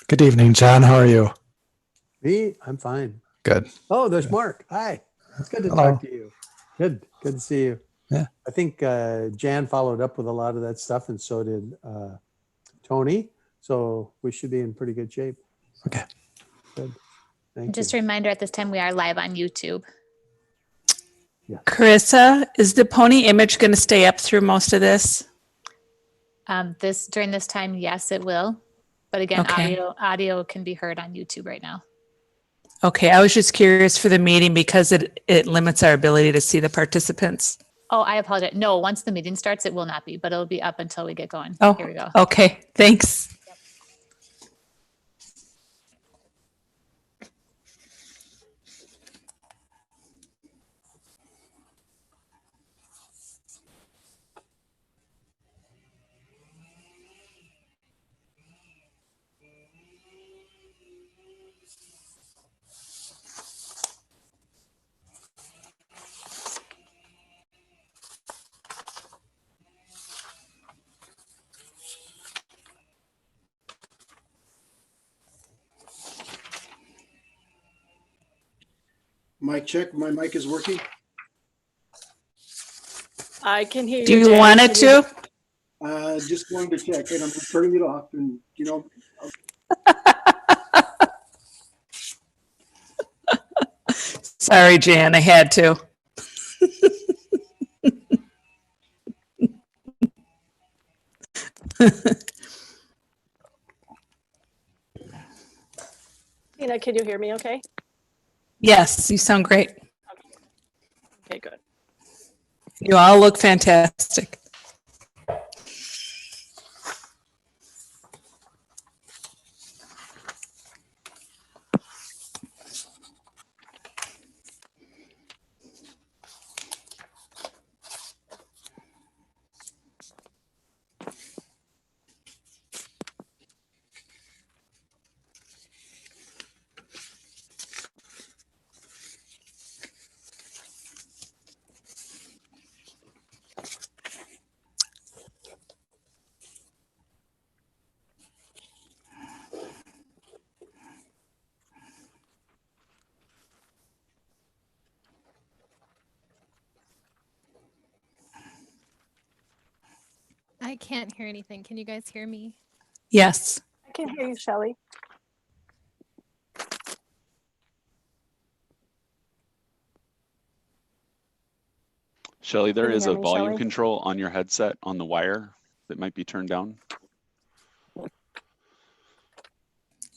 Good evening, John. How are you? Me? I'm fine. Good. Oh, there's Mark. Hi. It's good to Hello. talk to you. Good. Good to see you. Yeah. I think Jan followed up with a lot of that stuff, and so did Tony. So we should be in pretty good shape. Okay. Good. Thank Just you. a reminder, at this time, we are live on YouTube. Carissa, is the pony image going to stay up through most of this? During this time, yes, it will. But again, Okay. audio can be heard on YouTube right now. Okay, I was just curious for the meeting because it limits our ability to see the participants. Oh, I apologize. No, once the meeting starts, it will not be, but it'll be up until we get going. Oh, Here we go. okay, thanks. Mic check. My mic is working. I can hear you. Do you Jan. want it to? Just wanted to check, and I'm turning it off. And Sorry, Jan, I had to. Tina, can you hear me okay? Yes, you sound great. Okay, good. You all look fantastic. I can't hear anything. Can you guys hear me? Yes. I can hear you, Shelley. Shelly, there Can you is hear a me, volume Shelley? control on your headset on the wire that might be turned down.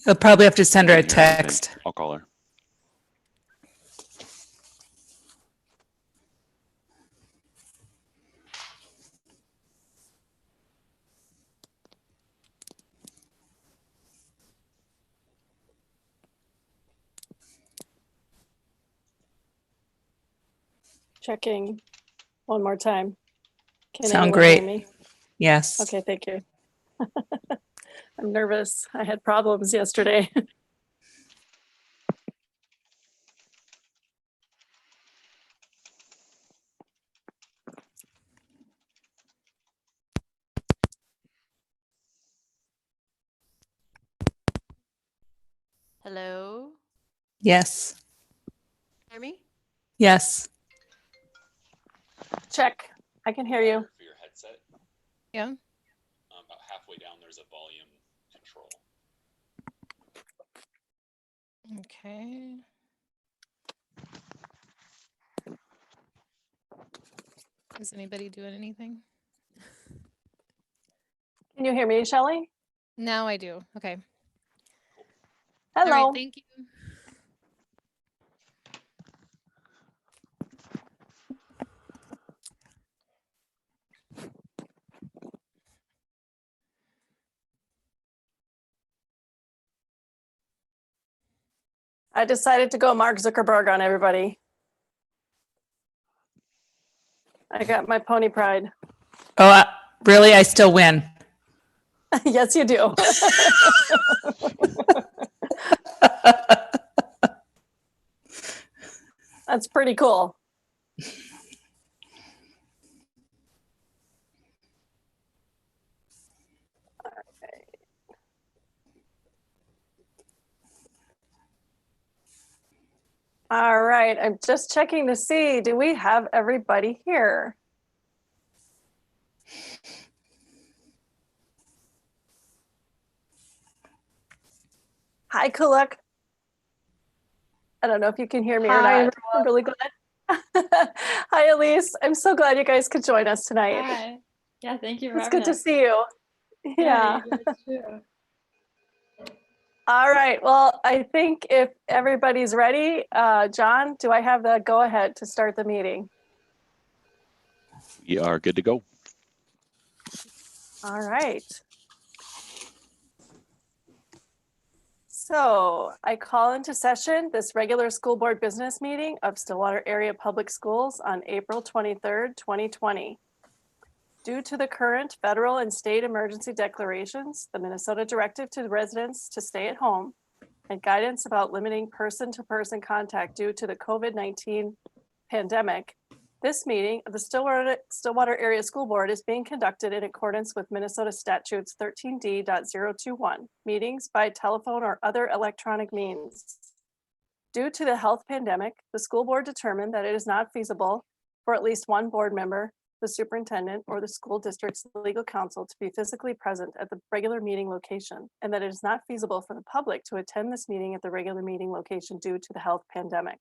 You'll probably have to send her a Can't hear anything. text. I'll call her. Checking one more time. Can Sound anyone hear great. me? Yes. Okay, thank you. I'm nervous. I had problems yesterday. Hello? Yes. Hear me? Yes. Check. I can hear you. For your headset, Yeah. about halfway down, there's a volume control. Okay. Is anybody doing anything? Can you hear me, Shelley? Now I do. Okay. All Hello. right, thank you. I decided to go Mark Zuckerberg on everybody. I got my pony pride. Oh, really? I still win. Yes, you do. That's pretty cool. All right, I'm just checking to see, do we have everybody here? Hi, Kuluk. I don't know if you can hear me or Hi, not. I'm really glad. Hi, Elise. I'm so glad you guys could join us tonight. Hi. Yeah, thank you for It's having good to us. see you. Yeah. you guys too. All right. Well, I think if everybody's ready, John, do I have the go ahead to start the meeting? We are good to go. All right. So I call into session this regular school board business meeting of Stillwater Area Public Schools on April 23rd, 2020. Due to the current federal and state emergency declarations, the Minnesota directive to residents to stay at home, and guidance about limiting person-to-person contact due to the COVID-19 pandemic, this meeting of the Stillwater Area School Board is being conducted in accordance with Minnesota Statutes 13D.021, meetings by telephone or other electronic means. Due to the health pandemic, the school board determined that it is not feasible for at least one board member, the superintendent, or the school district's legal counsel to be physically present at the regular meeting location, and that it is not feasible for the public to attend this meeting at the regular meeting location due to the health pandemic.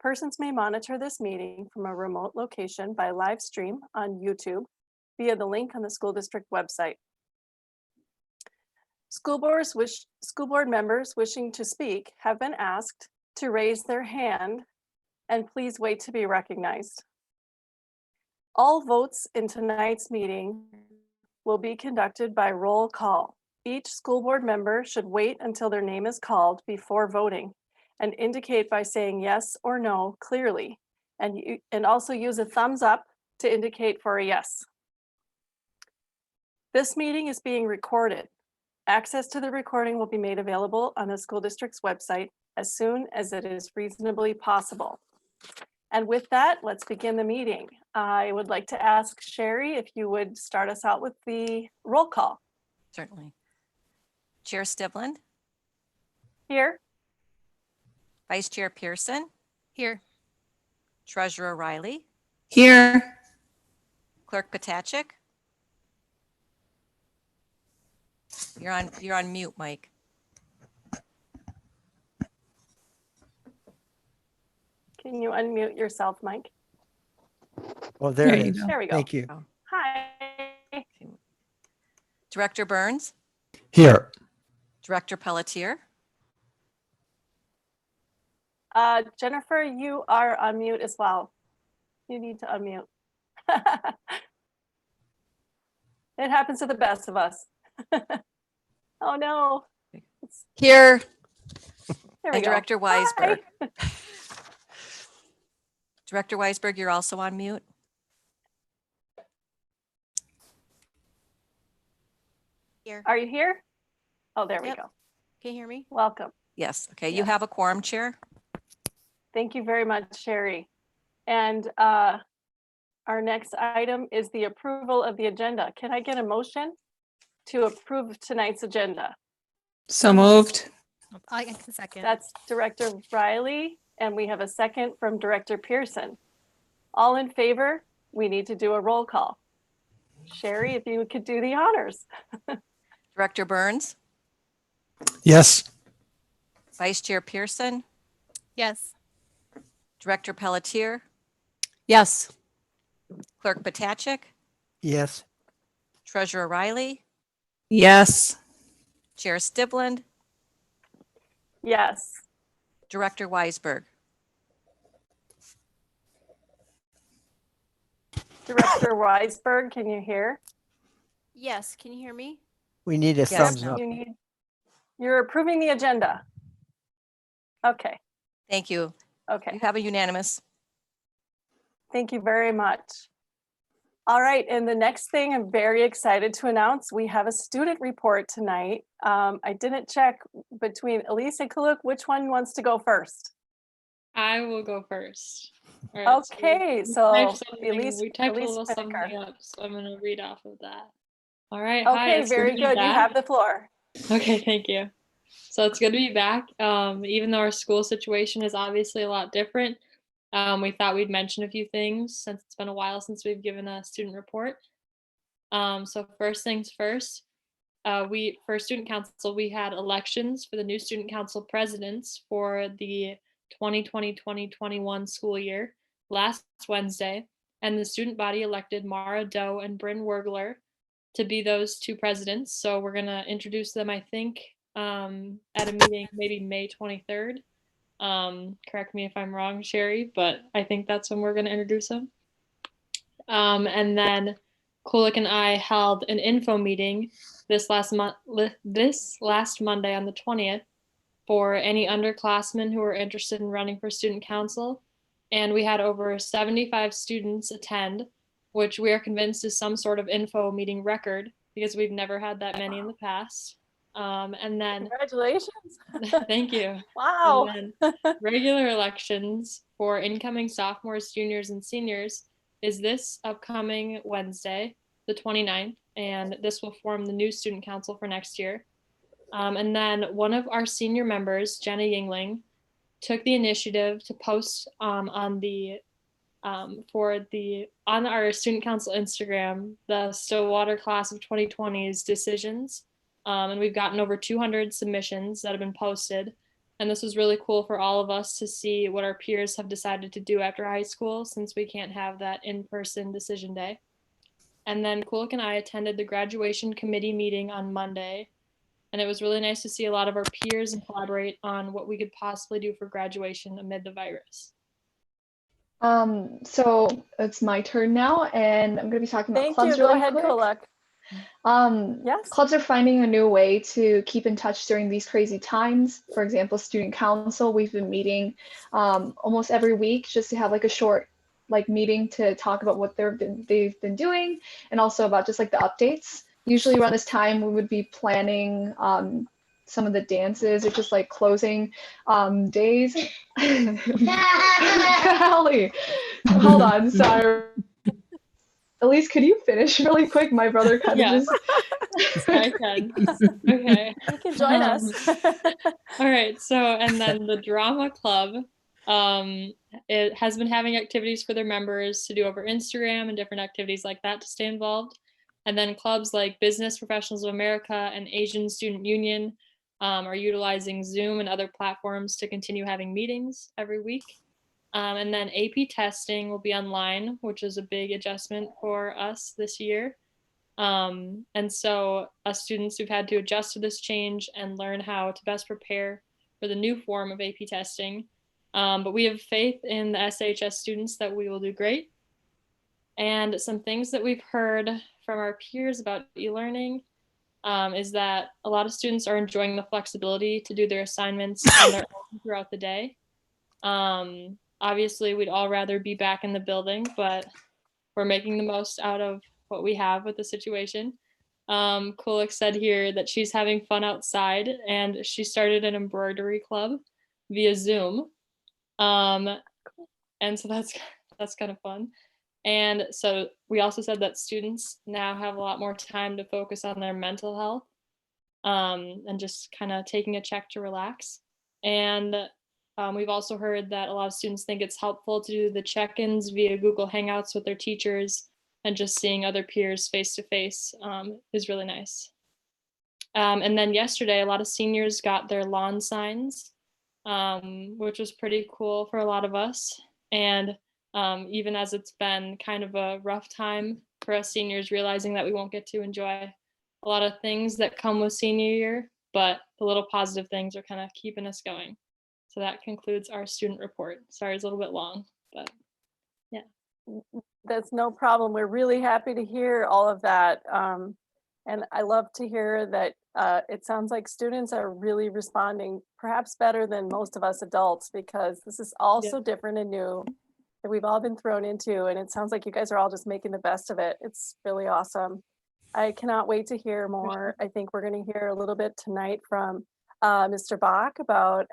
Persons may monitor this meeting from a remote location by live stream on YouTube via the link on the school district website. School board members wishing to speak have been asked to raise their hand and please wait to be recognized. All votes in tonight's meeting will be conducted by roll call. Each school board member should wait until their name is called before voting and indicate by saying yes or no clearly, and also use a thumbs up to indicate for a yes. This meeting is being recorded. Access to the recording will be made available on the school district's website as soon as it is reasonably possible. And with that, let's begin the meeting. I would like to ask Sherry if you would start us out with the roll call. Certainly. Chair Stibland, Here. Vice Chair Pearson, Here. Treasurer Riley, Here. Clerk Potachik. You're on mute, Mike. Can you unmute yourself, Mike? Oh, there There it you is. go. There we go. Thank you. Hi. Director Burns, Here. Director Pelletier, Jennifer, you are on mute as well. You need to unmute. It happens to the best of us. Oh no. here, There we and go. Director Weisberg. Hi. Director Weisberg, you're also on mute. Here. Are you here? Oh, there we Yep. go. Can you hear me? Welcome. Yes, okay, you Yes. have a quorum, Chair. Thank you very much, Sherry. And our next item is the approval of the agenda. Can I get a motion to approve tonight's agenda? So moved. I can second. That's Director Riley, and we have a second from Director Pearson. All in favor? We need to do a roll call. Sherry, if you could do the honors. Director Burns, Yes. Vice Chair Pearson, Yes. Director Pelletier, Yes. Clerk Potachik, Yes. Treasurer Riley, Yes. Chair Stibland, Yes. Director Weisberg. Director Weisberg, can you hear? Yes. Can you hear me? We need a Yes. thumbs up. You're approving the agenda. Okay, Thank you. okay. You have a unanimous. Thank you very much. All right, and the next thing I'm very excited to announce, we have a student report tonight. I didn't check between Elise and Kuluk, which one wants to go first? I will go first. All right, Okay, we so typed something- Elise, we typed a Elise little something Pinnaker. up, so I'm gonna read off of that. All right. Hi, Okay, it's good very to be good. You back. have the floor. Okay, thank you. So it's good to be back. Even though our school situation is obviously a lot different, we thought we'd mention a few things since it's been a while since we've given a student report. So first things first, for student council, we had elections for the new student council presidents for the 2020-2021 school year last Wednesday, and the student body elected Mara Doe and Bryn Wergler to be those two presidents. So we're gonna introduce them, I think, at a meeting maybe May 23rd. Correct me if I'm wrong, Sherry, but I think that's when we're gonna introduce them. And then Kulik and I held an info meeting this last Monday on the 20th for any underclassmen who are interested in running for student council. And we had over 75 students attend, which we are convinced is some sort of info meeting record because we've never had that many in the past. And then Congratulations. thank you. Wow. And then regular elections for incoming sophomores, juniors, and seniors is this upcoming Wednesday, the 29th, and this will form the new student council for next year. And then one of our senior members, Jenna Yingling, took the initiative to post on our student council Instagram the Stillwater class of 2020's decisions. And we've gotten over 200 submissions that have been posted. And this was really cool for all of us to see what our peers have decided to do after high school, since we can't have that in-person decision day. And then Kulik and I attended the graduation committee meeting on Monday. And it was really nice to see a lot of our peers and collaborate on what we could possibly do for graduation amid the virus. So it's my turn now, and I'm going to be talking about Thank clubs you. Go really ahead, quick. Kulak. Yes. Clubs are finding a new way to keep in touch during these crazy times. For example, student council, we've been meeting almost every week just to have like a short meeting to talk about what they've been doing, and also about just like the updates. Usually around this time we would be planning some of the dances or just like closing days. Golly, hold on, sorry. Elise, could you finish really quick? My brother kind of just. I can. Okay. You can join us. All right. So, and then the drama club, it has been having activities for their members to do over Instagram and different activities like that to stay involved. And then clubs like Business Professionals of America and Asian Student Union are utilizing Zoom and other platforms to continue having meetings every week. And then AP testing will be online, which is a big adjustment for us this year. And so us students who've had to adjust to this change and learn how to best prepare for the new form of AP testing. But we have faith in the SHS students that we will do great. And some things that we've heard from our peers about e-learning is that a lot of students are enjoying the flexibility to do their assignments on their own throughout the day. Obviously, we'd all rather be back in the building, but we're making the most out of what we have with the situation. Kulik said here that she's having fun outside, and she started an embroidery club via Zoom. And so that's kind of fun. And so we also said that students now have a lot more time to focus on their mental health and just kind of taking a check to relax. And we've also heard that a lot of students think it's helpful to do the check-ins via Google Hangouts with their teachers, and just seeing other peers face-to-face is really nice. And then yesterday, a lot of seniors got their lawn signs, which was pretty cool for a lot of us. And even as it's been kind of a rough time for us seniors, realizing that we won't get to enjoy a lot of things that come with senior year, but the little positive things are kind of keeping us going. So that concludes our student report. Sorry, it's a little bit long, but yeah. That's no problem. We're really happy to hear all of that. And I love to hear that it sounds like students are really responding perhaps better than most of us adults, because this is all so different and new that we've all been thrown into. And it sounds like you guys are all just making the best of it. It's really awesome. I cannot wait to hear more. I think we're going to hear a little bit tonight from Mr. Bach about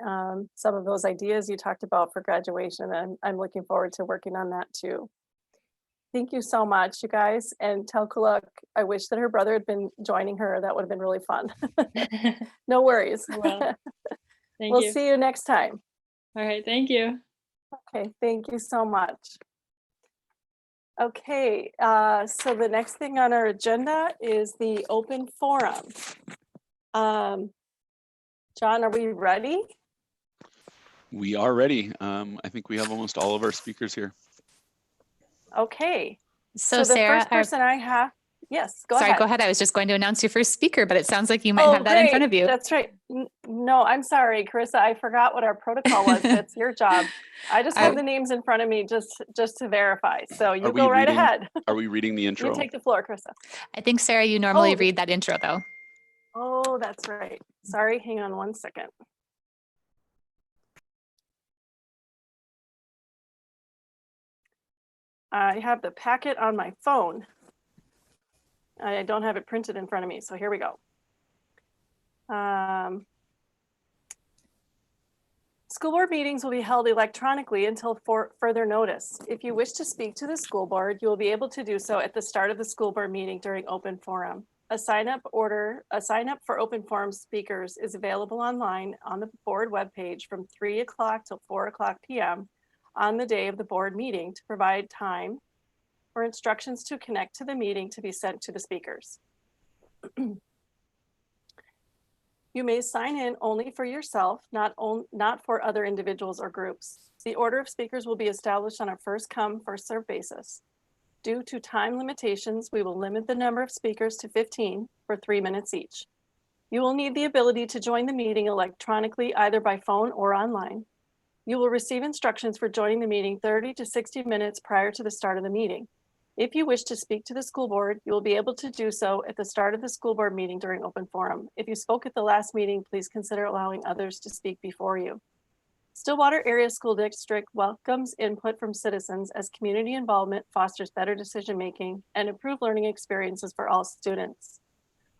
some of those ideas you talked about for graduation. And I'm looking forward to working on that too. Thank you so much, you guys. And tell Kuluk, I wish that her brother had been joining her. That would have been really fun. No worries. Well, thank We'll you. see you next time. All right, thank you. Okay, thank you so much. Okay, so the next thing on our agenda is the open forum. John, are we ready? We are ready. I think we have almost all of our speakers here. Okay. So the Sarah, first person I have, yes, go sorry, ahead. go ahead. I was just going to announce your first speaker, but it sounds like you might Oh, have that in front great. of you. That's right. No, I'm sorry, Carissa. I forgot what our protocol was. That's your job. I just have the names in front of me just to verify. So you go right ahead. Are we reading the intro? You take the floor, Carissa. I think, Sarah, you normally Oh. read that intro though. Oh, that's right. Sorry, hang on one second. I have the packet on my phone. I don't have it printed in front of me, so here we go. School board meetings will be held electronically until further notice. If you wish to speak to the school board, you will be able to do so at the start of the school board meeting during open forum. A sign up for open forum speakers is available online on the board webpage from 3 o'clock till 4 o'clock p.m. on the day of the board meeting to provide time for instructions to connect to the meeting to be sent to the speakers. You may sign in only for yourself, not for other individuals or groups. The order of speakers will be established on a first come, first served basis. Due to time limitations, we will limit the number of speakers to 15 for 3 minutes each. You will need the ability to join the meeting electronically, either by phone or online. You will receive instructions for joining the meeting 30 to 60 minutes prior to the start of the meeting. If you wish to speak to the school board, you will be able to do so at the start of the school board meeting during open forum. If you spoke at the last meeting, please consider allowing others to speak before you. Stillwater Area School District welcomes input from citizens as community involvement fosters better decision-making and improved learning experiences for all students.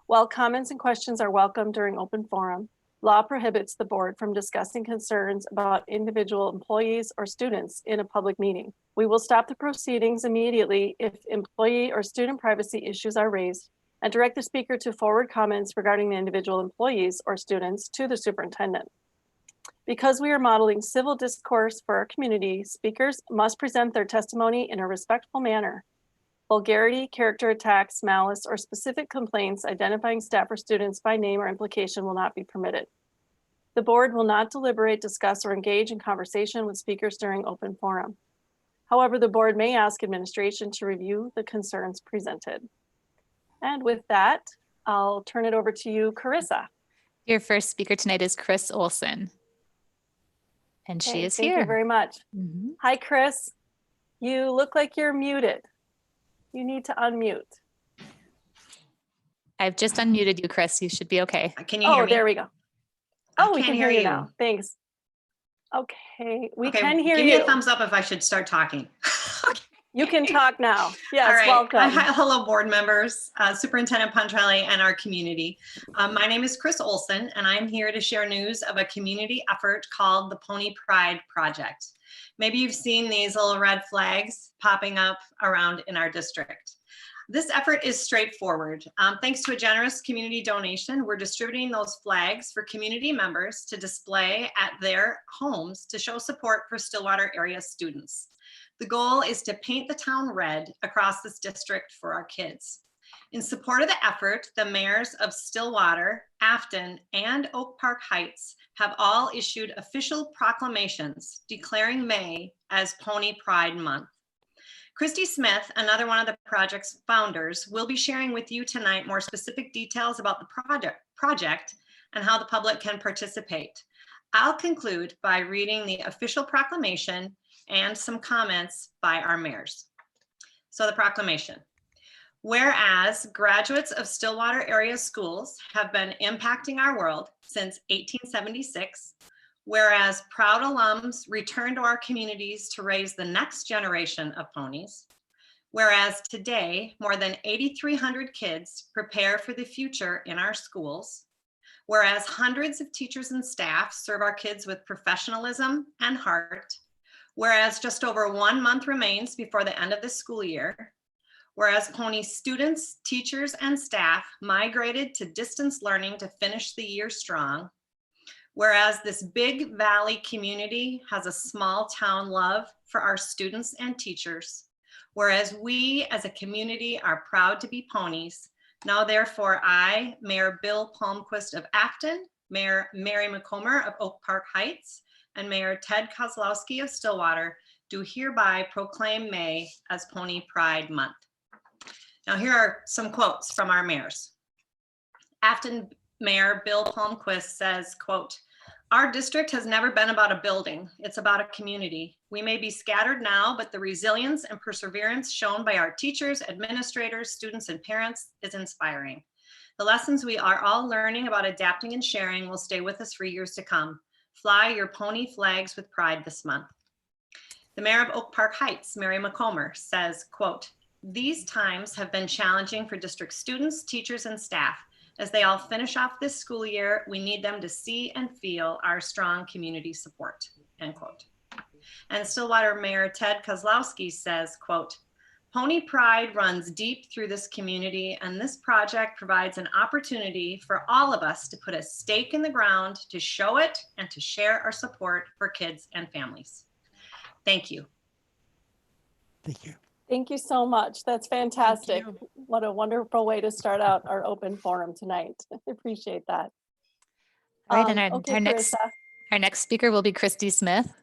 While comments and questions are welcome during open forum, law prohibits the board from discussing concerns about individual employees or students in a public meeting. We will stop the proceedings immediately if employee or student privacy issues are raised and direct the speaker to forward comments regarding the individual employees or students to the superintendent. Because we are modeling civil discourse for our community, speakers must present their testimony in a respectful manner. Vulgarity, character attacks, malice, or specific complaints identifying staff or students by name or implication will not be permitted. The board will not deliberate, discuss, or engage in conversation with speakers during open forum. However, the board may ask administration to review the concerns presented. And with that, I'll turn it over to you, Carissa. Your first speaker tonight is Chris Olson. And she is here. Thank you very much. Mm-hmm. Hi, Chris. You look like you're muted. You need to unmute. I've just unmuted you, Chris. You should be okay. Can you hear me? There we go. Oh, we can hear you now. Thanks. Okay, we can hear you. Give me a thumbs up if I should start talking. You can talk now. Yes, all right. welcome. Hello, board members, Superintendent Pontrelli, and our community. My name is Chris Olson, and I'm here to share news of a community effort called the Pony Pride Project. Maybe you've seen these little red flags popping up around in our district. This effort is straightforward. Thanks to a generous community donation, we're distributing those flags for community members to display at their homes to show support for Stillwater area students. The goal is to paint the town red across this district for our kids. In support of the effort, the mayors of Stillwater, Afton, and Oak Park Heights have all issued official proclamations declaring May as Pony Pride Month. Christy Smith, another one of the project's founders, will be sharing with you tonight more specific details about the project and how the public can participate. I'll conclude by reading the official proclamation and some comments by our mayors. So the proclamation. Whereas graduates of Stillwater area schools have been impacting our world since 1876, whereas proud alums return to our communities to raise the next generation of ponies, whereas today more than 8,300 kids prepare for the future in our schools, whereas hundreds of teachers and staff serve our kids with professionalism and heart, Whereas just over 1 month remains before the end of the school year. Whereas Pony students, teachers, and staff migrated to distance learning to finish the year strong. Whereas this big valley community has a small town love for our students and teachers. Whereas we as a community are proud to be ponies. Now therefore I, Mayor Bill Palmquist of Afton, Mayor Mary McComber of Oak Park Heights, and Mayor Ted Kozlowski of Stillwater do hereby proclaim May as Pony Pride Month. Now here are some quotes from our mayors. Afton Mayor Bill Palmquist says, quote, "Our district has never been about a building. It's about a community. We may be scattered now, but the resilience and perseverance shown by our teachers, administrators, students, and parents is inspiring. The lessons we are all learning about adapting and sharing will stay with us for years to come. Fly your pony flags with pride this month." The mayor of Oak Park Heights, Mary McComber, says, quote, "These times have been challenging for district students, teachers, and staff. As they all finish off this school year, we need them to see and feel our strong community support," end quote. And Stillwater Mayor Ted Kozlowski says, quote, "Pony Pride runs deep through this community, and this project provides an opportunity for all of us to put a stake in the ground to show it and to share our support for kids and families." Thank you. Thank you. Thank you so much. That's fantastic. What a wonderful way to start out our open forum tonight. I appreciate that. All right, and Okay, our next speaker will be Christy Smith.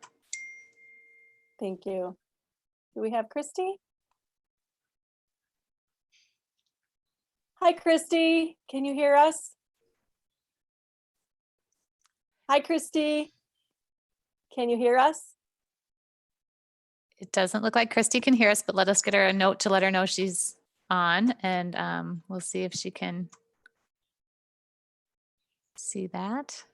Thank you. Do we have Christy? Hi, Christy. Can you hear us? Hi, Christy. Can you hear us? It doesn't look like Christy can hear us, but let us get her a note to let her know she's on, and we'll see if she can see that.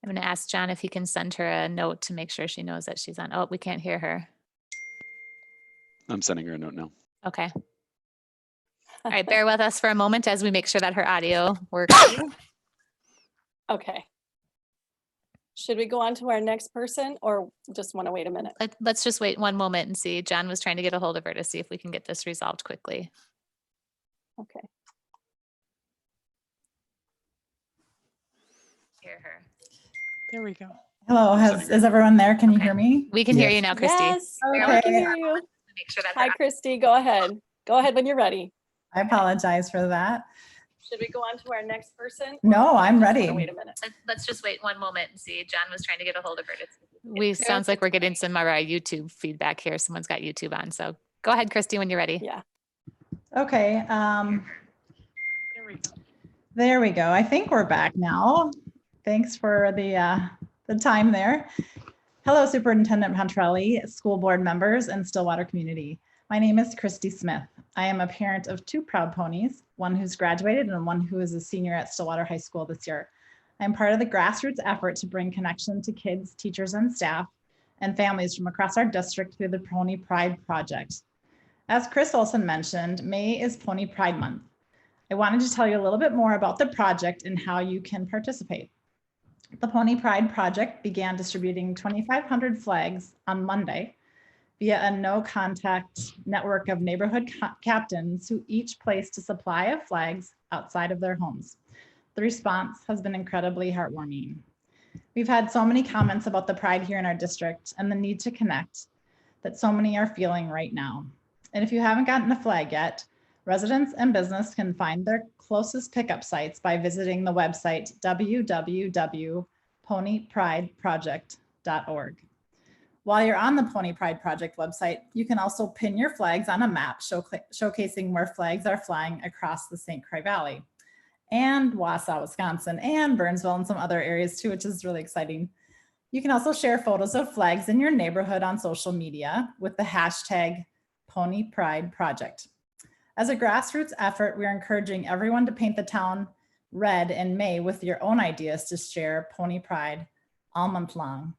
I'm going to ask John if he can send her a note to make sure she knows that she's on. Oh, we can't hear her. I'm sending her a note now. Okay. All right, bear with us for a moment as we make sure that her audio works. Okay. Should we go on to our next person or just want to wait a minute? Let's just wait one moment and see. John was trying to get a hold of her to see if we can get this resolved quickly. Okay. Hear her. There we go. Hello, is everyone there? Can you hear me? We can hear you now, Christy. Yes, Okay. I can hear you. Make sure that Hi, Christy. Go ahead. Go ahead when you're ready. I apologize for that. Should we go on to our next person? No, I'm ready. Wait a minute. Let's just wait one moment and see. John was trying to get a hold of her. Sounds like we're getting some of our YouTube feedback here. Someone's got YouTube on. So go ahead, Christy, when you're ready. Yeah. Okay. There we go. There we go. I think we're back now. Thanks for the time there. Hello, Superintendent Pontrelli, school board members, and Stillwater community. My name is Christy Smith. I am a parent of two proud ponies, one who's graduated and one who is a senior at Stillwater High School this year. I'm part of the grassroots effort to bring connection to kids, teachers, and staff and families from across our district through the Pony Pride Project. As Chris Olson mentioned, May is Pony Pride Month. I wanted to tell you a little bit more about the project and how you can participate. The Pony Pride Project began distributing 2,500 flags on Monday via a no-contact network of neighborhood captains who each placed a supply of flags outside of their homes. The response has been incredibly heartwarming. We've had so many comments about the pride here in our district and the need to connect that so many are feeling right now. And if you haven't gotten a flag yet, residents and business can find their closest pickup sites by visiting the website www.ponyprideproject.org. While you're on the Pony Pride Project website, you can also pin your flags on a map showcasing where flags are flying across the St. Croix Valley and Wausau, Wisconsin, and Burnsville and some other areas too, which is really exciting. You can also share photos of flags in your neighborhood on social media with the hashtag Pony Pride Project. As a grassroots effort, we're encouraging everyone to paint the town red in May with your own ideas to share Pony Pride all month long.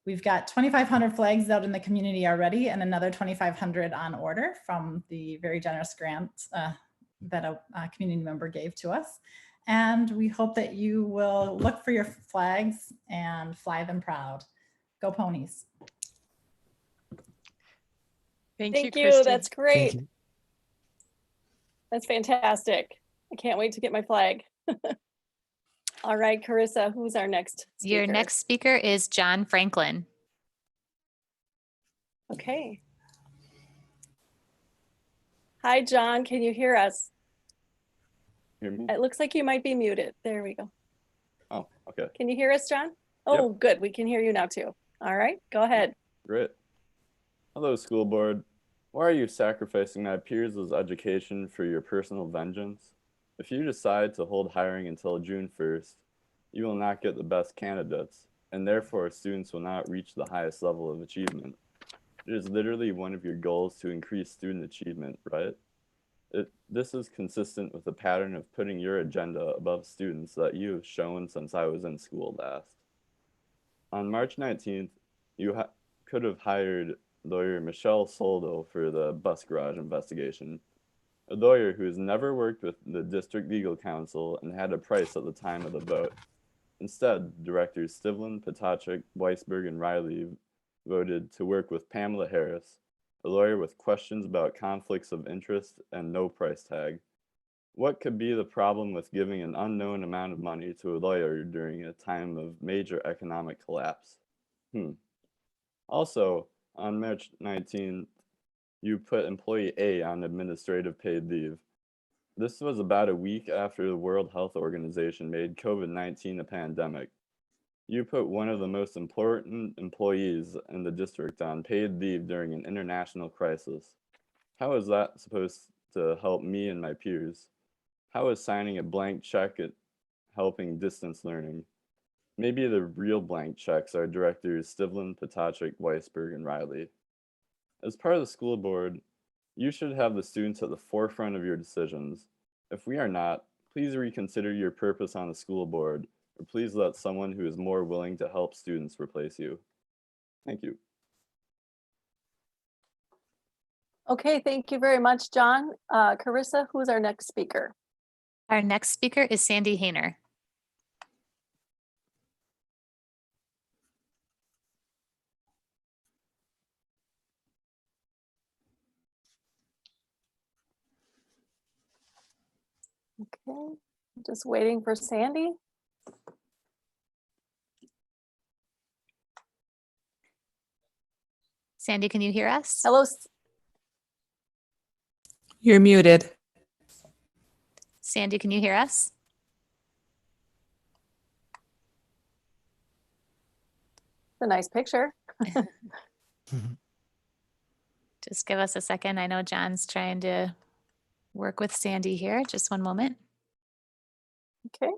We've got 2,500 flags out in the community already and another 2,500 on order from the very generous grant that a community member gave to us. And we hope that you will look for your flags and fly them proud. Go ponies. Thank Thank you, you. Christy. That's great. That's fantastic. I can't wait to get my flag. All right, Carissa, who's our next speaker? Your next speaker is John Franklin. Okay. Hi, John. Can you hear us? Hear me? It looks like you might be muted. There we go. Oh, okay. Can you hear us, John? Oh, good. We can hear you now too. All right, go ahead. Great. Hello, school board. Why are you sacrificing my peers' education for your personal vengeance? If you decide to hold hiring until June 1st, you will not get the best candidates, and therefore students will not reach the highest level of achievement. It is literally one of your goals to increase student achievement, right? This is consistent with the pattern of putting your agenda above students that you have shown since I was in school last. On March 19th, you could have hired lawyer Michelle Soldo for the bus garage investigation, a lawyer who has never worked with the district legal counsel and had a price at the time of the vote. Instead, directors Stivlin, Potachik, Weisberg, and Riley voted to work with Pamela Harris, a lawyer with questions about conflicts of interest and no price tag. What could be the problem with giving an unknown amount of money to a lawyer during a time of major economic collapse? Also, on March 19th, you put employee A on administrative paid leave. This was about a week after the World Health Organization made COVID-19 a pandemic. You put one of the most important employees in the district on paid leave during an international crisis. How is that supposed to help me and my peers? How is signing a blank check at helping distance learning? Maybe the real blank checks are directors Stivlin, Potachik, Weisberg, and Riley. As part of the school board, you should have the students at the forefront of your decisions. If we are not, please reconsider your purpose on the school board, or please let someone who is more willing to help students replace you. Thank you. Okay, thank you very much, John. Carissa, who's our next speaker? Our next speaker is Sandy Hayner. Okay, just waiting for Sandy. Sandy, can you hear us? Hello. You're muted. Sandy, can you hear us? It's a nice picture. Just give us a second. I know John's trying to work with Sandy here. Just one moment. Okay.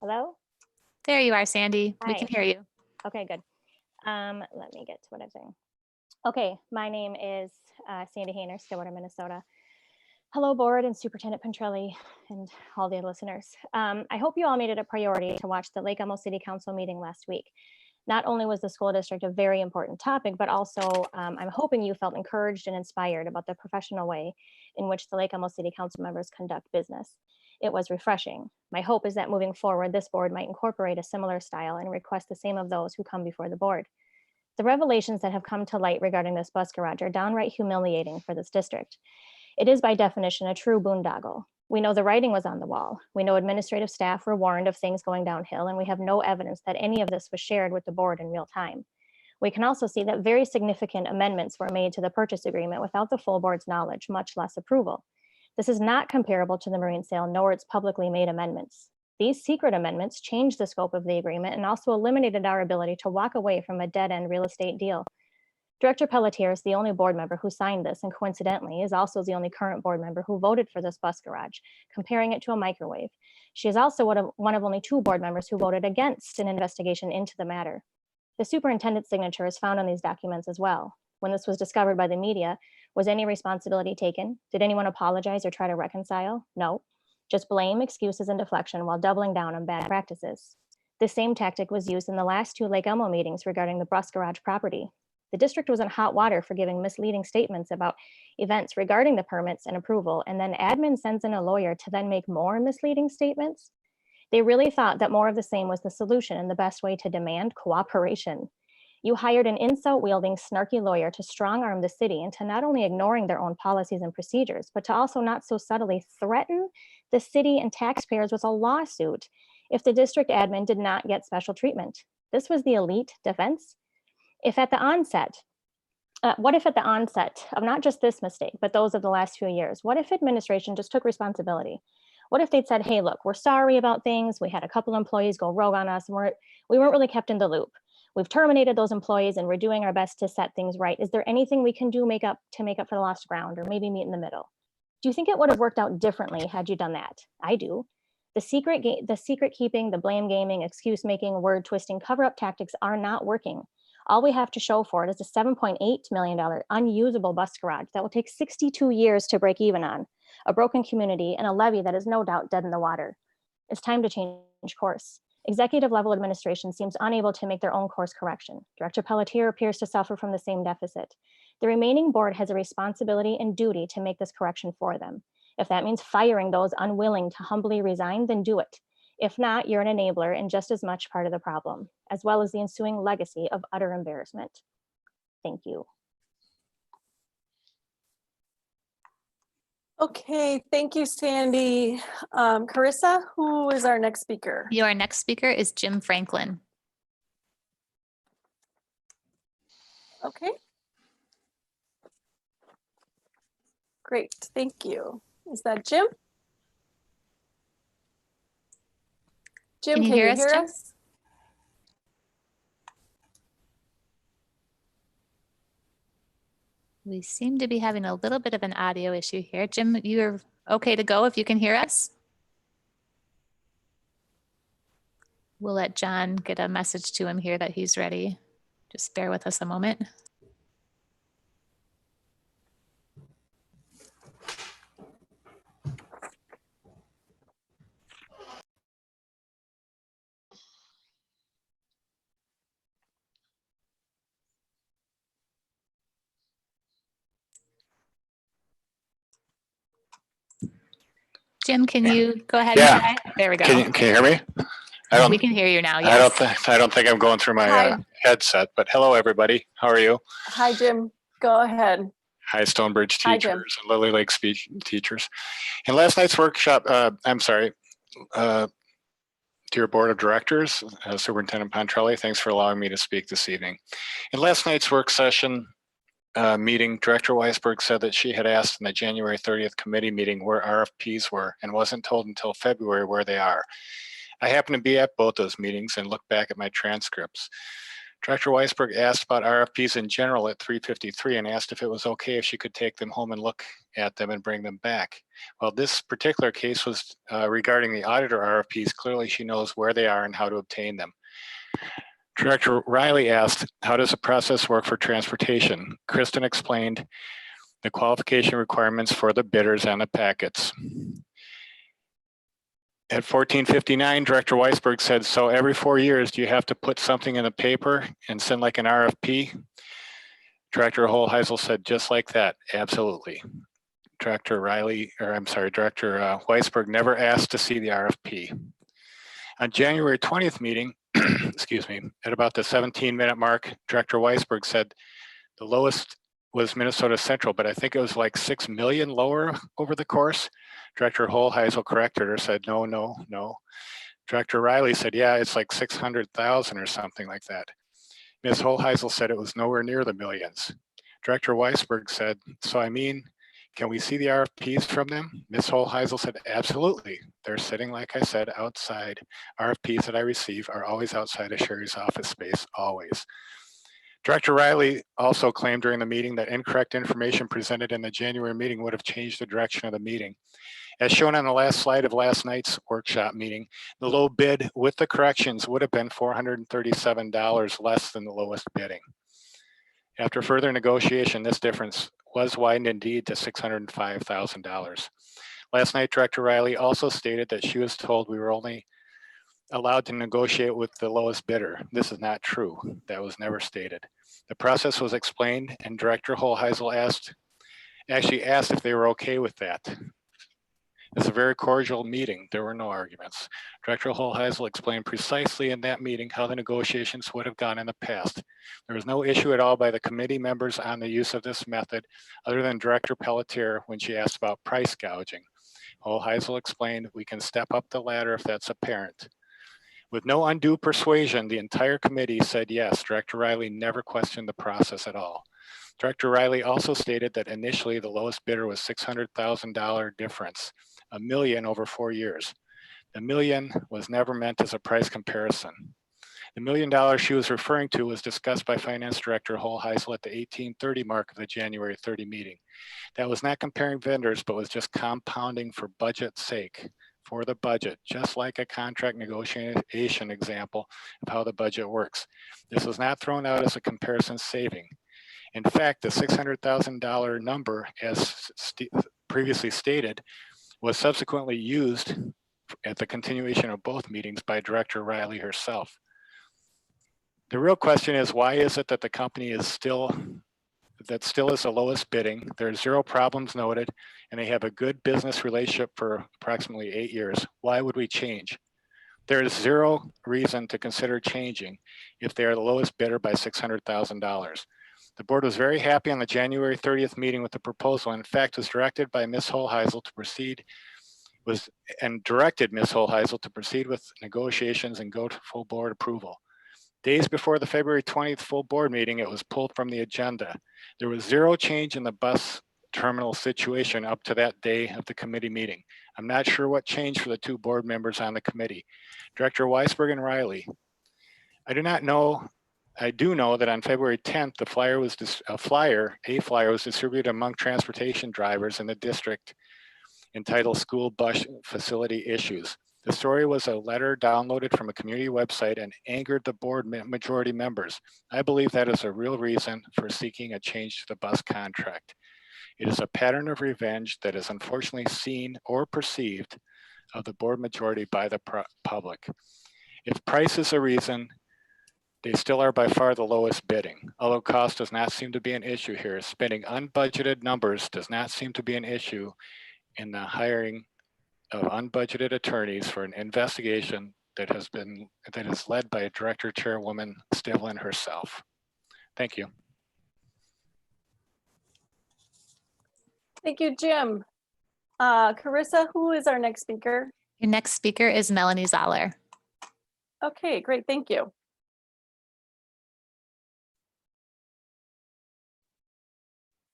Hello? There you are, Sandy. We can Hi. hear you. Okay, good. Let me get to what I'm saying. Okay, my name is Sandy Hayner, Stillwater, Minnesota. Hello, board and Superintendent Petrelli and all the listeners. I hope you all made it a priority to watch the Lake Elmo City Council meeting last week. Not only was the school district a very important topic, but also I'm hoping you felt encouraged and inspired about the professional way in which the Lake Elmo City Council members conduct business. It was refreshing. My hope is that moving forward, this board might incorporate a similar style and request the same of those who come before the board. The revelations that have come to light regarding this bus garage are downright humiliating for this district. It is by definition a true boondoggle. We know the writing was on the wall. We know administrative staff were warned of things going downhill, and we have no evidence that any of this was shared with the board in real time. We can also see that very significant amendments were made to the purchase agreement without the full board's knowledge, much less approval. This is not comparable to the marine sale, nor its publicly made amendments. These secret amendments changed the scope of the agreement and also eliminated our ability to walk away from a dead-end real estate deal. Director Pelletier is the only board member who signed this, and coincidentally is also the only current board member who voted for this bus garage, comparing it to a microwave. She is also one of only 2 board members who voted against an investigation into the matter. The superintendent's signature is found on these documents as well. When this was discovered by the media, was any responsibility taken? Did anyone apologize or try to reconcile? No, just blame, excuses, and deflection while doubling down on bad practices. This same tactic was used in the last 2 Lake Elmo meetings regarding the bus garage property. The district was in hot water for giving misleading statements about events regarding the permits and approval, and then admin sends in a lawyer to then make more misleading statements. They really thought that more of the same was the solution and the best way to demand cooperation. You hired an insult-wielding, snarky lawyer to strong-arm the city into not only ignoring their own policies and procedures, but to also not so subtly threaten the city and taxpayers with a lawsuit if the district admin did not get special treatment. This was the elite defense. What if at the onset of not just this mistake, but those of the last few years, what if administration just took responsibility? What if they'd said, hey, look, we're sorry about things. We had a couple employees go rogue on us, and we weren't really kept in the loop. We've terminated those employees and we're doing our best to set things right. Is there anything we can do to make up for the lost ground, or maybe meet in the middle? Do you think it would have worked out differently had you done that? I do. The secret keeping, the blame gaming, excuse making, word twisting, cover-up tactics are not working. All we have to show for it is a $7.8 million unusable bus garage that will take 62 years to break even on, a broken community, and a levy that is no doubt dead in the water. It's time to change course. Executive level administration seems unable to make their own course correction. Director Pelletier appears to suffer from the same deficit. The remaining board has a responsibility and duty to make this correction for them. If that means firing those unwilling to humbly resign, then do it. If not, you're an enabler and just as much part of the problem, as well as the ensuing legacy of utter embarrassment. Thank you. Okay, thank you, Sandy. Carissa, who is our next speaker? Your next speaker is Jim Franklin. Okay. Great, thank you. Is that Jim? Jim, Can you hear us, Jim? We seem to be having a little bit of an audio issue here. Jim, you're okay to go if you can hear us? We'll let John get a message to him here that he's ready. Just bear with us a moment. Jim, can you go ahead and try? There we go. Can you hear me? We can hear you now. I Yes. don't think I'm going through my headset, but hello everybody. How are you? Hi, Jim. Go ahead. Hi, Stonebridge Hi, Jim. teachers and Lily Lake speech teachers. In last night's workshop, dear Board of Directors, Superintendent Pontrelli, thanks for allowing me to speak this evening. In last night's work session meeting, Director Weisberg said that she had asked in the January 30th committee meeting where RFPs were and wasn't told until February where they are. I happened to be at both those meetings and looked back at my transcripts. Director Weisberg asked about RFPs in general at 3:53 and asked if it was okay if she could take them home and look at them and bring them back. Well, this particular case was regarding the auditor RFPs. Clearly she knows where they are and how to obtain them. Director Riley asked, how does the process work for transportation? Kristen explained the qualification requirements for the bidders and the packets. At 14:59, Director Weisberg said, so every 4 years, do you have to put something in the paper and send like an RFP? Director Holheisel said, just like that, absolutely. Director Weisberg never asked to see the RFP. On January 20th meeting, excuse me, at about the 17-minute mark, Director Weisberg said the lowest was Minnesota Central, but I think it was like 6 million lower over the course. Director Holheisel corrected her, said, no. Director Riley said, yeah, it's like 600,000 or something like that. Ms. Holheisel said it was nowhere near the millions. Director Weisberg said, so I mean, can we see the RFPs from them? Ms. Holheisel said, absolutely. They're sitting, like I said, outside. RFPs that I receive are always outside of Sherry's office space, always. Director Riley also claimed during the meeting that incorrect information presented in the January meeting would have changed the direction of the meeting. As shown on the last slide of last night's workshop meeting, the low bid with the corrections would have been $437 less than the lowest bidding. After further negotiation, this difference was widened indeed to $605,000. Last night, Director Riley also stated that she was told we were only allowed to negotiate with the lowest bidder. This is not true. That was never stated. The process was explained, and Director Holheisel actually asked if they were okay with that. It's a very cordial meeting. There were no arguments. Director Holheisel explained precisely in that meeting how the negotiations would have gone in the past. There was no issue at all by the committee members on the use of this method, other than Director Pelletier when she asked about price gouging. Holheisel explained, we can step up the ladder if that's apparent. With no undue persuasion, the entire committee said yes. Director Riley never questioned the process at all. Director Riley also stated that initially the lowest bidder was $600,000 difference, $1 million over 4 years. The million was never meant as a price comparison. The $1 million she was referring to was discussed by Finance Director Holheisel at the 1830 mark of the January 30 meeting. That was not comparing vendors, but was just compounding for budget's sake, for the budget, just like a contract negotiation example of how the budget works. This was not thrown out as a comparison saving. In fact, the $600,000 number, as previously stated, was subsequently used at the continuation of both meetings by Director Riley herself. The real question is, why is it that the company is still is the lowest bidding? There's 0 problems noted, and they have a good business relationship for approximately 8 years. Why would we change? There is 0 reason to consider changing if they are the lowest bidder by $600,000. The board was very happy on the January 30th meeting with the proposal. In fact, was directed by Ms. Holheisel to proceed directed Ms. Holheisel to proceed with negotiations and go to full board approval. Days before the February 20th full board meeting, it was pulled from the agenda. There was 0 change in the bus terminal situation up to that day of the committee meeting. I'm not sure what changed for the 2 board members on the committee. Director Weisberg and Riley. I do know that on February 10th, a flyer was distributed among transportation drivers in the district entitled School Bus Facility Issues. The story was a letter downloaded from a community website and angered the board majority members. I believe that is a real reason for seeking a change to the bus contract. It is a pattern of revenge that is unfortunately seen or perceived of the board majority by the public. If price is a reason, they still are by far the lowest bidding. Although cost does not seem to be an issue here, spending unbudgeted numbers does not seem to be an issue in the hiring of unbudgeted attorneys for an investigation that is led by Director Chairwoman Stivlin herself. Thank you. Thank you, Jim. Carissa, who is our next speaker? Your next speaker is Melanie Zoller. Okay, great, thank you.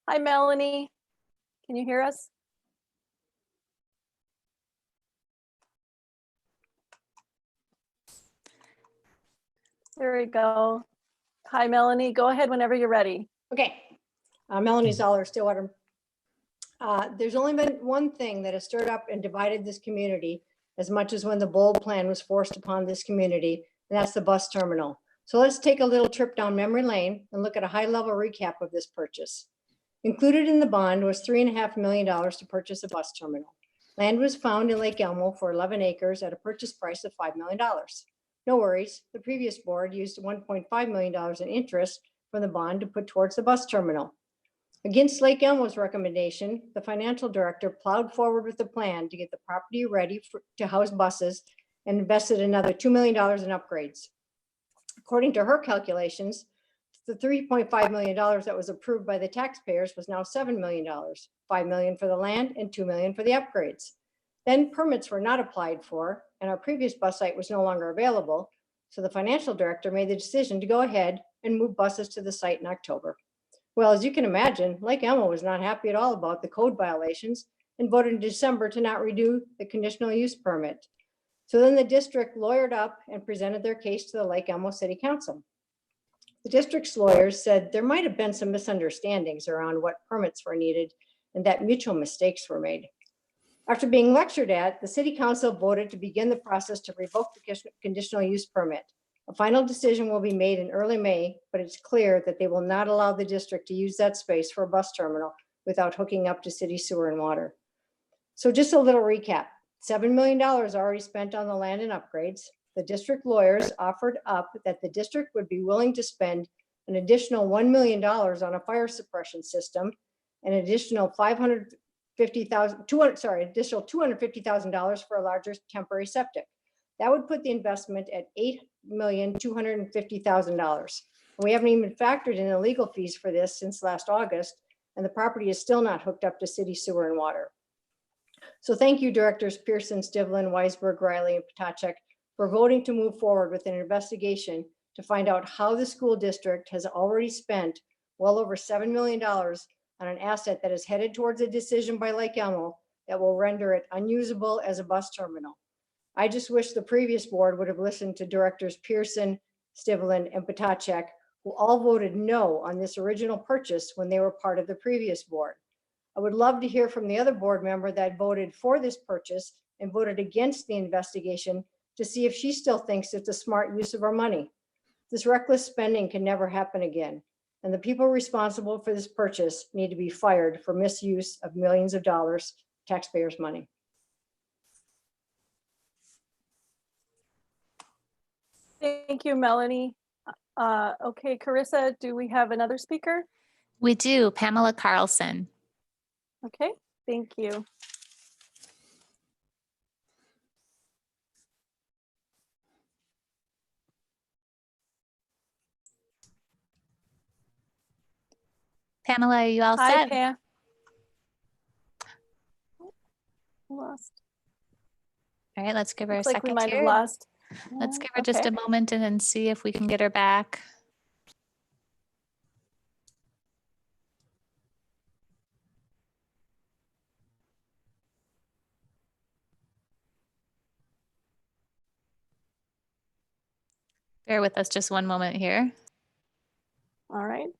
Hi, Melanie. Can you hear us? There we go. Hi, Melanie. Go ahead whenever you're ready. Okay. Melanie Zoller, Stillwater. There's only been one thing that has stirred up and divided this community as much as when the bold plan was forced upon this community, and that's the bus terminal. So let's take a little trip down memory lane and look at a high-level recap of this purchase. Included in the bond was $3.5 million to purchase a bus terminal. Land was found in Lake Elmo for 11 acres at a purchase price of $5 million. No worries, the previous board used $1.5 million in interest from the bond to put towards the bus terminal. Against Lake Elmo's recommendation, the financial director plowed forward with the plan to get the property ready to house buses and invested another $2 million in upgrades. According to her calculations, the $3.5 million that was approved by the taxpayers was now $7 million, $5 million for the land and $2 million for the upgrades. Then permits were not applied for, and our previous bus site was no longer available. So the financial director made the decision to go ahead and move buses to the site in October. Well, as you can imagine, Lake Elmo was not happy at all about the code violations and voted in December to not renew the conditional use permit. So then the district lawyered up and presented their case to the Lake Elmo City Council. The district's lawyers said there might have been some misunderstandings around what permits were needed and that mutual mistakes were made. After being lectured at, the City Council voted to begin the process to revoke the conditional use permit. A final decision will be made in early May, but it's clear that they will not allow the district to use that space for a bus terminal without hooking up to city sewer and water. So just a little recap. $7 million already spent on the land and upgrades. the district lawyers offered up that the district would be willing to spend an additional $1 million on a fire suppression system, an additional additional $250,000 for a larger temporary septic. That would put the investment at $8,250,000. We haven't even factored in the legal fees for this since last August, and the property is still not hooked up to city sewer and water. So thank you, Directors Pearson, Stivlin, Weisberg, Riley, and Potacek for voting to move forward with an investigation to find out how the school district has already spent well over $7 million on an asset that is headed towards a decision by Lake Elmo that will render it unusable as a bus terminal. I just wish the previous board would have listened to Directors Pearson, Stivlin, and Potacek, who all voted no on this original purchase when they were part of the previous board. I would love to hear from the other board member that voted for this purchase and voted against the investigation to see if she still thinks it's a smart use of our money. This reckless spending can never happen again, and the people responsible for this purchase need to be fired for misuse of millions of dollars, taxpayers' money. Thank you, Melanie. Okay, Carissa, do we have another speaker? We do. Pamela Carlson. Okay, thank you. Pamela, are you all Hi, set? Pam. Lost. All right, let's give her Looks a like second we might here. have lost. Let's give her just Okay. a moment and then see if we can get her back. Bear with us just one moment here. All right.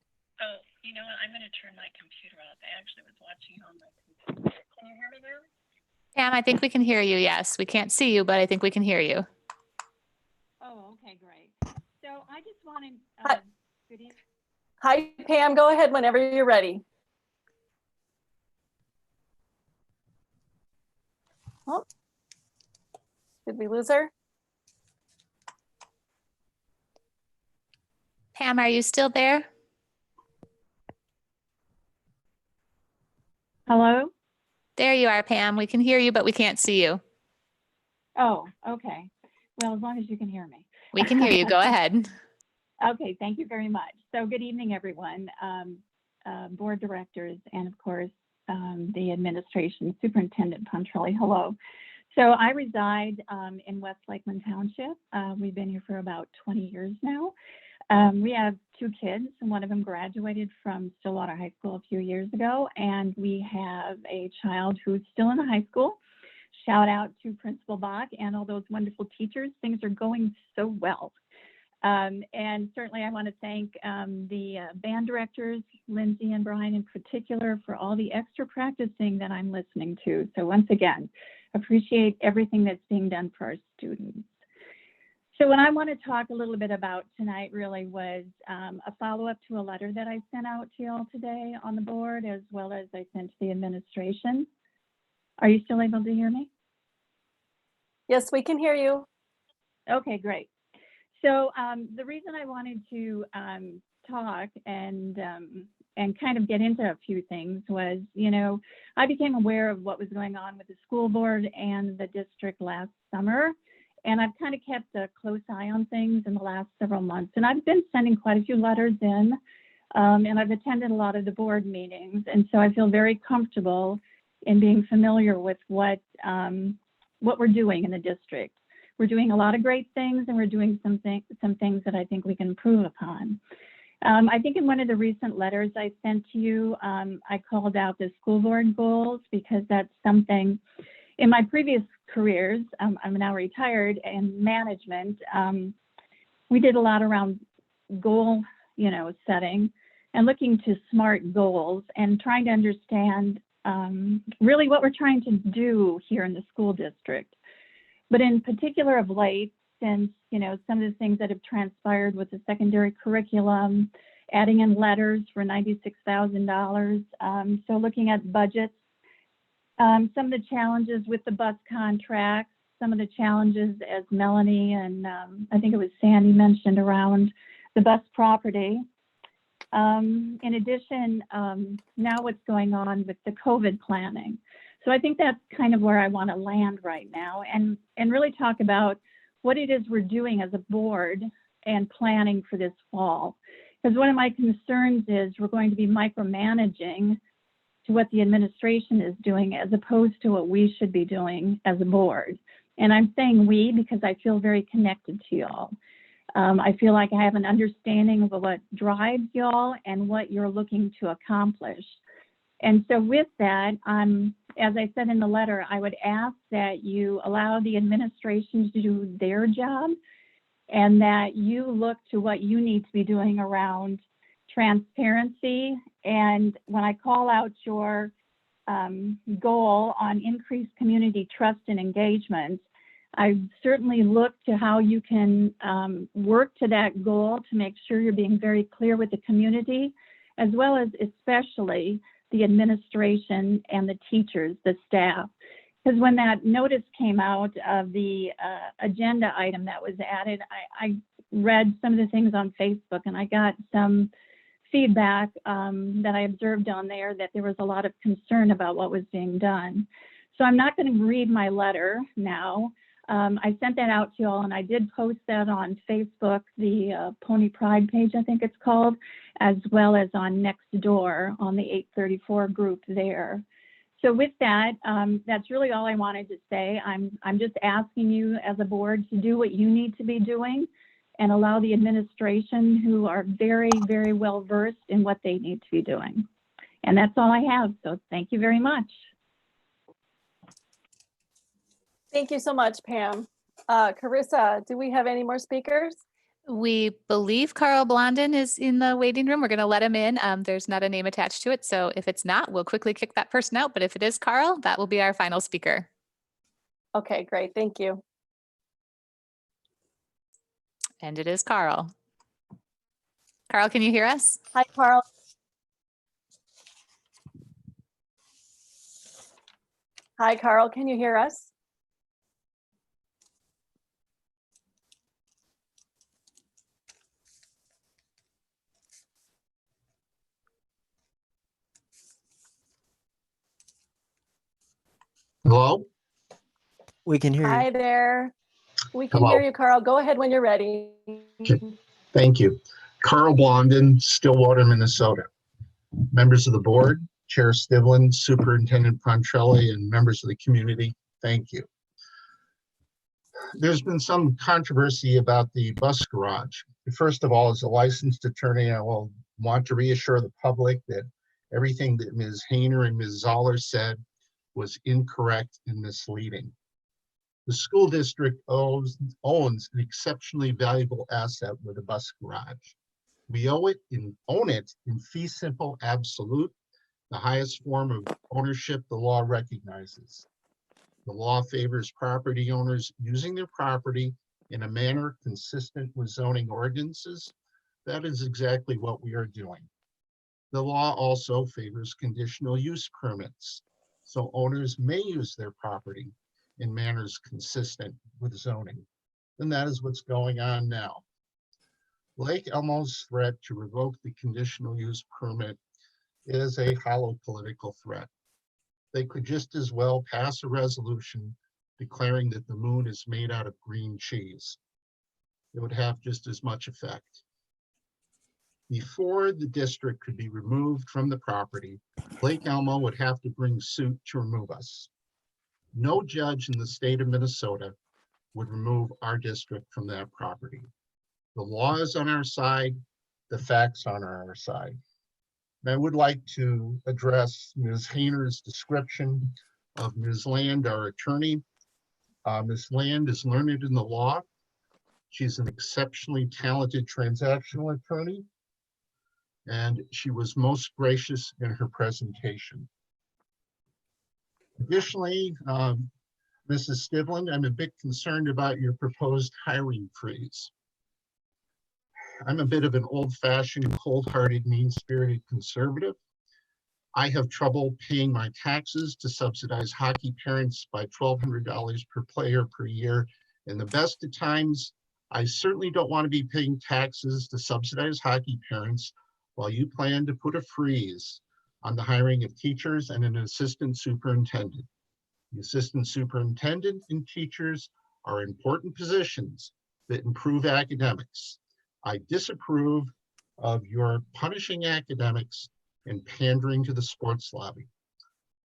Oh, you know what? I'm going to turn my computer off. I actually was watching on my computer. Can you hear me now? Pam, I think we can hear you. Yes, we can't see you, but I think we can hear you. Oh, okay, great. So I just wanted, good evening. Hi, Pam. Go ahead whenever you're ready. Oh, did we lose her? Pam, are you still there? Hello? There you are, Pam. We can hear you, but we can't see you. Oh, okay. Well, as long as you can hear me. We can hear you. Go ahead. Okay, thank you very much. So good evening, everyone, board directors, and of course, the administration, Superintendent Pontrelli. Hello. So I reside in West Lakeland Township. We've been here for about 20 years now. We have two kids, and one of them graduated from Stillwater High School a few years ago, and we have a child who's still in the high school. Shout out to Principal Bach and all those wonderful teachers. Things are going so well. And certainly I want to thank the band directors, Lindsay and Brian in particular, for all the extra practicing that I'm listening to. So once again, appreciate everything that's being done for our students. So what I want to talk a little bit about tonight really was a follow-up to a letter that I sent out to you all today on the board, as well as I sent to the administration. Are you still able to hear me? Yes, we can hear you. Okay, great. So the reason I wanted to talk and kind of get into a few things was, you know, I became aware of what was going on with the school board and the district last summer. And I've kind of kept a close eye on things in the last several months. And I've been sending quite a few letters in, and I've attended a lot of the board meetings. And so I feel very comfortable in being familiar with what we're doing in the district. We're doing a lot of great things, and we're doing some things that I think we can improve upon. I think in one of the recent letters I sent to you, I called out the school board goals, because that's something in my previous careers, I'm now retired in management. We did a lot around goal, setting and looking to SMART goals and trying to understand really what we're trying to do here in the school district. But in particular of late, since, some of the things that have transpired with the secondary curriculum, adding in letters for $96,000. So looking at budgets, some of the challenges with the bus contracts, some of the challenges as Melanie and I think it was Sandy mentioned around the bus property. In addition, now what's going on with the COVID planning. So I think that's kind of where I want to land right now and really talk about what it is we're doing as a board and planning for this fall. Because one of my concerns is we're going to be micromanaging to what the administration is doing as opposed to what we should be doing as a board. And I'm saying we because I feel very connected to y'all. I feel like I have an understanding of what drives y'all and what you're looking to accomplish. And so with that, as I said in the letter, I would ask that you allow the administration to do their job and that you look to what you need to be doing around transparency. And when I call out your goal on increased community trust and engagement, I certainly look to how you can work to that goal to make sure you're being very clear with the community, as well as especially the administration and the teachers, the staff. Because when that notice came out of the agenda item that was added, I read some of the things on Facebook and I got some feedback that I observed on there that there was a lot of concern about what was being done. So I'm not going to read my letter now. I sent that out to you all and I did post that on Facebook, the Pony Pride page, I think it's called, as well as on Nextdoor on the 834 group there. So with that, that's really all I wanted to say. I'm just asking you as a board to do what you need to be doing and allow the administration who are very, very well versed in what they need to be doing. And that's all I have. So thank you very much. Thank you so much, Pam. Carissa, do we have any more speakers? We believe Carl Blondin is in the waiting room. We're going to let him in. There's not a name attached to it. So if it's not, we'll quickly kick that person out. But if it is Carl, that will be our final speaker. Okay, great. Thank you. And it is Carl. Carl, can you hear us? Hi, Carl. Hi, Carl. Can you hear us? Hello? We can hear Hi you. there. We can Hello. hear you, Carl. Go ahead when you're ready. Okay. Thank you. Carl Blondin, Stillwater, Minnesota. Members of the board, Chair Stivlin, Superintendent Pontrelli, and members of the community, thank you. There's been some controversy about the bus garage. First of all, as a licensed attorney, I will want to reassure the public that everything that Ms. Hayner and Ms. Zoller said was incorrect and misleading. The school district owns an exceptionally valuable asset with a bus garage. We own it in fee simple absolute, the highest form of ownership the law recognizes. The law favors property owners using their property in a manner consistent with zoning ordinances. That is exactly what we are doing. The law also favors conditional use permits, so owners may use their property in manners consistent with zoning. And that is what's going on now. Lake Elmo's threat to revoke the conditional use permit is a hollow political threat. They could just as well pass a resolution declaring that the moon is made out of green cheese. It would have just as much effect. Before the district could be removed from the property, Lake Elmo would have to bring suit to remove us. No judge in the state of Minnesota would remove our district from that property. The law is on our side, the facts are on our side. And I would like to address Ms. Hayner's description of Ms. Land, our attorney. Ms. Land is learned in the law. She's an exceptionally talented transactional attorney, and she was most gracious in her presentation. Additionally, Mrs. Stivlin, I'm a bit concerned about your proposed hiring freeze. I'm a bit of an old-fashioned, cold-hearted, mean-spirited conservative. I have trouble paying my taxes to subsidize hockey parents by $1,200 per player per year. In the best of times, I certainly don't want to be paying taxes to subsidize hockey parents while you plan to put a freeze on the hiring of teachers and an assistant superintendent. The assistant superintendent and teachers are important positions that improve academics. I disapprove of your punishing academics and pandering to the sports lobby.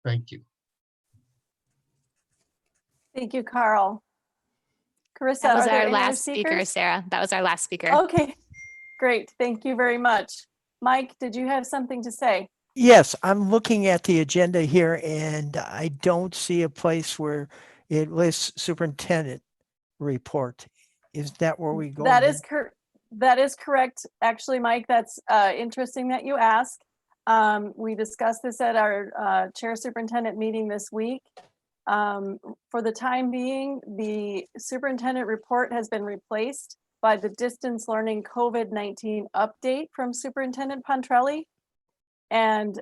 Thank you. Thank you, Carl. Carissa, That was are there our any other last speaker, speakers? Sarah. That was our last speaker. Okay, great. Thank you very much. Mike, did you have something to say? Yes, I'm looking at the agenda here and I don't see a place where it lists superintendent report. Is that where we go? That is correct. Actually, Mike, that's interesting that you ask. We discussed this at our chair superintendent meeting this week. For the time being, the superintendent report has been replaced by the distance learning COVID-19 update from Superintendent Pontrelli. And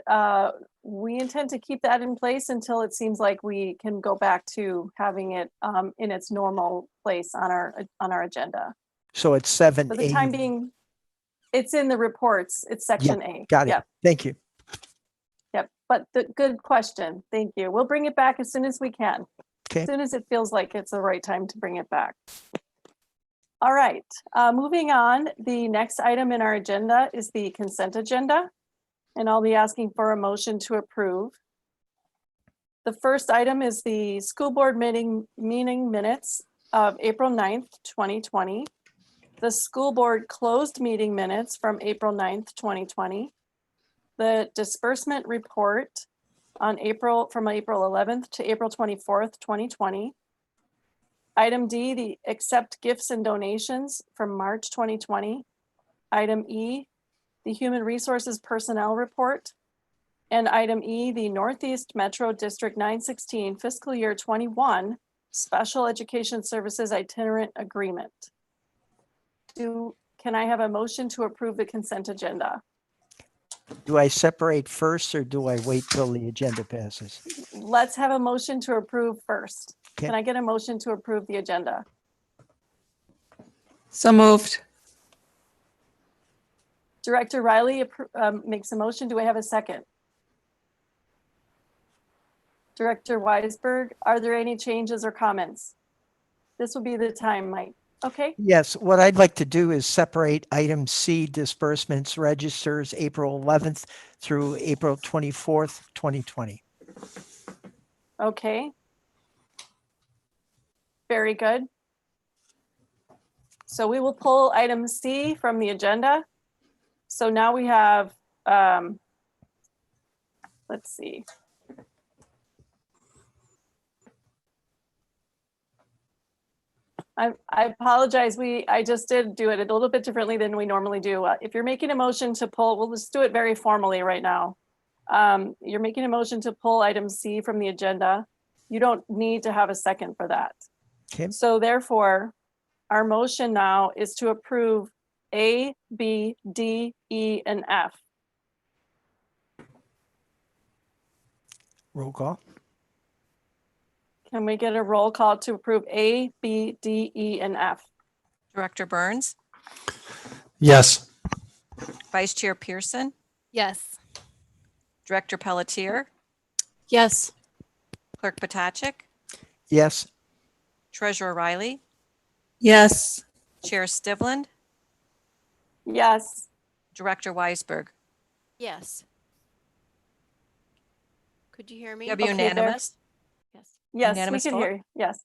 we intend to keep that in place until it seems like we can go back to having it in its normal place on our agenda. So it's 7A. For the time being, it's in the reports. It's section A. Got it. Yep. Thank you. Yep. But good question. Thank you. We'll bring it back as soon as we can. Okay. As soon as it feels like it's the right time to bring it back. All right. Moving on, the next item in our agenda is the consent agenda. And I'll be asking for a motion to approve. The first item is the school board meeting minutes of April 9th, 2020. The school board closed meeting minutes from April 9th, 2020. The disbursement report on from April 11th to April 24th, 2020. Item D, the accept gifts and donations from March 2020. Item E, the Human Resources Personnel Report, and item E, the Northeast Metro District 916 Fiscal Year 21 Special Education Services Itinerant Agreement. Can I have a motion to approve the consent agenda? Do I separate first or do I wait till the agenda passes? Let's have a motion to approve first. Okay. Can I get a motion to approve the agenda? So moved. Director Riley makes a motion. Do I have a second? Director Weisberg, are there any changes or comments? This will be the time, Mike. Okay. Yes, what I'd like to do is separate item C, disbursements registers, April 11th through April 24th, 2020. Okay. Very good. So we will pull item C from the agenda. So now we have, let's see. I apologize. I just did do it a little bit differently than we normally do. If you're making a motion to pull, we'll just do it very formally right now. You're making a motion to pull item C from the agenda. You don't need to have a second for that. Okay. So therefore, our motion now is to approve A, B, D, E, and F. Roll call. Can we get a roll call to approve A, B, D, E, and F? Director Burns, Yes. Vice Chair Pearson, Yes. Director Pelletier, Yes. Clerk Potacek, Yes. Treasurer Riley, Yes. Chair Stivland, Yes. Director Weisberg. Yes. Could you hear me? You have unanimous? Yes, Unanimous we can vote? hear you. Yes.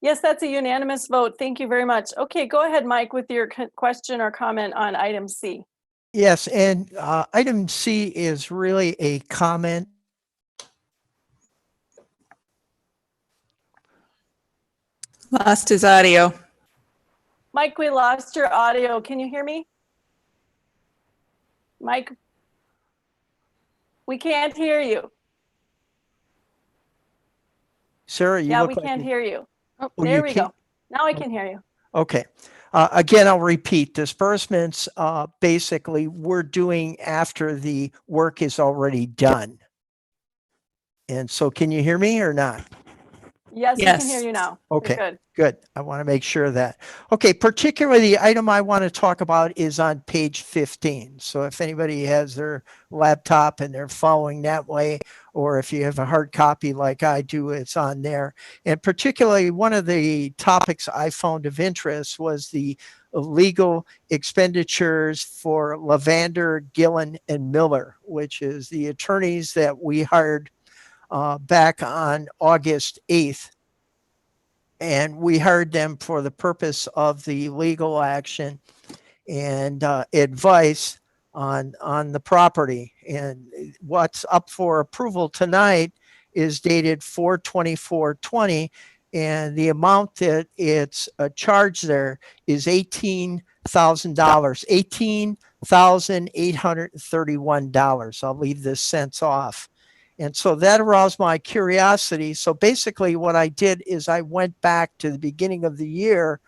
Yes, that's a unanimous vote. Thank you very much. Okay, go ahead, Mike, with your question or comment on item C. Yes, and item C is really a comment. Lost his audio. Mike, we lost your audio. Can you hear me? Mike, we can't hear you. Sarah, you Yeah, look we like can't you- hear you. Oh, There you we can't- go. Now I can hear you. Okay. Again, I'll repeat, disbursements basically we're doing after the work is already done. And so can you hear me or not? Yes, we can hear you now. You're Okay, good. good. I want to make sure that. Okay, particularly the item I want to talk about is on page 15. So if anybody has their laptop and they're following that way, or if you have a hard copy like I do, it's on there. And particularly one of the topics I found of interest was the legal expenditures for Lavander, Gillen, and Miller, which is the attorneys that we hired back on August 8th. And we hired them for the purpose of the legal action and advice on the property. And what's up for approval tonight is dated 4/24/20, and the amount that it's charged there is $18,000, $18,831. I'll leave the cents off. And so that aroused my curiosity. So basically what I did is I went back to the beginning of the year,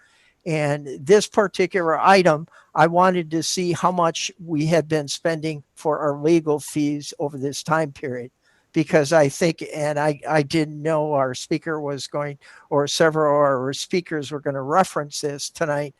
and this particular item, I wanted to see how much we had been spending for our legal fees over this time period. Because I think, and I didn't know our speaker was going, or several of our speakers were going to reference this tonight.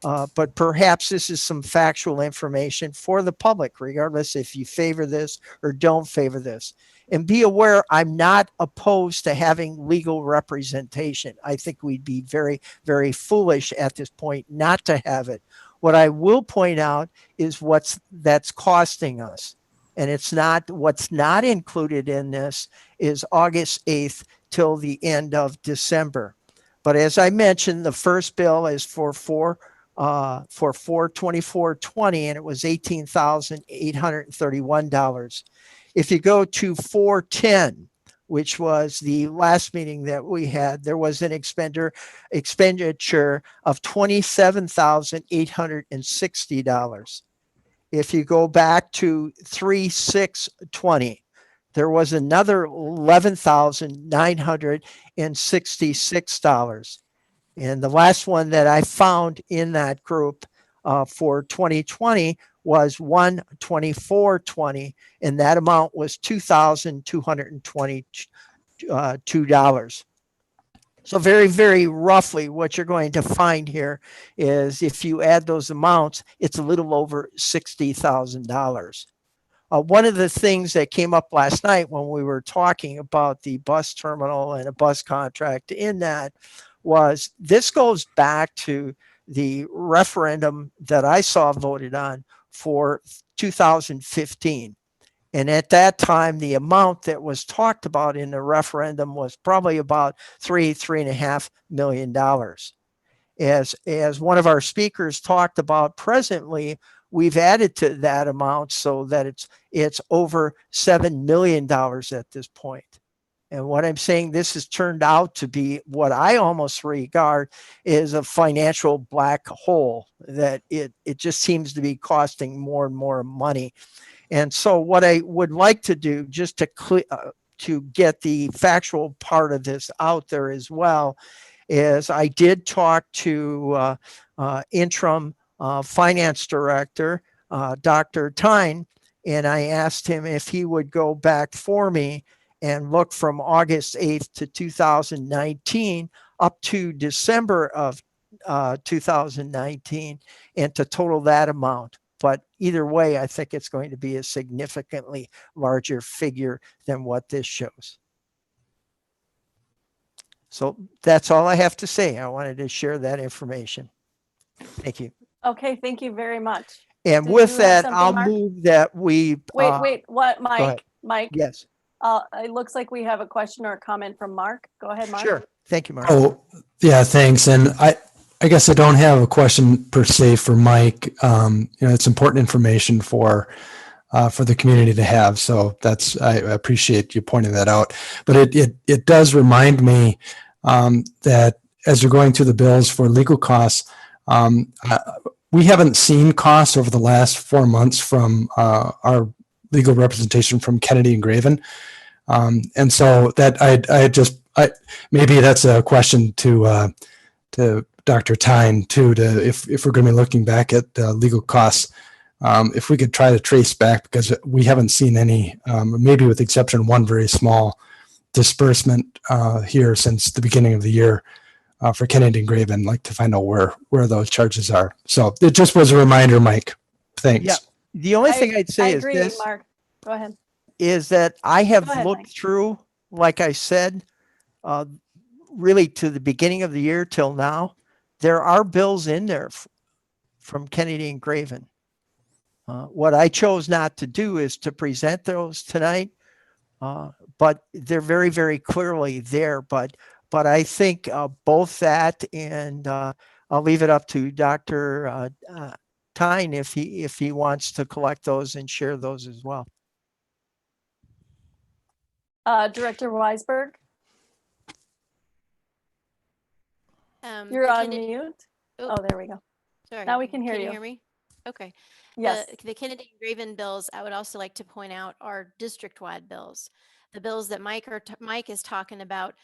But perhaps this is some factual information for the public, regardless if you favor this or don't favor this. And be aware, I'm not opposed to having legal representation. I think we'd be very, very foolish at this point not to have it. What I will point out is that's costing us. And it's not, what's not included in this is August 8th till the end of December. But as I mentioned, the first bill is for 4/24/20, and it was $18,831. If you go to 4/10, which was the last meeting that we had, there was an expenditure of $27,860. If you go back to 3/6/20, there was another $11,966. And the last one that I found in that group for 2020 was 1/24/20, and that amount was $2,222. So very, very roughly, what you're going to find here is if you add those amounts, it's a little over $60,000. One of the things that came up last night when we were talking about the bus terminal and a bus contract in that was this goes back to the referendum that I saw voted on for 2015. And at that time, the amount that was talked about in the referendum was probably about $3.5 million. As one of our speakers talked about presently, we've added to that amount so that it's over $7 million at this point. And what I'm saying, this has turned out to be what I almost regard is a financial black hole, that it just seems to be costing more and more money. And so what I would like to do, just to get the factual part of this out there as well, is I did talk to interim finance director, Dr. Tyne, and I asked him if he would go back for me and look from August 8th to 2019 up to December of 2019 and to total that amount. But either way, I think it's going to be a significantly larger figure than what this shows. So that's all I have to say. I wanted to share that information. Thank you. Okay, thank you very much. And Did with you have that, something, I'll Mark? move that we. Wait, what, go ahead. Mike? Yes. It looks like we have a question or a comment from Mark. Go ahead, Mark. Sure. Thank you, Mark. Oh, yeah, thanks. And I guess I don't have a question per se for Mike. It's important information for the community to have. So I appreciate you pointing that out. But it does remind me that as you're going through the bills for legal costs, we haven't seen costs over the last 4 months from our legal representation from Kennedy and Graven. And so that maybe that's a question to Dr. Tyne too, if we're going to be looking back at the legal costs, if we could try to trace back, because we haven't seen any, maybe with the exception of one very small disbursement here since the beginning of the year for Kennedy and Graven, like to find out where those charges are. So it just was a reminder, Mike. Thanks. Yeah. The only thing I'd say is agree, this. Mark. Go ahead. Is that I have Go ahead, looked Mike. through, like I said, really to the beginning of the year till now. There are bills in there from Kennedy and Graven. What I chose not to do is to present those tonight, but they're very, very clearly there. But I think both that and I'll leave it up to Dr. Tyne if he wants to collect those and share those as well. Director Weisberg, you're the on Kennedy- mute. Oh. Oh, there we go. Sorry. Now we can hear you. Hear me? Okay. Yes. The Kennedy and Graven bills, I would also like to point out, are district-wide bills. The bills that Mike is talking about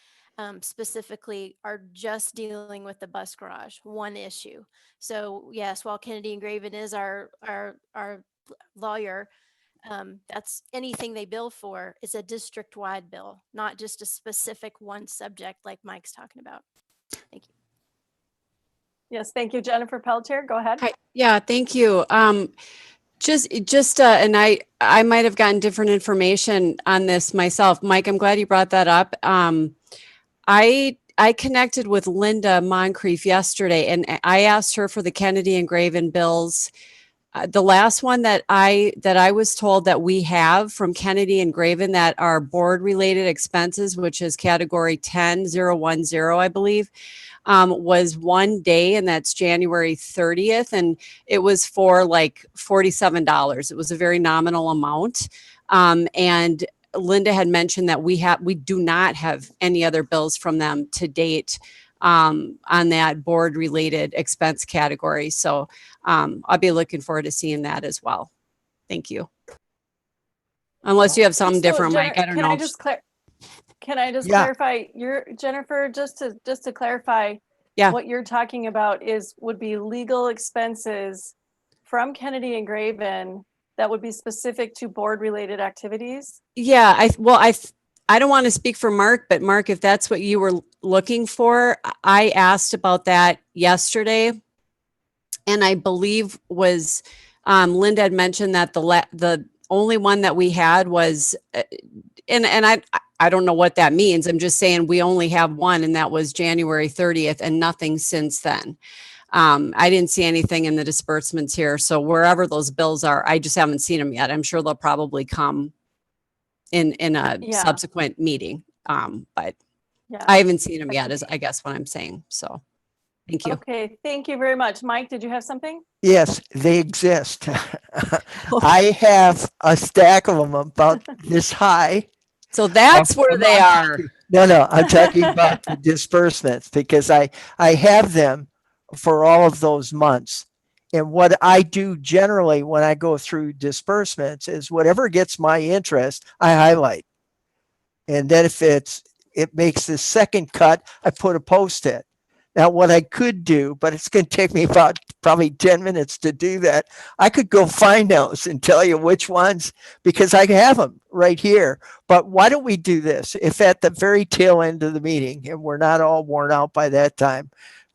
specifically are just dealing with the bus garage, one issue. So yes, while Kennedy and Graven is our lawyer, that's anything they bill for is a district-wide bill, not just a specific one subject like Mike's talking about. Thank you. Yes, thank you. Jennifer Pelletier, go ahead. Hi. Yeah, thank you. And I might have gotten different information on this myself. Mike, I'm glad you brought that up. I connected with Linda Moncrief yesterday, and I asked her for the Kennedy and Graven bills. The last one that I was told that we have from Kennedy and Graven that are board related expenses, which is category 10010, I believe, was 1 day, and that's January 30th. And it was for like $47. It was a very nominal amount. And Linda had mentioned that we do not have any other bills from them to date on that board related expense category. So I'll be looking forward to seeing that as well. Thank you. Unless you have something different, Mike, I don't know. Can I just Yeah. clarify, Jennifer, just to clarify, what you're talking about would be legal expenses from Kennedy and Graven that would be specific to board related activities? Yeah, I don't want to speak for Mark, but Mark, if that's what you were looking for, I asked about that yesterday, and I believe was Linda had mentioned that the only one that we had was, and I don't know what that means. I'm just saying we only have one, and that was January 30th, and nothing since then. I didn't see anything in the disbursements here. So wherever those bills are, I just haven't seen them yet. I'm sure they'll probably come in a subsequent meeting. But I haven't seen them yet, is I guess what I'm saying. So thank you. Okay, thank you very much. Mike, did you have something? Yes, they exist. I have a stack of them about this high. So that's where they are. No, I'm talking about the disbursements because I have them for all of those months. And what I do generally when I go through disbursements is whatever gets my interest, I highlight. And then if it makes the second cut, I put a post-it. Now, what I could do, but it's going to take me about probably 10 minutes to do that. I could go find those and tell you which ones, because I have them right here. But why don't we do this? If at the very tail end of the meeting, and we're not all worn out by that time,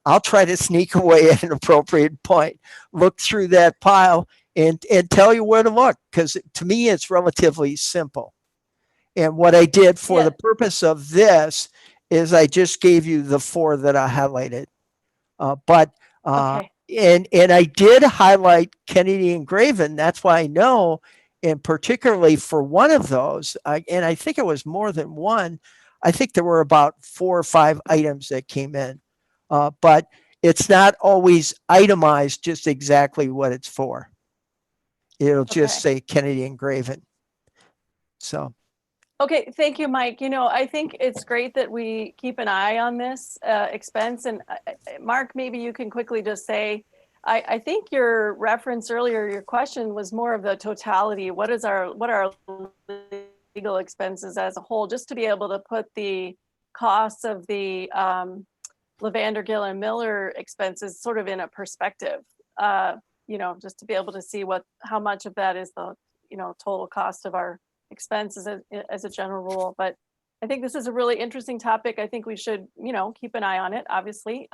I'll try to sneak away at an appropriate point, look through that pile and tell you where to look, because to me, it's relatively simple. And what I did for the purpose of this is I just gave you the 4 that I highlighted. And I did highlight Kennedy and Graven. That's why I know, and particularly for one of those, and I think it was more than one, I think there were about 4 or 5 items that came in. But it's not always itemized just exactly what it's for. It'll just say Kennedy and Graven. So. Okay, thank you, Mike. I think it's great that we keep an eye on this expense. And Mark, maybe you can quickly just say, I think your reference earlier, your question was more of the totality. What are our legal expenses as a whole, just to be able to put the costs of the Gill and Miller expenses sort of in a perspective, just to be able to see how much of that is the, total cost of our expenses as a general rule. But I think this is a really interesting topic. I think we should, keep an eye on it, obviously.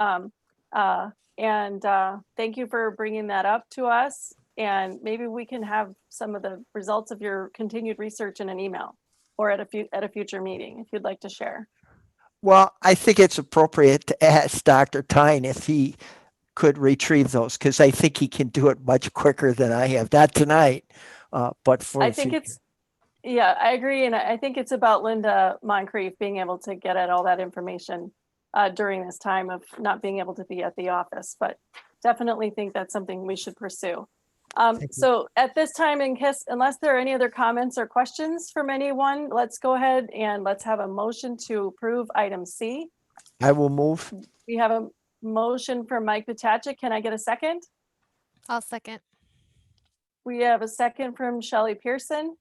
Thank you for bringing that up to us. And maybe we can have some of the results of your continued research in an email or at a future meeting, if you'd like to share. Well, I think it's appropriate to ask Dr. Tyne if he could retrieve those, because I think he can do it much quicker than I have. Not tonight, but for I think I agree. And I think it's about Linda Moncrief being able to get at all that information during this time of not being able to be at the office, but definitely think that's something we should pursue. So at this time, unless there are any other comments or questions from anyone, let's go ahead and let's have a motion to approve item C. I will move. We have a motion from Mike Potachik. Can I get a second? I'll second. We have a second from Shelley Pearson.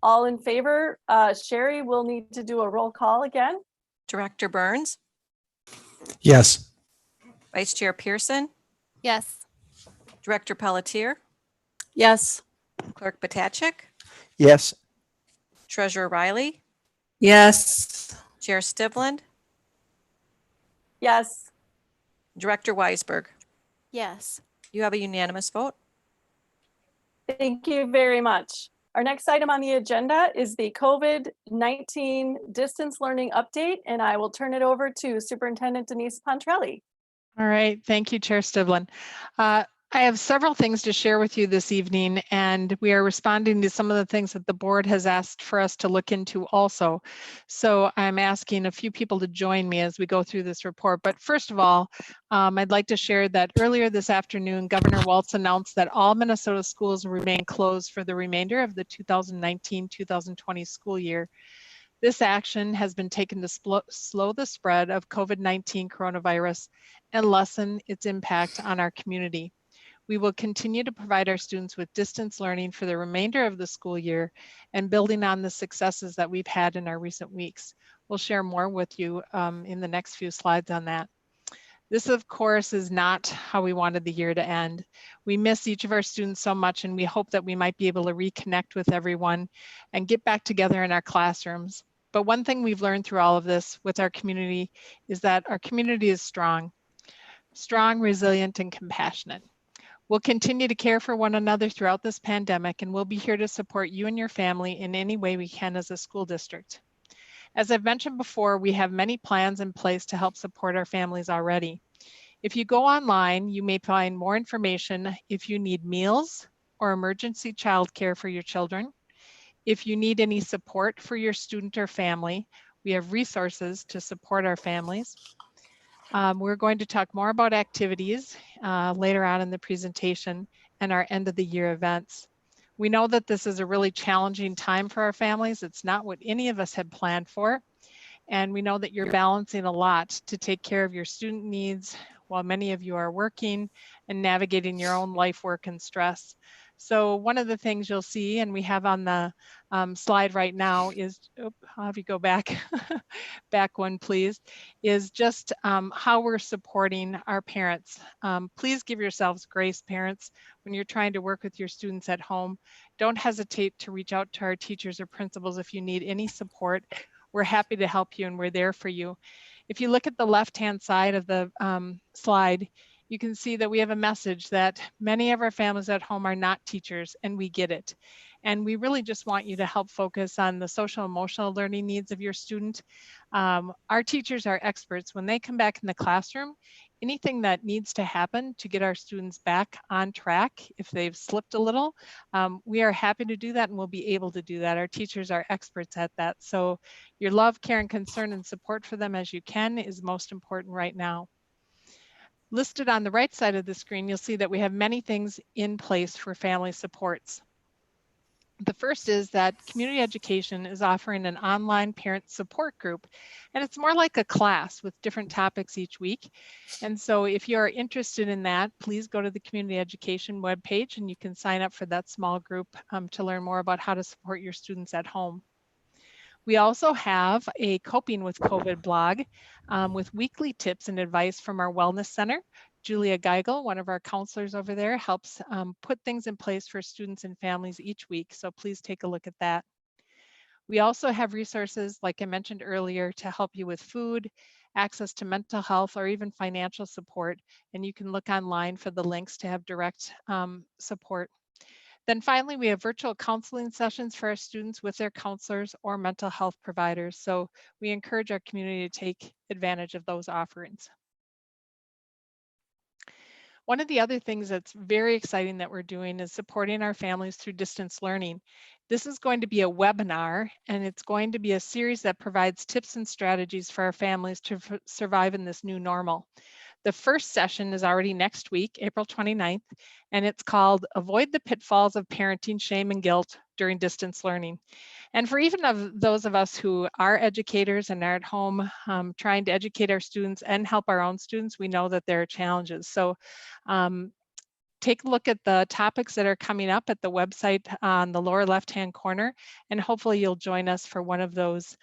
All in favor? Sherry, we'll need to do a roll call again. Director Burns, Yes. Vice Chair Pearson, Yes. Director Pelletier, Yes. Clerk Potachik, Yes. Treasurer Riley, Yes. Chair Stivland, Yes. Director Weisberg. Yes. You have a unanimous vote. Thank you very much. Our next item on the agenda is the COVID-19 distance learning update, and I will turn it over to Superintendent Denise Pontrelli. All right, thank you, Chair Stivlin. I have several things to share with you this evening, and we are responding to some of the things that the board has asked for us to look into also. So I'm asking a few people to join me as we go through this report. But first of all, I'd like to share that earlier this afternoon, Governor Walz announced that all Minnesota schools will remain closed for the remainder of the 2019-2020 school year. This action has been taken to slow the spread of COVID-19 coronavirus and lessen its impact on our community. We will continue to provide our students with distance learning for the remainder of the school year and building on the successes that we've had in our recent weeks. We'll share more with you in the next few slides on that. This, of course, is not how we wanted the year to end. We miss each of our students so much, and we hope that we might be able to reconnect with everyone and get back together in our classrooms. But one thing we've learned through all of this with our community is that our community is strong, resilient, and compassionate. We'll continue to care for one another throughout this pandemic, and we'll be here to support you and your family in any way we can as a school district. As I've mentioned before, we have many plans in place to help support our families already. If you go online, you may find more information if you need meals or emergency childcare for your children. If you need any support for your student or family, we have resources to support our families. We're going to talk more about activities later on in the presentation and our end of the year events. We know that this is a really challenging time for our families. It's not what any of us had planned for. And we know that you're balancing a lot to take care of your student needs while many of you are working and navigating your own life, work, and stress. So one of the things you'll see, and we have on the slide right now is, I'll have you go back, back one please, is just how we're supporting our parents. Please give yourselves grace, parents, when you're trying to work with your students at home. Don't hesitate to reach out to our teachers or principals if you need any support. We're happy to help you and we're there for you. If you look at the left-hand side of the slide, you can see that we have a message that many of our families at home are not teachers, and we get it. And we really just want you to help focus on the social emotional learning needs of your student. Our teachers are experts. When they come back in the classroom, anything that needs to happen to get our students back on track, if they've slipped a little, we are happy to do that and we'll be able to do that. Our teachers are experts at that. So your love, care, and concern and support for them as you can is most important right now. Listed on the right side of the screen, you'll see that we have many things in place for family supports. The first is that community education is offering an online parent support group, and it's more like a class with different topics each week. And so if you are interested in that, please go to the community education webpage and you can sign up for that small group to learn more about how to support your students at home. We also have a Coping with COVID blog with weekly tips and advice from our Wellness Center. Julia Geigel, one of our counselors over there, helps put things in place for students and families each week. So please take a look at that. We also have resources, like I mentioned earlier, to help you with food, access to mental health, or even financial support. And you can look online for the links to have direct support. Then finally, we have virtual counseling sessions for our students with their counselors or mental health providers. So we encourage our community to take advantage of those offerings. One of the other things that's very exciting that we're doing is supporting our families through distance learning. This is going to be a webinar, and it's going to be a series that provides tips and strategies for our families to survive in this new normal. The first session is already next week, April 29th, and it's called Avoid the Pitfalls of Parenting Shame and Guilt During Distance Learning. And for even of those of us who are educators and are at home trying to educate our students and help our own students, we know that there are challenges. So take a look at the topics that are coming up at the website on the lower left-hand corner, and hopefully you'll join us for one of those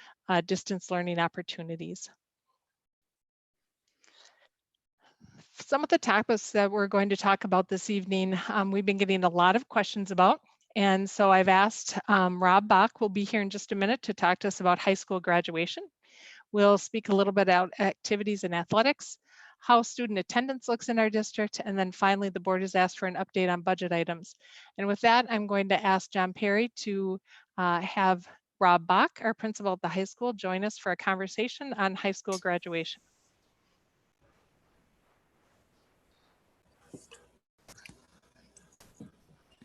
distance learning opportunities. Some of the topics that we're going to talk about this evening, we've been getting a lot of questions about. And so I've asked Rob Bach will be here in just a minute to talk to us about high school graduation. We'll speak a little bit about activities and athletics, how student attendance looks in our district, and then finally the board has asked for an update on budget items. And with that, I'm going to ask John Perry to have Rob Bach, our principal at the high school, join us for a conversation on high school graduation.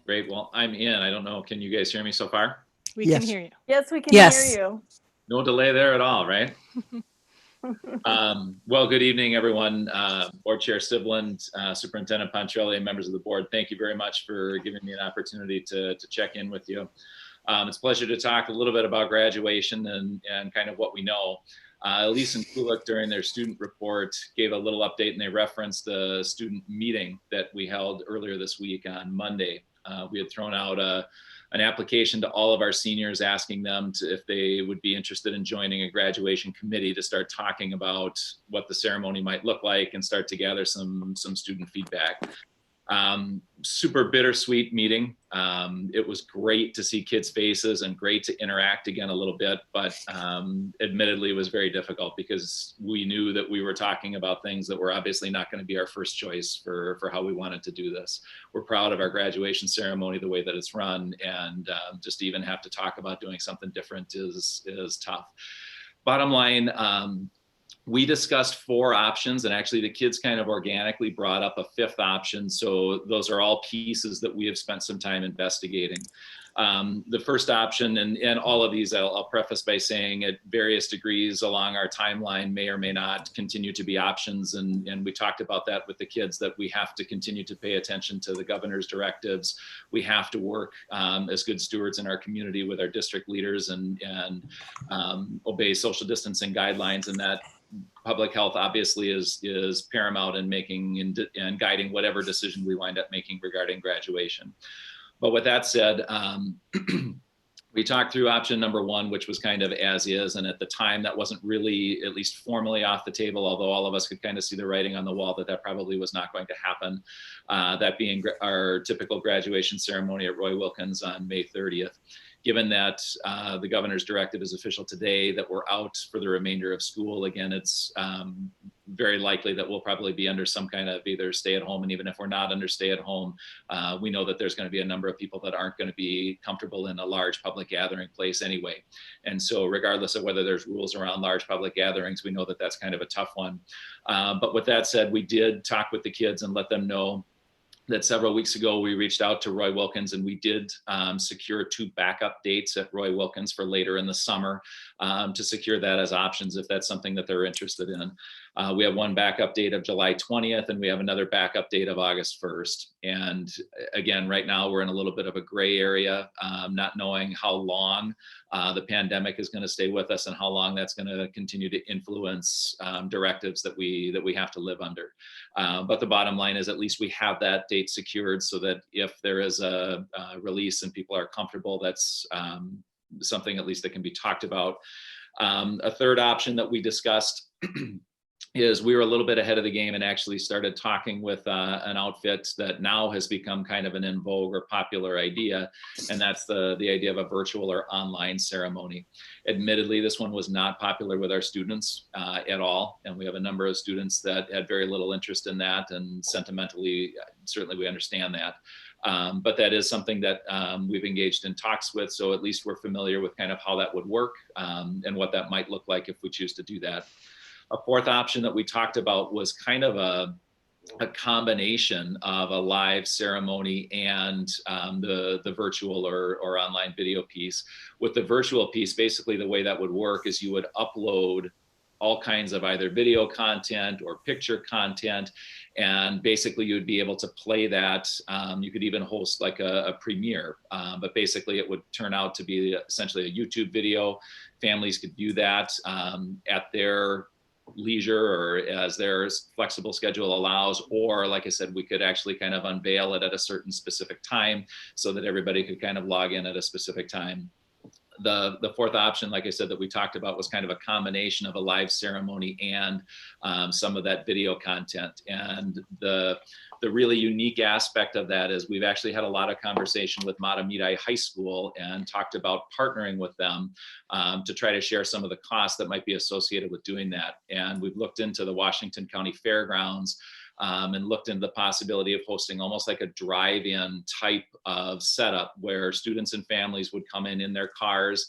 Great. Well, I'm in. I don't know. Can you guys hear me so far? We can hear you. Yes, we can Yes. hear you. No delay there at all, right? Well, good evening, everyone. Board Chair Stivland, Superintendent Pontrelli, members of the board, thank you very much for giving me an opportunity to check in with you. It's a pleasure to talk a little bit about graduation and kind of what we know. Elise and Kulik during their student report gave a little update, and they referenced the student meeting that we held earlier this week on Monday. We had thrown out an application to all of our seniors asking them if they would be interested in joining a graduation committee to start talking about what the ceremony might look like and start to gather some student feedback. Super bittersweet meeting. It was great to see kids' faces and great to interact again a little bit, but admittedly it was very difficult because we knew that we were talking about things that were obviously not going to be our first choice for how we wanted to do this. We're proud of our graduation ceremony, the way that it's run, and just to even have to talk about doing something different is tough. Bottom line, we discussed 4 options, and actually the kids kind of organically brought up a 5th option. So those are all pieces that we have spent some time investigating. The first option, and all of these I'll preface by saying at various degrees along our timeline may or may not continue to be options. And we talked about that with the kids, that we have to continue to pay attention to the governor's directives. We have to work as good stewards in our community with our district leaders and obey social distancing guidelines, and that public health obviously is paramount in making and guiding whatever decision we wind up making regarding graduation. But with that said, we talked through option number 1, which was kind of as is. And at the time that wasn't really, at least formally, off the table, although all of us could kind of see the writing on the wall that probably was not going to happen. That being our typical graduation ceremony at Roy Wilkins on May 30th. Given that the governor's directive is official today, that we're out for the remainder of school, again, it's very likely that we'll probably be under some kind of either stay at home. And even if we're not under stay at home, we know that there's going to be a number of people that aren't going to be comfortable in a large public gathering place anyway. And so regardless of whether there's rules around large public gatherings, we know that that's kind of a tough one. But with that said, we did talk with the kids and let them know that several weeks ago we reached out to Roy Wilkins, and we did secure 2 backup dates at Roy Wilkins for later in the summer to secure that as options if that's something that they're interested in. We have one backup date of July 20th, and we have another backup date of August 1st. And again, right now we're in a little bit of a gray area, not knowing how long the pandemic is going to stay with us and how long that's going to continue to influence directives that we have to live under. But the bottom line is at least we have that date secured so that if there is a release and people are comfortable, that's something at least that can be talked about. A third option that we discussed is we were a little bit ahead of the game and actually started talking with an outfit that now has become kind of an in vogue or popular idea, and that's the idea of a virtual or online ceremony. Admittedly, this one was not popular with our students at all, and we have a number of students that had very little interest in that, and sentimentally, certainly we understand that. But that is something that we've engaged in talks with, so at least we're familiar with kind of how that would work and what that might look like if we choose to do that. A fourth option that we talked about was kind of a combination of a live ceremony and the virtual or online video piece. With the virtual piece, basically the way that would work is you would upload all kinds of either video content or picture content, and basically you would be able to play that. You could even host like a premiere, but basically it would turn out to be essentially a YouTube video. Families could view that at their leisure or as their flexible schedule allows, or like I said, we could actually kind of unveil it at a certain specific time so that everybody could kind of log in at a specific time. The fourth option, like I said, that we talked about was kind of a combination of a live ceremony and some of that video content. And the really unique aspect of that is we've actually had a lot of conversation with Matamidi High School and talked about partnering with them to try to share some of the costs that might be associated with doing that. And we've looked into the Washington County Fairgrounds and looked into the possibility of hosting almost like a drive-in type of setup where students and families would come in their cars.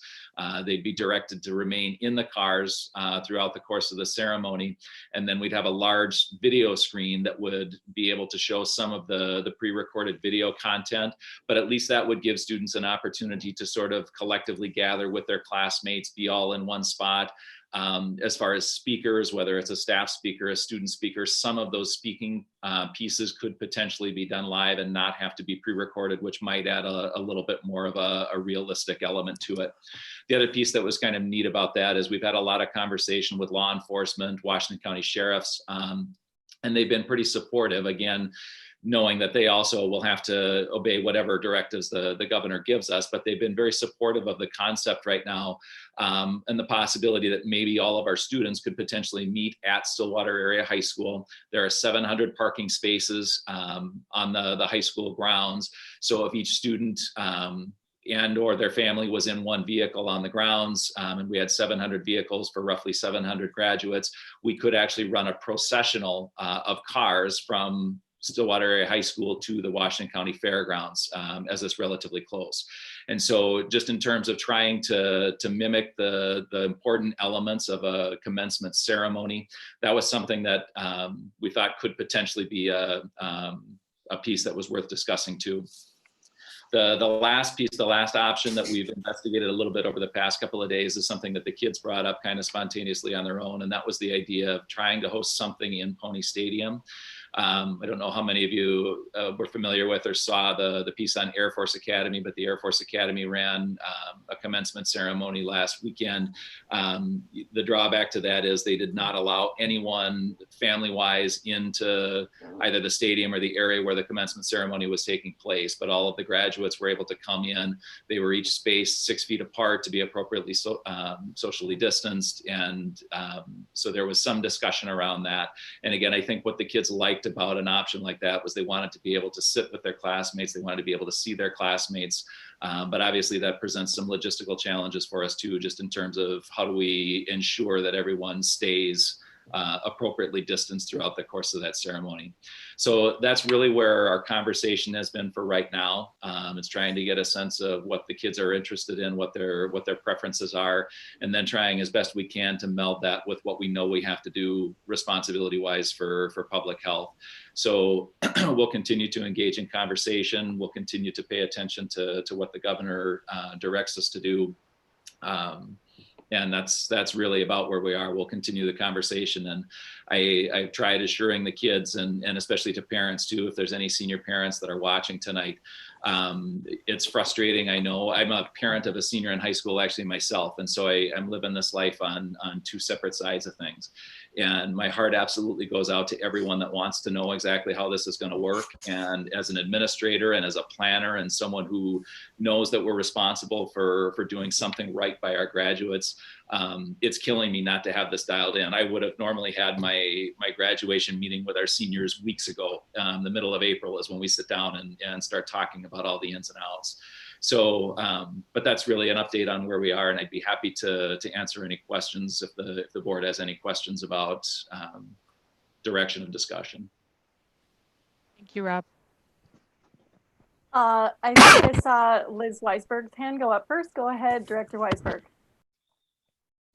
They'd be directed to remain in the cars throughout the course of the ceremony. And then we'd have a large video screen that would be able to show some of the pre-recorded video content, but at least that would give students an opportunity to sort of collectively gather with their classmates, be all in one spot. As far as speakers, whether it's a staff speaker, a student speaker, some of those speaking pieces could potentially be done live and not have to be pre-recorded, which might add a little bit more of a realistic element to it. The other piece that was kind of neat about that is we've had a lot of conversation with law enforcement, Washington County sheriffs, and they've been pretty supportive, again, knowing that they also will have to obey whatever directives the governor gives us, but they've been very supportive of the concept right now and the possibility that maybe all of our students could potentially meet at Stillwater Area High School. There are 700 parking spaces on the high school grounds. So if each student and or their family was in one vehicle on the grounds, and we had 700 vehicles for roughly 700 graduates, we could actually run a processional of cars from Stillwater Area High School to the Washington County Fairgrounds, as it's relatively close. And so just in terms of trying to mimic the important elements of a commencement ceremony, that was something that we thought could potentially be a piece that was worth discussing too. The last piece, the last option that we've investigated a little bit over the past couple of days is something that the kids brought up kind of spontaneously on their own, and that was the idea of trying to host something in Pony Stadium. I don't know how many of you were familiar with or saw the piece on Air Force Academy, but the Air Force Academy ran a commencement ceremony last weekend. The drawback to that is they did not allow anyone family-wise into either the stadium or the area where the commencement ceremony was taking place, but all of the graduates were able to come in. They were each spaced 6 feet apart to be appropriately socially distanced. And so there was some discussion around that. And again, I think what the kids liked about an option like that was they wanted to be able to sit with their classmates. They wanted to be able to see their classmates. But obviously that presents some logistical challenges for us too, just in terms of how do we ensure that everyone stays appropriately distanced throughout the course of that ceremony. So that's really where our conversation has been for right now. It's trying to get a sense of what the kids are interested in, what their preferences are, and then trying as best we can to meld that with what we know we have to do responsibility wise for public health. So we'll continue to engage in conversation. We'll continue to pay attention to what the governor directs us to do. And that's really about where we are. We'll continue the conversation. And I've tried assuring the kids and especially to parents too, if there's any senior parents that are watching tonight, It's frustrating. I know I'm a parent of a senior in high school actually myself. And so I'm living this life on two separate sides of things. And my heart absolutely goes out to everyone that wants to know exactly how this is going to work. And as an administrator and as a planner and someone who knows that we're responsible for doing something right by our graduates, it's killing me not to have this dialed in. I would have normally had my graduation meeting with our seniors weeks ago. The middle of April is when we sit down and start talking about all the ins and outs. So, but that's really an update on where we are, and I'd be happy to answer any questions if the board has any questions about direction of discussion. Thank you, Rob. I think I saw Liz Weisberg's hand go up first. Go ahead, Director Weisberg.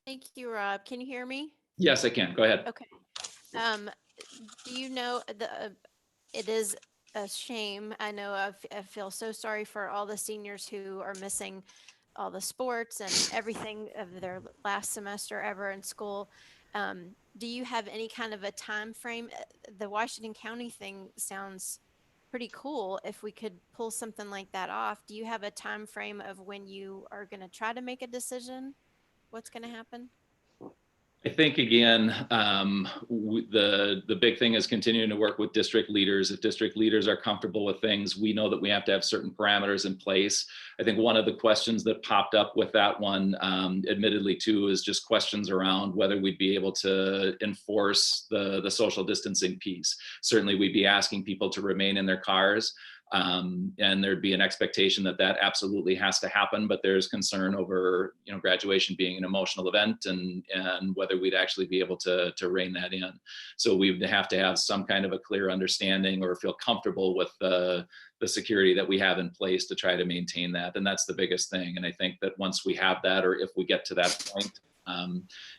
Thank you, Rob. Can you hear me? Yes, I can. Go ahead. Okay. Do you know it is a shame. I know I feel so sorry for all the seniors who are missing all the sports and everything of their last semester ever in school. Do you have any kind of a time frame? The Washington County thing sounds pretty cool. If we could pull something like that off, do you have a time frame of when you are going to try to make a decision? What's going to happen? I think again, the big thing is continuing to work with district leaders. If district leaders are comfortable with things, we know that we have to have certain parameters in place. I think one of the questions that popped up with that one, admittedly too, is just questions around whether we'd be able to enforce the social distancing piece. Certainly we'd be asking people to remain in their cars. And there'd be an expectation that that absolutely has to happen, but there's concern over, graduation being an emotional event and whether we'd actually be able to rein that in. So we'd have to have some kind of a clear understanding or feel comfortable with the security that we have in place to try to maintain that. And that's the biggest thing. And I think that once we have that, or if we get to that point,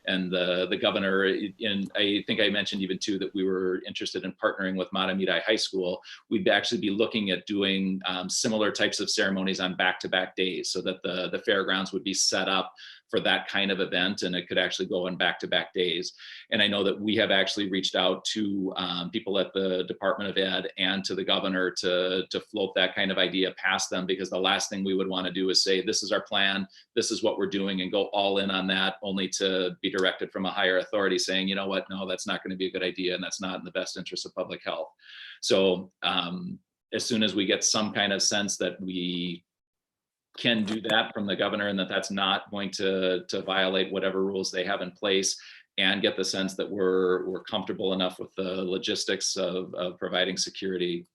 and the governor, I think I mentioned even too that we were interested in partnering with Matamidi High School. We'd actually be looking at doing similar types of ceremonies on back-to-back days, so that the fairgrounds would be set up for that kind of event, and it could actually go on back-to-back days. And I know that we have actually reached out to people at the Department of Ed and to the governor to float that kind of idea past them, because the last thing we would want to do is say, this is our plan, this is what we're doing, and go all in on that, only to be directed from a higher authority saying, you know what, no, that's not going to be a good idea, and that's not in the best interest of public health. So as soon as we get some kind of sense that we can do that from the governor, and that's not going to violate whatever rules they have in place, and get the sense that we're comfortable enough with the logistics of providing security,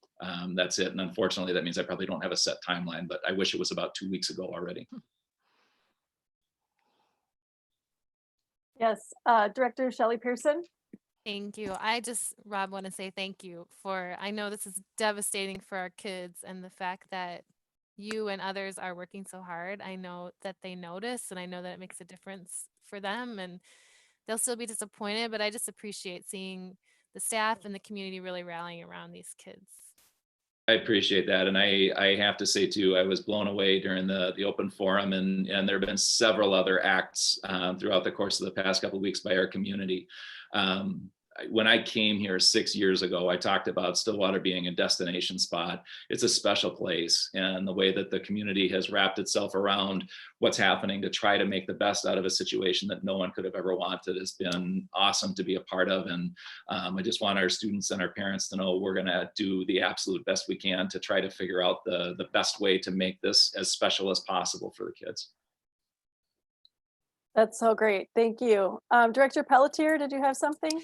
that's it. And unfortunately, that means I probably don't have a set timeline, but I wish it was about 2 weeks ago already. Yes, Director Shelley Pearson. Thank you. Rob, want to say thank you I know this is devastating for our kids, and the fact that you and others are working so hard. I know that they notice, and I know that it makes a difference for them, and they'll still be disappointed, but I just appreciate seeing the staff and the community really rallying around these kids. I appreciate that. And I have to say too, I was blown away during the open forum, and there have been several other acts throughout the course of the past couple of weeks by our community. When I came here 6 years ago, I talked about Stillwater being a destination spot. It's a special place, and the way that the community has wrapped itself around what's happening to try to make the best out of a situation that no one could have ever wanted has been awesome to be a part of. And I just want our students and our parents to know we're going to do the absolute best we can to try to figure out the best way to make this as special as possible for the kids. That's so great. Thank you. Director Pelletier, did you have something?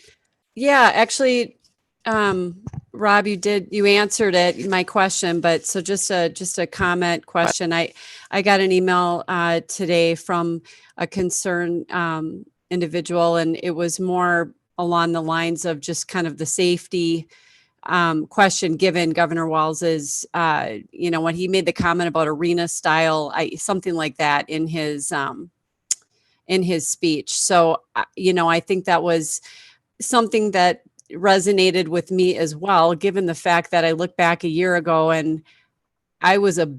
Yeah, actually, Rob, you answered it, my question, but so just a comment question. I got an email today from a concerned individual, and it was more along the lines of just kind of the safety question, given Governor Walls's, when he made the comment about arena style, something like that in his speech. So, I think that was something that resonated with me as well, given the fact that I look back a year ago and I was a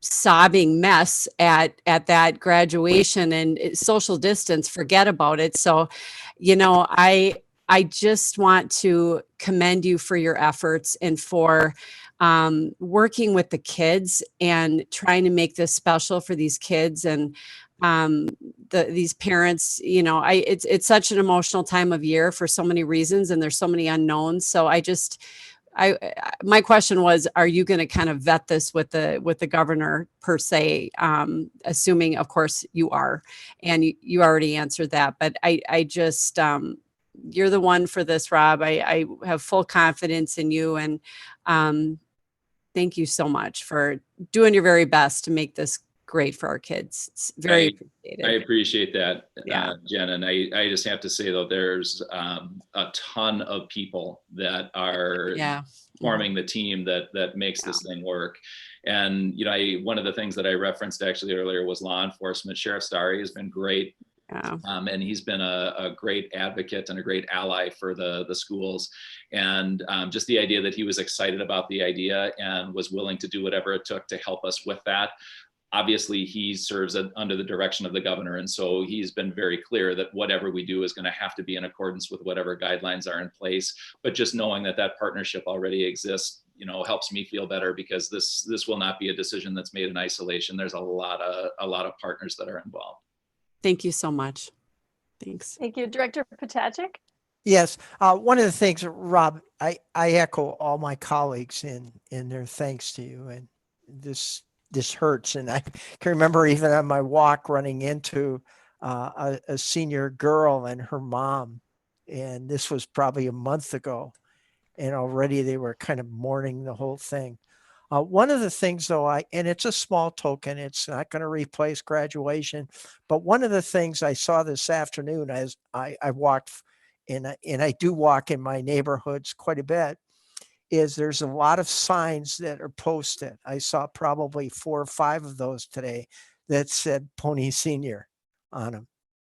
sobbing mess at that graduation, and social distance, forget about it. So, I just want to commend you for your efforts and for working with the kids and trying to make this special for these kids and these parents. You know, it's such an emotional time of year for so many reasons, and there's so many unknowns. So my question was, are you going to kind of vet this with the governor per se? Assuming, of course, you are, and you already answered that. But I just you're the one for this, Rob. I have full confidence in you, and thank you so much for doing your very best to make this great for our kids. It's very appreciated. I appreciate that, Yeah. Jen. And I just have to say, though, there's a ton of people that are forming the team that makes this thing work. And, you know, one of the things that I referenced actually earlier was law enforcement. Sheriff Starry has been great. And he's been a great advocate and a great ally for the schools. And just the idea that he was excited about the idea and was willing to do whatever it took to help us with that. Obviously, he serves under the direction of the governor. And so he's been very clear that whatever we do is going to have to be in accordance with whatever guidelines are in place. But just knowing that that partnership already exists, you know, helps me feel better, because this will not be a decision that's made in isolation. There's a lot of partners that are involved. Thank you so much. Thanks. Thank you. Director Potacek? Yes. One of the things, Rob, I echo all my colleagues in their thanks to you. And this hurts. And I can remember even on my walk running into a senior girl and her mom. And this was probably a month ago. And already they were kind of mourning the whole thing. One of the things, though, and it's a small token, it's not going to replace graduation, but one of the things I saw this afternoon as I walked, and I do walk in my neighborhoods quite a bit, is there's a lot of signs that are posted. I saw probably 4 or 5 of those today that said Pony Senior on them.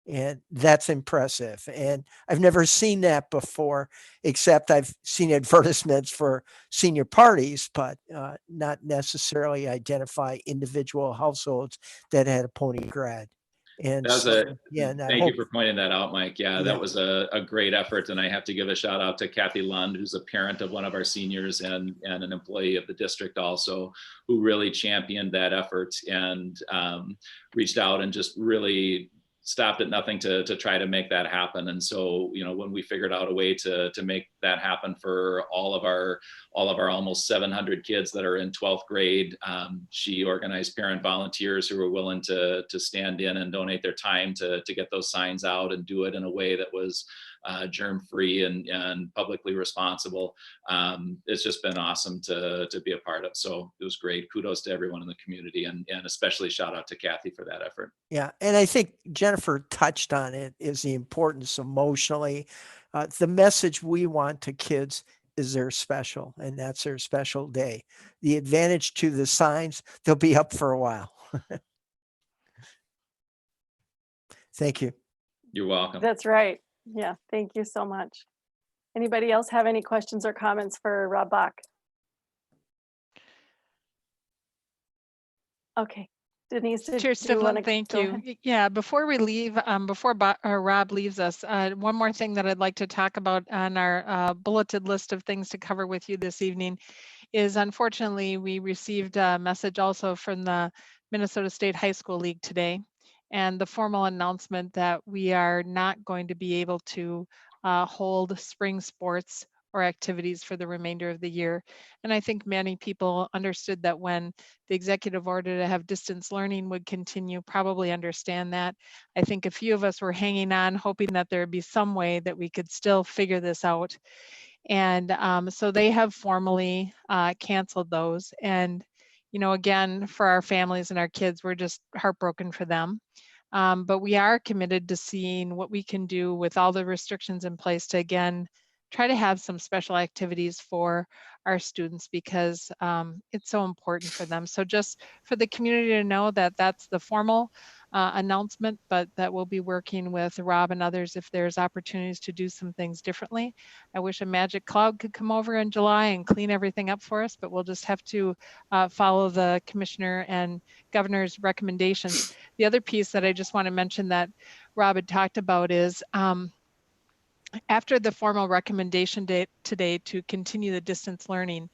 And that's impressive. And I've never seen that before, except I've seen advertisements for senior parties, but not necessarily identify individual households that had a Pony grad. And Thank you for pointing that out, Mike. Yeah, that was a great effort. And I have to give a shout out to Kathy Lund, who's a parent of one of our seniors and an employee of the district also, who really championed that effort and reached out and just really stopped at nothing to try to make that happen. And so, you know, when we figured out a way to make that happen for all of our almost 700 kids that are in 12th grade, she organized parent volunteers who were willing to stand in and donate their time to get those signs out and do it in a way that was germ-free and publicly responsible. It's just been awesome to be a part of. So it was great. Kudos to everyone in the community, and especially shout out to Kathy for that effort. Yeah. And I think Jennifer touched on it, is the importance emotionally. The message we want to kids is they're special, and that's their special day. The advantage to the signs, they'll be up for a while. Thank you. You're welcome. That's right. Yeah, thank you so much. Anybody else have any questions or comments for Rob Bach? Okay, Denise, Chair Stivlin, thank you. Yeah, before we leave, before Rob leaves us, one more thing that I'd like to talk about on our bulleted list of things to cover with you this evening is, unfortunately, we received a message also from the Minnesota State High School League today, and the formal announcement that we are not going to be able to hold spring sports or activities for the remainder of the year. And I think many people understood that when the executive order to have distance learning would continue, probably understand that. I think a few of us were hanging on, hoping that there would be some way that we could still figure this out. And so they have formally canceled those. And, you know, again, for our families and our kids, we're just heartbroken for them. But we are committed to seeing what we can do with all the restrictions in place to, again, try to have some special activities for our students, because it's so important for them. So just for the community to know that that's the formal announcement, but that we'll be working with Rob and others if there's opportunities to do some things differently. I wish a magic cloud could come over in July and clean everything up for us, but we'll just have to follow the commissioner and governor's recommendations. The other piece that I just want to mention that Rob had talked about is After the formal recommendation today to continue the distance learning,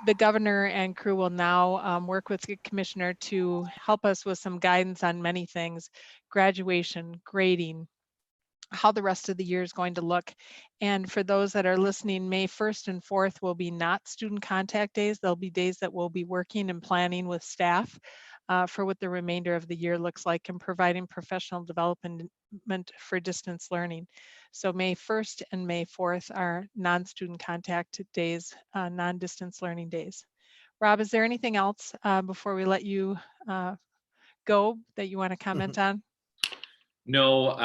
the governor and crew will now work with the commissioner to help us with some guidance on many things: graduation, grading, how the rest of the year is going to look. And for those that are listening, May 1st and 4th will be not student contact days. There'll be days that we'll be working and planning with staff for what the remainder of the year looks like and providing professional development for distance learning. So May 1st and May 4th are non-student contact days, non-distance learning days. Rob, is there anything else before we let you go that you want to comment on? No,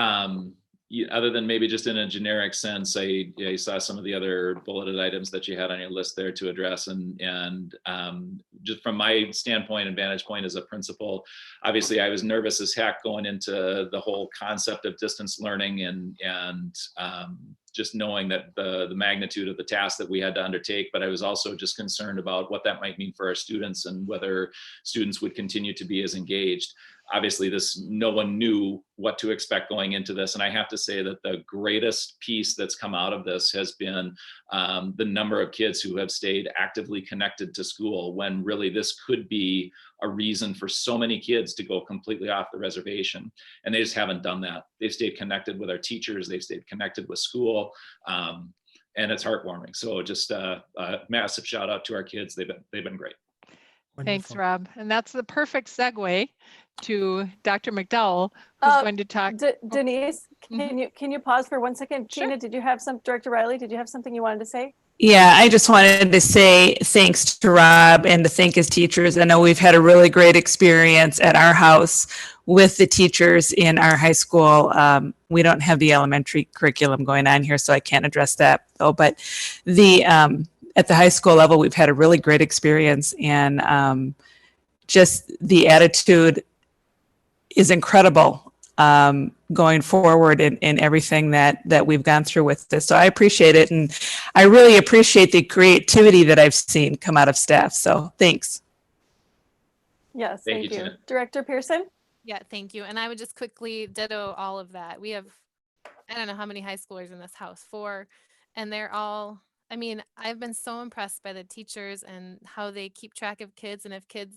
other than maybe just in a generic sense, I saw some of the other bulleted items that you had on your list there to address, and just from my standpoint and vantage point as a principal, obviously I was nervous as heck going into the whole concept of distance learning and just knowing that the magnitude of the task that we had to undertake, but I was also just concerned about what that might mean for our students and whether students would continue to be as engaged. Obviously, no one knew what to expect going into this. And I have to say that the greatest piece that's come out of this has been the number of kids who have stayed actively connected to school, when really this could be a reason for so many kids to go completely off the reservation. And they just haven't done that. They've stayed connected with our teachers. They've stayed connected with school. And it's heartwarming. So just a massive shout out to our kids. They've been great. Thanks, Rob. And that's the perfect segue to Dr. McDowell, who's going to talk. Denise, can you pause for 1 second? Sure. Tina, did you have Director Riley, did you have something you wanted to say? Yeah, I just wanted to say thanks to Rob and to thank his teachers. I know we've had a really great experience at our house with the teachers in our high school. We don't have the elementary curriculum going on here, so I can't address that though. But at the high school level, we've had a really great experience, and just the attitude is incredible going forward in everything that we've gone through with this. So I appreciate it, and I really appreciate the creativity that I've seen come out of staff. So thanks. Yes, thank you. Director Pearson? Yeah, thank you. And I would just quickly ditto all of that. We have, I don't know how many high schoolers in this house, 4, and they're all, I mean, I've been so impressed by the teachers and how they keep track of kids. And if kids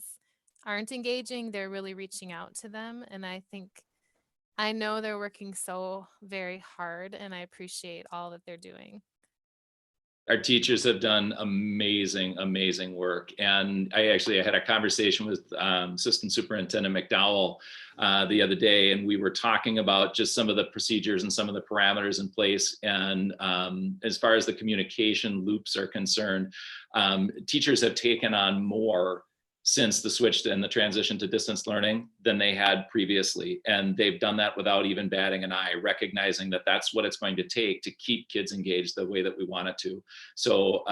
aren't engaging, they're really reaching out to them. And I know they're working so very hard, and I appreciate all that they're doing. Our teachers have done amazing work. And I had a conversation with Assistant Superintendent McDowell the other day, and we were talking about just some of the procedures and some of the parameters in place. And as far as the communication loops are concerned, teachers have taken on more since the switch and the transition to distance learning than they had previously. And they've done that without even batting an eye, recognizing that that's what it's going to take to keep kids engaged the way that we want it to. So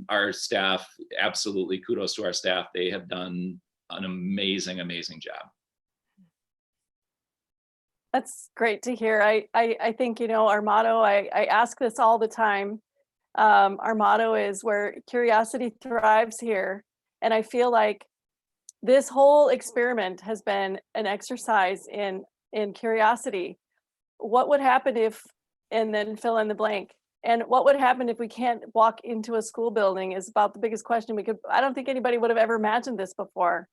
our staff, absolutely kudos to our staff. They have done an amazing job. That's great to hear. I think, our motto, I ask this all the time. Our motto is where curiosity thrives here. And I feel like this whole experiment has been an exercise in curiosity. What would happen if, and then fill in the blank. And what would happen if we can't walk into a school building is about the biggest question I don't think anybody would have ever imagined this before.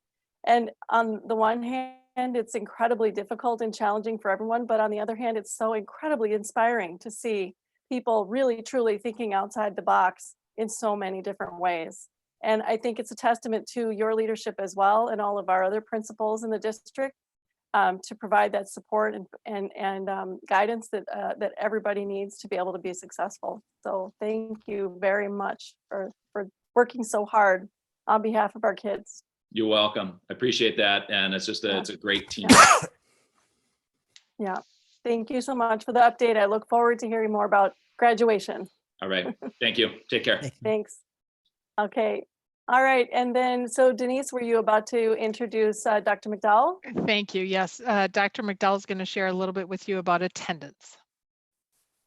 And on the one hand, it's incredibly difficult and challenging for everyone. But on the other hand, it's so incredibly inspiring to see people really, truly thinking outside the box in so many different ways. And I think it's a testament to your leadership as well, and all of our other principals in the district to provide that support and guidance that everybody needs to be able to be successful. So thank you very much for working so hard on behalf of our kids. You're welcome. I appreciate that. And it's just it's a great team. Yeah. Thank you so much for the update. I look forward to hearing more about graduation. All right. Thank you. Take care. Thanks. Okay. All right. And then, so Denise, were you about to introduce Dr. McDowell? Thank you. Yes. Dr. McDowell is going to share a little bit with you about attendance.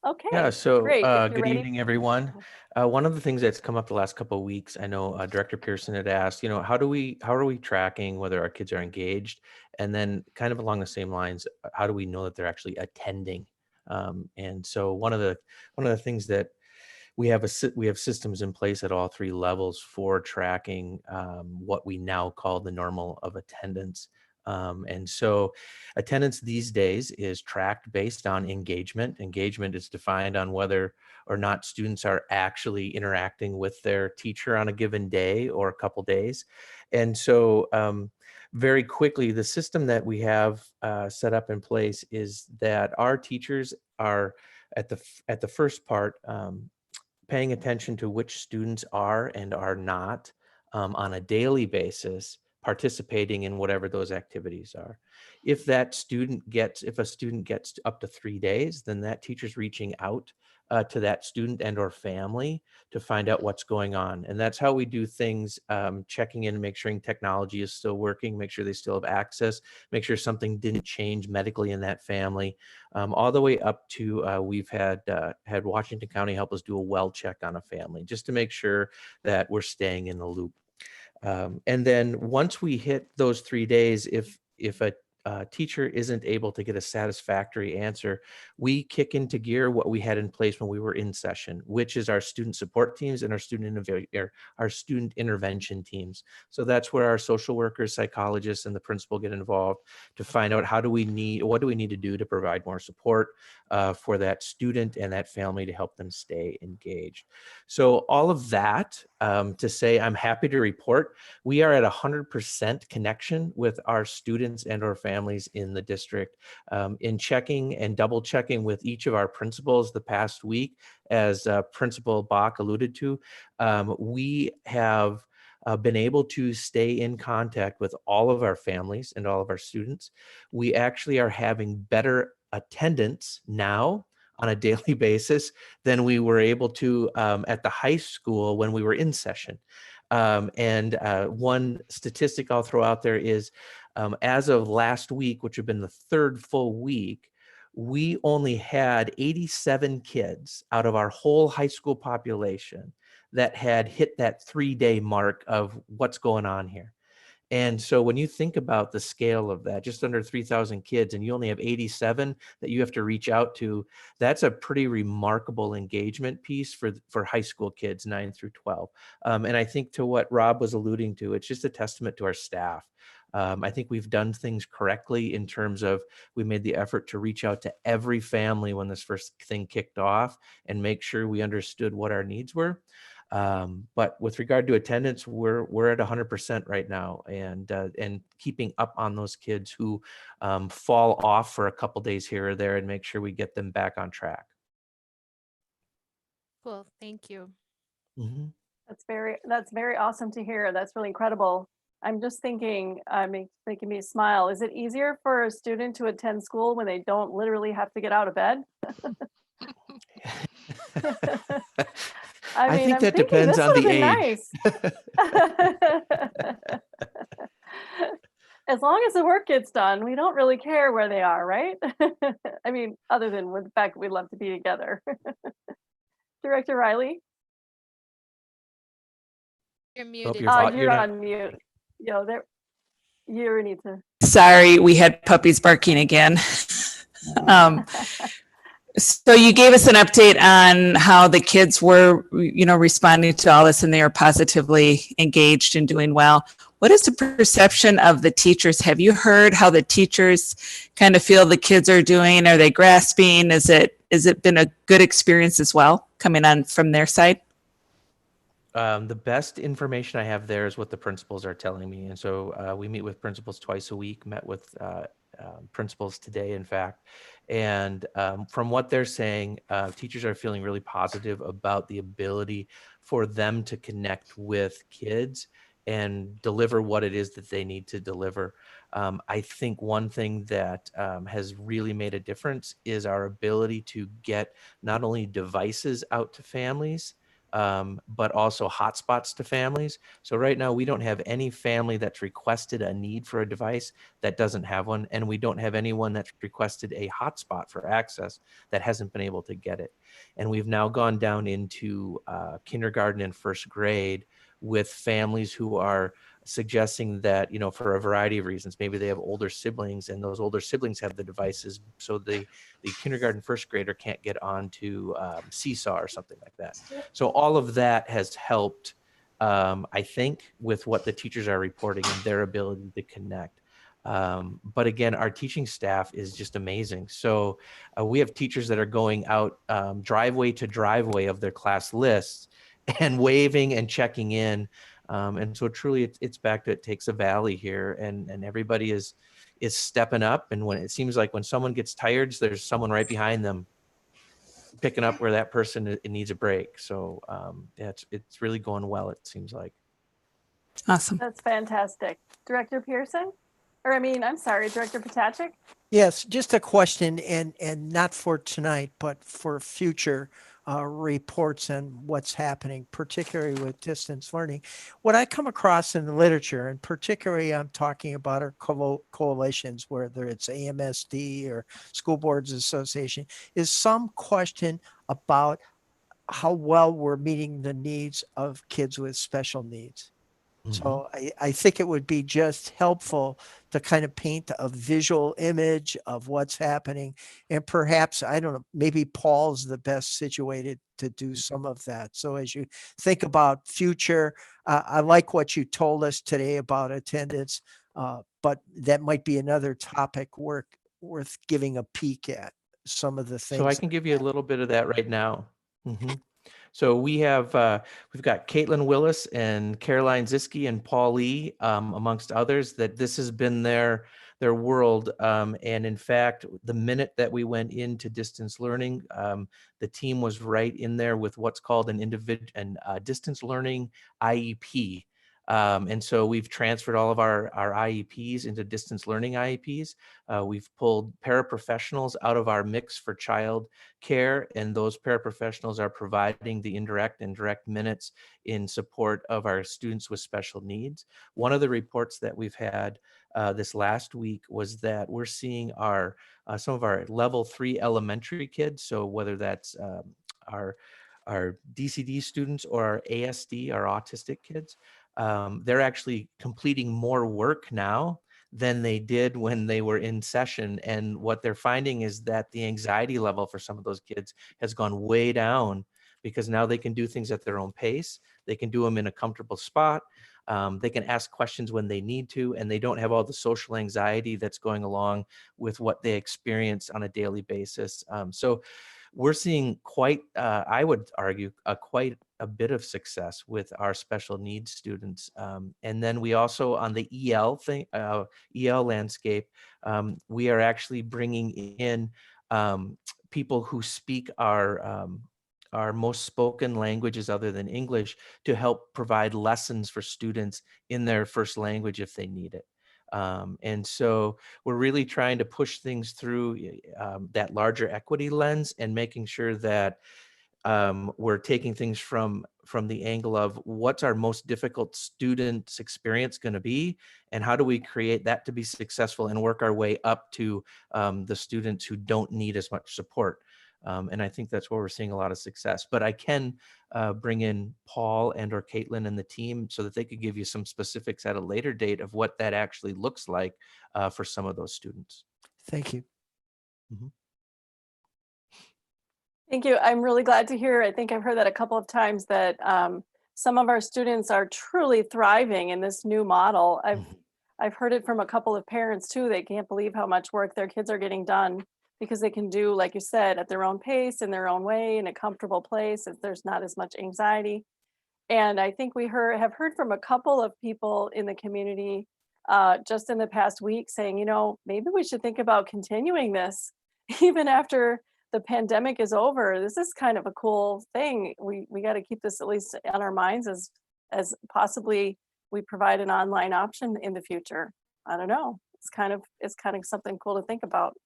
Okay. Yeah, so great. good evening, everyone. One of the things that's come up the last couple of weeks, I know Director Pearson had asked, how are we tracking whether our kids are engaged? And then kind of along the same lines, how do we know that they're actually attending And so one of the things that we have systems in place at all three levels for tracking what we now call the normal of attendance. And so attendance these days is tracked based on engagement. Engagement is defined on whether or not students are actually interacting with their teacher on a given day or a couple days. And so very quickly, the system that we have set up in place is that our teachers are at the first part, paying attention to which students are and are not on a daily basis participating in whatever those activities are. If a student gets up to 3 days, then that teacher's reaching out to that student and or family to find out what's going on. And that's how we do things, checking in, make sure technology is still working, make sure they still have access, make sure something didn't change medically in that family, all the way up to we've had Washington County help us do a well check on a family just to make sure that we're staying in the loop. And then once we hit those 3 days, if a teacher isn't able to get a satisfactory answer, we kick into gear what we had in place when we were in session, which is our student support teams and our student intervention teams. So that's where our social workers, psychologists, and the principal get involved to find out what do we need to do to provide more support for that student and that family to help them stay engaged. So all of that to say, I'm happy to report we are at 100% connection with our students and our families in the district. In checking and double checking with each of our principals the past week, as Principal Bach alluded to, we have been able to stay in contact with all of our families and all of our students. We actually are having better attendance now on a daily basis than we were able to at the high school when we were in session. And one statistic I'll throw out there is as of last week, which have been the third full week, we only had 87 kids out of our whole high school population that had hit that 3-day mark of what's going on here. And so when you think about the scale of that, just under 3,000 kids, and you only have 87 that you have to reach out to, that's a pretty remarkable engagement piece for high school kids, 9 through 12. And I think to what Rob was alluding to, it's just a testament to our staff. I think we've done things correctly in terms of we made the effort to reach out to every family when this first thing kicked off and make sure we understood what our needs were. But with regard to attendance, we're at 100% right now, and keeping up on those kids who fall off for a couple days here or there, and make sure we get them back on track. Cool, thank you. Mm-hmm. That's very awesome to hear. That's really incredible. I'm just thinking, making me smile. Is it easier for a student to attend school when they don't literally have to get out of bed? I think that depends on the age. Nice. As long as the work gets done, we don't really care where they are, right? I mean, other than with the fact that we love to be together. Director Riley? You're muted. You're on mute. Yo, you need to. Sorry, we had puppies barking again. So you gave us an update on how the kids were, responding to all this, and they are positively engaged and doing well. What is the perception of the teachers? Have you heard how the teachers kind of feel the kids are doing? Are they grasping? Is it been a good experience as well coming on from their side? The best information I have there is what the principals are telling me. And so we meet with principals twice a week, met with principals today, in fact. And from what they're saying, teachers are feeling really positive about the ability for them to connect with kids and deliver what it is that they need to deliver. I think one thing that has really made a difference is our ability to get not only devices out to families, but also hotspots to families. So right now we don't have any family that's requested a need for a device that doesn't have one, and we don't have anyone that's requested a hotspot for access that hasn't been able to get it. And we've now gone down into kindergarten and first grade with families who are suggesting that, for a variety of reasons, maybe they have older siblings and those older siblings have the devices, so the kindergarten first grader can't get onto Seesaw or something like that. So all of that has helped, I think, with what the teachers are reporting and their ability to connect. But again, our teaching staff is just amazing. So we have teachers that are going out driveway to driveway of their class lists and waving and checking in. And so truly it's back to it takes a valley here, and everybody is stepping up. And when it seems like when someone gets tired, there's someone right behind them picking up where that person needs a break. So yeah, it's really going well, it seems like. Awesome. That's fantastic. Director Pearson? I'm sorry, Director Potacek? Yes, just a question, and not for tonight, but for future reports on what's happening, particularly with distance learning. What I come across in the literature, and particularly I'm talking about our coalitions, whether it's AMSD or School Boards Association, is some question about how well we're meeting the needs of kids with special needs. So I think it would be just helpful to kind of paint a visual image of what's happening. And perhaps, I don't know, maybe Paul's the best situated to do some of that. So as you think about future, I like what you told us today about attendance, but that might be another topic worth giving a peek at, some of the things. So I can give you a little bit of that right now. So we've got Caitlin Willis and Caroline Ziske and Paul Lee, amongst others, that this has been their world. And in fact, the minute that we went into distance learning, the team was right in there with what's called an distance learning IEP. And so we've transferred all of our IEPs into distance learning IEPs. We've pulled paraprofessionals out of our mix for child care, and those paraprofessionals are providing the indirect and direct minutes in support of our students with special needs. One of the reports that we've had this last week was that we're seeing some of our level 3 elementary kids, so whether that's our DCD students or our ASD, our autistic kids, they're actually completing more work now than they did when they were in session. And what they're finding is that the anxiety level for some of those kids has gone way down, because now they can do things at their own pace. They can do them in a comfortable spot. They can ask questions when they need to, and they don't have all the social anxiety that's going along with what they experience on a daily basis. So we're seeing I would argue, quite a bit of success with our special needs students. And then we also, on the EL landscape, we are actually bringing in people who speak our most spoken languages other than English to help provide lessons for students in their first language if they need it. And so we're really trying to push things through that larger equity lens, and making sure that we're taking things from the angle of what's our most difficult student's experience going to be, and how do we create that to be successful and work our way up to the students who don't need as much support. And I think that's where we're seeing a lot of success. But I can bring in Paul and or Caitlin and the team so that they could give you some specifics at a later date of what that actually looks like for some of those students. Thank you. Thank you. I'm really glad to hear. I think I've heard that a couple of times, that some of our students are truly thriving in this new model. I've heard it from a couple of parents too. They can't believe how much work their kids are getting done, because they can do, like you said, at their own pace, in their own way, in a comfortable place, if there's not as much anxiety. And I think we have heard from a couple of people in the community just in the past week saying, maybe we should think about continuing this even after the pandemic is over. This is kind of a cool thing. We got to keep this at least on our minds as possibly we provide an online option in the future. I don't know. It's kind of something cool to think about.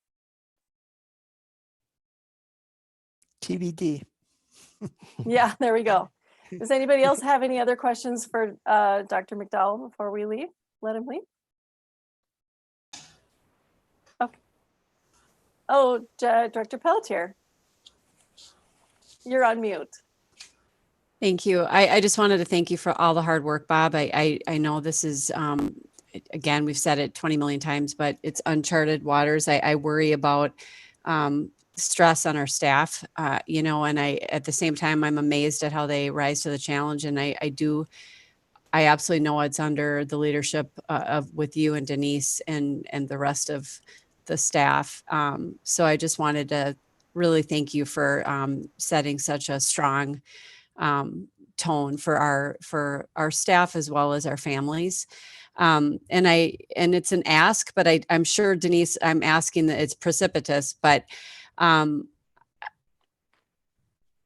TBD. Yeah, there we go. Does anybody else have any other questions for Dr. McDowell before we leave? Let him leave. Okay. Oh, Director Pelletier, you're on mute. Thank you. I just wanted to thank you for all the hard work, Bob. I know this is, again, we've said it 20 million times, but it's uncharted waters. I worry about stress on our staff, and at the same time, I'm amazed at how they rise to the challenge. And I absolutely know it's under the leadership with you and Denise and the rest of the staff. So I just wanted to really thank you for setting such a strong tone for our staff as well as our families. And it's an ask, but I'm sure, Denise, I'm asking that it's precipitous, but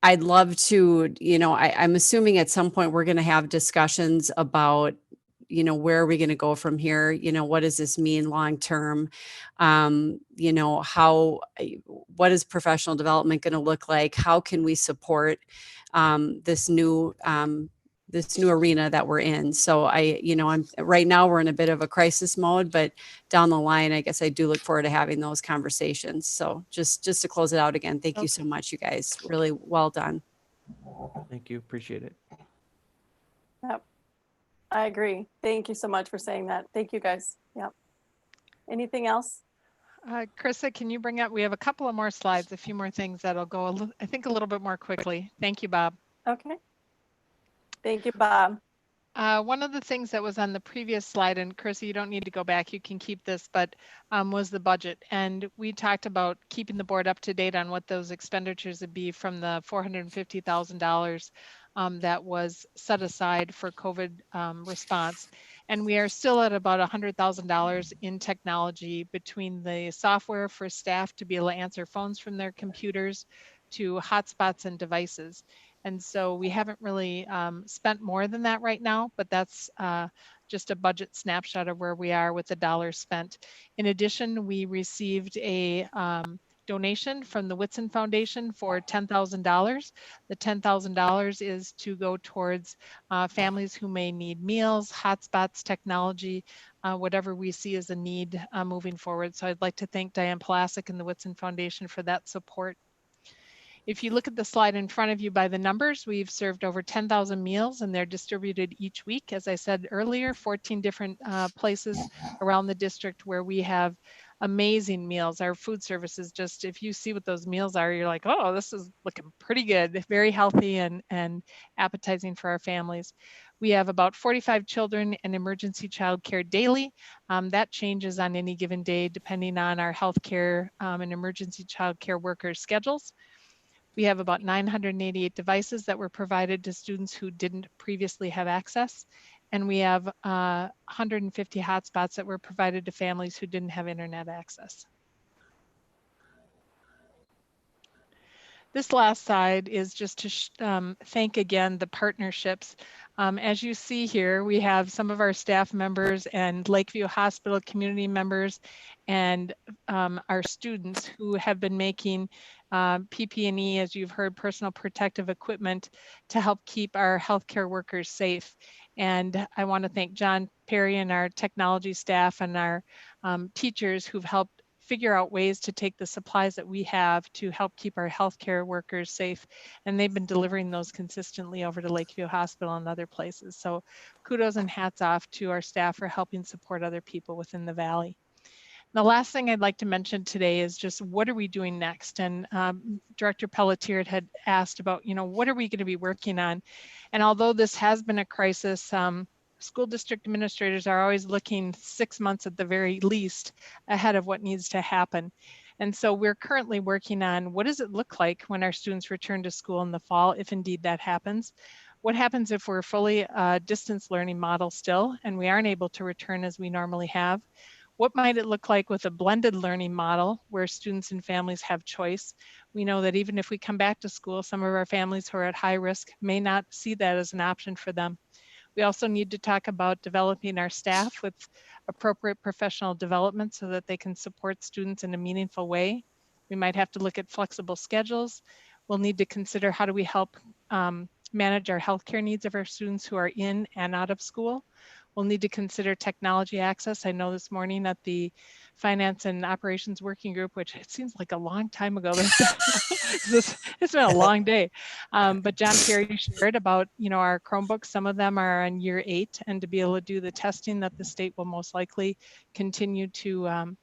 I'd love to, I'm assuming at some point we're going to have discussions about, where are we going to go from here? What does this mean long term? What is professional development going to look like? How can we support this new arena that we're in? So I'm right now we're in a bit of a crisis mode, but down the line, I guess I do look forward to having those conversations. So just to close it out again, thank you so much, you guys. Really well done. Thank you. Appreciate it. Yep. I agree. Thank you so much for saying that. Thank you, guys. Yep. Anything else? Krista, can you bring up, we have a couple of more slides, a few more things that'll go, I think, a little bit more quickly. Thank you, Bob. Okay. Thank you, Bob. One of the things that was on the previous slide, and Krista, you don't need to go back, you can keep this, but was the budget. And we talked about keeping the board up to date on what those expenditures would be from the $450,000 that was set aside for COVID response. And we are still at about $100,000 in technology between the software for staff to be able to answer phones from their computers to hotspots and devices. And so we haven't really spent more than that right now, but that's just a budget snapshot of where we are with the dollars spent. In addition, we received a donation from the Whitson Foundation for $10,000. The $10,000 is to go towards families who may need meals, hotspots, technology, whatever we see as a need moving forward. So I'd like to thank Diane Plasek and the Whitson Foundation for that support. If you look at the slide in front of you by the numbers, we've served over 10,000 meals and they're distributed each week. As I said earlier, 14 different places around the district where we have amazing meals. Our food services, just if you see what those meals are, you're like, oh, this is looking pretty good, very healthy and appetizing for our families. We have about 45 children in emergency child care daily. That changes on any given day depending on our healthcare and emergency child care workers' schedules. We have about 988 devices that were provided to students who didn't previously have access. And we have 150 hotspots that were provided to families who didn't have internet access. This last slide is just to thank again the partnerships. As you see here, we have some of our staff members and Lakeview Hospital community members and our students who have been making PPE, as you've heard, personal protective equipment to help keep our healthcare workers safe. And I want to thank John Perry and our technology staff and our teachers who've helped figure out ways to take the supplies that we have to help keep our healthcare workers safe. And they've been delivering those consistently over to Lakeview Hospital and other places. So kudos and hats off to our staff for helping support other people within the Valley. The last thing I'd like to mention today is just what are we doing next? And Director Pelletier had asked about, what are we going to be working on? And although this has been a crisis, school district administrators are always looking 6 months at the very least ahead of what needs to happen. And so we're currently working on what does it look like when our students return to school in the fall, if indeed that happens? What happens if we're fully distance learning model still and we aren't able to return as we normally have? What might it look like with a blended learning model where students and families have choice? We know that even if we come back to school, some of our families who are at high risk may not see that as an option for them. We also need to talk about developing our staff with appropriate professional development so that they can support students in a meaningful way. We might have to look at flexible schedules. We'll need to consider how do we help manage our healthcare needs of our students who are in and out of school. We'll need to consider technology access. I know this morning at the Finance and Operations Working Group, which it seems like a long time ago, it's been a long day. But John Perry shared about, our Chromebooks. Some of them are on year 8, and to be able to do the testing that the state will most likely continue to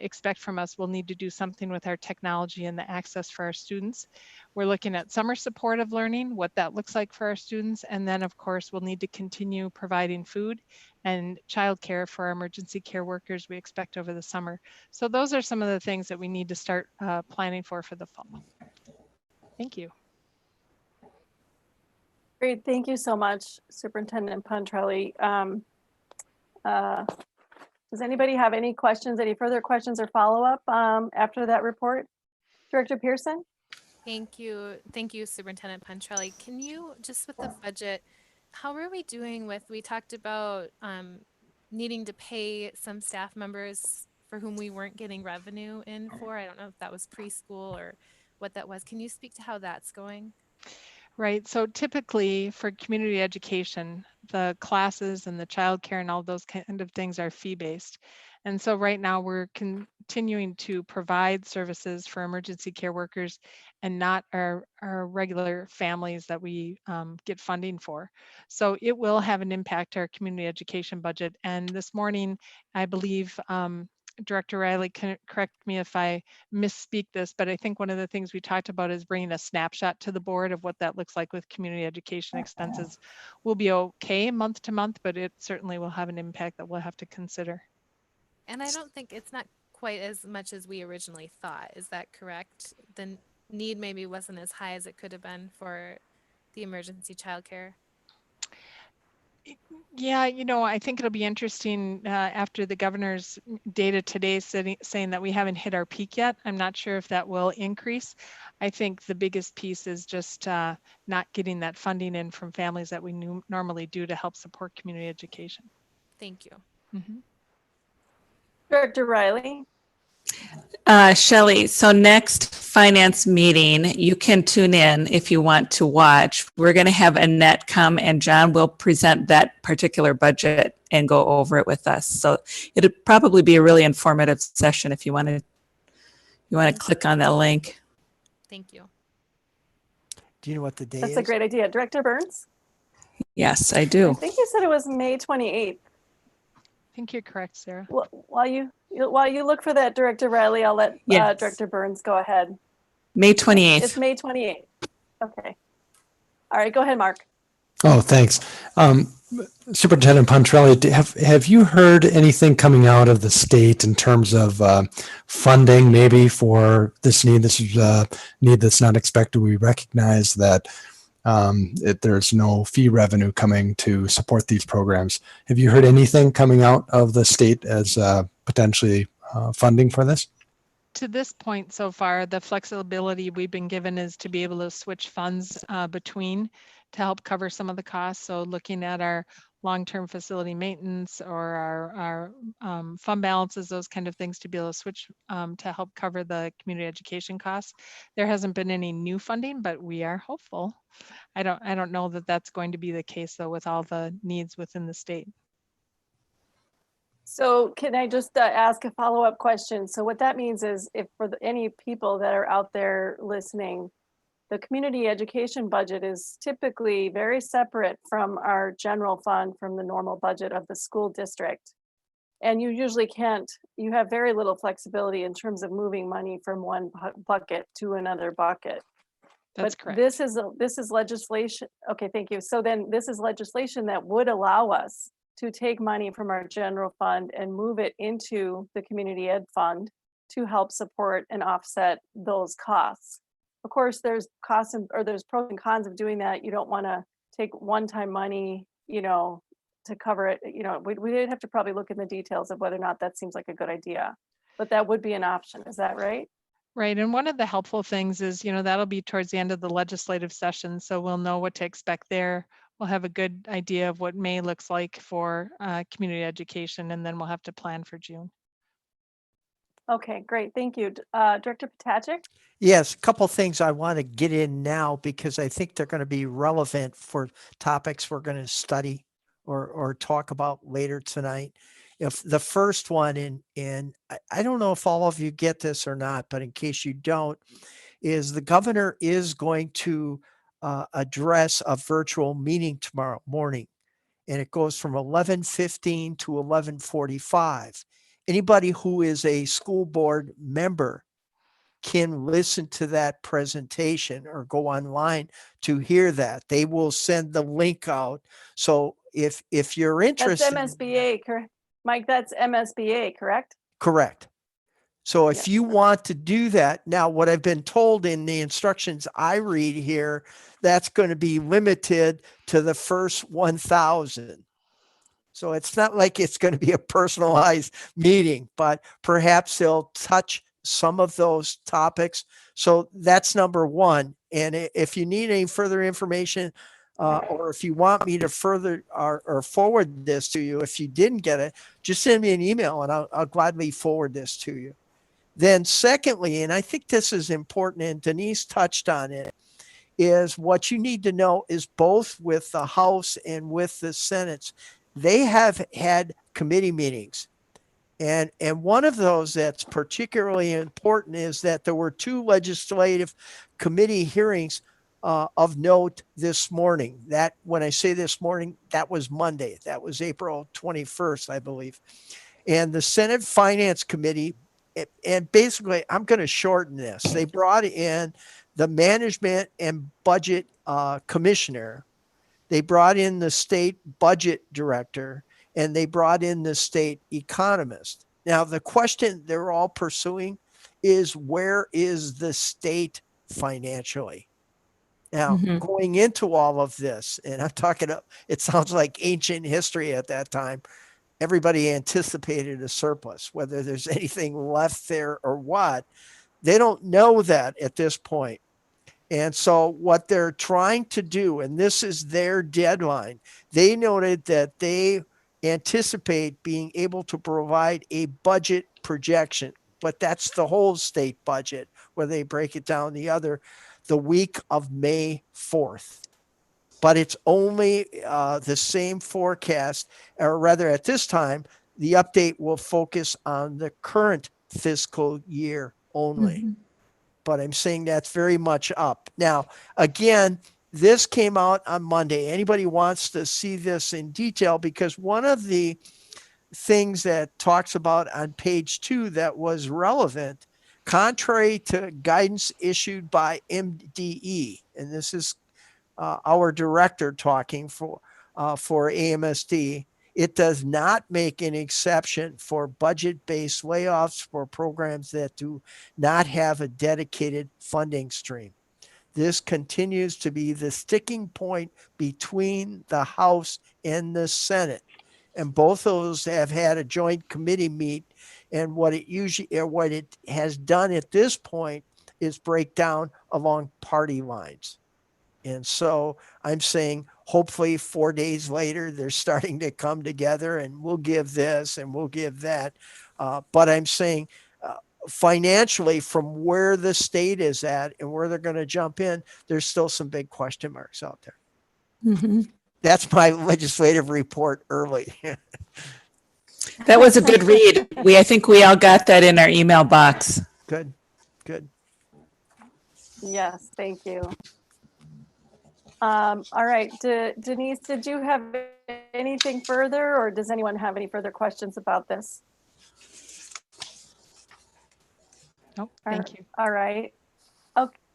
expect from us, we'll need to do something with our technology and the access for our students. We're looking at summer supportive learning, what that looks like for our students. And then of course, we'll need to continue providing food and childcare for our emergency care workers we expect over the summer. So those are some of the things that we need to start planning for the fall. Thank you. Great, thank you so much, Superintendent Pontrelli. Does anybody have any questions, any further questions or follow-up after that report? Director Pearson? Thank you, Superintendent Pontrelli. Can you, just with the budget, how are we doing with, we talked about needing to pay some staff members for whom we weren't getting revenue in for. I don't know if that was preschool or what that was. Can you speak to how that's going? Right. So typically for community education, the classes and the childcare and all those kind of things are fee-based. And so right now we're continuing to provide services for emergency care workers and not our regular families that we get funding for. So it will have an impact our community education budget. And this morning, I believe Director Riley, can correct me if I misspeak this, but I think one of the things we talked about is bringing a snapshot to the board of what that looks like with community education expenses. Will be okay month to month, but it certainly will have an impact that we'll have to consider. And I don't think it's not quite as much as we originally thought. Is that correct? The need maybe wasn't as high as it could have been for the emergency childcare. Yeah, I think it'll be interesting after the governor's data today saying that we haven't hit our peak yet. I'm not sure if that will increase. I think the biggest piece is just not getting that funding in from families that we normally do to help support community education. Thank you. Mm-hmm. Director Riley? Shelley, so next finance meeting, you can tune in if you want to watch. We're going to have Annette come and John will present that particular budget and go over it with us. So it'll probably be a really informative session if you want to click on that link. Thank you. Do you know what the day is? That's a great idea. Director Burns? Yes, I do. I think you said it was May 28th. I think you're correct, Sarah. While you look for that, Director Riley, I'll let Yes. Director Burns go ahead. May 28th. It's May 28th. Okay. All right, go ahead, Mark. Oh, thanks. Superintendent Pontrelli, have you heard anything coming out of the state in terms of funding maybe for this need? This is a need that's not expected. We recognize that there's no fee revenue coming to support these programs. Have you heard anything coming out of the state as potentially funding for this? To this point so far, the flexibility we've been given is to be able to switch funds between to help cover some of the costs. So looking at our long-term facility maintenance or our fund balances, those kind of things to be able to switch to help cover the community education costs. There hasn't been any new funding, but we are hopeful. I don't know that that's going to be the case though with all the needs within the state. So can I just ask a follow-up question? So what that means is if for any people that are out there listening, the community education budget is typically very separate from our general fund, from the normal budget of the school district. And you usually you have very little flexibility in terms of moving money from one bucket to another bucket. That's but correct. This is legislation. Okay, thank you. So then this is legislation that would allow us to take money from our general fund and move it into the community ed fund to help support and offset those costs. Of course, there's costs or there's pros and cons of doing that. You don't want to take one-time money, to cover it. We'd have to probably look in the details of whether or not that seems like a good idea, but that would be an option. Is that right? Right. And one of the helpful things is, that'll be towards the end of the legislative session. So we'll know what to expect there. We'll have a good idea of what May looks like for community education, and then we'll have to plan for June. Okay, great. Thank you. Director Ptacic? Yes, a couple things I want to get in now because I think they're going to be relevant for topics we're going to study or talk about later tonight. If the first one, and I don't know if all of you get this or not, but in case you don't, is the governor is going to address a virtual meeting tomorrow morning, and it goes from 11:15 to 11:45. Anybody who is a school board member can listen to that presentation or go online to hear that. They will send the link out. So if you're That's interested, MSBA, correct? Mike, that's MSBA, correct? correct. So if Yes. you want to do that, now what I've been told in the instructions I read here, that's going to be limited to the first 1,000. So it's not like it's going to be a personalized meeting, but perhaps they'll touch some of those topics. So that's number one. And if you need any further information, or if you want me to further or forward this to you, if you didn't get it, just send me an email and I'll gladly forward this to you. Then secondly, and I think this is important, and Denise touched on it, is what you need to know is both with the House and with the Senate, they have had committee meetings. And one of those that's particularly important is that there were 2 legislative committee hearings of note this morning. That, when I say this morning, that was Monday. That was April 21st, I believe. And the Senate Finance Committee, and basically, I'm going to shorten this. They brought in the Management and Budget Commissioner. They brought in the State Budget Director, and they brought in the State Economist. Now, the question they're all pursuing is, where is the state financially? Now, going into all of this, and I'm talking, it sounds like ancient history at that time, everybody anticipated a surplus. Whether there's anything left there or what, they don't know that at this point. And so what they're trying to do, and this is their deadline, they noted that they anticipate being able to provide a budget projection, but that's the whole state budget, where they break it down the week of May 4th. But it's only the same forecast, or rather at this time, the update will focus on the current fiscal year only. But I'm saying that's very much up. Now, again, this came out on Monday. Anybody wants to see this in detail, because one of the things that talks about on page 2 that was relevant, contrary to guidance issued by MDE, and this is our director talking for AMSD, it does not make an exception for budget-based layoffs for programs that do not have a dedicated funding stream. This continues to be the sticking point between the House and the Senate. And both of those have had a joint committee meet. And what it has done at this point is break down along party lines. And so I'm saying, hopefully 4 days later, they're starting to come together, and we'll give this and we'll give that. But I'm saying financially, from where the state is at and where they're going to jump in, there's still some big question marks out there. That's my legislative report early. That was a good read. I think we all got that in our email box. Good. Yes, thank you. All right, Denise, did you have anything further, or does anyone have any further questions about this? Nope, thank you. All right.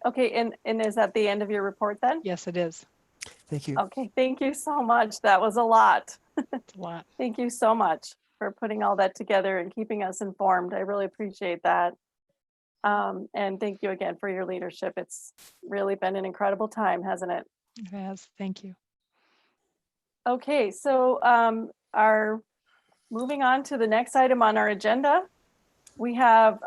Okay, and is that the end of your report then? Yes, it is. Thank you. Okay, thank you so much. That was a lot. It's a lot. Thank you so much for putting all that together and keeping us informed. I really appreciate that. And thank you again for your leadership. It's really been an incredible time, hasn't it? It has. Thank you. Okay, so moving on to the next item on our agenda, we have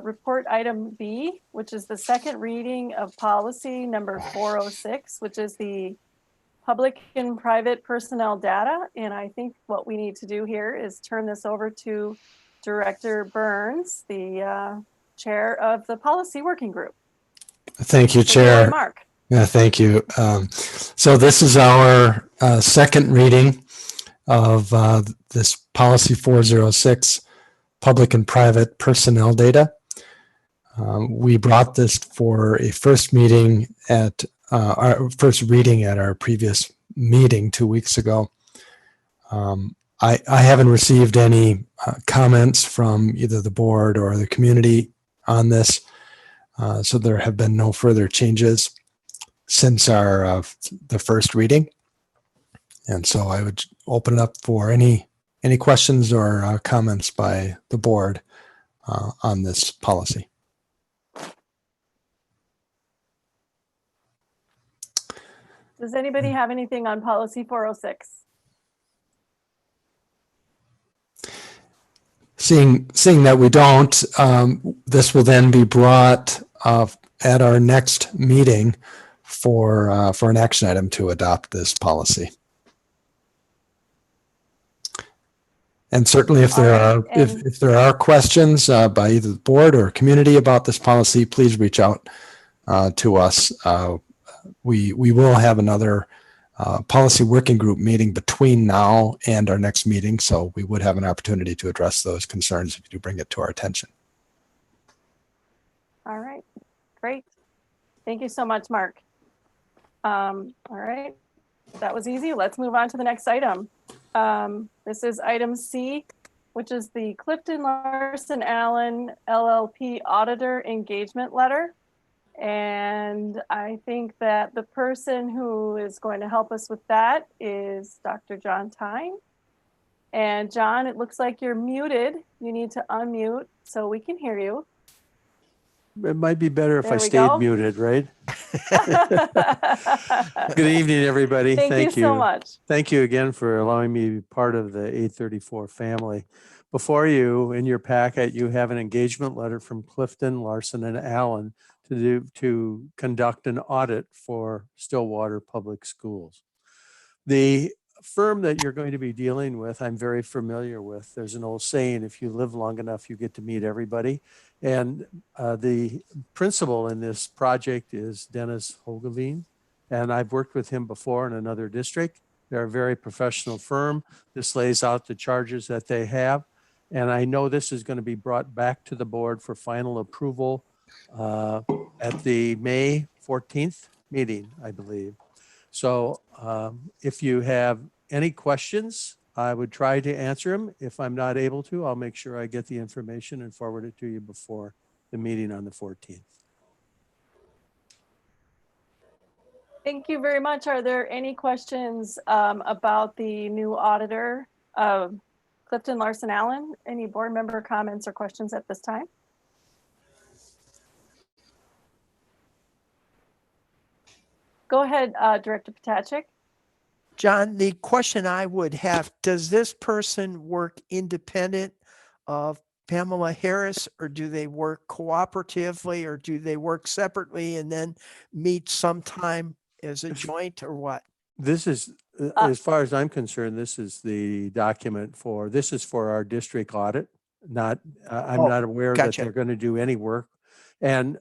report item B, which is the second reading of policy number 406, which is the public and private personnel data. And I think what we need to do here is turn this over to Director Burns, the chair of the policy working group. Thank you, Take it away, Chair. Mark. Yeah, thank you. So this is our second reading of this policy 406, public and private personnel data. We brought this for a first meeting at our first reading at our previous meeting 2 weeks ago. I haven't received any comments from either the board or the community on this, so there have been no further changes since our the first reading. And so I would open it up for any questions or comments by the board on this policy. Does anybody have anything on policy 406? Seeing that we don't, this will then be brought at our next meeting for an action item to adopt this policy. And certainly, if there are if there are questions by either the board or community about this policy, please reach out to us. We will have another policy working group meeting between now and our next meeting, so we would have an opportunity to address those concerns if you do bring it to our attention. All right, great. Thank you so much, Mark. All right, that was easy. Let's move on to the next item. This is item C, which is the Clifton Larson Allen LLP Auditor Engagement Letter. And I think that the person who is going to help us with that is Dr. John Tyne. And John, it looks like you're muted. You need to unmute so we can hear you. It might be better if There I we stayed go. muted, right? Good evening, everybody. Thank you so much. Thank you again for allowing me to be part of the 834 family. Before you, in your packet, you have an engagement letter from Clifton, Larson, and Allen to conduct an audit for Stillwater Public Schools. The firm that you're going to be dealing with, I'm very familiar with. There's an old saying, if you live long enough, you get to meet everybody. And the principal in this project is Dennis Hogelveen, and I've worked with him before in another district. They're a very professional firm. This lays out the charges that they have. And I know this is going to be brought back to the board for final approval at the May 14th meeting, I believe. So if you have any questions, I would try to answer them. If I'm not able to, I'll make sure I get the information and forward it to you before the meeting on the 14th. Thank you very much. Are there any questions about the new auditor, Clifton Larson Allen? Any board member comments or questions at this time? Go ahead, Director Potacek. John, the question I would have, does this person work independent of Pamela Harris, or do they work cooperatively, or do they work separately and then meet sometime as a joint, or what? This is, as far as I'm concerned, this is the document for, this is for our district audit. Not, I'm not aware that they're going to do any work. And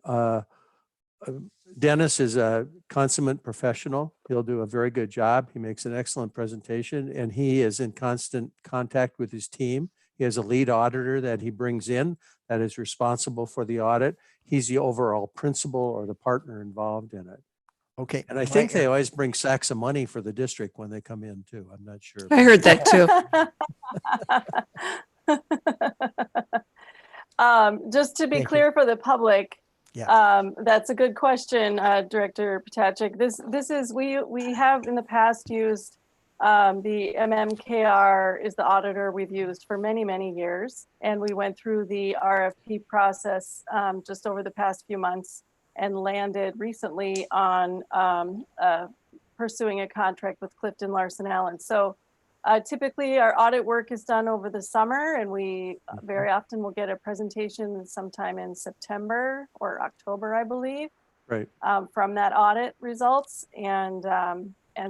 Dennis is a consummate professional. He'll do a very good job. He makes an excellent presentation, and he is in constant contact with his team. He has a lead auditor that he brings in that is responsible for the audit. He's the overall principal or the partner involved in it. Okay. And I think they always bring sacks of money for the district when they come in too. I'm not sure. I heard that too. Just to be clear for the public, that's a good question, Director Potacek. This is, we have in the past used the MMKR is the auditor we've used for many, many years. And we went through the RFP process just over the past few months and landed recently on pursuing a contract with Clifton Larson Allen. So typically our audit work is done over the summer, and we very often will get a presentation sometime in September or October, I believe, right, from that audit results. And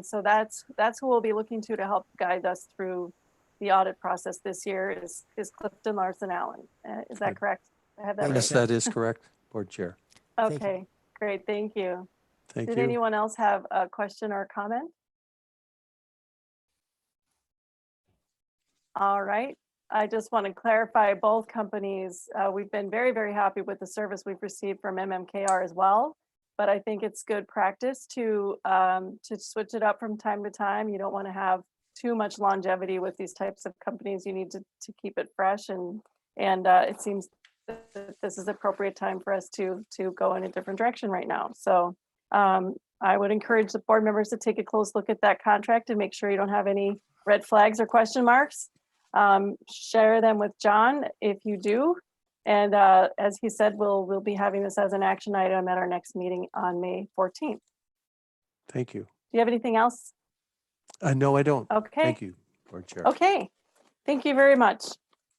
so that's who we'll be looking to help guide us through the audit process this year is Clifton Larson Allen. Is that correct? I have that Yes, right? that is correct, Board Chair. Okay, great, thank you. Thank Did you. anyone else have a question or a comment? All right. I just want to clarify both companies. We've been very, very happy with the service we've received from MMKR as well. But I think it's good practice to switch it up from time to time. You don't want to have too much longevity with these types of companies. You need to keep it fresh, and it seems that this is appropriate time for us to go in a different direction right now. So I would encourage the board members to take a close look at that contract and make sure you don't have any red flags or question marks. Share them with John if you do. And as he said, we'll be having this as an action item at our next meeting on May 14th. Thank you. Do you have anything else? No, I don't. Okay. Thank you, Board Chair. Okay. Thank you very much.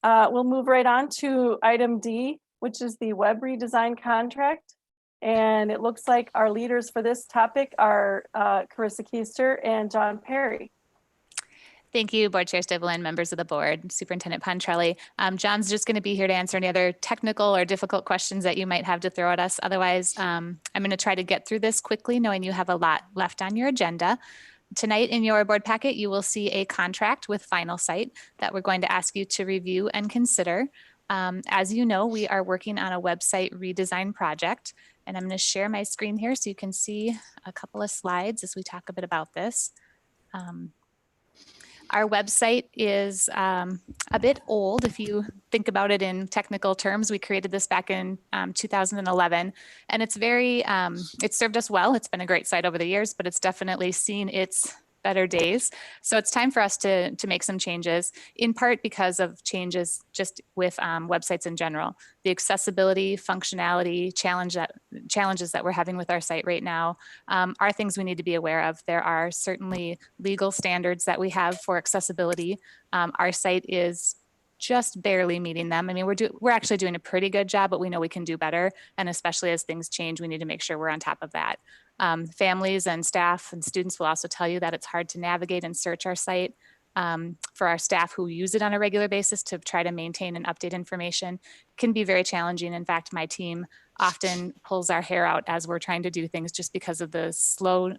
We'll move right on to item D, which is the web redesign contract. And it looks like our leaders for this topic are Carissa Keister and John Perry. Thank you, Board Chair Stivlin, members of the board, Superintendent Pontrelli. John's just going to be here to answer any other technical or difficult questions that you might have to throw at us. Otherwise, I'm going to try to get through this quickly, knowing you have a lot left on your agenda. Tonight in your board packet, you will see a contract with Final Site that we're going to ask you to review and consider. As you know, we are working on a website redesign project, and I'm going to share my screen here so you can see a couple of slides as we talk a bit about this. Our website is a bit old. If you think about it in technical terms, we created this back in 2011, and it's it's served us well. It's been a great site over the years, but it's definitely seen its better days. So it's time for us to make some changes, in part because of changes just with websites in general. The accessibility, functionality, challenges that we're having with our site right now are things we need to be aware of. There are certainly legal standards that we have for accessibility. Our site is just barely meeting them. I mean, we're actually doing a pretty good job, but we know we can do better. And especially as things change, we need to make sure we're on top of that. Families and staff and students will also tell you that it's hard to navigate and search our site. For our staff who use it on a regular basis to try to maintain and update information can be very challenging. In fact, my team often pulls our hair out as we're trying to do things just because of the slow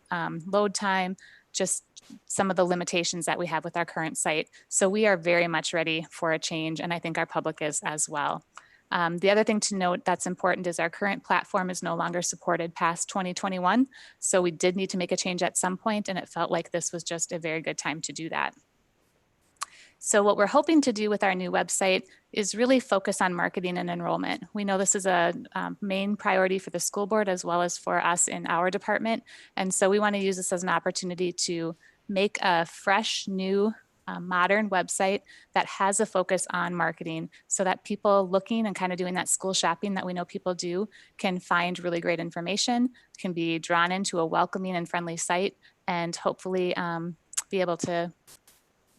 load time, just some of the limitations that we have with our current site. So we are very much ready for a change, and I think our public is as well. The other thing to note that's important is our current platform is no longer supported past 2021. So we did need to make a change at some point, and it felt like this was just a very good time to do that. So what we're hoping to do with our new website is really focus on marketing and enrollment. We know this is a main priority for the school board as well as for us in our department. And so we want to use this as an opportunity to make a fresh, new, modern website that has a focus on marketing so that people looking and kind of doing that school shopping that we know people do can find really great information, can be drawn into a welcoming and friendly site, and hopefully be able to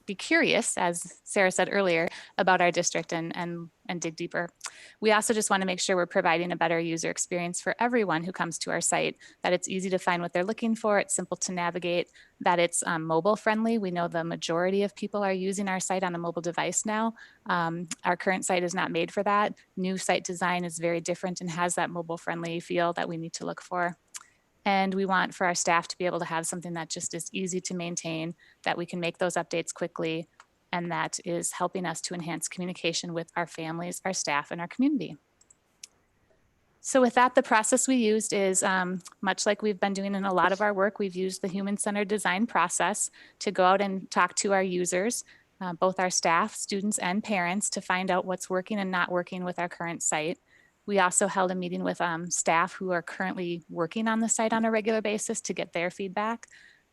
be curious, as Sarah said earlier, about our district and dig deeper. We also just want to make sure we're providing a better user experience for everyone who comes to our site, that it's easy to find what they're looking for, it's simple to navigate, that it's mobile friendly. We know the majority of people are using our site on a mobile device now. Our current site is not made for that. New site design is very different and has that mobile friendly feel that we need to look for. And we want for our staff to be able to have something that just is easy to maintain, that we can make those updates quickly, and that is helping us to enhance communication with our families, our staff, and our community. So with that, the process we used is much like we've been doing in a lot of our work. We've used the human-centered design process to go out and talk to our users, both our staff, students, and parents, to find out what's working and not working with our current site. We also held a meeting with staff who are currently working on the site on a regular basis to get their feedback.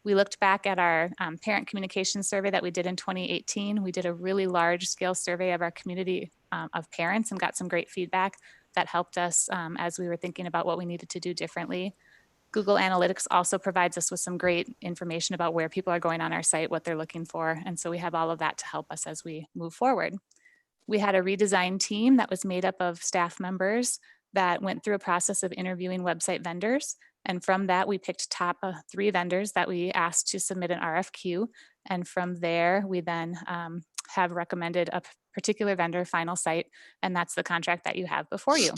We looked back at our parent communication survey that we did in 2018. We did a really large scale survey of our community of parents and got some great feedback that helped us as we were thinking about what we needed to do differently. Google Analytics also provides us with some great information about where people are going on our site, what they're looking for. And so we have all of that to help us as we move forward. We had a redesign team that was made up of staff members that went through a process of interviewing website vendors. And from that, we picked top 3 vendors that we asked to submit an RFQ. And from there, we then have recommended a particular vendor, Final Site, and that's the contract that you have before you.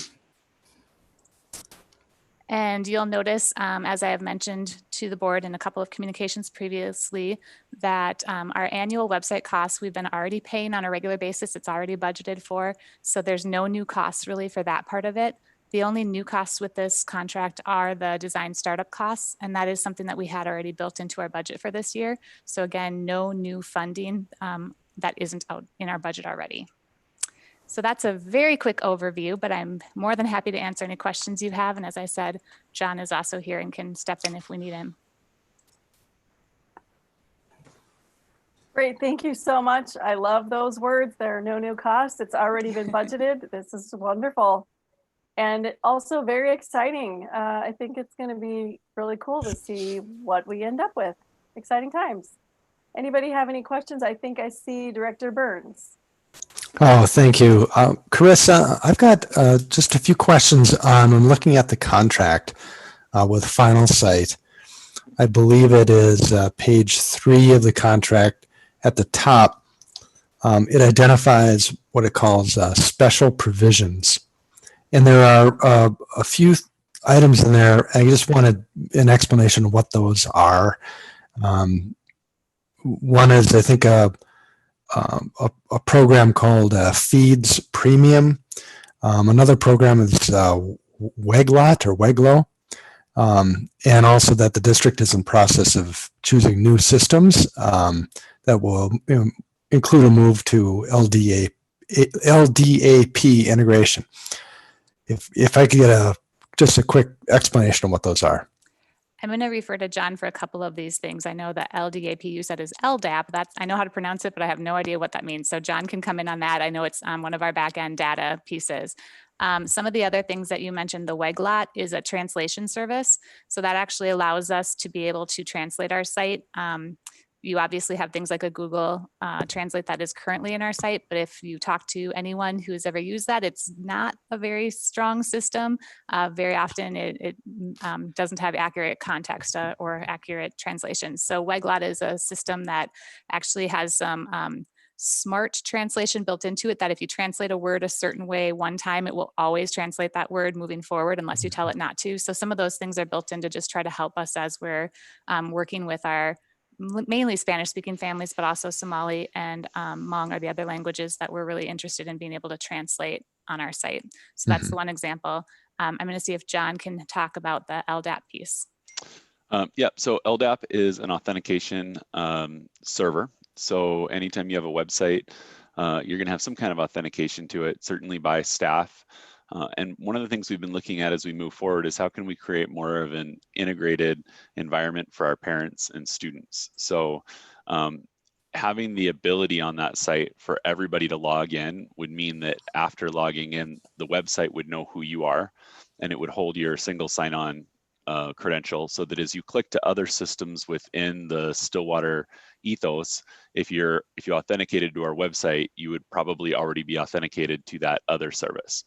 And you'll notice, as I have mentioned to the board in a couple of communications previously, that our annual website costs we've been already paying on a regular basis. It's already budgeted for. So there's no new costs really for that part of it. The only new costs with this contract are the design startup costs, and that is something that we had already built into our budget for this year. So again, no new funding that isn't out in our budget already. So that's a very quick overview, but I'm more than happy to answer any questions you have. And as I said, John is also here and can step in if we need him. Great, thank you so much. I love those words. There are no new costs. It's already been budgeted. This is wonderful. And also very exciting. I think it's going to be really cool to see what we end up with. Exciting times. Anybody have any questions? I think I see Director Burns. Oh, thank you. Carissa, I've got just a few questions on, I'm looking at the contract with Final Site. I believe it is page 3 of the contract. At the top, it identifies what it calls special provisions. And there are a few items in there. I just wanted an explanation of what those are. One is, I think, a program called Feeds Premium. Another program is Weglot or Weglo. And also that the district is in process of choosing new systems that will include a move to LDAP integration. If I could get just a quick explanation of what those are. I'm going to refer to John for a couple of these things. I know that LDAP you said is LDAP. I know how to pronounce it, but I have no idea what that means. So John can come in on that. I know it's one of our back end data pieces. Some of the other things that you mentioned, the Weglot is a translation service. So that actually allows us to be able to translate our site. You obviously have things like a Google Translate that is currently in our site, but if you talk to anyone who's ever used that, it's not a very strong system. Very often it doesn't have accurate context or accurate translations. So Weglot is a system that actually has some smart translation built into it, that if you translate a word a certain way one time, it will always translate that word moving forward unless you tell it not to. So some of those things are built in to just try to help us as we're working with our mainly Spanish speaking families, but also Somali and Hmong are the other languages that we're really interested in being able to translate on our site. So that's the one example. I'm going to see if John can talk about the LDAP piece. Yeah, so LDAP is an authentication server. So anytime you have a website, you're going to have some kind of authentication to it, certainly by staff. And one of the things we've been looking at as we move forward is how can we create more of an integrated environment for our parents and students. So having the ability on that site for everybody to log in would mean that after logging in, the website would know who you are, and it would hold your single sign-on credential, so that as you click to other systems within the Stillwater ethos, if you authenticated to our website, you would probably already be authenticated to that other service.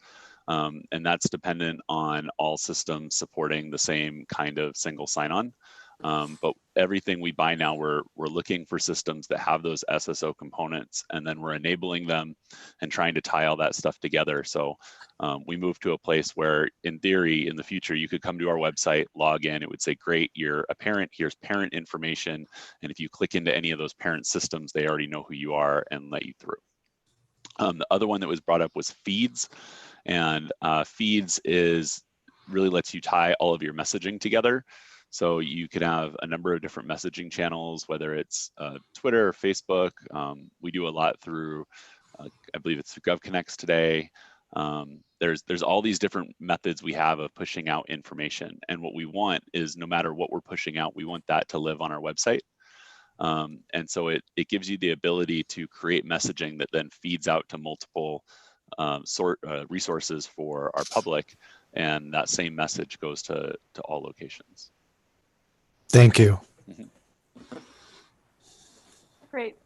And that's dependent on all systems supporting the same kind of single sign-on. But everything we buy now, we're looking for systems that have those SSO components, and then we're enabling them and trying to tie all that stuff together. So we move to a place where, in theory, in the future, you could come to our website, log in, it would say, great, you're a parent, here's parent information. And if you click into any of those parent systems, they already know who you are and let you through. The other one that was brought up was Feeds. And Feeds really lets you tie all of your messaging together. So you could have a number of different messaging channels, whether it's Twitter or Facebook. We do a lot through, I believe it's GovConnects today. There's all these different methods we have of pushing out information. And what we want is, no matter what we're pushing out, we want that to live on our website. And so it gives you the ability to create messaging that then feeds out to multiple resources for our public, and that same message goes to all locations. Thank you. Mm-hmm. Great.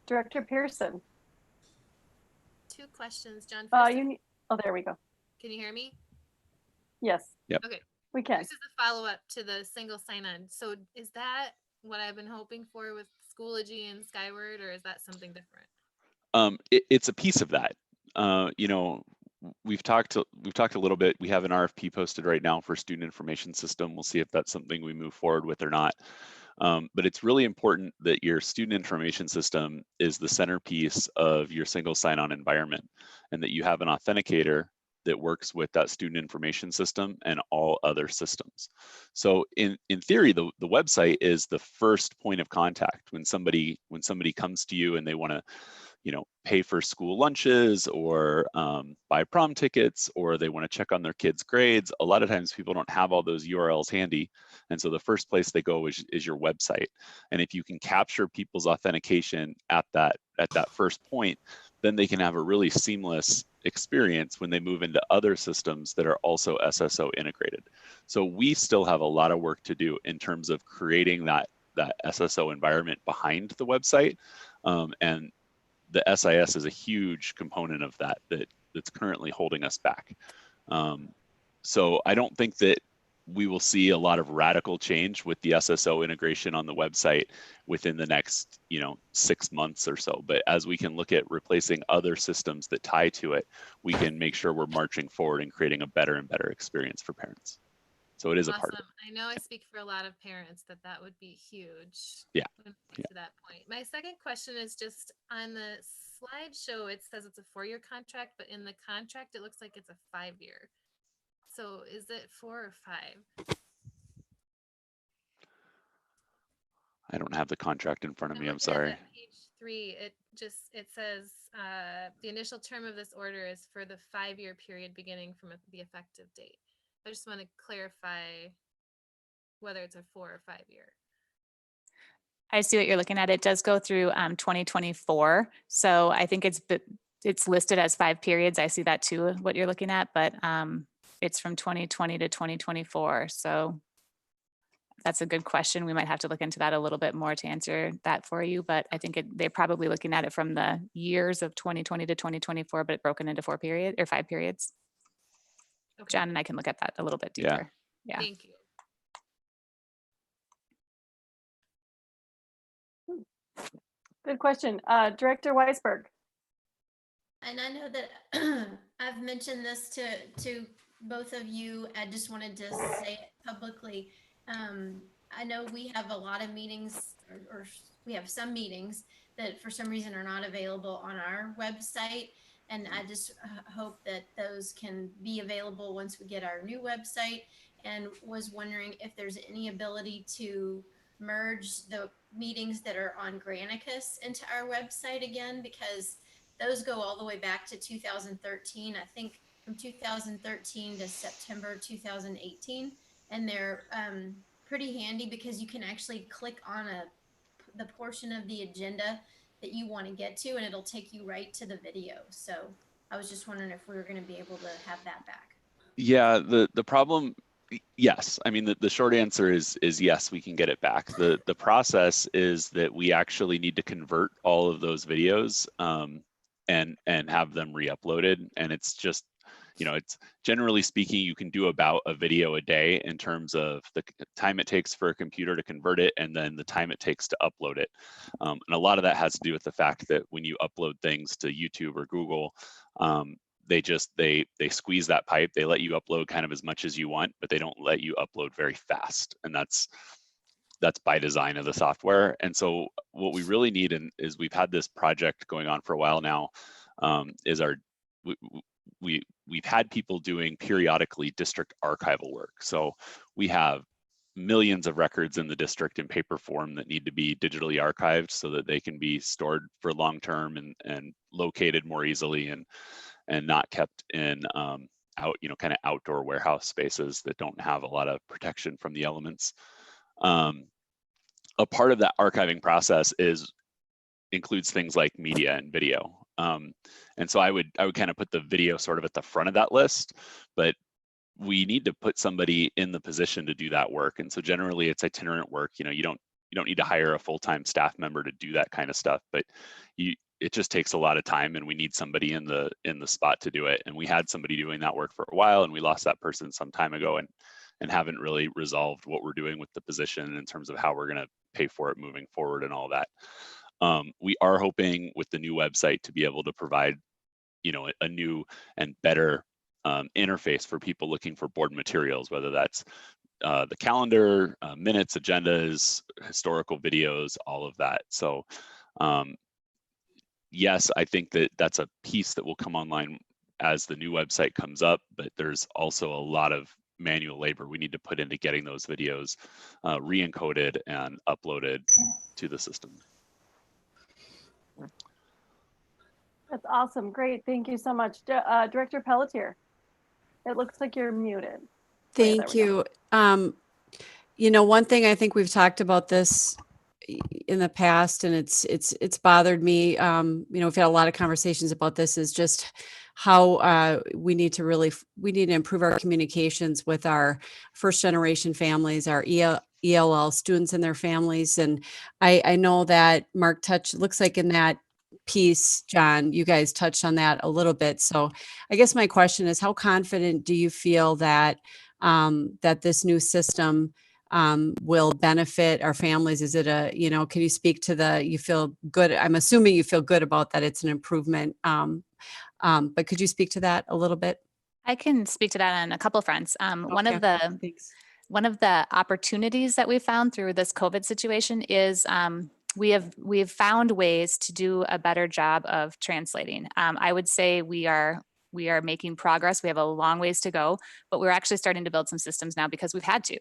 Director Pearson. 2 questions, John. Oh, there we go. Can you hear me? Yes. Yep. Okay. We can. This is a follow-up to the single sign-on. So is that what I've been hoping for with Schoology and Skyward, or is that something different? It's a piece of that. we've talked a little bit. We have an RFP posted right now for student information system. We'll see if that's something we move forward with or not. But it's really important that your student information system is the centerpiece of your single sign-on environment, and that you have an authenticator that works with that student information system and all other systems. So in theory, the website is the first point of contact when somebody comes to you and they want to, pay for school lunches or buy prom tickets, or they want to check on their kids' grades. A lot of times people don't have all those URLs handy. And so the first place they go is your website. And if you can capture people's authentication at that first point, then they can have a really seamless experience when they move into other systems that are also SSO integrated. So we still have a lot of work to do in terms of creating that SSO environment behind the website. And the SIS is a huge component of that's currently holding us back. So I don't think that we will see a lot of radical change with the SSO integration on the website within the next 6 months or so. But as we can look at replacing other systems that tie to it, we can make sure we're marching forward and creating a better and better experience for parents. So it is a part of it. I know I speak for a lot of parents that would be huge. Yeah. When we get to that point. My second question is just on the slideshow, it says it's a 4-year contract, but in the contract, it looks like it's a 5-year. So is it 4 or 5? I don't have the contract in front of me. I'm sorry. Page 3, it says the initial term of this order is for the 5-year period beginning from the effective date. I just want to clarify whether it's a 4 or 5-year. I see what you're looking at. It does go through 2024. So I think it's listed as 5 periods. I see that too, what you're looking at, but it's from 2020 to 2024. So that's a good question. We might have to look into that a little bit more to answer that for you, but I think they're probably looking at it from the years of 2020 to 2024, but broken into 5 periods. Okay. John and I can look at that a little bit deeper. Yeah. Thank you. Good question. Director Weisberg. And I know that I've mentioned this to both of you. I just wanted to say it publicly. I know we have a lot of meetings, or we have some meetings that for some reason are not available on our website. And I just hope that those can be available once we get our new website, and was wondering if there's any ability to merge the meetings that are on Granicus into our website again, because those go all the way back to 2013, I think from 2013 to September 2018. And they're pretty handy because you can actually click on the portion of the agenda that you want to get to, and it'll take you right to the video. So I was just wondering if we were going to be able to have that back. Yeah, the problem, yes. I mean, the short answer is yes, we can get it back. The process is that we actually need to convert all of those videos and have them re-uploaded. And it's just, it's generally speaking, you can do about a video a day in terms of the time it takes for a computer to convert it, and then the time it takes to upload it. And a lot of that has to do with the fact that when you upload things to YouTube or Google, they squeeze that pipe. They let you upload kind of as much as you want, but they don't let you upload very fast. And that's by design of the software. And so what we really need is we've had this project going on for a while now, we've had people doing periodically district archival work. So we have millions of records in the district in paper form that need to be digitally archived so that they can be stored for long term and located more easily and not kept in kind of outdoor warehouse spaces that don't have a lot of protection from the elements. A part of that archiving process includes things like media and video. And so I would kind of put the video sort of at the front of that list, but we need to put somebody in the position to do that work. And so generally it's itinerant work. You don't need to hire a full-time staff member to do that kind of stuff, but it just takes a lot of time, and we need somebody in the spot to do it. And we had somebody doing that work for a while, and we lost that person some time ago, and haven't really resolved what we're doing with the position in terms of how we're going to pay for it moving forward and all that. We are hoping with the new website to be able to provide a new and better interface for people looking for board materials, whether that's the calendar, minutes, agendas, historical videos, all of that. So yes, I think that that's a piece that will come online as the new website comes up, but there's also a lot of manual labor we need to put into getting those videos re-encoded and uploaded to the system. That's awesome. Great. Thank you so much. Director Pelletier, it looks like you're muted. Thank you. One thing I think we've talked about this in the past, and it's bothered me. We've had a lot of conversations about this, is just how we need to improve our communications with our first generation families, our ELL students and their families. And I know that Mark looks like in that piece, John, you guys touched on that a little bit. So I guess my question is, how confident do you feel that that this new system will benefit our families? Is it can you speak to you feel good? I'm assuming you feel good about that. It's an improvement. But could you speak to that a little bit? I can speak to that on a couple fronts. One Okay, of the thanks. One of the opportunities that we found through this COVID situation is we've found ways to do a better job of translating. I would say we are making progress. We have a long ways to go, but we're actually starting to build some systems now because we've had to.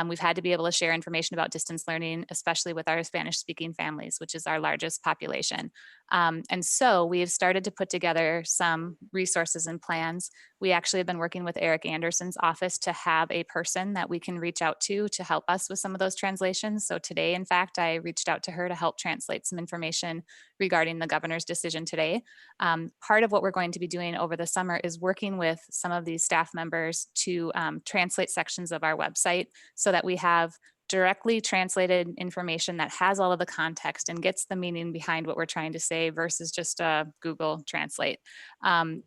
We've had to be able to share information about distance learning, especially with our Spanish-speaking families, which is our largest population. And so we've started to put together some resources and plans. We actually have been working with Eric Anderson's office to have a person that we can reach out to help us with some of those translations. So today, in fact, I reached out to her to help translate some information regarding the governor's decision today. Part of what we're going to be doing over the summer is working with some of these staff members to translate sections of our website so that we have directly translated information that has all of the context and gets the meaning behind what we're trying to say versus just Google Translate.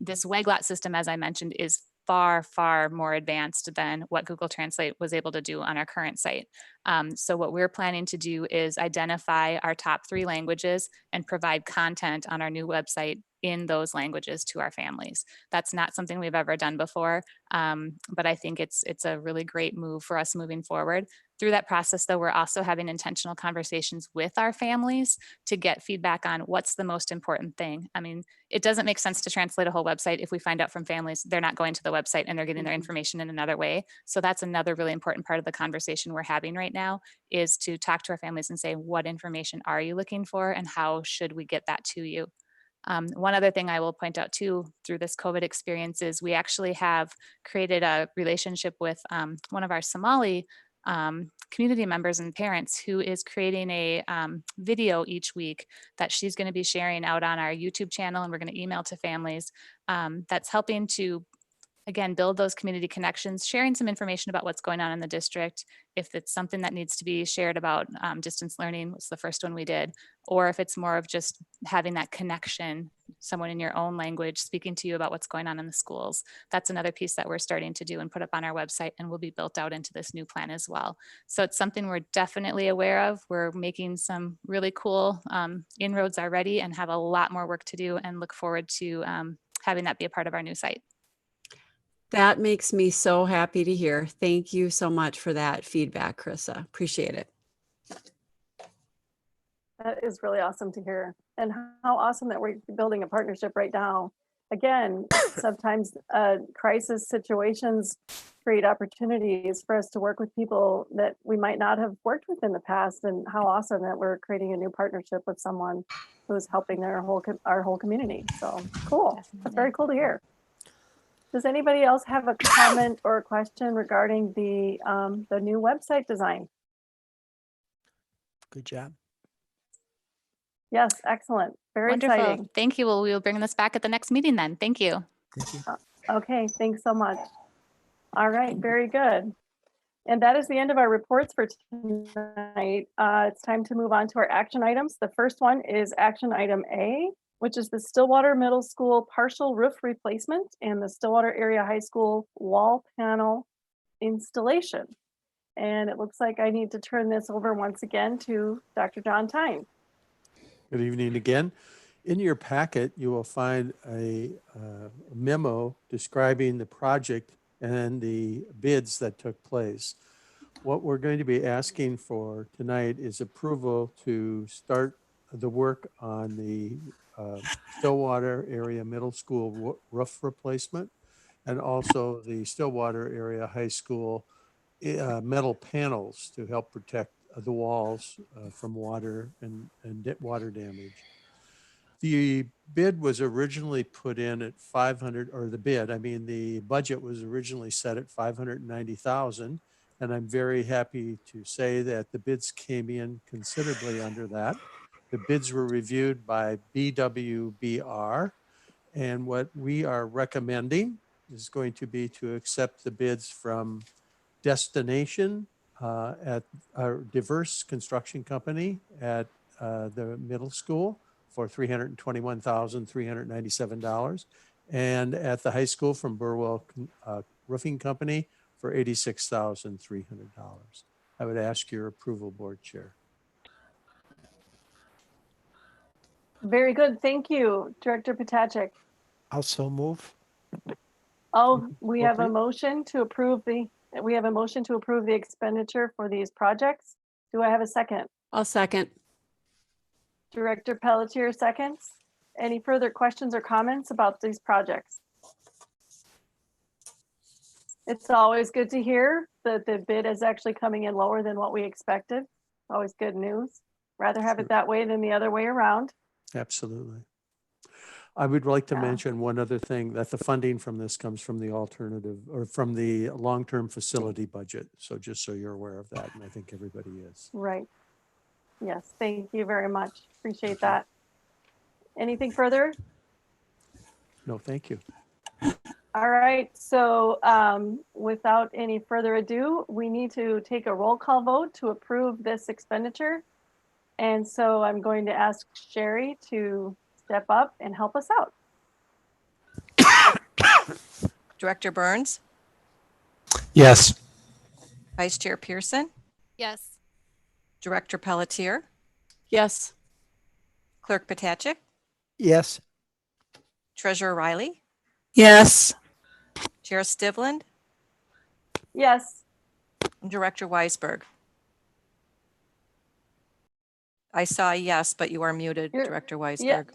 This WEGLOT system, as I mentioned, is far, far more advanced than what Google Translate was able to do on our current site. So what we're planning to do is identify our top 3 languages and provide content on our new website in those languages to our families. That's not something we've ever done before, but I think it's a really great move for us moving forward. Through that process, though, we're also having intentional conversations with our families to get feedback on what's the most important thing. I mean, it doesn't make sense to translate a whole website if we find out from families they're not going to the website and they're getting their information in another way. So that's another really important part of the conversation we're having right now, is to talk to our families and say, what information are you looking for and how should we get that to you? One other thing I will point out too through this COVID experience is we actually have created a relationship with one of our Somali community members and parents who is creating a video each week that she's going to be sharing out on our YouTube channel, and we're going to email to families. That's helping to, again, build those community connections, sharing some information about what's going on in the district. If it's something that needs to be shared about distance learning, was the first one we did, or if it's more of just having that connection, someone in your own language speaking to you about what's going on in the schools. That's another piece that we're starting to do and put up on our website and will be built out into this new plan as well. So it's something we're definitely aware of. We're making some really cool inroads already and have a lot more work to do, and look forward to having that be a part of our new site. That makes me so happy to hear. Thank you so much for that feedback, Krissa. Appreciate it. That is really awesome to hear. And how awesome that we're building a partnership right now. Again, sometimes crisis situations create opportunities for us to work with people that we might not have worked with in the past. And how awesome that we're creating a new partnership with someone who's helping our whole community. So cool. That's very cool to hear. Does anybody else have a comment or a question regarding the new website design? Good job. Yes, excellent. Very Wonderful. exciting. Thank you. Well, we will bring this back at the next meeting then. Thank you. Thank you. Okay, thanks so much. All right, very good. And that is the end of our reports for tonight. It's time to move on to our action items. The first one is action item A, which is the Stillwater Middle School partial roof replacement and the Stillwater Area High School wall panel installation. And it looks like I need to turn this over once again to Dr. John Tyne. Good evening again. In your packet, you will find a memo describing the project and the bids that took place. What we're going to be asking for tonight is approval to start the work on the Stillwater area middle school roof replacement, and also the Stillwater area high school metal panels to help protect the walls from water and water damage. The bid was originally put in at 500, or the budget was originally set at 590,000. And I'm very happy to say that the bids came in considerably under that. The bids were reviewed by BWBR. And what we are recommending is going to be to accept the bids from Destination at our diverse construction company at the middle school for $321,397, and at the high school from Burwell Roofing Company for $86,300. I would ask your approval, Board Chair. Very good. Thank you, Director Potacek. Also move. Oh, we have a Appropriate. motion to approve the expenditure for these projects. Do I have a second? I'll second. Director Pelletier seconds. Any further questions or comments about these projects? It's always good to hear that the bid is actually coming in lower than what we expected. Always good news. Rather have it that way than the other way around. Absolutely. I would like to Yeah. mention one other thing, that the funding from this comes from the alternative, or from the long-term facility budget. So just so you're aware of that, and I think everybody is. Right. Yes, thank you very much. Appreciate that. Anything further? No, thank you. All right, so without any further ado, we need to take a roll call vote to approve this expenditure. And so I'm going to ask Sherry to step up and help us out. Director Burns, Yes. Vice Chair Pearson, Yes. Director Pelletier, Yes. Clerk Potacek, Yes. Treasurer Riley, Yes. Chair Stivland, Yes. and Director Weisberg. I saw a yes, but you are muted, Director Yeah. Weisberg.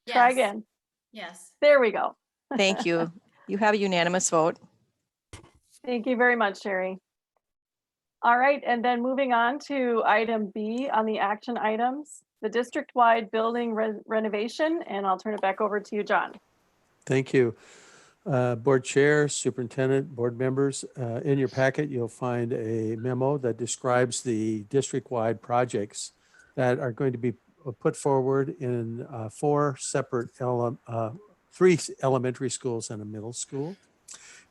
Try again. Yes. There we go. Thank you. You have a unanimous vote. Thank you very much, Sherry. All right, and then moving on to item B on the action items, the district-wide building renovation, and I'll turn it back over to you, John. Thank you. Board Chair, Superintendent, board members, in your packet, you'll find a memo that describes the district-wide projects that are going to be put forward in three elementary schools and a middle school.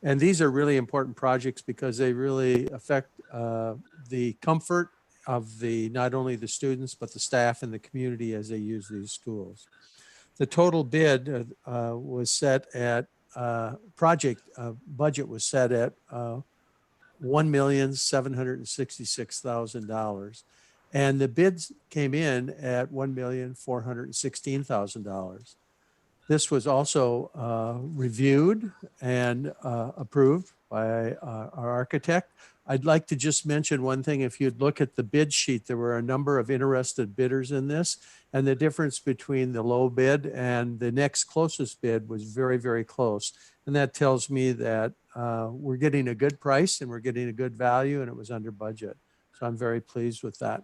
And these are really important projects because they really affect the comfort of not only the students, but the staff and the community as they use these schools. The total bid was set at project budget was set at $1,766,000, and the bids came in at $1,416,000. This was also reviewed and approved by our architect. I'd like to just mention one thing. If you'd look at the bid sheet, there were a number of interested bidders in this, and the difference between the low bid and the next closest bid was very, very close. And that tells me that we're getting a good price and we're getting a good value, and it was under budget. So I'm very pleased with that.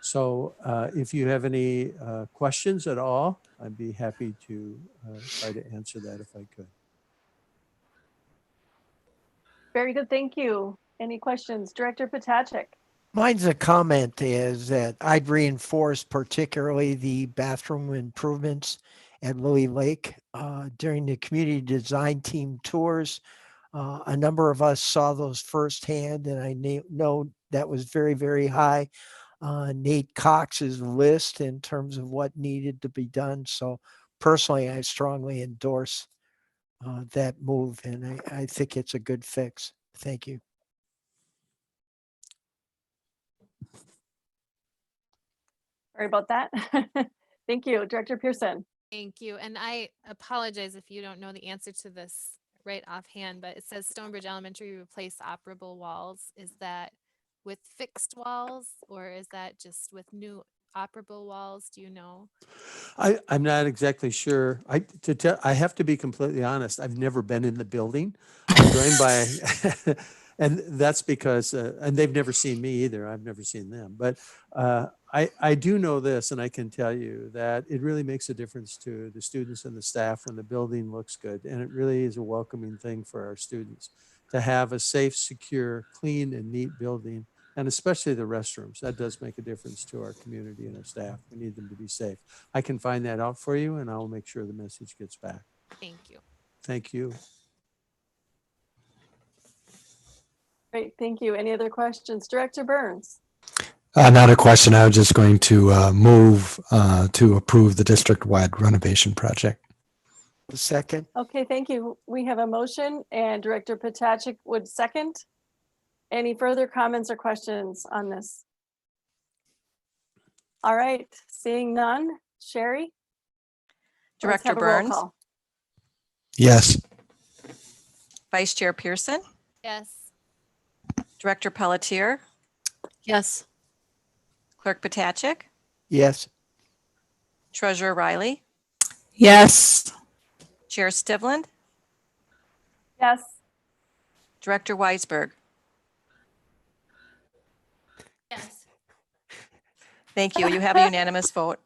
So if you have any questions at all, I'd be happy to try to answer that if I could. Very good, thank you. Any questions? Director Potacek. Mine's a comment is that I'd reinforce particularly the bathroom improvements at Lily Lake during the community design team tours. A number of us saw those firsthand, and I know that was very, very high on Nate Cox's list in terms of what needed to be done. So personally, I strongly endorse that move, and I think it's a good fix. Thank you. All Sorry about that. Thank you, Director Pearson. Thank you. And I apologize if you don't know the answer to this right offhand, but it says Stonebridge Elementary replace operable walls. Is that with fixed walls or is that just with new operable walls? Do you know? I'm not exactly sure. I have to be completely honest. I've never been in the building. I'm joined by, and that's because, and they've never seen me either. I've never seen them. But I do know this, and I can tell you that it really makes a difference to the students and the staff when the building looks good. And it really is a welcoming thing for our students to have a safe, secure, clean, and neat building. And especially the restrooms, that does make a difference to our community and our staff. We need them to be safe. I can find that out for you and I'll make sure the message gets back. Thank you. Thank you. Great, thank you. Any other questions? Director Burns? Not a question. I was just going to move to approve the district-wide renovation project. Second. Okay, thank you. We have a motion and Director Potacek would second. Any further comments or questions on this? All right, seeing none. Sherry? Let's Director have a roll Burns, call. Yes. Vice Chair Pearson, Yes. Director Pelletier, Yes. Clerk Potacek, Yes. Treasurer Riley, Yes. Chair Stivland, Yes. Director Weisberg. Yes. Thank you. You have a unanimous vote.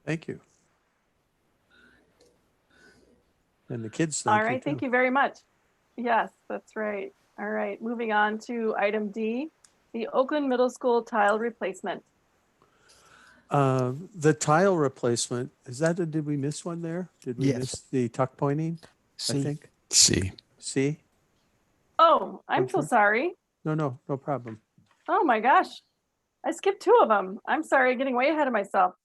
Thank you. And the kids All thank right, you thank too. you very much. Yes, that's right. All right, moving on to item D, the Oakland Middle School tile replacement. The tile replacement, did we miss one there? Did we Yes. miss the tuck pointing? I See. think. See. Oh, I'm so Okay. sorry. No problem. Oh my gosh. I skipped two of them. I'm sorry, getting way ahead of myself.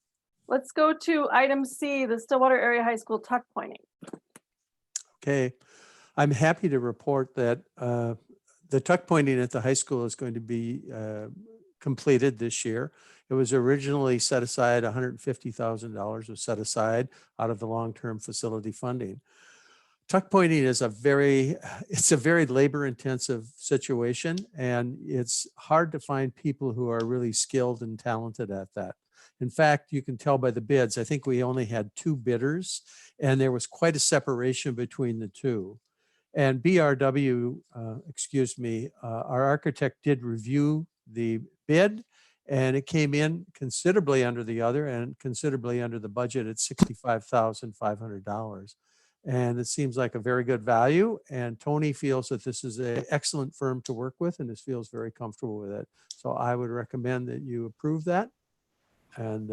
Let's go to item C, the Stillwater Area High School tuck pointing. Okay. I'm happy to report that the tuck pointing at the high school is going to be completed this year. It was originally set aside, $150,000 was set aside out of the long-term facility funding. Tuck pointing is it's a very labor intensive situation, and it's hard to find people who are really skilled and talented at that. In fact, you can tell by the bids, I think we only had 2 bidders and there was quite a separation between the two. And BRW, our architect did review the bid and it came in considerably under the other and considerably under the budget at $65,500. And it seems like a very good value. And Tony feels that this is an excellent firm to work with and feels very comfortable with it. So I would recommend that you approve that. And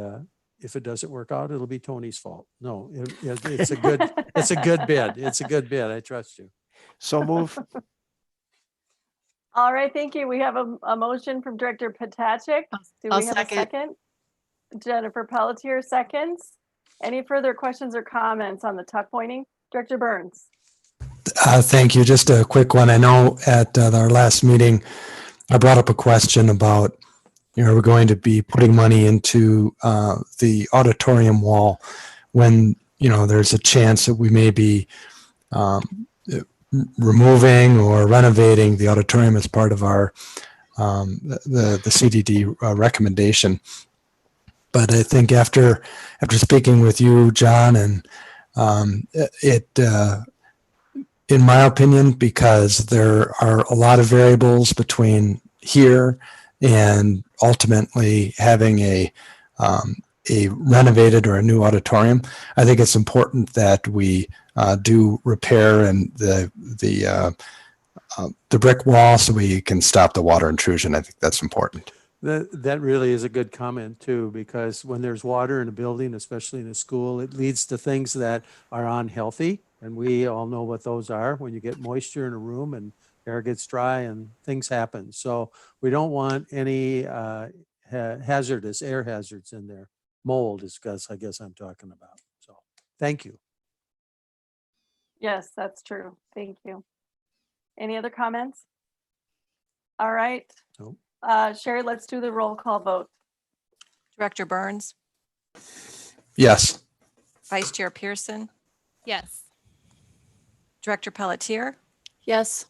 if it doesn't work out, it'll be Tony's fault. No, it's a good, it's a good bid. It's a good bid. I trust you. So move. All right, thank you. We have a motion from Director Potacek. Do I'll we have second. a second? Jennifer Pelletier seconds. Any further questions or comments on the tuck pointing? Director Burns. Thank you. Just a quick one. I know at our last meeting, I brought up a question about, we're going to be putting money into the auditorium wall when, there's a chance that we may be removing or renovating the auditorium as part of our the CDD recommendation. But I think after speaking with you, John, and in my opinion, because there are a lot of variables between here and ultimately having a renovated or a new auditorium, I think it's important that we do repair and the brick wall so we can stop the water intrusion. I think that's important. That really is a good comment too, because when there's water in a building, especially in a school, it leads to things that are unhealthy. And we all know what those are when you get moisture in a room and air gets dry and things happen. So we don't want any hazardous air hazards in there. Mold is, I guess I'm talking about. So thank you. Yes, that's true. Thank you. Any other comments? All right. Nope. Sherry, let's do the roll call vote. Director Burns, Yes. Vice Chair Pearson, Yes. Director Pelletier, Yes.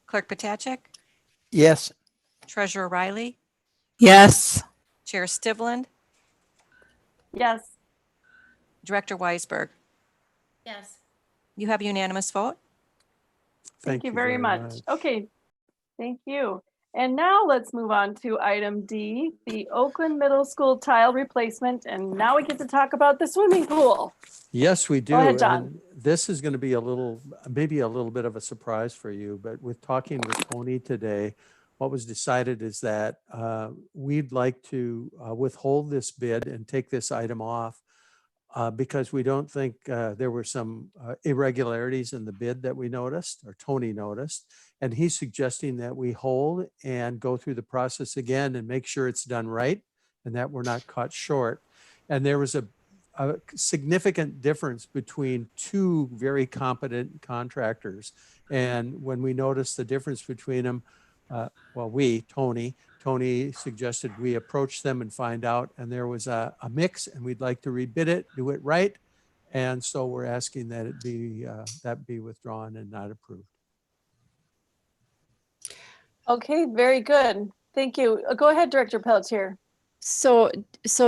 Clerk Potacek, Yes. Treasurer Riley, Yes. Chair Stivland, Yes. Director Weisberg. Yes. You have a unanimous vote. Thank you very much. Okay, thank you. And now let's move on to item D, the Oakland Middle School tile replacement. And now we get to talk about the swimming pool. Yes, we do. Go ahead, John. And this is going to be maybe a little bit of a surprise for you, but with talking with Tony today, what was decided is that we'd like to withhold this bid and take this item off because we don't think there were some irregularities in the bid that we noticed, or Tony noticed. And he's suggesting that we hold and go through the process again and make sure it's done right and that we're not caught short. And there was a significant difference between two very competent contractors. And when we noticed the difference between them, Tony suggested we approach them and find out, and there was a mix, and we'd like to rebid it, do it right. And so we're asking that it be withdrawn and not approved. Okay, very good. Thank you. Go ahead, Director Pelletier. So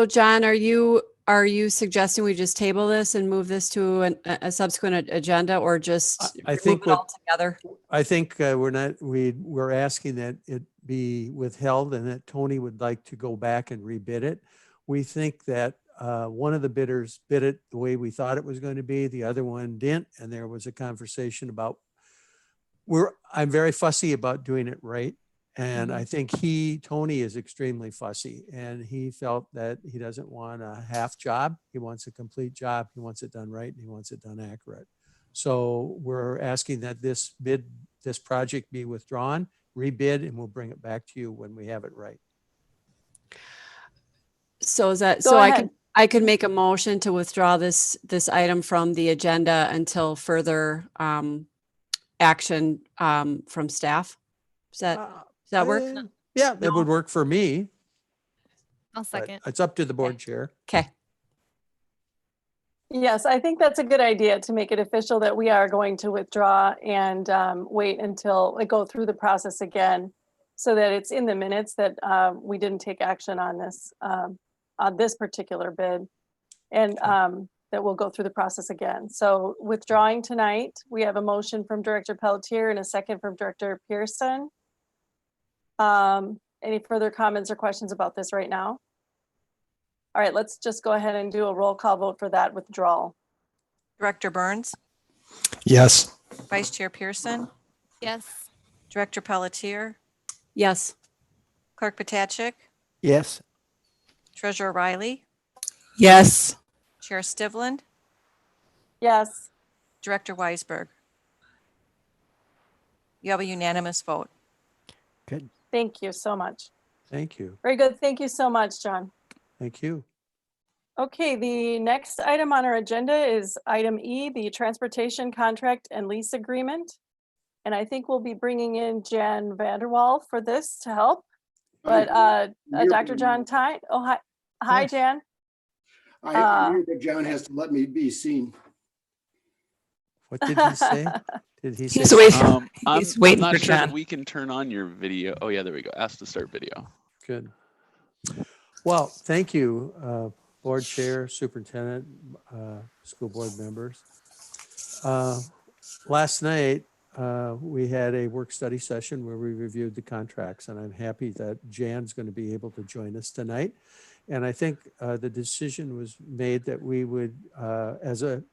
John, are you suggesting we just table this and move this to a subsequent agenda, or just I think remove it altogether? I think we're asking that it be withheld and that Tony would like to go back and rebid it. We think that one of the bidders bid it the way we thought it was going to be, the other one didn't, and there was a conversation about I'm very fussy about doing it right. And I think Tony is extremely fussy, and he felt that he doesn't want a half job. He wants a complete job. He wants it done right, and he wants it done accurate. So we're asking that this project be withdrawn, rebid, and we'll bring it back to you when we have it right. So is that, Go so ahead. I could make a motion to withdraw this item from the agenda until further action from staff? Does that work? Yeah, that would work for me. I'll But second. it's up to the board chair. Okay. Yes, I think that's a good idea to make it official that we are going to withdraw and wait until we go through the process again, so that it's in the minutes that we didn't take action on this particular bid, and that we'll go through the process again. So withdrawing tonight, we have a motion from Director Pelletier and a second from Director Pearson. Any further comments or questions about this right now? All right, let's just go ahead and do a roll call vote for that withdrawal. Director Burns, Yes. Vice Chair Pearson, Yes. Director Pelletier, Yes. Clerk Potacek, Yes. Treasurer Riley, Yes. Chair Stivland, Yes. Director Weisberg. You have a unanimous vote. Good. Thank you so much. Thank you. Very good. Thank you so much, John. Thank you. Okay, the next item on our agenda is item E, the transportation contract and lease agreement. And I think we'll be bringing in Jan Vanderwall for this to help. But Dr. John Tine, oh, hi. Hi, Yes. Jan. I'm here, but John has to let me be seen. What did he say? Did he say? He's waiting. I'm He's waiting not for sure John. if we can turn on your video. Oh yeah, there we go. Ask to start video. Good. Well, thank you, board chair, superintendent, school board members. Last night, we had a work study session where we reviewed the contracts, and I'm happy that Jan's going to be able to join us tonight. And I think the decision was made that we would, as a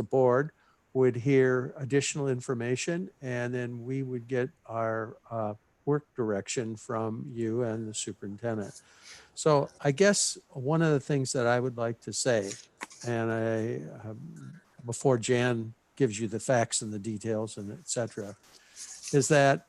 board, would hear additional information, and then we would get our work direction from you and the superintendent. So I guess one of the things that I would like to say, and before Jan gives you the facts and the details and et cetera, is that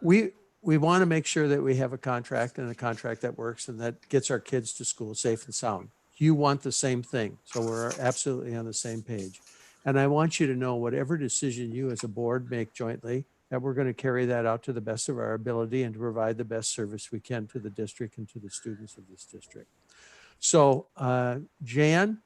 we want to make sure that we have a contract that works and that gets our kids to school safe and sound. You want the same thing. So we're absolutely on the same page. And I want you to know whatever decision you as a board make jointly, that we're going to carry that out to the best of our ability and to provide the best service we can to the district and to the students of this district. So Jan,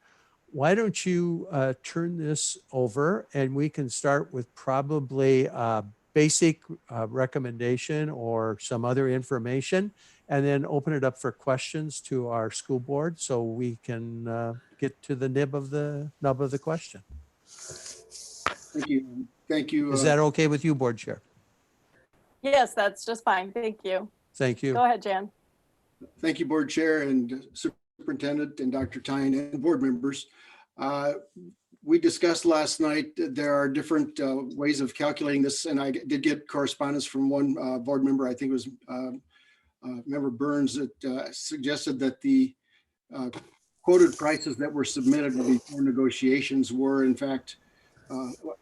why don't you turn this over and we can start with probably a basic recommendation or some other information, and then open it up for questions to our school board so we can get to the nub of the question. Thank you. Thank you. Is that okay with you, board chair? Yes, that's just fine. Thank you. Thank you. Go ahead, Jan. Thank you, board chair and superintendent and Dr. Tyne and board members. We discussed last night that there are different ways of calculating this, and I did get correspondence from one board member, I think it was Member Burns, that suggested that the quoted prices that were submitted before negotiations were in fact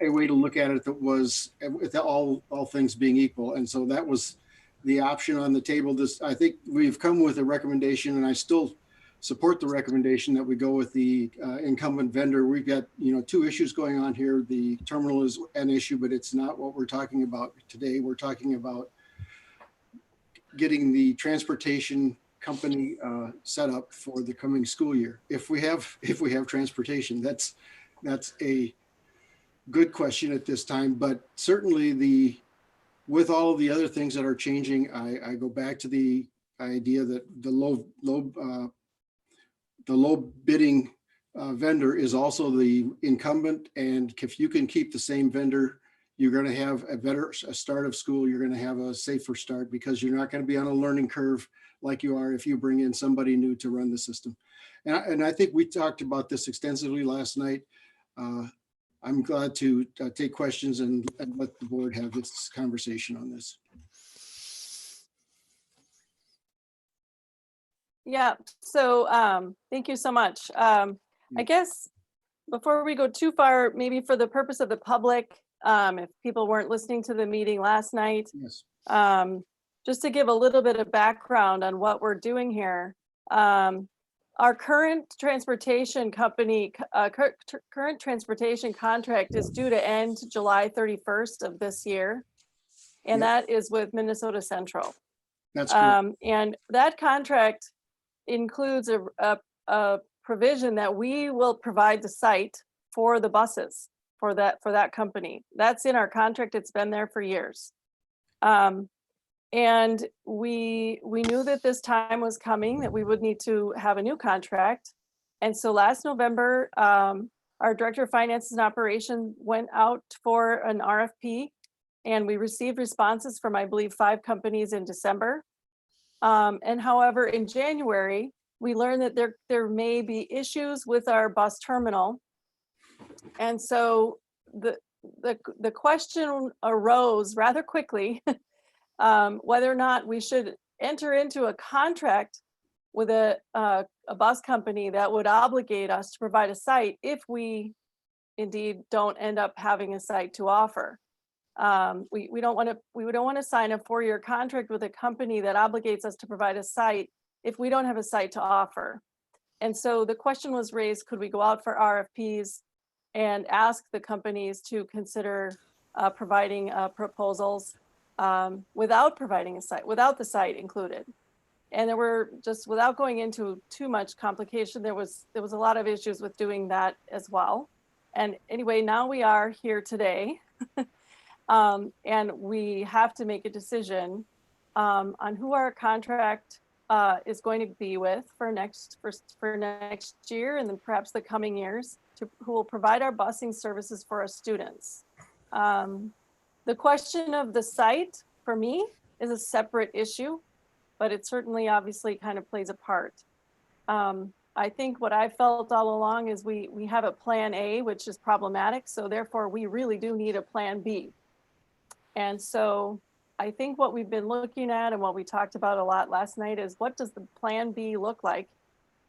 a way to look at it that was with all things being equal. And so that was the option on the table. I think we've come with a recommendation, and I still support the recommendation that we go with the incumbent vendor. We've got, two issues going on here. The terminal is an issue, but it's not what we're talking about today. We're talking about getting the transportation company set up for the coming school year. If we have transportation, that's a good question at this time, but certainly with all of the other things that are changing, I go back to the idea that the low bidding vendor is also the incumbent. And if you can keep the same vendor, you're going to have a start of school. You're going to have a safer start because you're not going to be on a learning curve like you are if you bring in somebody new to run the system. And I think we talked about this extensively last night. I'm glad to take questions and let the board have its conversation on this. Yeah, so thank you so much. I guess before we go too far, maybe for the purpose of the public, if people weren't listening to the meeting last night, yes. Just to give a little bit of background on what we're doing here. Our current transportation company, current transportation contract is due to end July 31st of this year. And that is with Minnesota Central. That's correct. And that contract includes a provision that we will provide the site for the buses for that company. That's in our contract. It's been there for years. And we knew that this time was coming, that we would need to have a new contract. And so last November, our director of finance and operation went out for an RFP, and we received responses from, I believe, 5 companies in December. And however, in January, we learned that there may be issues with our bus terminal. And so the question arose rather quickly whether or not we should enter into a contract with a bus company that would obligate us to provide a site if we indeed don't end up having a site to offer. We don't want to sign a 4-year contract with a company that obligates us to provide a site if we don't have a site to offer. And so the question was raised, could we go out for RFPs and ask the companies to consider providing proposals without providing a site, without the site included. And there were, just without going into too much complication, there was a lot of issues with doing that as well. And anyway, now we are here today. And we have to make a decision on who our contract is going to be with for next year, and then perhaps the coming years, who will provide our busing services for our students. The question of the site, for me, is a separate issue, but it certainly obviously kind of plays a part. I think what I felt all along is we have a plan A, which is problematic, so therefore we really do need a plan B. And so I think what we've been looking at and what we talked about a lot last night is, what does the plan B look like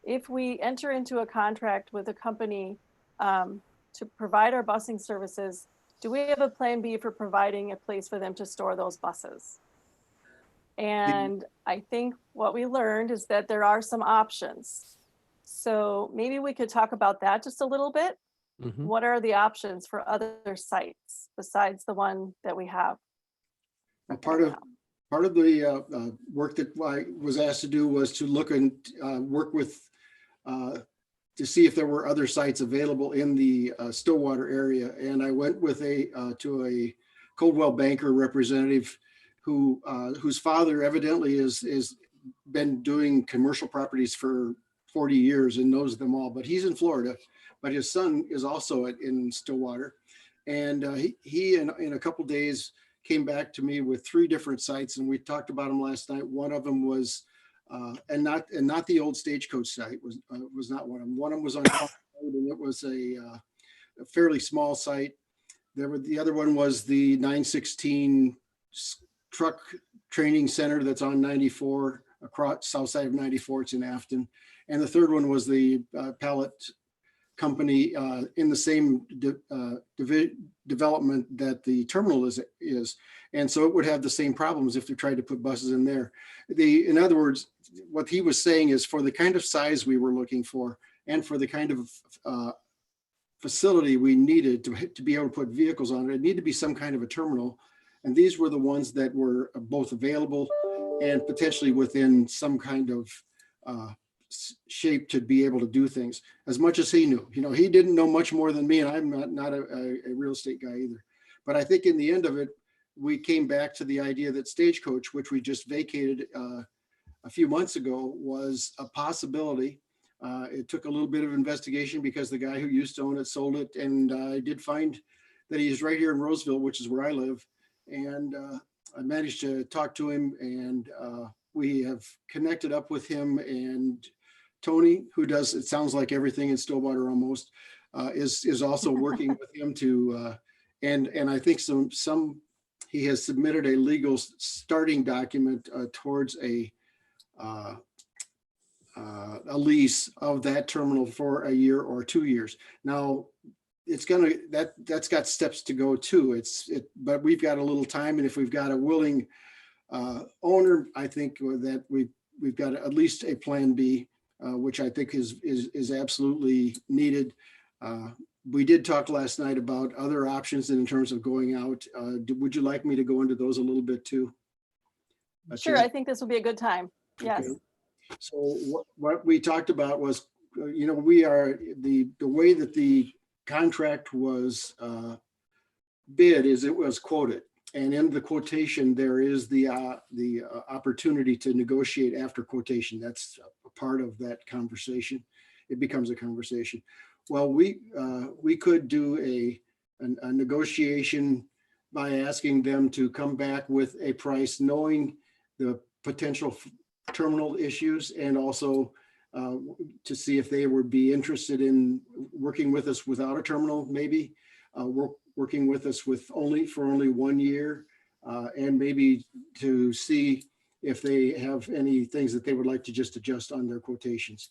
if we enter into a contract with a company to provide our busing services? Do we have a plan B for providing a place for them to store those buses? And I think what we learned is that there are some options. So maybe we could talk about that just a little bit. Mm-hmm. What are the options for other sites besides the one that we have? Part of the work that I was asked to do was to look and work with to see if there were other sites available in the Stillwater area. And I went with to a Coldwell Banker representative whose father evidently is been doing commercial properties for 40 years and knows them all, but he's in Florida, but his son is also in Stillwater. And he in a couple days came back to me with 3 different sites, and we talked about them last night. One of them was, and not the old Stagecoach site was not one of them. One of them was on Road, and it was a fairly small site. The other one was the 916 truck training center that's on 94 across south side of 94. It's in Afton. And the third one was the pallet company in the same development that the terminal is. And so it would have the same problems if they tried to put buses in there. In other words, what he was saying is for the kind of size we were looking for and for the kind of facility we needed to be able to put vehicles on it, it needed to be some kind of a terminal. And these were the ones that were both available and potentially within some kind of shape to be able to do things as much as he knew. You know, he didn't know much more than me, and I'm not a real estate guy either. But I think in the end of it, we came back to the idea that Stagecoach, which we just vacated a few months ago, was a possibility. It took a little bit of investigation because the guy who used to own it sold it, and I did find that he's right here in Roseville, which is where I live. And I managed to talk to him, and we have connected up with him. And Tony, who does, it sounds like everything in Stillwater almost, is also working with him to, and I think he has submitted a legal starting document towards a lease of that terminal for a year or 2 years. Now, it's that's got steps to go too. But we've got a little time, and if we've got a willing owner, I think that we've got at least a plan B, which I think is absolutely needed. We did talk last night about other options in terms of going out. Would you like me to go into those a little bit too? Sure, I think this will be a good time. Yes. Okay. So what we talked about was, you know, we are the way that the contract was bid is it was quoted, and in the quotation there is the opportunity to negotiate after quotation. That's a part of that conversation. It becomes a conversation. Well, we could do a negotiation by asking them to come back with a price, knowing the potential terminal issues, and also to see if they would be interested in working with us without a terminal, maybe working with us for only 1 year, and maybe to see if they have any things that they would like to just adjust on their quotations.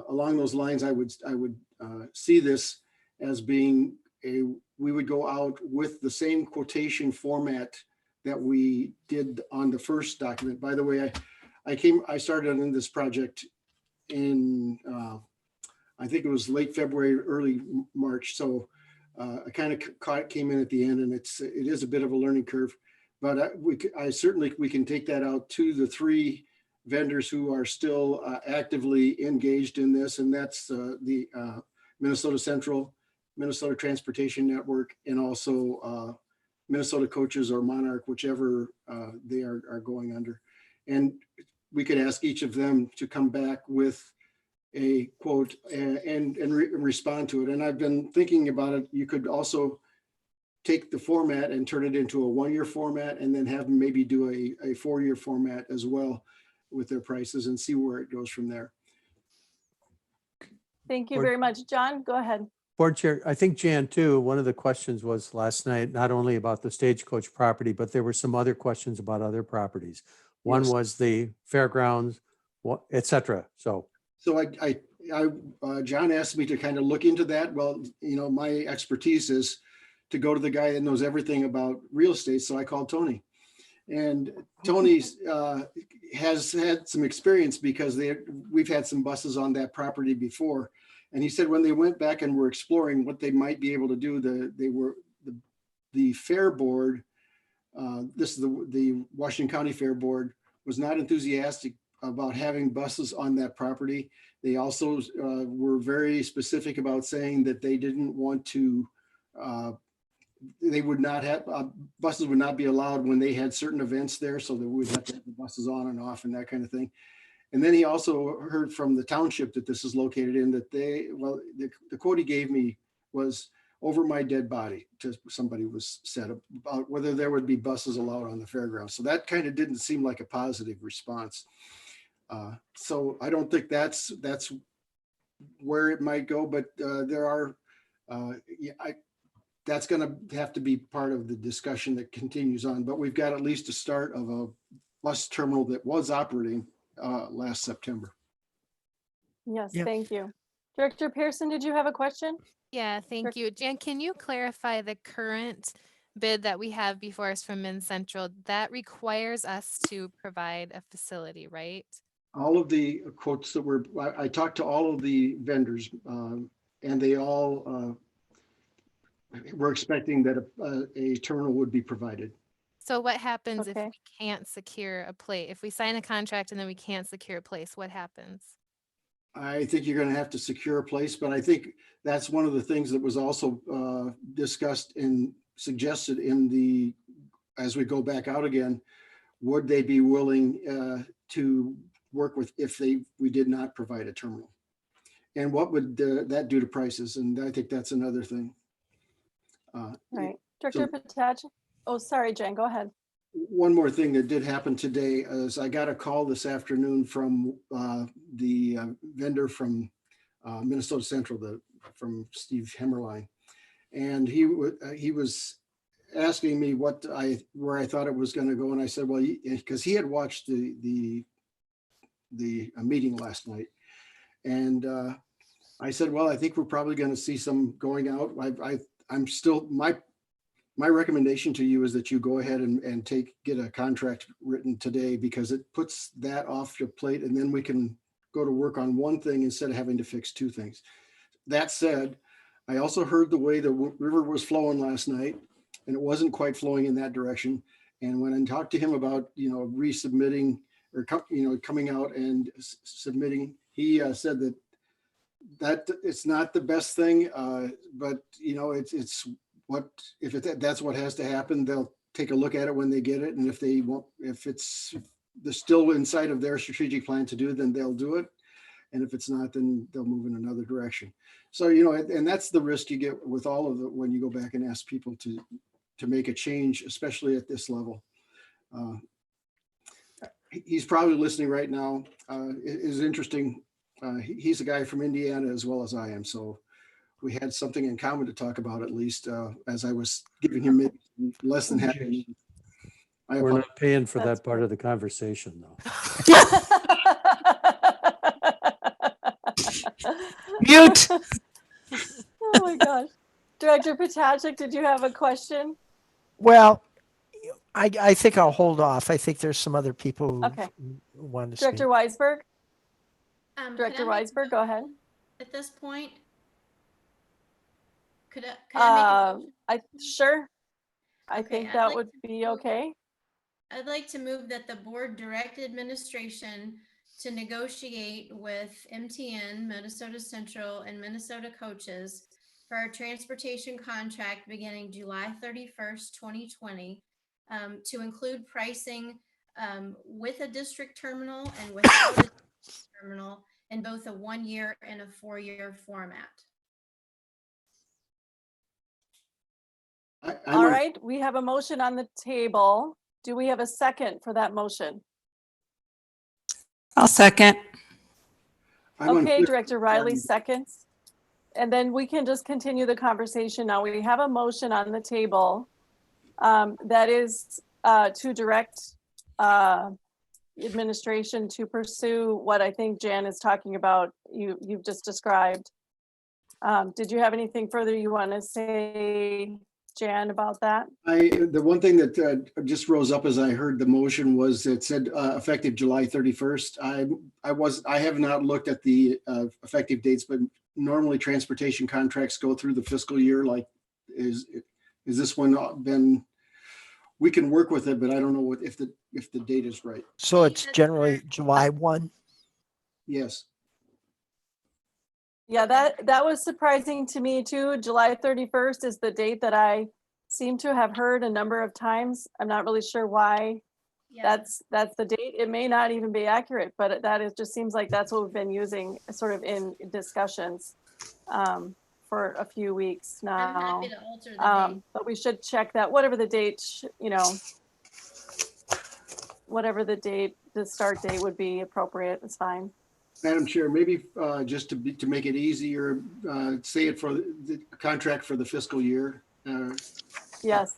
Along those lines, I would see this as being we would go out with the same quotation format that we did on the first document. By the way, I started on this project in I think it was late February, early March. So I kind of came in at the end, and it is a bit of a learning curve, but we can take that out to the 3 vendors who are still actively engaged in this, and that's the Minnesota Central, Minnesota Transportation Network, and also Minnesota Coaches or Monarch, whichever they are going under. And we could ask each of them to come back with a quote and respond to it. And I've been thinking about it. You could also take the format and turn it into a 1-year format, and then have them maybe do a 4-year format as well with their prices, and see where it goes from there. Thank you very much. John, go ahead. Board Chair, I think Jan too, one of the questions was last night, not only about the Stagecoach property, but there were some other questions about other properties. One was the fairgrounds, et cetera. So John asked me to kind of look into that. Well, you know, my expertise is to go to the guy that knows everything about real estate. So I called Tony, and Tony has had some experience because we've had some buses on that property before. And he said when they went back and were exploring what they might be able to do, the fair board this is the Washington County Fair Board was not enthusiastic about having buses on that property. They also were very specific about saying that they didn't want to, they would not have, buses would not be allowed when they had certain events there, so that we'd have to have the buses on and off and that kind of thing. And then he also heard from the township that this is located in that they, well, the quote he gave me was over my dead body, to somebody was said about whether there would be buses allowed on the fairgrounds. So that kind of didn't seem like a positive response. So I don't think that's where it might go, but there are, that's going to have to be part of the discussion that continues on. But we've got at least a start of a bus terminal that was operating last September. Yes, Yep. thank you. Director Pearson, did you have a question? Yeah, thank you. Jan, can you clarify the current bid that we have before us from Min Central? That requires us to provide a facility, right? All of the quotes that were, I talked to all of the vendors and they all were expecting that a terminal would be provided. So what happens if Okay. we can't secure a place? If we sign a contract and then we can't secure a place, what happens? I think you're going to have to secure a place, but I think that's one of the things that was also discussed and suggested in the, as we go back out again, would they be willing to work with if we did not provide a terminal? And what would that do to prices? And I think that's another thing. Right. Director Pataj. Oh, sorry, Jen, go ahead. One more thing that did happen today is I got a call this afternoon from the vendor from Minnesota Central, from Steve Hemmerline. And he was asking me where I thought it was going to go. And I said, well, because he had watched the meeting last night. And I said, well, I think we're probably going to see some going out. I'm still, my recommendation to you is that you go ahead and get a contract written today, because it puts that off your plate and then we can go to work on one thing instead of having to fix two things. That said, I also heard the way the river was flowing last night, and it wasn't quite flowing in that direction. And when I talked to him about, resubmitting or, coming out and submitting, he said that it's not the best thing, but it's what, that's what has to happen. They'll take a look at it when they get it. And if they won't, if it's still inside of their strategic plan to do, then they'll do it. And if it's not, then they'll move in another direction. So, and that's the risk you get with all of it when you go back and ask people to make a change, especially at this level. He's probably listening right now. It is interesting. He's a guy from Indiana as well as I am. So we had something in common to talk about, at least as I was giving him less than half. We're not paying for that part of the conversation, though. Mute. Oh my gosh. Director Patajik, did you have a question? Well, I think I'll hold off. I think there's some other people who Okay. want to Director speak. Weisberg? Could Director I make Weisberg, go ahead. At this point, could I make a Sure. I Okay, think I'd that like would be okay. I'd like to move that the board direct administration to negotiate with MTN, Minnesota Central, and Minnesota Coaches for our transportation contract beginning July 31st, 2020, to include pricing with a district terminal and without a terminal in both a 1-year and a 4-year format. All right, we have a motion on the table. Do we have a second for that motion? I'll second. Okay, Director Riley seconds. And then we can just continue the conversation now. We have a motion on the table that is to direct administration to pursue what I think Jan is talking about, you've just described. Did you have anything further you want to say, Jan, about that? The one thing that just rose up as I heard the motion was it said effective July 31st. I have not looked at the effective dates, but normally transportation contracts go through the fiscal year. Like, is this one been we can work with it, but I don't know what if the date is right. So it's generally July 1. Yes. Yeah, that was surprising to me too. July 31st is the date that I seem to have heard a number of times. I'm not really sure why that's the date. It may not even be accurate, but just seems like that's what we've been using sort of in discussions for a few weeks now. I'm happy to alter the date. But we should check that, whatever the date, whatever the start date would be appropriate, it's fine. Madam Chair, maybe just to make it easier, say it for the contract for the fiscal year. Yes.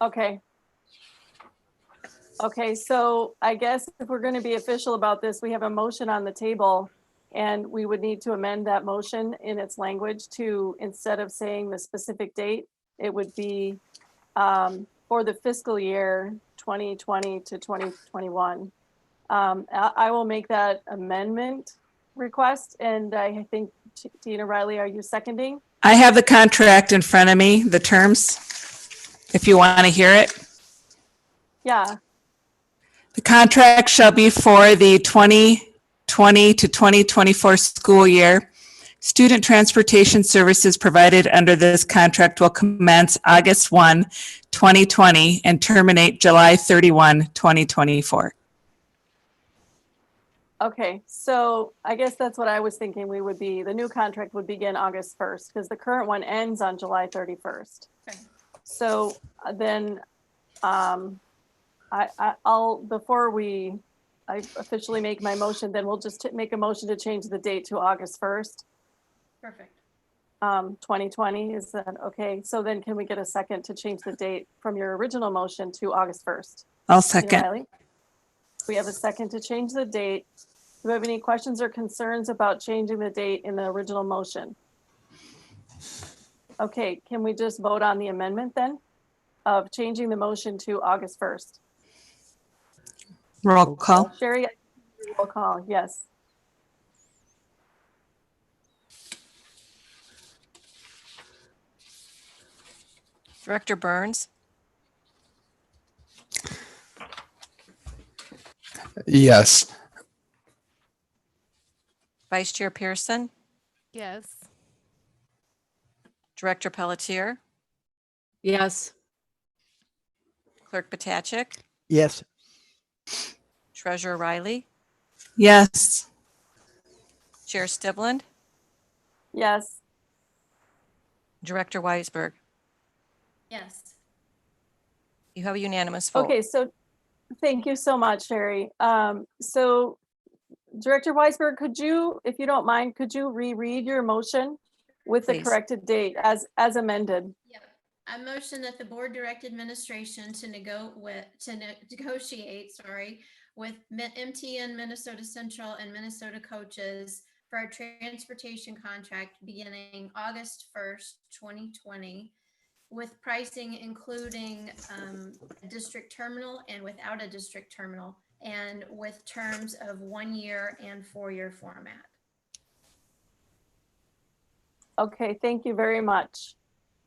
Okay. Okay, so I guess if we're going to be official about this, we have a motion on the table, and we would need to amend that motion in its language to, instead of saying the specific date, it would be for the fiscal year 2020 to 2021. I will make that amendment request, and I think Tina Riley, are you seconding? I have the contract in front of me, the terms, if you want to hear it. Yeah. The contract shall be for the 2020 to 2024 school year. Student transportation services provided under this contract will commence August 1, 2020 and terminate July 31, 2024. Okay, so I guess that's what I was thinking. The new contract would begin August 1st because the current one ends on July 31st. Okay. So then before I officially make my motion, then we'll just make a motion to change the date to August 1st. Perfect. 2020, is that okay? So then can we get a second to change the date from your original motion to August 1st? I'll second. Riley? We have a second to change the date. Do you have any questions or concerns about changing the date in the original motion? Okay, can we just vote on the amendment then of changing the motion to August 1st? Roll call. Sherry, roll call, yes. Director Burns, Yes. Vice Chair Pearson, Yes. Director Pelletier, Yes. Clerk Potachik, Yes. Treasurer Riley, Yes. Chair Stibland, Yes. Director Weisberg. Yes. You have a unanimous vote. Okay, so thank you so much, Sherry. So Director Weisberg, could you, if you don't mind, could you reread your motion with the Please. corrected date as amended? Yep. I motion that the board direct administration to negotiate, with MTN Minnesota Central and Minnesota coaches for a transportation contract beginning August 1st, 2020, with pricing including a district terminal and without a district terminal, and with terms of 1 year and 4-year format. Okay, thank you very much.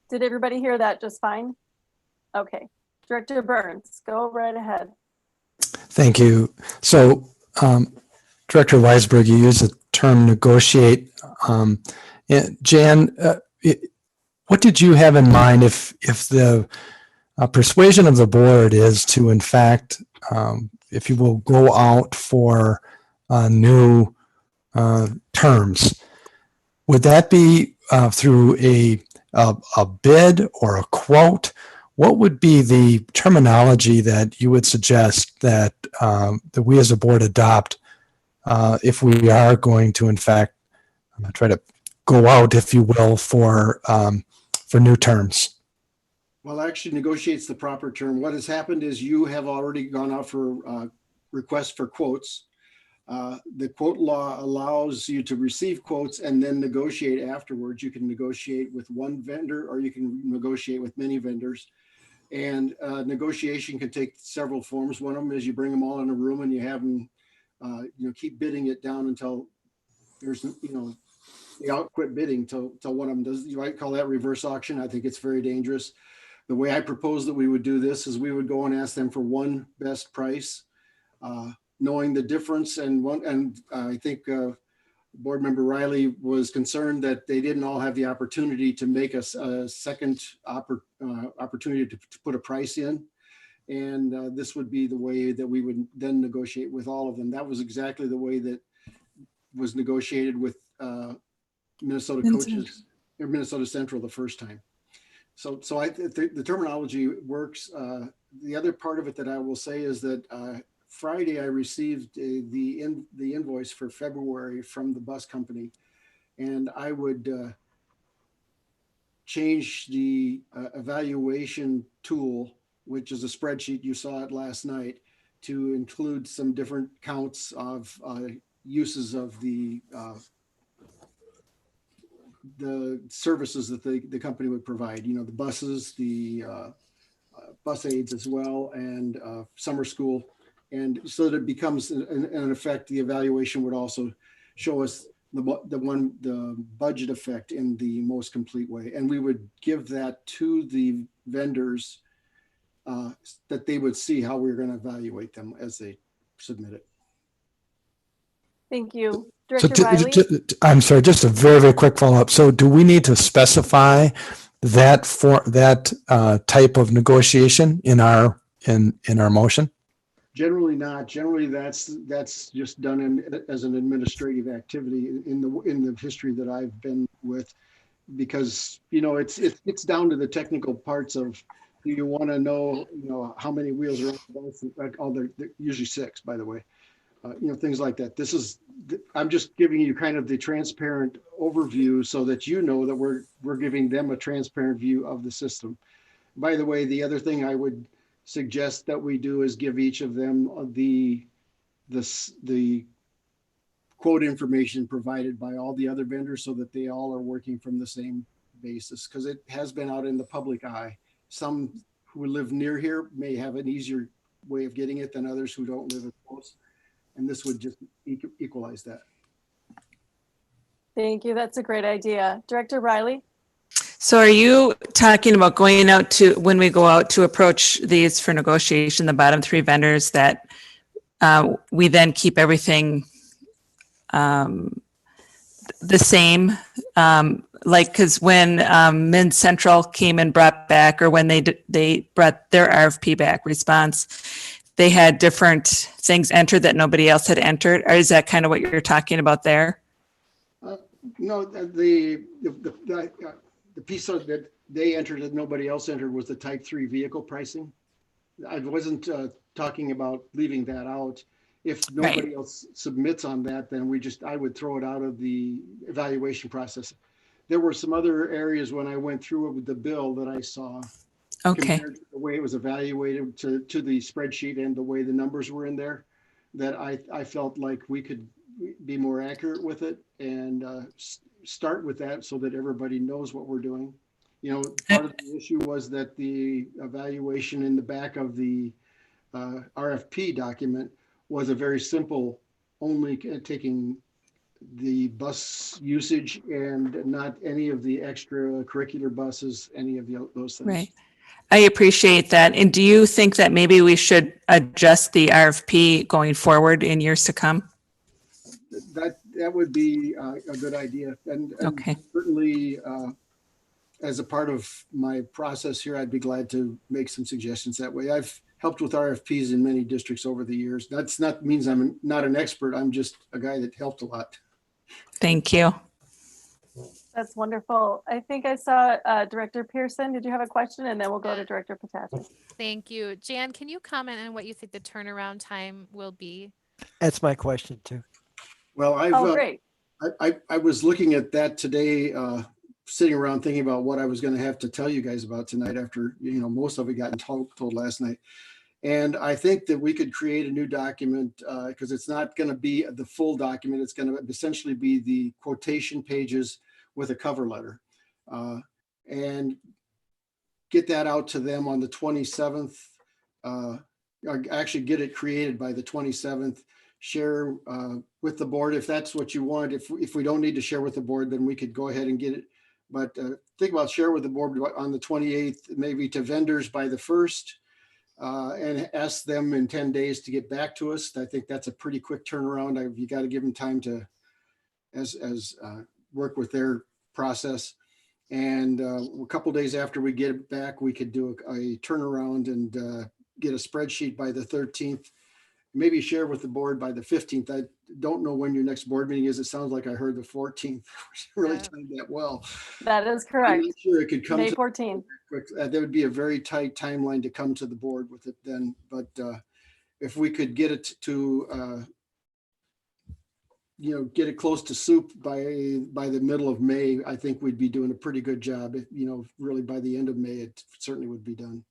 Did everybody hear that just fine? Okay, Director Burns, go right ahead. Thank you. So, Director Weisberg, you use the term negotiate. Jan, what did you have in mind if the persuasion of the board is to, in fact, if you will, go out for new terms? Would that be through a bid or a quote? What would be the terminology that you would suggest that that we as a board adopt if we are going to, in fact, try to go out, if you will, for new terms? Well, actually, negotiates the proper term. What has happened is you have already gone out for requests for quotes. The quote law allows you to receive quotes and then negotiate afterwards. You can negotiate with one vendor or you can negotiate with many vendors. And negotiation can take several forms. One of them is you bring them all in a room and you have them, keep bidding it down until there's, they out quit bidding till one of them does. You might call that reverse auction. I think it's very dangerous. The way I propose that we would do this is we would go and ask them for one best price, knowing the difference. And I think Board Member Riley was concerned that they didn't all have the opportunity to make a second opportunity to put a price in. And this would be the way that we would then negotiate with all of them. That was exactly the way that was negotiated with Minnesota coaches or Minnesota Central the first time. So the terminology works. The other part of it that I will say is that Friday I received the invoice for February from the bus company, and I would change the evaluation tool, which is a spreadsheet, you saw it last night, to include some different counts of uses of the services that the company would provide, you know, the buses, the bus aids as well, and summer school. And so that it becomes, in effect, the evaluation would also show us the budget effect in the most complete way. And we would give that to the vendors that they would see how we're going to evaluate them as they submit it. Thank you. So Director Riley? I'm sorry, just a very, very quick follow-up. So do we need to specify that type of negotiation in our motion? Generally not. Generally, that's just done as an administrative activity in the history that I've been with, because you know it's down to the technical parts of, do you want to know, you know, how many wheels are on the bus? All they're usually 6, by the way. You know, things like that. I'm just giving you kind of the transparent overview so that you know that we're giving them a transparent view of the system. By the way, the other thing I would suggest that we do is give each of them the quote information provided by all the other vendors so that they all are working from the same basis, because it has been out in the public eye. Some who live near here may have an easier way of getting it than others who don't live as close. And this would just equalize that. Thank you. That's a great idea. Director Riley? So are you talking about going out to, when we go out to approach these for negotiation, the bottom 3 vendors, that we then keep everything the same? Like, because when Min Central came and brought back, or when they brought their RFP back response, they had different things entered that nobody else had entered? Or is that kind of what you're talking about there? No, the piece that they entered that nobody else entered was the type 3 vehicle pricing. I wasn't talking about leaving that out. If nobody else submits on that, then I would throw it out of the evaluation process. There were some other areas when I went through it with the bill that I saw, compared to the way it was evaluated to the spreadsheet and the way the numbers were in there, that I felt like we could be more accurate with it and start with that so that everybody knows what we're doing. You know, part of the issue was that the evaluation in the back of the RFP document was a very simple, only taking the bus usage and not any of the extracurricular buses, any of those things. Right. I appreciate that. And do you think that maybe we should adjust the RFP going forward in years to come? That would be a good idea. And certainly as a part of my process here, I'd be glad to make some suggestions that way. I've helped with RFPs in many districts over the years. That's not means I'm not an expert. I'm just a guy that helped a lot. Thank you. That's wonderful. I think I saw Director Pearson. Did you have a question? And then we'll go to Director Pataki. Thank you. Jan, can you comment on what you think the turnaround time will be? That's my question too. Well, great. I was looking at that today, sitting around thinking about what I was going to have to tell you guys about tonight after, you know, most of it got told last night. And I think that we could create a new document because it's not going to be the full document. It's going to essentially be the quotation pages with a cover letter, and get that out to them on the 27th. Actually get it created by the 27th, share with the board if that's what you want. If we don't need to share with the board, then we could go ahead and get it But think about share with the board on the 28th, maybe to vendors by the 1st, and ask them in 10 days to get back to us. I think that's a pretty quick turnaround. You got to give them time to work with their process. And a couple days after we get it back, we could do a turnaround and get a spreadsheet by the 13th. Maybe share with the board by the 15th. I don't know when your next board meeting is. It sounds like I heard the 14th. Really timed that well. That is I'm correct. not sure it could come May to 14th. there would be a very tight timeline to come to the board with it then. But if we could get it to get it close to soup by the middle of May, I think we'd be doing a pretty good job. Really by the end of May, it certainly would be done.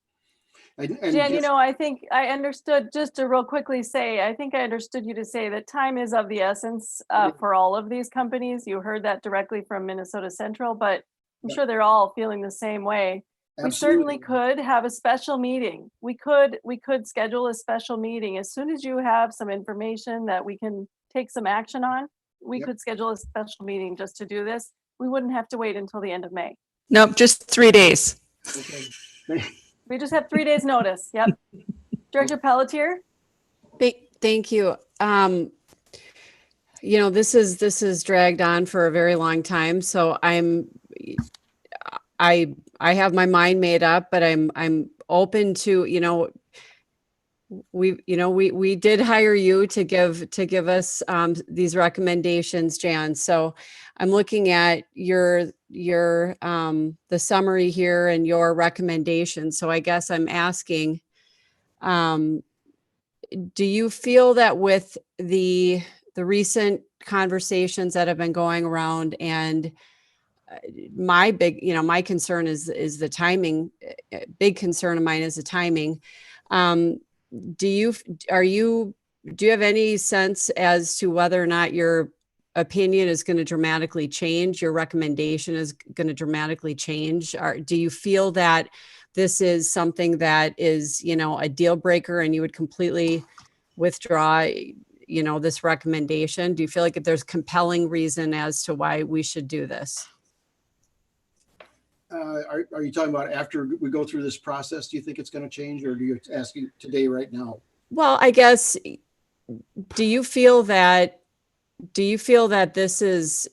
And Jan, just, I think I understood, just to real quickly say, I think I understood you to say that time is of the essence for all of these companies. You heard that directly from Minnesota Central, but I'm sure they're all feeling the same way. We certainly could have a special meeting. We could schedule a special meeting as soon as you have some information that we can take some action on. We could schedule a special meeting just to do this. We wouldn't have to wait until the end of May. Nope, just 3 days. Okay. We just have 3 days notice. Yep. Director Pelletier. Thank you. This is dragged on for a very long time. So I have my mind made up, but I'm open to, we did hire you to give us these recommendations, Jan. So I'm looking at the summary here and your recommendations. So I guess I'm asking, do you feel that with the recent conversations that have been going around, and my concern is the timing, big concern of mine is the timing. Do you have any sense as to whether or not your opinion is going to dramatically change, your recommendation is going to dramatically change? Or do you feel that this is something that is, a deal breaker and you would completely withdraw, this recommendation? Do you feel like if there's compelling reason as to why we should do this? Are you talking about after we go through this process? Do you think it's going to change, or do you ask you today, right now? Well, I guess, do you feel that this is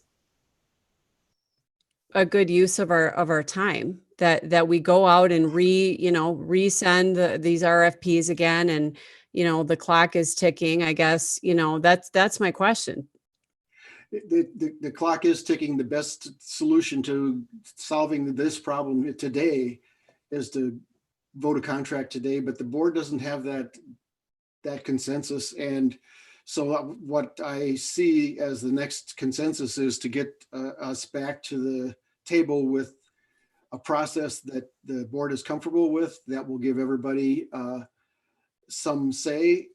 a good use of our time, that we go out and resend these RFPs again, and the clock is ticking? I guess that's my question. The clock is ticking. The best solution to solving this problem today is to vote a contract today, but the board doesn't have that consensus. And so what I see as the next consensus is to get us back to the table with a process that the board is comfortable with, that will give everybody some say,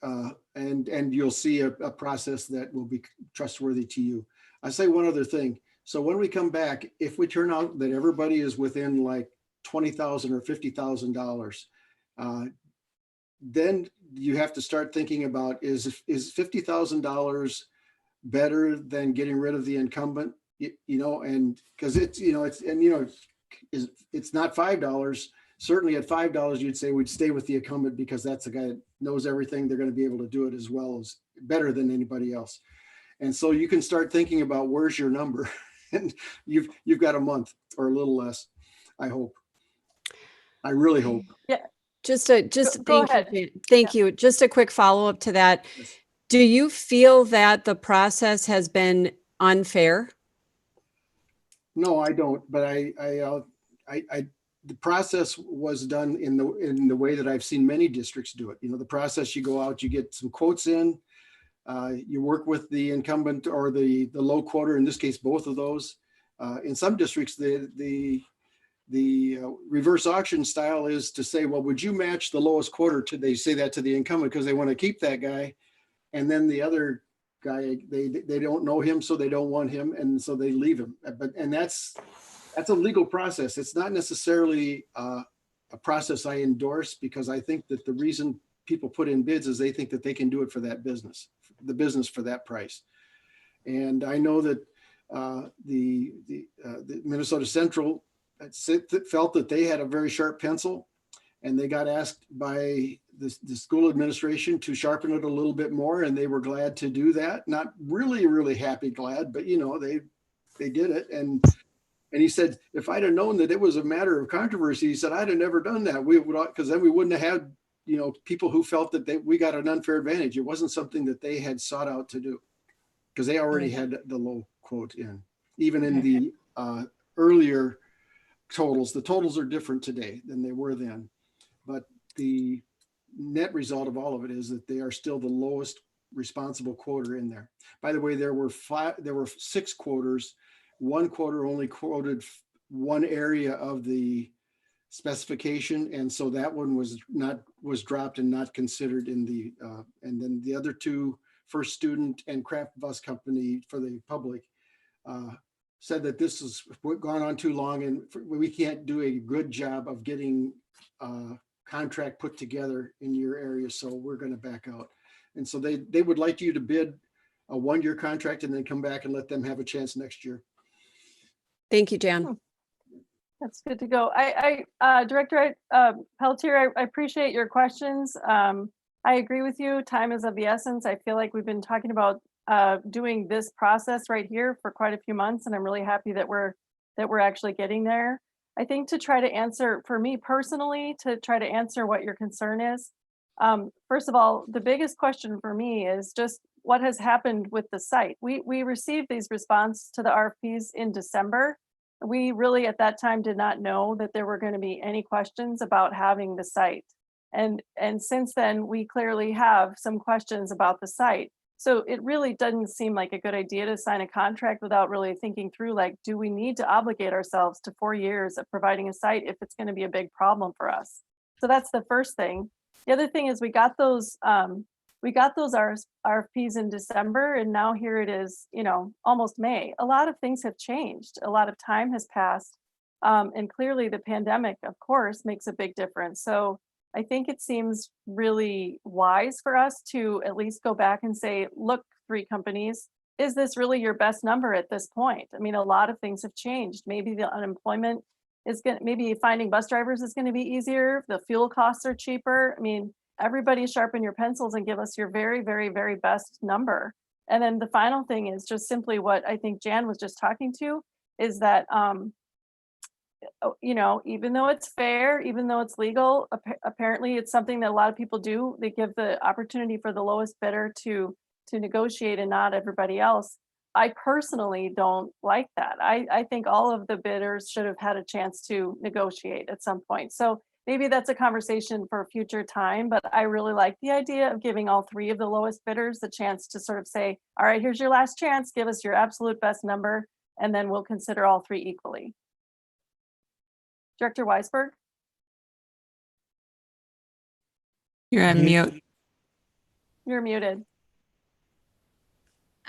and you'll see a process that will be trustworthy to you. I say one other thing. So when we come back, if we turn out that everybody is within like $20,000 or $50,000, then you have to start thinking about, is $50,000 better than getting rid of the incumbent? And because it's not $5. Certainly at $5, you'd say we'd stay with the incumbent because that's the guy that knows everything. They're going to be able to do it as well as better than anybody else. And so you can start thinking about where's your number, and you've got a month or a little less. I hope. I really hope. Yeah. Go ahead. Thank you. Just a quick follow-up to that. Yes. Do you feel that the process has been unfair? No, I don't. But the process was done in the way that I've seen many districts do it. The process, you go out, you get some quotes in, you work with the incumbent or the low quoter, in this case, both of those. In some districts, the reverse auction style is to say, well, would you match the lowest quoter? They say that to the incumbent because they want to keep that guy. And then the other guy, they don't know him, so they don't want him. And so they leave him. And that's a legal process. It's not necessarily a process I endorse, because I think that the reason people put in bids is they think that they can do it for that business, the business for that price. And I know that the Minnesota Central felt that they had a very sharp pencil, and they got asked by the school administration to sharpen it a little bit more, and they were glad to do that. Not really happy glad, but they did it. And he said, if I'd have known that it was a matter of controversy, he said, I'd have never done that. We would, because then we wouldn't have had, people who felt that we got an unfair advantage. It wasn't something that they had sought out to do, because they already had the low quote in. Even in the earlier totals, the totals are different today than they were then. But the net result of all of it is that they are still the lowest responsible quoter in there. By the way, there were 6 quoters. One quoter only quoted one area of the specification, and so that one was dropped and not considered in the and then the other 2, First Student and Craft Bus Company for the public, said that this has gone on too long and we can't do a good job of getting a contract put together in your area, so we're going to back out. And so they would like you to bid a 1-year contract and then come back and let them have a chance next year. Thank you, Jan. That's good to go. Director Pelletier, I appreciate your questions. I agree with you. Time is of the essence. I feel like we've been talking about doing this process right here for quite a few months, and I'm really happy that we're actually getting there. I think to try to answer, for me personally, to try to answer what your concern is, first of all, the biggest question for me is just what has happened with the site. We received these responses to the RFPs in December. We really at that time did not know that there were going to be any questions about having the site. And since then, we clearly have some questions about the site. So it really doesn't seem like a good idea to sign a contract without really thinking through, like, do we need to obligate ourselves to 4 years of providing a site if it's going to be a big problem for us? So that's the first thing. The other thing is we got those RFPs in December, and now here it is, almost May. A lot of things have changed. A lot of time has passed. And clearly the pandemic, of course, makes a big difference. So I think it seems really wise for us to at least go back and say, look, 3 companies, is this really your best number at this point? I mean, a lot of things have changed. Maybe the unemployment maybe finding bus drivers is going to be easier. The fuel costs are cheaper. I mean, everybody sharpen your pencils and give us your very, very, very best number. And then the final thing is just simply what I think Jan was just talking to, is that, even though it's fair, even though it's legal, apparently it's something that a lot of people do. They give the opportunity for the lowest bidder to negotiate and not everybody else. I personally don't like that. I think all of the bidders should have had a chance to negotiate at some point. So maybe that's a conversation for a future time, but I really like the idea of giving all 3 of the lowest bidders the chance to sort of say, all right, here's your last chance, give us your absolute best number, and then we'll consider all 3 equally. Director Weisberg? You're on mute. You're muted.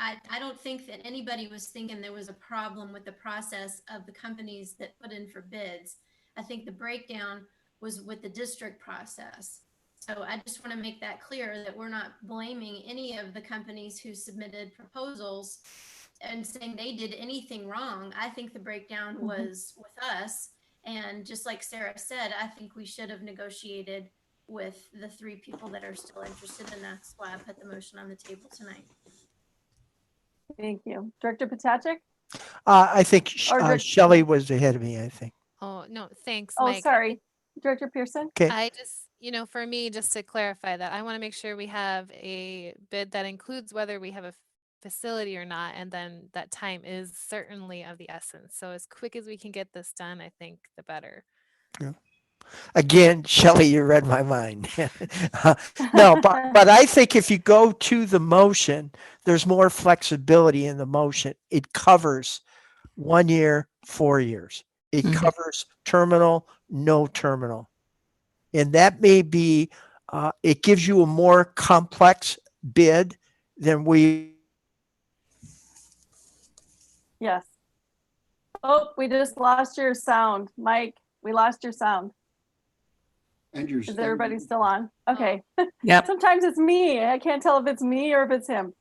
I don't think that anybody was thinking there was a problem with the process of the companies that put in for bids. I think the breakdown was with the district process. So I just want to make that clear that we're not blaming any of the companies who submitted proposals and saying they did anything wrong. I think the breakdown was with us. And just like Sarah said, I think we should have negotiated with the 3 people that are still interested, and that's why I put the motion on the table tonight. Thank you. Director Potacek? I think Shelley was ahead of me, I think. Oh, no, thanks, Oh, Mike. sorry. Director Pearson? Okay. I just, for me, just to clarify that, I want to make sure we have a bid that includes whether we have a facility or not, and then that time is certainly of the essence. So as quick as we can get this done, I think the better. Yeah. Again, Shelley, you read my mind. No, but I think if you go to the motion, there's more flexibility in the motion. It covers 1 year, 4 years. It covers terminal, no terminal. And that may be, it gives you a more complex bid than we. Yes. Oh, we just lost your sound. Mike, we lost your sound. And yours. Is everybody still on? Okay. Yep. Sometimes it's me. I can't tell if it's me or if it's him.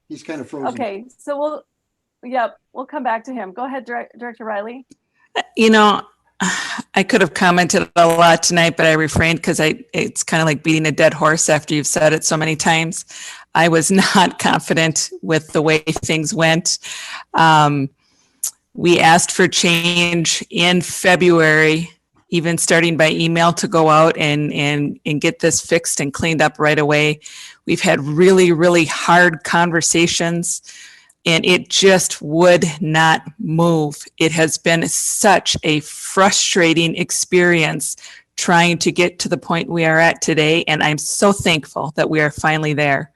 He's kind of frozen. Okay, so Yep, we'll come back to him. Go ahead, Director Riley. You know, I could have commented a lot tonight, but I refrained because it's kind of like beating a dead horse after you've said it so many times. I was not confident with the way things went. We asked for change in February, even starting by email, to go out and get this fixed and cleaned up right away. We've had really, really hard conversations, and it just would not move. It has been such a frustrating experience trying to get to the point we are at today, and I'm so thankful that we are finally there.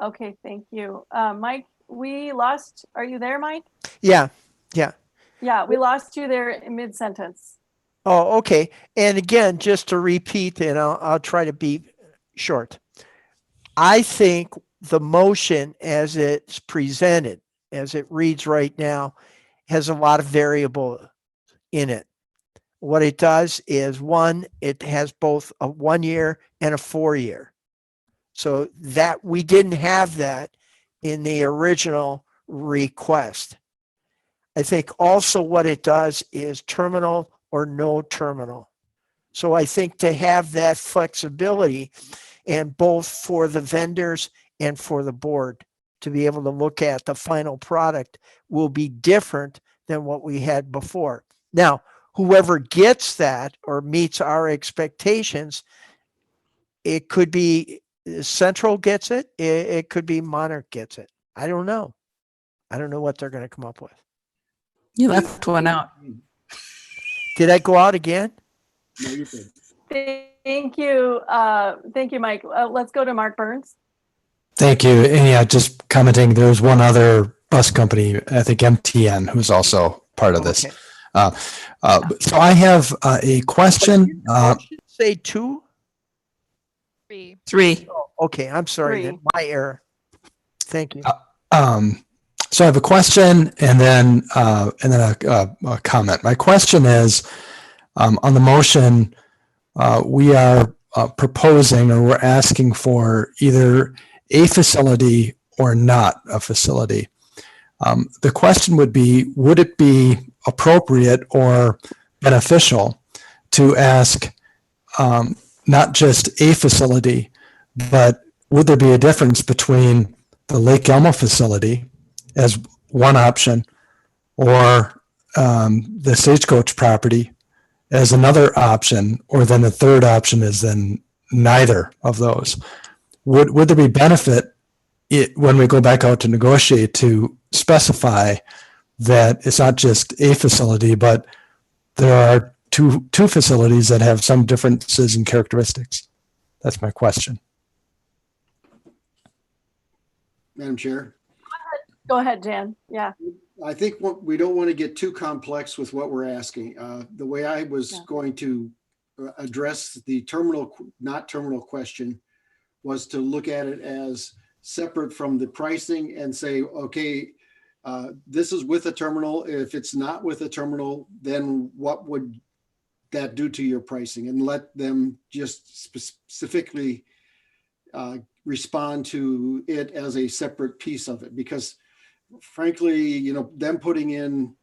Okay, thank you. Mike, we lost, are you there, Mike? Yeah. Yeah, we lost you there in mid-sentence. Oh, okay. And again, just to repeat, and I'll try to be short. I think the motion as it's presented, as it reads right now, has a lot of variable in it. What it does is, one, it has both a 1 year and a 4 year. So that we didn't have that in the original request. I think also what it does is terminal or no terminal. So I think to have that flexibility, and both for the vendors and for the board to be able to look at the final product, will be different than what we had before. Now, whoever gets that or meets our expectations, it could be Central gets it. It could be Monarch gets it. I don't know. I don't know what they're going to come up with. You left one out. Did I go out again? No, you're good. Thank you. Thank you, Mike. Let's go to Mark Burns. Thank you. And yeah, just commenting, there's one other bus company, I think MTN, who's also part of this. Okay. So I have a question. Say 2? 3. Oh, okay, I'm sorry. Then my error. Thank you. So I have a question and then a comment. My question is, on the motion, we are proposing, or we're asking for either a facility or not a facility. The question would be, would it be appropriate or beneficial to ask not just a facility, but would there be a difference between the Lake Elmo facility as one option, or the Stagecoach property as another option, or then the third option is then neither of those? Would there be benefit when we go back out to negotiate to specify that it's not just a facility, but there are two facilities that have some differences in characteristics? That's my question. Madam Chair. Go ahead, Jan. Yeah. I think we don't want to get too complex with what we're asking. The way I was going to address the not terminal question was to look at it as separate from the pricing and say, okay, this is with a terminal. If it's not with a terminal, then what would that do to your pricing? And let them just specifically respond to it as a separate piece of it. Because frankly, them putting in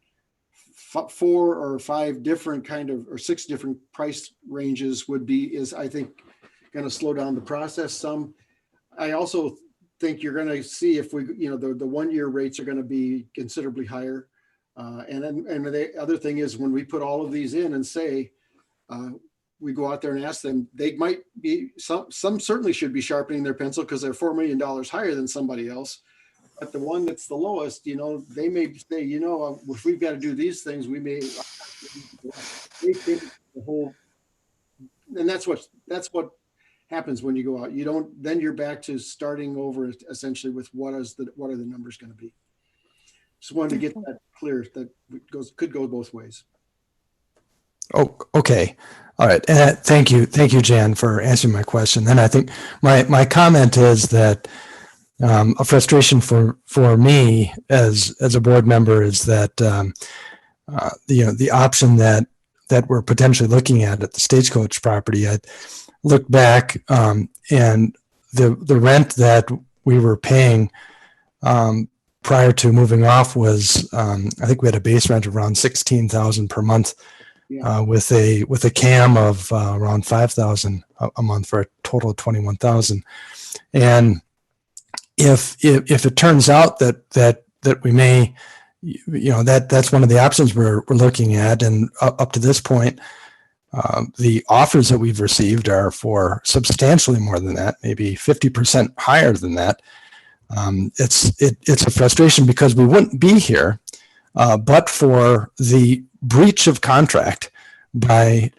4 or 5 different or 6 different price ranges is I think going to slow down the process some. I also think you're going to see if we, the 1 year rates are going to be considerably higher. And the other thing is, when we put all of these in and say, we go out there and ask them, they might be, some certainly should be sharpening their pencil because they're $4 million higher than somebody else. But the one that's the lowest, they may say, if we've got to do these things, we may, they think the whole, and that's what happens when you go out. Then you're back to starting over essentially with what are the numbers going to be. Just wanted to get that clear, that could go both ways. Oh, okay. All right. Thank you, Jan, for answering my question. And I think my comment is that a frustration for me as a board member is that the option that we're potentially looking at the Stagecoach property, I look back and the rent that we were paying prior to moving off was, I think we had a base rent of around 16,000 per month, with a CAM of around 5,000 a month for a total of 21,000. And if it turns out that we may, that's one of the options we're looking at, and up to this point, the offers that we've received are for substantially more than that, maybe 50% higher than that. It's a frustration because we wouldn't be here, but for the breach of contract by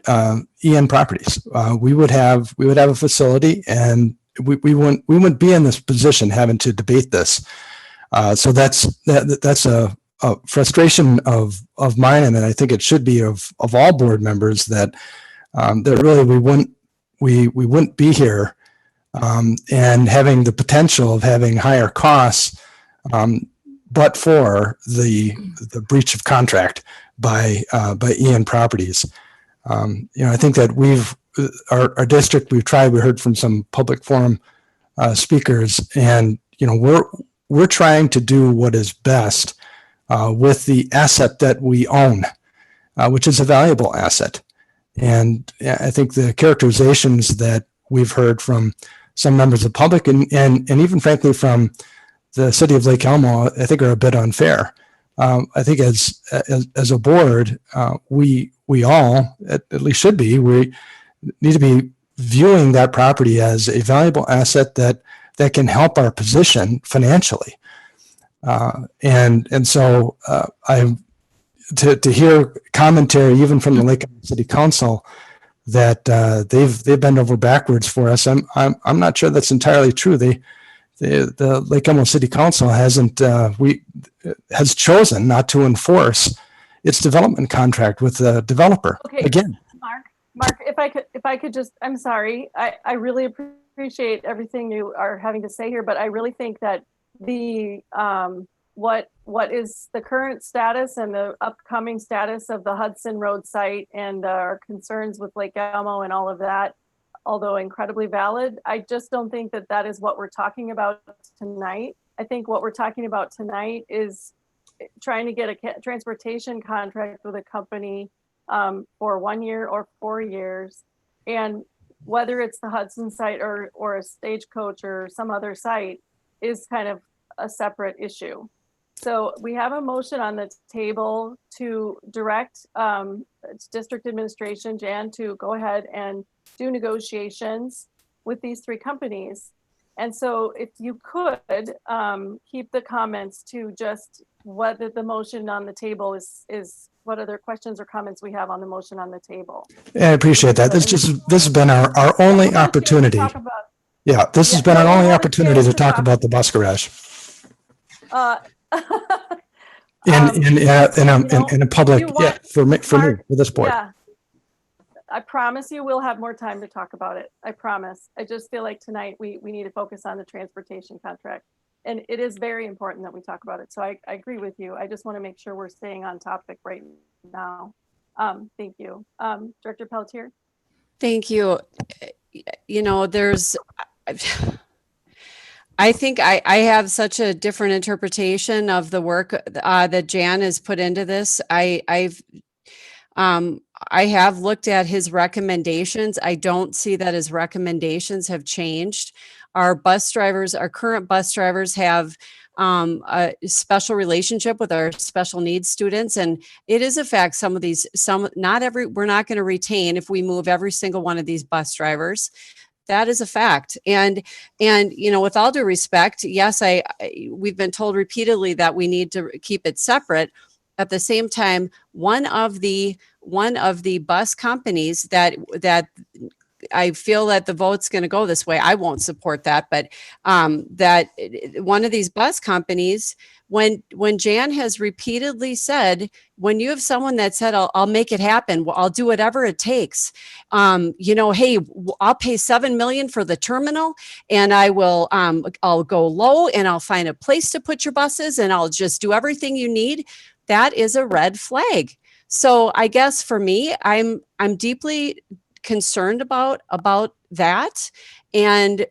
EN Properties. We would have a facility, and we wouldn't be in this position having to debate this. So that's a frustration of mine, and I think it should be of all board members, that really we wouldn't be here, and having the potential of having higher costs, but for the breach of contract by EN Properties. I think that our district, we heard from some public forum speakers, and we're trying to do what is best with the asset that we own, which is a valuable asset. And I think the characterizations that we've heard from some members of the public, and even frankly from the city of Lake Elmo, I think are a bit unfair. I think as a board, we all, at least should be, we need to be viewing that property as a valuable asset that can help our position financially. And so to hear commentary even from the Lake Elmo City Council that they've bent over backwards for us, I'm not sure that's entirely true. The Lake Elmo City Council has chosen not to enforce its development contract with the developer. Okay. Again, Mark, if I could just, I'm sorry. I really appreciate everything you are having to say here, but I really think that the what is the current status and the upcoming status of the Hudson Road site and our concerns with Lake Elmo and all of that, although incredibly valid, I just don't think that that is what we're talking about tonight. I think what we're talking about tonight is trying to get a transportation contract with a company for 1 year or 4 years. And whether it's the Hudson site or a Stagecoach or some other site is kind of a separate issue. So we have a motion on the table to direct district administration, Jan, to go ahead and do negotiations with these 3 companies. And so if you could keep the comments to just whether the motion on the table is what other questions or comments we have on the motion on the table. I appreciate that. This has been our only opportunity. This has been our only opportunity to talk about the bus garage. In a public, for me, for this board. Yeah, I promise you we'll have more time to talk about it. I promise. I just feel like tonight we need to focus on the transportation contract. And it is very important that we talk about it. So I agree with you. I just want to make sure we're staying on topic right now. Thank you. Director Pelletier? Thank you. I think I have such a different interpretation of the work that Jan has put into this. I have looked at his recommendations. I don't see that his recommendations have changed. Our current bus drivers have a special relationship with our special needs students. And it is a fact, we're not going to retain if we move every single one of these bus drivers. That is a fact. And with all due respect, yes, we've been told repeatedly that we need to keep it separate. At the same time, one of the bus companies that I feel that the vote's going to go this way. I won't support that, but that one of these bus companies, when Jan has repeatedly said, when you have someone that said, I'll make it happen, I'll do whatever it takes. Hey, I'll pay $7 million for the terminal, and I'll go low, and I'll find a place to put your buses, and I'll just do everything you need. That is a red flag. So I guess for me, I'm deeply concerned about that. And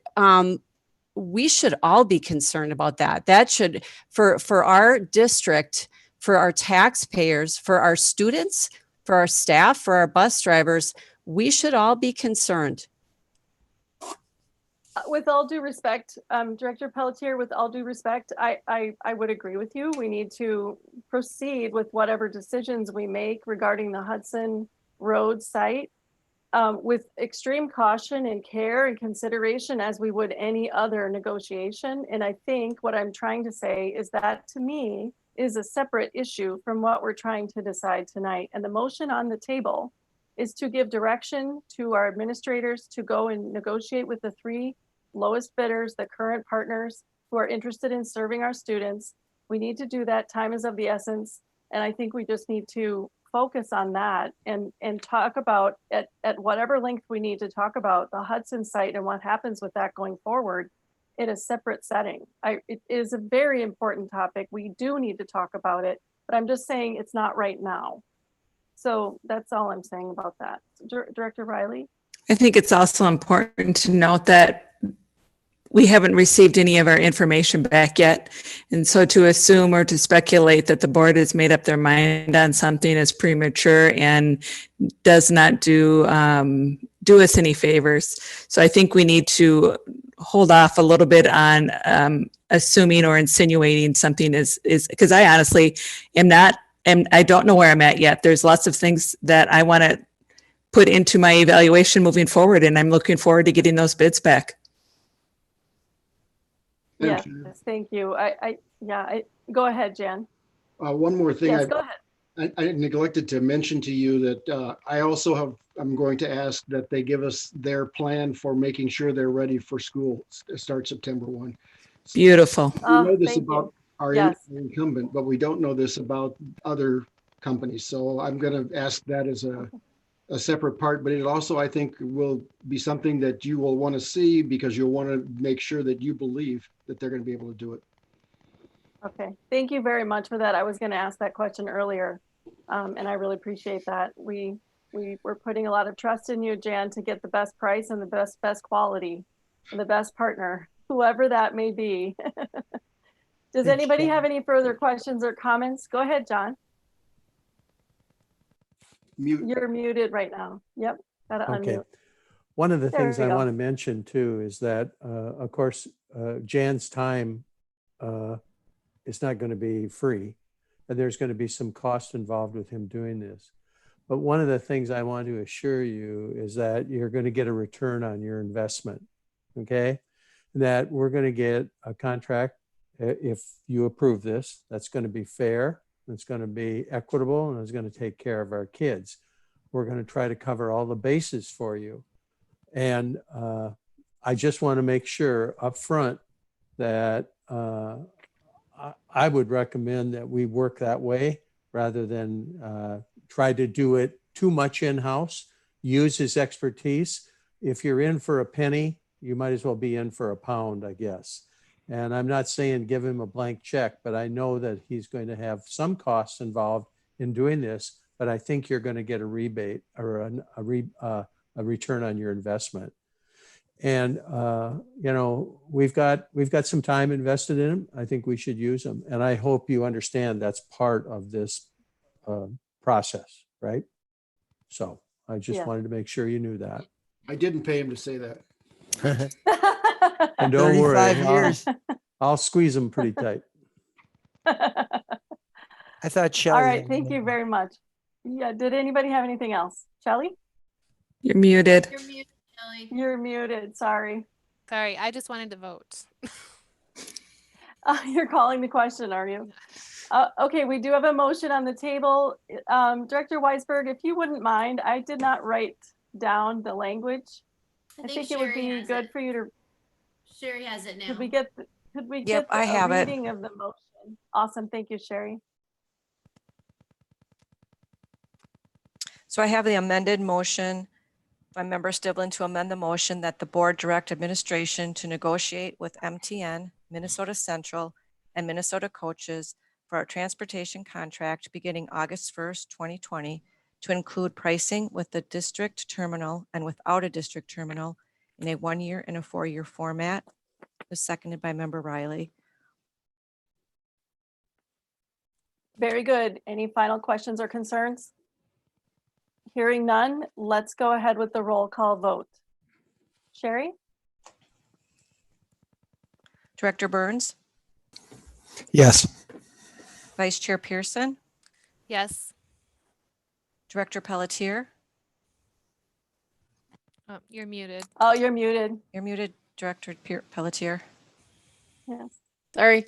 we should all be concerned about that. That should, for our district, for our taxpayers, for our students, for our staff, for our bus drivers, we should all be concerned. With all due respect, Director Pelletier, with all due respect, I would agree with you. We need to proceed with whatever decisions we make regarding the Hudson Road site with extreme caution and care and consideration as we would any other negotiation. And I think what I'm trying to say is that, to me, is a separate issue from what we're trying to decide tonight. And the motion on the table is to give direction to our administrators to go and negotiate with the 3 lowest bidders, the current partners who are interested in serving our students. We need to do that. Time is of the essence. And I think we just need to focus on that and talk about at whatever length we need to talk about the Hudson site and what happens with that going forward in a separate setting. It is a very important topic. We do need to talk about it, but I'm just saying it's not right now. So that's all I'm saying about that. Director Riley? I think it's also important to note that we haven't received any of our information back yet. And so to assume or to speculate that the board has made up their mind on something is premature and does not do us any favors. So I think we need to hold off a little bit on assuming or insinuating something is because I honestly am not, and I don't know where I'm at yet. There's lots of things that I want to put into my evaluation moving forward, and I'm looking forward to getting those bids back. Yes, thank you. Go ahead, Jan. One more thing. Yes, go ahead. I neglected to mention to you that I'm going to ask that they give us their plan for making sure they're ready for school to start September 1. Beautiful. We know this about our incumbent, but we don't know this about other companies. So I'm going to ask that as a separate part, but it also, I think, will be something that you will want to see because you'll want to make sure that you believe that they're going to be able to do it. Okay, thank you very much for that. I was going to ask that question earlier, and I really appreciate that. We're putting a lot of trust in you, Jan, to get the best price and the best quality and the best partner, whoever that may be. Does anybody have any further questions or comments? Go ahead, John. You're muted right now. Yep, gotta unmute. One of the things I go. want to mention too is that, of course, Jan's time is not going to be free, and there's going to be some cost involved with him doing this. But one of the things I want to assure you is that you're going to get a return on your investment, okay? And that we're going to get a contract, if you approve this, that's going to be fair, it's going to be equitable, and it's going to take care of our kids. We're going to try to cover all the bases for you. And I just want to make sure up front that I would recommend that we work that way rather than try to do it too much in-house, use his expertise. If you're in for a penny, you might as well be in for a pound, I guess. And I'm not saying give him a blank check, but I know that he's going to have some costs involved in doing this, but I think you're going to get a rebate or a return on your investment. And, you know, we've got some time invested in him. I think we should use them. And I hope you understand that's part of this process, right? So I just wanted to make sure you knew that. I didn't pay him to say that. And don't worry, 35 years. I'll squeeze them pretty tight. I thought Shelley. All right, thank you very much. Yeah, did anybody have anything else? Shelley? You're muted. You're muted, Shelley. You're muted, sorry. Sorry, I just wanted to vote. You're calling the question, are you? Okay, we do have a motion on the table. Director Weisberg, if you wouldn't mind, I did not write down the language. I think it would be good for you to. Sherry has it now. Could we get I have it. reading of the motion? Awesome, thank you, Sherry. So I have the amended motion by Member Stivlin to amend the motion that the board direct administration to negotiate with MTN, Minnesota Central, and Minnesota Coaches for our transportation contract beginning August 1st, 2020, to include pricing with the district terminal and without a district terminal in a 1-year and a 4-year format, was seconded by Member Riley. Very good. Any final questions or concerns? Hearing none, let's go ahead with the roll call vote. Sherry? Director Burns, Yes. Vice Chair Pearson, Yes. Director Pelletier. Oh, you're muted. Oh, you're muted. You're muted, Director Pelletier. Yes. Sorry.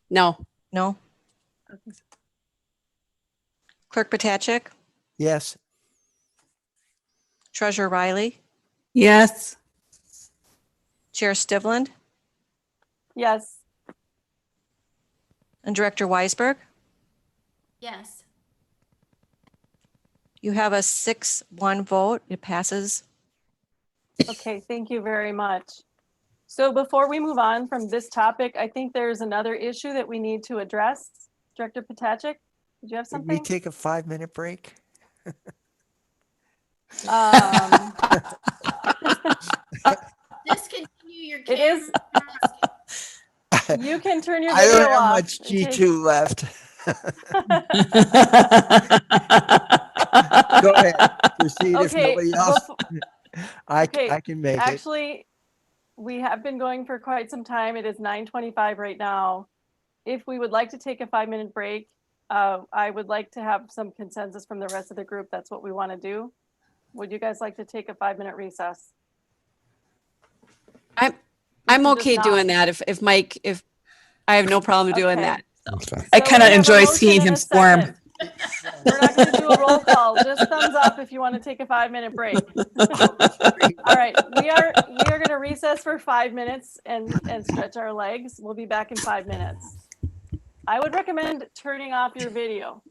No. No. Clerk Potachik, Yes. Treasurer Riley, Yes. Chair Stivland, Yes. and Director Weisberg. Yes. You have a 6-1 vote. It passes. Okay, thank you very much. So before we move on from this topic, I think there's another issue that we need to address. Director Potachik, did you have Could we something? take a 5-minute break? Discontinue your It is. You can turn your I video don't have off. much G2 left. Go ahead. Proceed if Okay, nobody else. I okay, can make it. actually, we have been going for quite some time. It is 9:25 right now. If we would like to take a 5-minute break, I would like to have some consensus from the rest of the group. That's what we want to do. Would you guys like to take a 5-minute recess? I'm can just okay nod. doing that. If Mike, if I have no problem doing Okay. that. I So kind we of have a enjoy motion seeing and him a squirm. second. We're not going to do a roll call. Just thumbs up if you want to take a 5-minute break. All right, we are going to recess for 5 minutes and stretch our legs. We'll be back in 5 minutes. I would recommend turning off your video.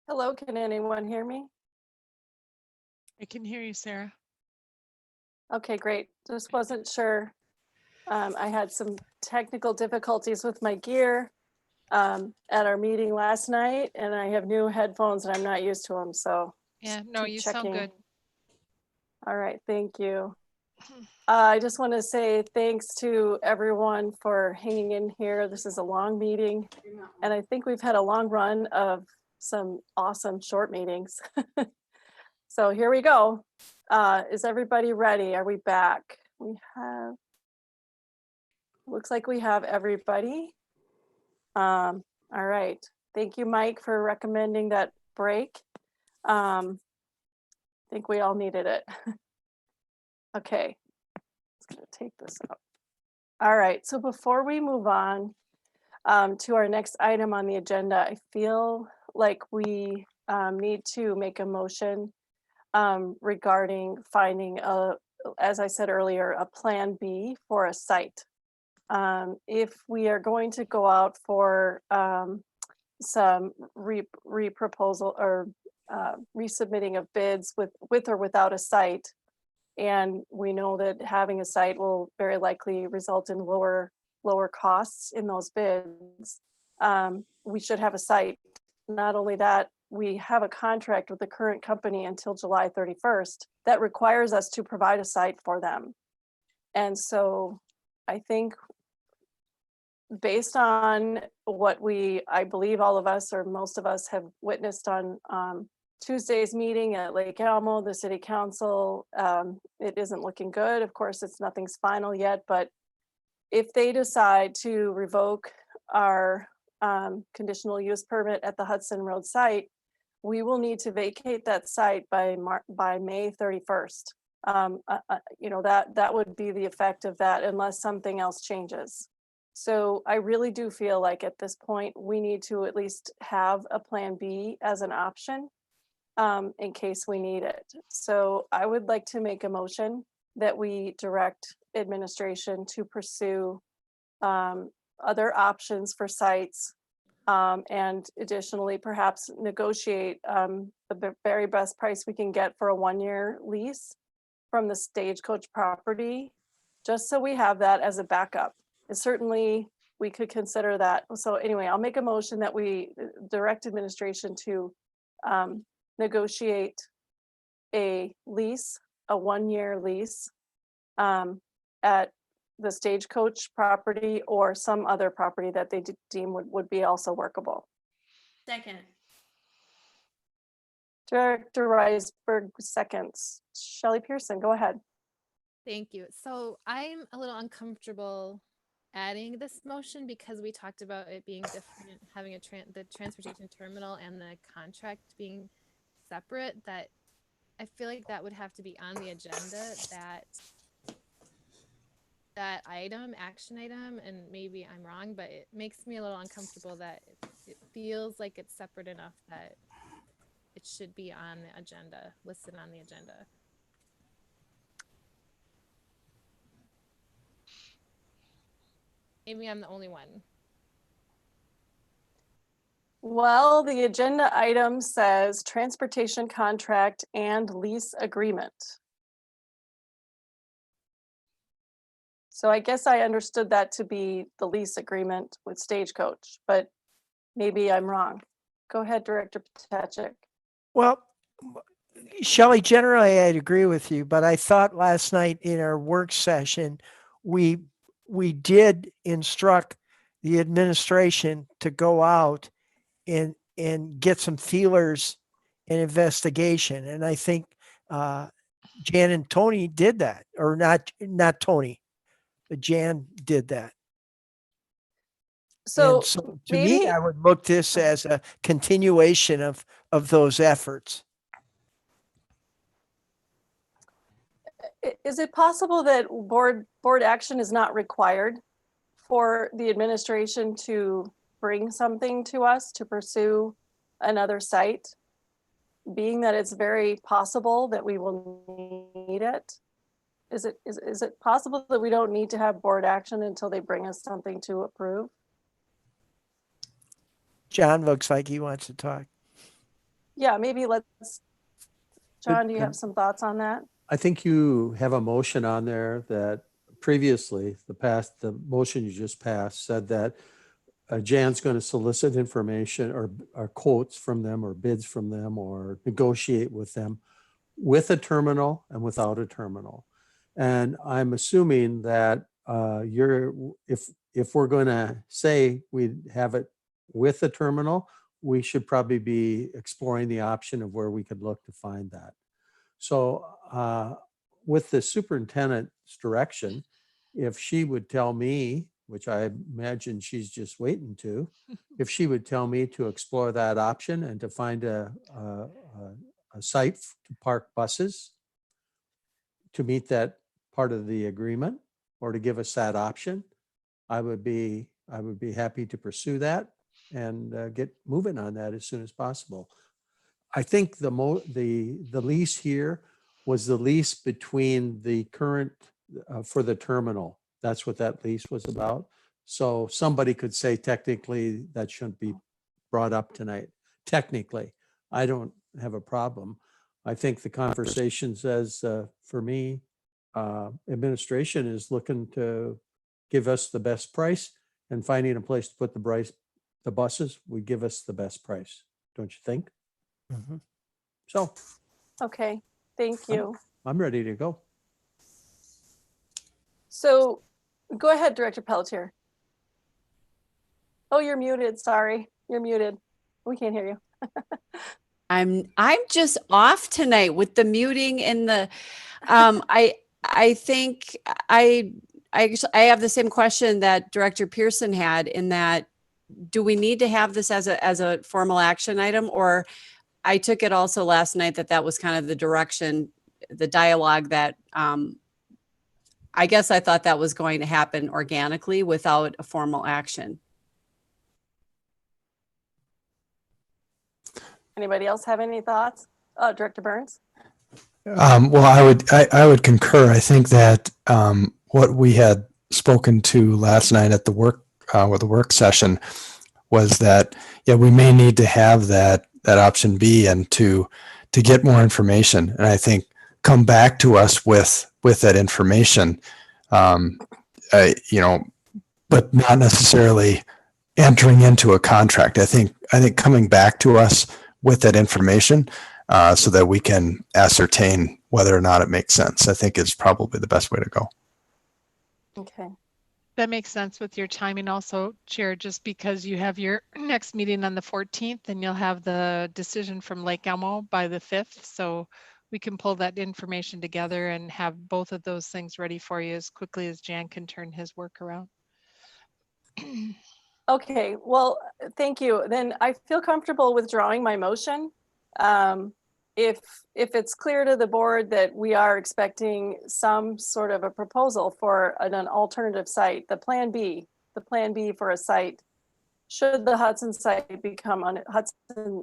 Hello, can anyone hear me? I can hear you, Sarah. Okay, great. Just wasn't sure. I had some technical difficulties with my gear at our meeting last night, and I have new headphones and I'm not used to them. So Yeah, no, keep you sound good. All right, thank you. I just want to say thanks to everyone for hanging in here. This is a long meeting, and I think we've had a long run of some awesome short meetings. So here we go. Is everybody ready? Are we back? Looks like we have everybody. All right. Thank you, Mike, for recommending that break. I think we all needed it. Okay, just gonna take this out. All right, so before we move on to our next item on the agenda, I feel like we need to make a motion regarding finding as I said earlier, a plan B for a site. If we are going to go out for some re-proposal or resubmitting of bids with or without a site, and we know that having a site will very likely result in lower costs in those bids, we should have a site. Not only that, we have a contract with the current company until July 31st that requires us to provide a site for them. And so I think based on what I believe all of us or most of us have witnessed on Tuesday's meeting at Lake Elmo, the city council, it isn't looking good. Of course, nothing's final yet, but if they decide to revoke our conditional use permit at the Hudson Road site, we will need to vacate that site by May 31st. That would be the effect of that unless something else changes. So I really do feel like at this point, we need to at least have a plan B as an option in case we need it. So I would like to make a motion that we direct administration to pursue other options for sites, and additionally perhaps negotiate the very best price we can get for a 1-year lease from the Stagecoach property, just so we have that as a backup. And certainly we could consider that. So anyway, I'll make a motion that we direct administration to negotiate a lease, a 1-year lease at the Stagecoach property or some other property that they deem would be also workable. Second. Director Reisberg seconds. Shelley Pearson, go ahead. Thank you. So I'm a little uncomfortable adding this motion because we talked about it being different, having the transportation terminal and the contract being separate, that I feel like that would have to be on the agenda, that action item, and maybe I'm wrong, but it makes me a little uncomfortable that it feels like it's separate enough that it should be on the agenda, listed on the agenda. Maybe I'm the only one. Well, the agenda item says transportation contract and lease agreement. So I guess I understood that to be the lease agreement with Stagecoach, but maybe I'm wrong. Go ahead, Director Potacek. Well, Shelley, generally I'd agree with you, but I thought last night in our work session, we did instruct the administration to go out and get some feelers and investigation. And I think Jan and Tony did that, or not Tony, but Jan did that. So, to maybe, me, I would look this as a continuation of those efforts. is it possible that board action is not required for the administration to bring something to us to pursue another site, being that it's very possible that we will need it? Is it possible that we don't need to have board action until they bring us something to approve? John looks like he wants to talk. yeah, maybe let's, John, do you have some thoughts on that? I think you have a motion on there that previously, the motion you just passed said that Jan's going to solicit information or quotes from them or bids from them or negotiate with them with a terminal and without a terminal. And I'm assuming that if we're going to say we have it with a terminal, we should probably be exploring the option of where we could look to find that. So with the superintendent's direction, if she would tell me, which I imagine she's just waiting to, if she would tell me to explore that option and to find a site to park buses to meet that part of the agreement or to give us that option, I would be happy to pursue that and get moving on that as soon as possible. I think the lease here was the lease between the current for the terminal. That's what that lease was about. So somebody could say technically that shouldn't be brought up tonight. Technically, I don't have a problem. I think the conversation says for me, administration is looking to give us the best price, and finding a place to put the buses would give us the best price. Don't you think? Mm-hmm. So, okay, thank you. I'm ready to go. So go ahead, Director Pelletier. Oh, you're muted. Sorry, you're muted. We can't hear you. I'm just off tonight with the muting and the I think I have the same question that Director Pearson had, in that, do we need to have this as a formal action item? Or I took it also last night that was kind of the direction, the dialogue that I guess I thought that was going to happen organically without a formal action. Anybody else have any thoughts? Director Burns? Well, I would concur. I think that what we had spoken to last night at the work session was that, yeah, we may need to have that option B and to get more information. And I think come back to us with that information, but not necessarily entering into a contract. I think coming back to us with that information so that we can ascertain whether or not it makes sense, I think is probably the best way to go. Okay. That makes sense with your timing also, Chair, just because you have your next meeting on the 14th and you'll have the decision from Lake Elmo by the 5th. So we can pull that information together and have both of those things ready for you as quickly as Jan can turn his work around. Okay, well, thank you. Then I feel comfortable withdrawing my motion. If it's clear to the board that we are expecting some sort of a proposal for an alternative site, the plan B for a site, should the Hudson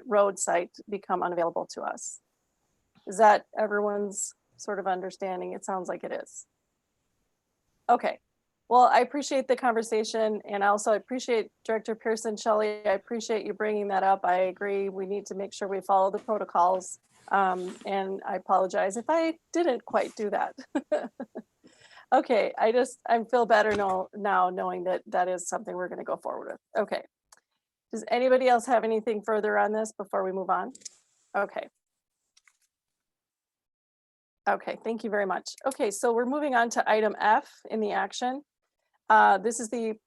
Road site become unavailable to us. Is that everyone's sort of understanding? It sounds like it is. Okay. Well, I appreciate the conversation, and also I appreciate Director Pearson, Shelley. I appreciate you bringing that up. I agree. We need to make sure we follow the protocols. And I apologize if I didn't quite do that. Okay, I feel better now knowing that is something we're going to go forward with. Okay. Does anybody else have anything further on this before we move on? Okay. Okay, thank you very much. Okay, so we're moving on to item F in the action. This is the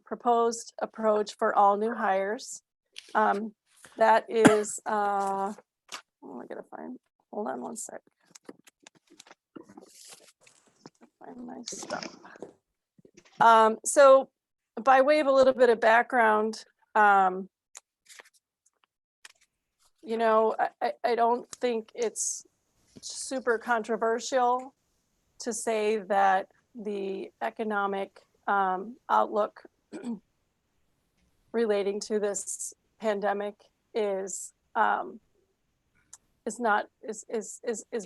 proposed approach for all new hires. That is, I gotta find, hold on one sec. Find my stuff. So by way of a little bit of background, I don't think it's super controversial to say that the economic outlook relating to this pandemic is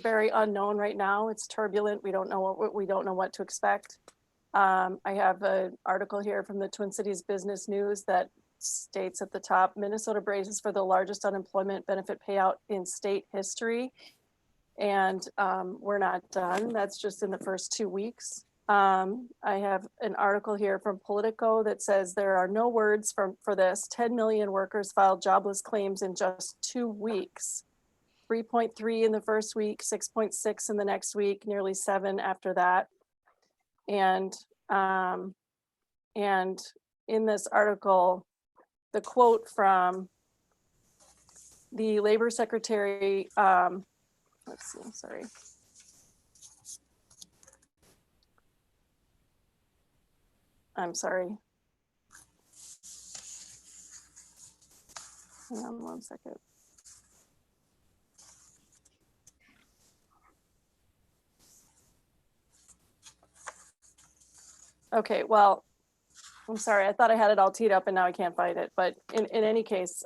very unknown right now. It's turbulent. We don't know what to expect. I have an article here from the Twin Cities Business News that states at the top, Minnesota braces for the largest unemployment benefit payout in state history. And we're not done. That's just in the first 2 weeks. I have an article here from Politico that says there are no words for this. 10 million workers filed jobless claims in just 2 weeks. 3.3 in the first week, 6.6 in the next week, nearly 7 after that. And in this article, the quote from the labor secretary, let's see, sorry. I'm sorry. Hang on 1 second. Okay, well, I'm sorry. I thought I had it all teed up and now I can't find it. But in any case,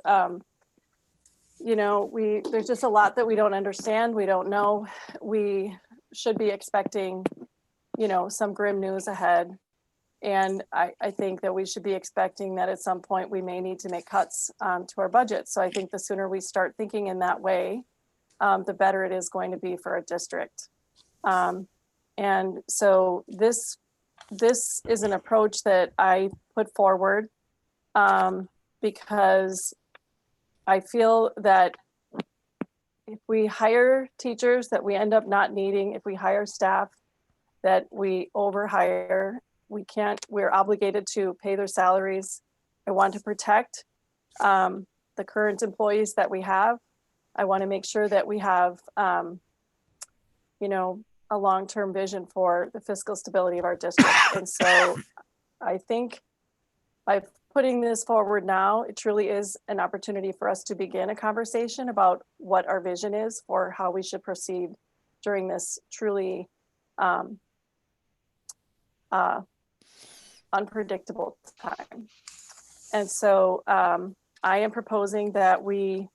you know, there's just a lot that we don't understand. We don't know. We should be expecting, you know, some grim news ahead. And I think that we should be expecting that at some point we may need to make cuts to our budget. So I think the sooner we start thinking in that way, the better it is going to be for a district. And so this is an approach that I put forward because I feel that if we hire teachers that we end up not needing, if we hire staff that we overhire, we're obligated to pay their salaries. I want to protect the current employees that we have. I want to make sure that we have, you know, a long-term vision for the fiscal stability of our district. And so I think by putting this forward now, it truly is an opportunity for us to begin a conversation about what our vision is for how we should proceed during this truly unpredictable time. And so I am proposing that we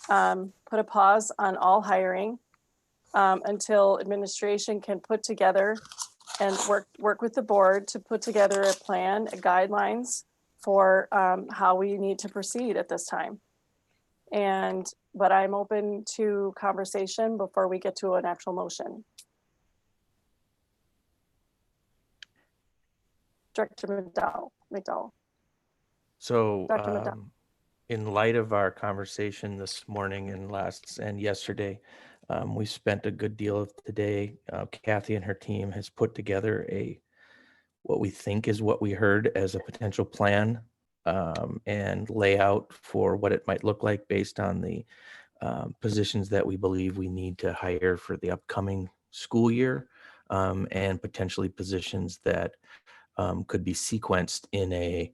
put a pause on all hiring until administration can put together and work with the board to put together a plan, guidelines for how we need to proceed at this time. But I'm open to conversation before we get to an actual motion. Director McDowell. So Dr. McDowell. in light of our conversation this morning and yesterday, we spent a good deal of today. Kathy and her team has put together what we think is what we heard as a potential plan and layout for what it might look like based on the positions that we believe we need to hire for the upcoming school year and potentially positions that could be sequenced in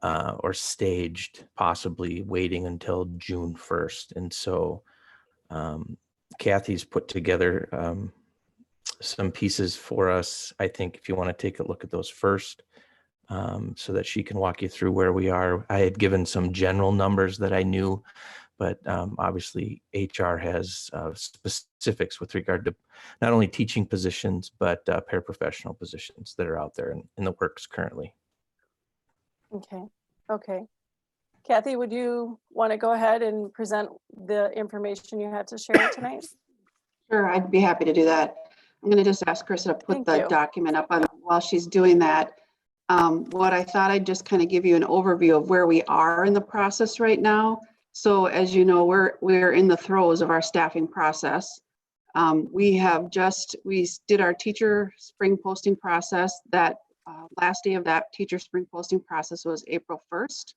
or staged, possibly waiting until June 1st. And so Kathy's put together some pieces for us. I think if you want to take a look at those first, so that she can walk you through where we are. I had given some general numbers that I knew, but obviously HR has specifics with regard to not only teaching positions, but paraprofessional positions that are out there in the works currently. Okay. Kathy, would you want to go ahead and present the information you had to share tonight? Sure, I'd be happy to do that. I'm going to just ask Krista to put the document up on while she's doing that. What I thought I'd just kind of give you an overview of where we are in the process right now. So as you know, we're in the throes of our staffing process. We did our teacher spring posting process. That last day of that teacher spring posting process was April 1st.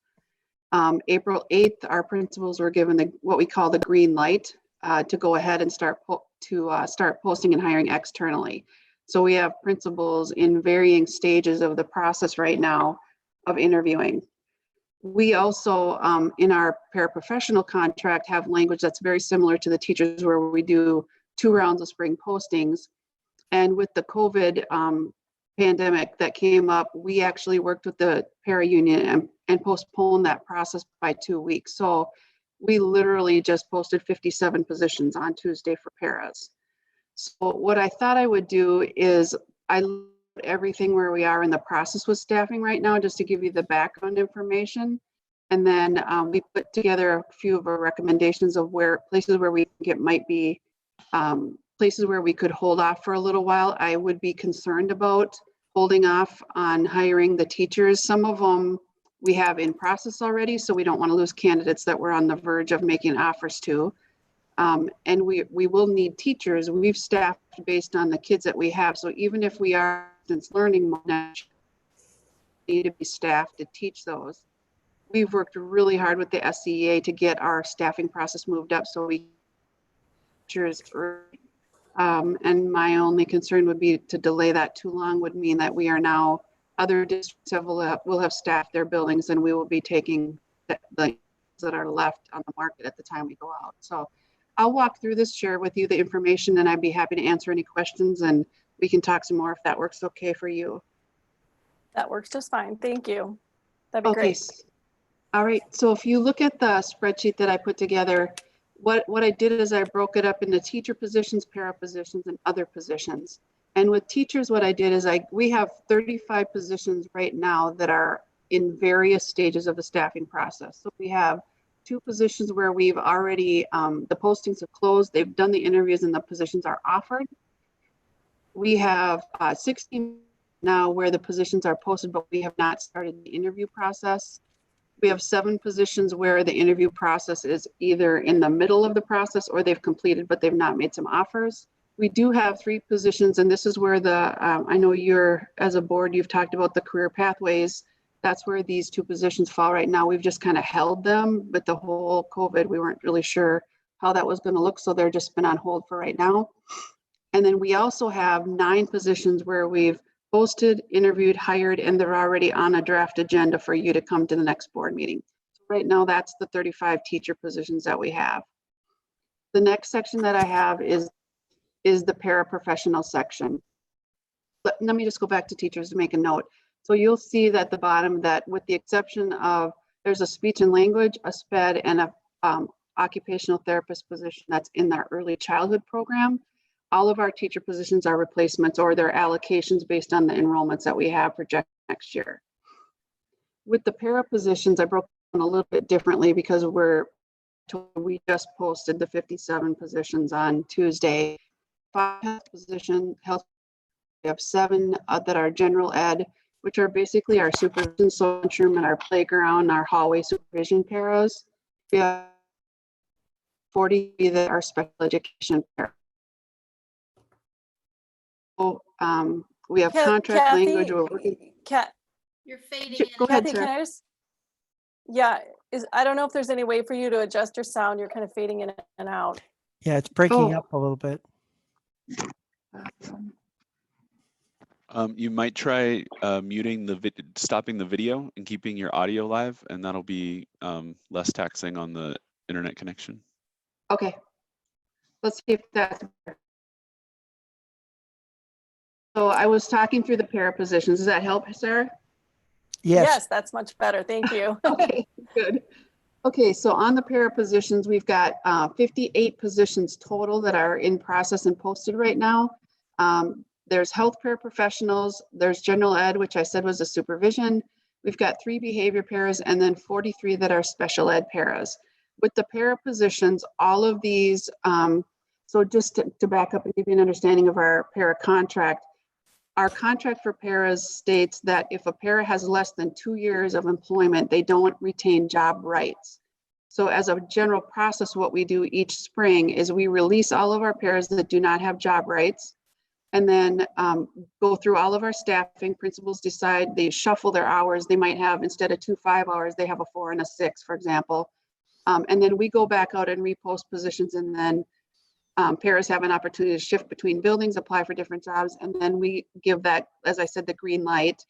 April 8th, our principals were given what we call the green light to go ahead and start posting and hiring externally. So we have principals in varying stages of the process right now of interviewing. We also, in our paraprofessional contract, have language that's very similar to the teachers where we do 2 rounds of spring postings. And with the COVID pandemic that came up, we actually worked with the para union and postponed that process by 2 weeks. So we literally just posted 57 positions on Tuesday for paras. So what I thought I would do is I looked at everything where we are in the process with staffing right now, just to give you the background information. And then we put together a few of our recommendations of places where we think it might be places where we could hold off for a little while. I would be concerned about holding off on hiring the teachers. Some of them we have in process already, so we don't want to lose candidates that we're on the verge of making offers to. And we will need teachers. We've staffed based on the kids that we have. So even if we are distance learning, need to be staffed to teach those. We've worked really hard with the SCEA to get our staffing process moved up so we teachers. And my only concern would be to delay that too long would mean that we are now other districts will have staffed their buildings and we will be taking the that are left on the market at the time we go out. So I'll walk through this, share with you the information, and I'd be happy to answer any questions and we can talk some more if that works okay for you. That works just fine. Thank you. That'd be great. All right. So if you look at the spreadsheet that I put together, what I did is I broke it up into teacher positions, para positions, and other positions. And with teachers, what I did is we have 35 positions right now that are in various stages of the staffing process. So we have 2 positions where we've already, the postings have closed, they've done the interviews and the positions are offered. We have 16 now where the positions are posted, but we have not started the interview process. We have 7 positions where the interview process is either in the middle of the process or they've completed, but they've not made some offers. We do have 3 positions, and this is where I know as a board, you've talked about the career pathways. That's where these 2 positions fall right now. We've just kind of held them with the whole COVID. We weren't really sure how that was going to look, so they're just been on hold for right now. And then we also have 9 positions where we've posted, interviewed, hired, and they're already on a draft agenda for you to come to the next board meeting. So right now, that's the 35 teacher positions that we have. The next section that I have is the paraprofessional section. But let me just go back to teachers to make a note. So you'll see that the bottom that with the exception of there's a speech and language, a SPED, and a occupational therapist position that's in our early childhood program. All of our teacher positions are replacements or their allocations based on the enrollments that we have projected next year. With the para positions, I broke them a little bit differently because we just posted the 57 positions on Tuesday. 5 health position health. We have 7 that are general ed, which are basically our supervision, social enrichment, our playground, our hallway supervision paras. We have 40 that are special education paras. We have contract Kathy, language. We're working. You're fading in. Go ahead, Kathy, Sarah. can I just? Yeah, I don't know if there's any way for you to adjust your sound. You're kind of fading in and out. Yeah, it's breaking up a little bit. You might try stopping the video and keeping your audio live, and that'll be less taxing on the internet connection. Okay, let's see if that's better. So I was talking through the para positions. Does that help, Sarah? Yes, that's much better. Thank you. Okay, good. Okay, so on the para positions, we've got 58 positions total that are in process and posted right now. There's health paraprofessionals, there's general ed, which I said was a supervision. We've got 3 behavior paras and then 43 that are special ed paras. With the para positions, all of these, so just to back up and give you an understanding of our para contract, our contract for paras states that if a para has less than 2 years of employment, they don't retain job rights. So as a general process, what we do each spring is we release all of our paras that do not have job rights, and then go through all of our staffing. Principals decide, they shuffle their hours. They might have, instead of 2 5-hours, they have a 4 and a 6, for example. And then we go back out and repost positions, and then paras have an opportunity to shift between buildings, apply for different jobs, and then we give that, as I said, the green light.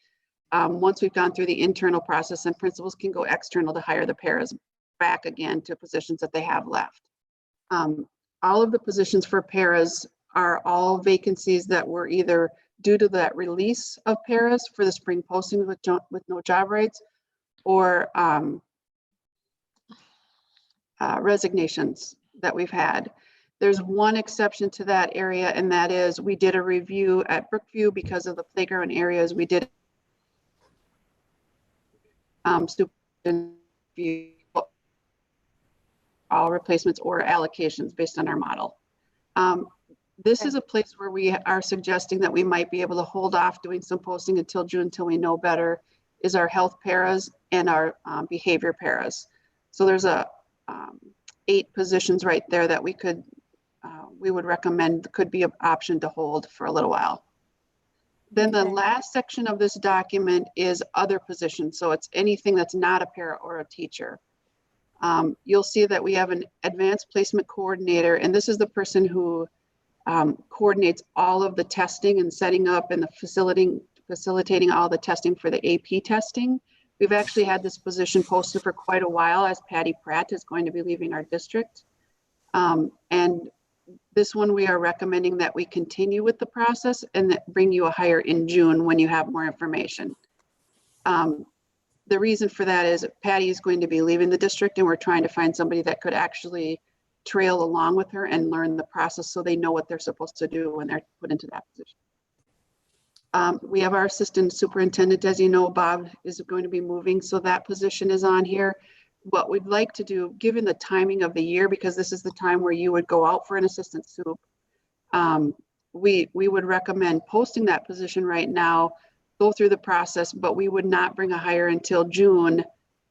Once we've gone through the internal process, and principals can go external to hire the paras back again to positions that they have left. All of the positions for paras are all vacancies that were either due to that release of paras for the spring posting with no job rights, or resignations that we've had. There's one exception to that area, and that is we did a review at Brookview because of the playground areas. We did review all replacements or allocations based on our model. This is a place where we are suggesting that we might be able to hold off doing some posting until June, until we know better, is our health paras and our behavior paras. So there's 8 positions right there that we could, we would recommend could be an option to hold for a little while. Then the last section of this document is other positions. So it's anything that's not a para or a teacher. You'll see that we have an advanced placement coordinator, and this is the person who coordinates all of the testing and setting up and the facilitating all the testing for the AP testing. We've actually had this position posted for quite a while, as Patty Pratt is going to be leaving our district. And this one, we are recommending that we continue with the process and that bring you a hire in June when you have more information. The reason for that is Patty is going to be leaving the district, and we're trying to find somebody that could actually trail along with her and learn the process so they know what they're supposed to do when they're put into that position. We have our assistant superintendent, as you know, Bob is going to be moving, so that position is on here. What we'd like to do, given the timing of the year, because this is the time where you would go out for an assistant soup, we would recommend posting that position right now, go through the process, but we would not bring a hire until June.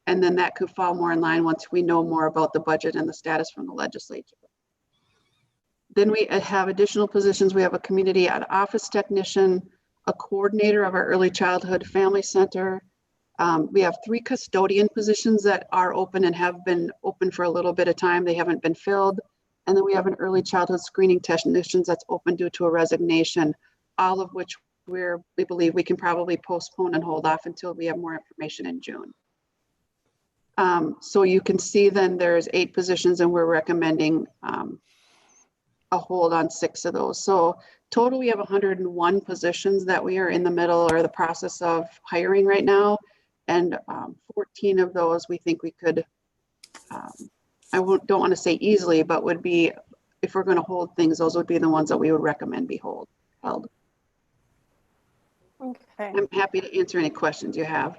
And then that could fall more in line once we know more about the budget and the status from the legislature. Then we have additional positions. We have a community office technician, a coordinator of our early childhood family center. We have 3 custodian positions that are open and have been open for a little bit of time. They haven't been filled. And then we have an early childhood screening technician that's open due to a resignation, all of which we believe we can probably postpone and hold off until we have more information in June. So you can see then there's 8 positions, and we're recommending a hold on 6 of those. So total, we have 101 positions that we are in the middle or the process of hiring right now. And 14 of those we think we could, don't want to say easily, but would be, if we're going to hold things, those would be the ones that we would recommend be held. Okay. I'm happy to answer any questions you have.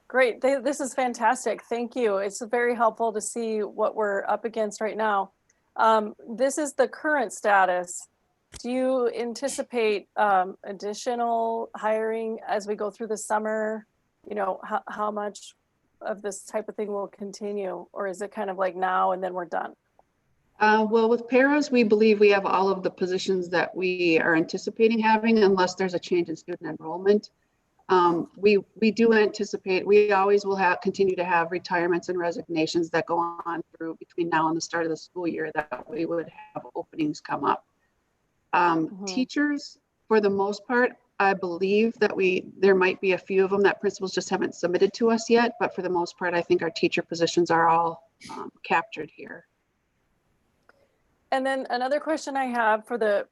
Great. This is fantastic. Thank you. It's very helpful to see what we're up against right now. This is the current status. Do you anticipate additional hiring as we go through the summer? You know, how much of this type of thing will continue, or is it kind of like now and then we're done? Well, with paras, we believe we have all of the positions that we are anticipating having, unless there's a change in student enrollment. We do anticipate, we always will continue to have retirements and resignations that go on through between now and the start of the school year, that we would have openings come up. Teachers, for the most part, I believe that there might be a few of them that principals just haven't submitted to us yet, but for the most part, I think our teacher positions are all captured here. And then another question I have for the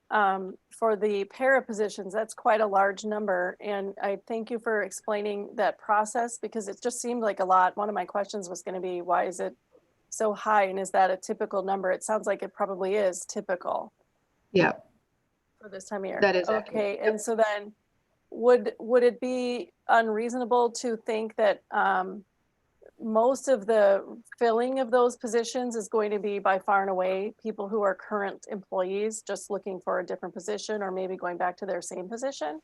para positions, that's quite a large number. And I thank you for explaining that process, because it just seemed like a lot. One of my questions was going to be, why is it so high? And is that a typical number? It sounds like it probably is typical. Yeah. For this time of year. That is okay. accurate. And so then would it be unreasonable to think that most of the filling of those positions is going to be by far and away people who are current employees just looking for a different position, or maybe going back to their same position?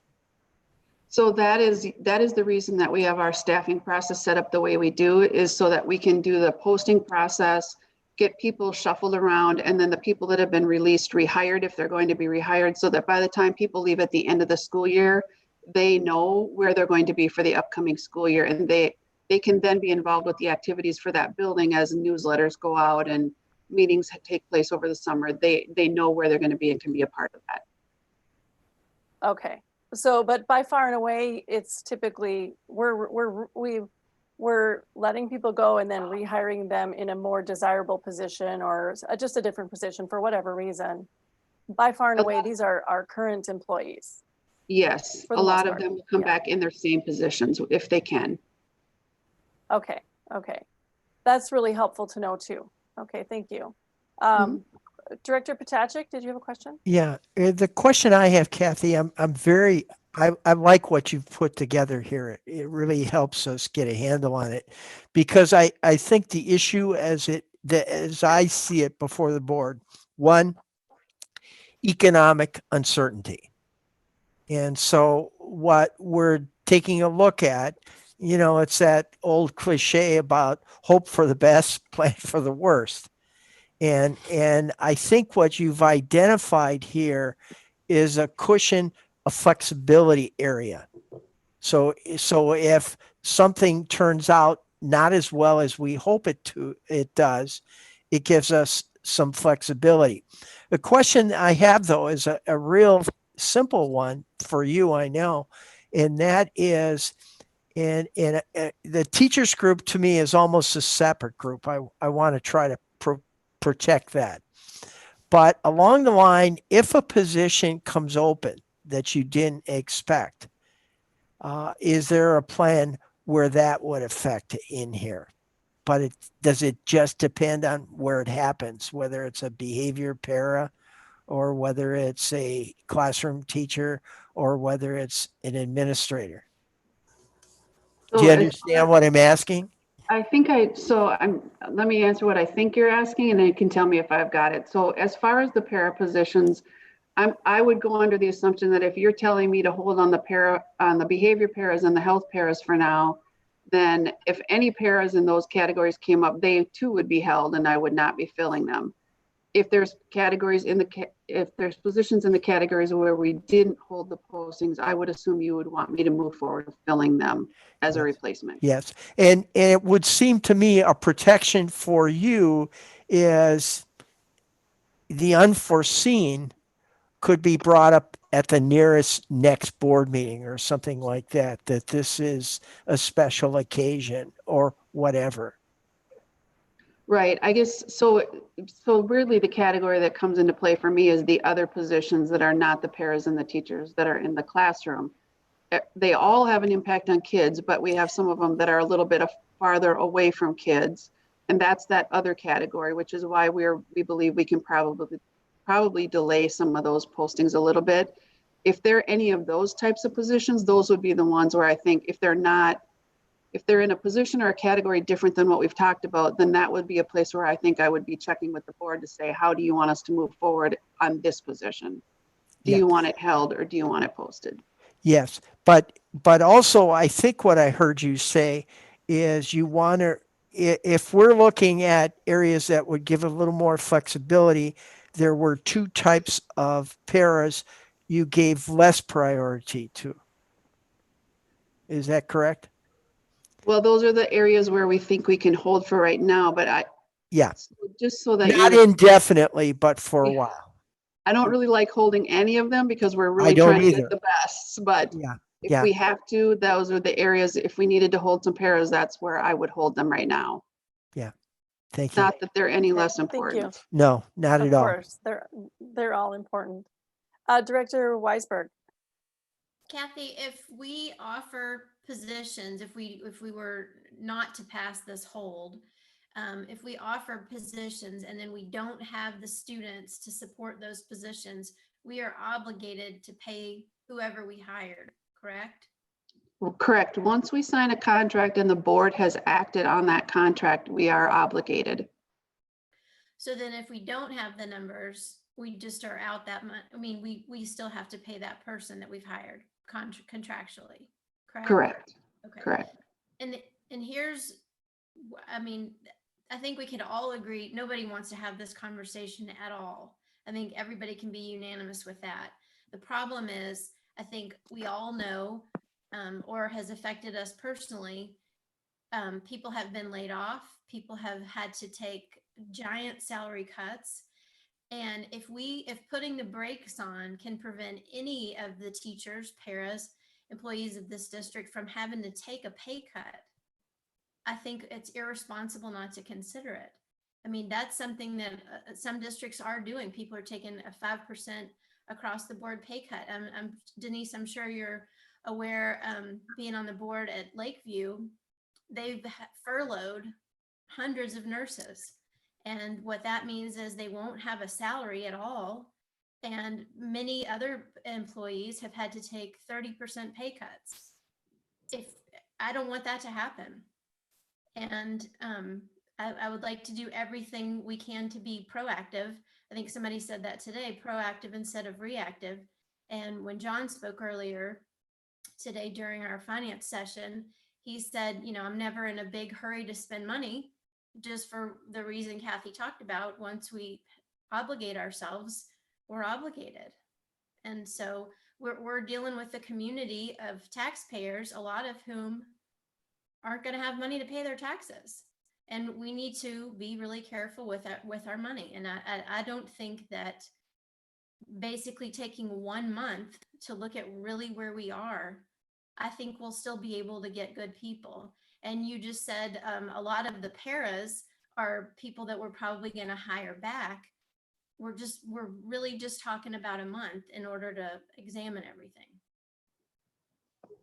So that is the reason that we have our staffing process set up the way we do, is so that we can do the posting process, get people shuffled around, and then the people that have been released rehired if they're going to be rehired, so that by the time people leave at the end of the school year, they know where they're going to be for the upcoming school year, and they can then be involved with the activities for that building as newsletters go out and meetings take place over the summer. They know where they're going to be and can be a part of that. Okay. So, but by far and away, it's typically we're letting people go and then rehiring them in a more desirable position, or just a different position for whatever reason. By far and away, these are our current employees. Yes, a lot of them will come back in their same positions if they can. Okay. Okay. That's really helpful to know too. Okay. Thank you. Director Potachik, did you have a question? Yeah, the question I have, Kathy, I'm very I like what you've put together here. It really helps us get a handle on it, because I think the issue as I see it before the board, one, economic uncertainty. And so what we're taking a look at, it's that old cliche about hope for the best, plan for the worst. And I think what you've identified here is a cushion, a flexibility area. So if something turns out not as well as we hope it does, it gives us some flexibility. The question I have, though, is a real simple one for you, I know, and that is, the teachers group to me is almost a separate group. I want to try to protect that. But along the line, if a position comes open that you didn't expect, is there a plan where that would affect in here? But does it just depend on where it happens, whether it's a behavior para or whether it's a classroom teacher or whether it's an administrator? Do you understand what I'm asking? I think let me answer what I think you're asking, and then you can tell me if I've got it. So as far as the para positions, I would go under the assumption that if you're telling me to hold on the behavior paras and the health paras for now, then if any paras in those categories came up, they too would be held and I would not be filling them. If there's if there's positions in the categories where we didn't hold the postings, I would assume you would want me to move forward with filling them as a replacement. Yes. And it would seem to me a protection for you is the unforeseen could be brought up at the nearest next board meeting or something like that, that this is a special occasion or whatever. Right. I guess so really the category that comes into play for me is the other positions that are not the paras and the teachers that are in the classroom. They all have an impact on kids, but we have some of them that are a little bit farther away from kids. And that's that other category, which is why we believe we can probably delay some of those postings a little bit. If there are any of those types of positions, those would be the ones where I think if they're in a position or a category different than what we've talked about, then that would be a place where I think I would be checking with the board to say, how do you want us to move forward on this position? Do you want it held or do you want it posted? Yes, but also I think what I heard you say is you want to, if we're looking at areas that would give a little more flexibility, there were two types of paras you gave less priority to. Is that correct? Well, those are the areas where we think we can hold for right now, but just so that not indefinitely, but for a while. I don't really like holding any of them because we're really trying to get the best, but if we have to, those are the areas, if we needed to hold some paras, that's where I would hold them right now. Yeah. Thank you. Not that they're any less important. Thank you. No, not at all. Of course, they're all important. Director Weisberg. Kathy, if we offer positions, if we were not to pass this hold, if we offer positions and then we don't have the students to support those positions, we are obligated to pay whoever we hired, correct? Well, correct. Once we sign a contract and the board has acted on that contract, we are obligated. So then if we don't have the numbers, we just are out that month. I mean, we still have to pay that person that we've hired contractually, correct? Correct. Okay. Correct. And here's, I mean, I think we can all agree, nobody wants to have this conversation at all. I think everybody can be unanimous with that. The problem is, I think we all know, or has affected us personally, people have been laid off, people have had to take giant salary cuts. And if putting the brakes on can prevent any of the teachers, paras, employees of this district from having to take a pay cut, I think it's irresponsible not to consider it. I mean, that's something that some districts are doing. People are taking a 5% across the board pay cut. Denise, I'm sure you're aware, being on the board at Lakeview, they've furloughed hundreds of nurses. And what that means is they won't have a salary at all. And many other employees have had to take 30% pay cuts. If I don't want that to happen. And I would like to do everything we can to be proactive. I think somebody said that today, proactive instead of reactive. And when John spoke earlier today during our finance session, he said, you know, I'm never in a big hurry to spend money, just for the reason Kathy talked about. Once we obligate ourselves, we're obligated. And so we're dealing with a community of taxpayers, a lot of whom aren't going to have money to pay their taxes. And we need to be really careful with our money. And I don't think that basically taking 1 month to look at really where we are, I think we'll still be able to get good people. And you just said a lot of the paras are people that we're probably going to hire back. We're really just talking about a month in order to examine everything.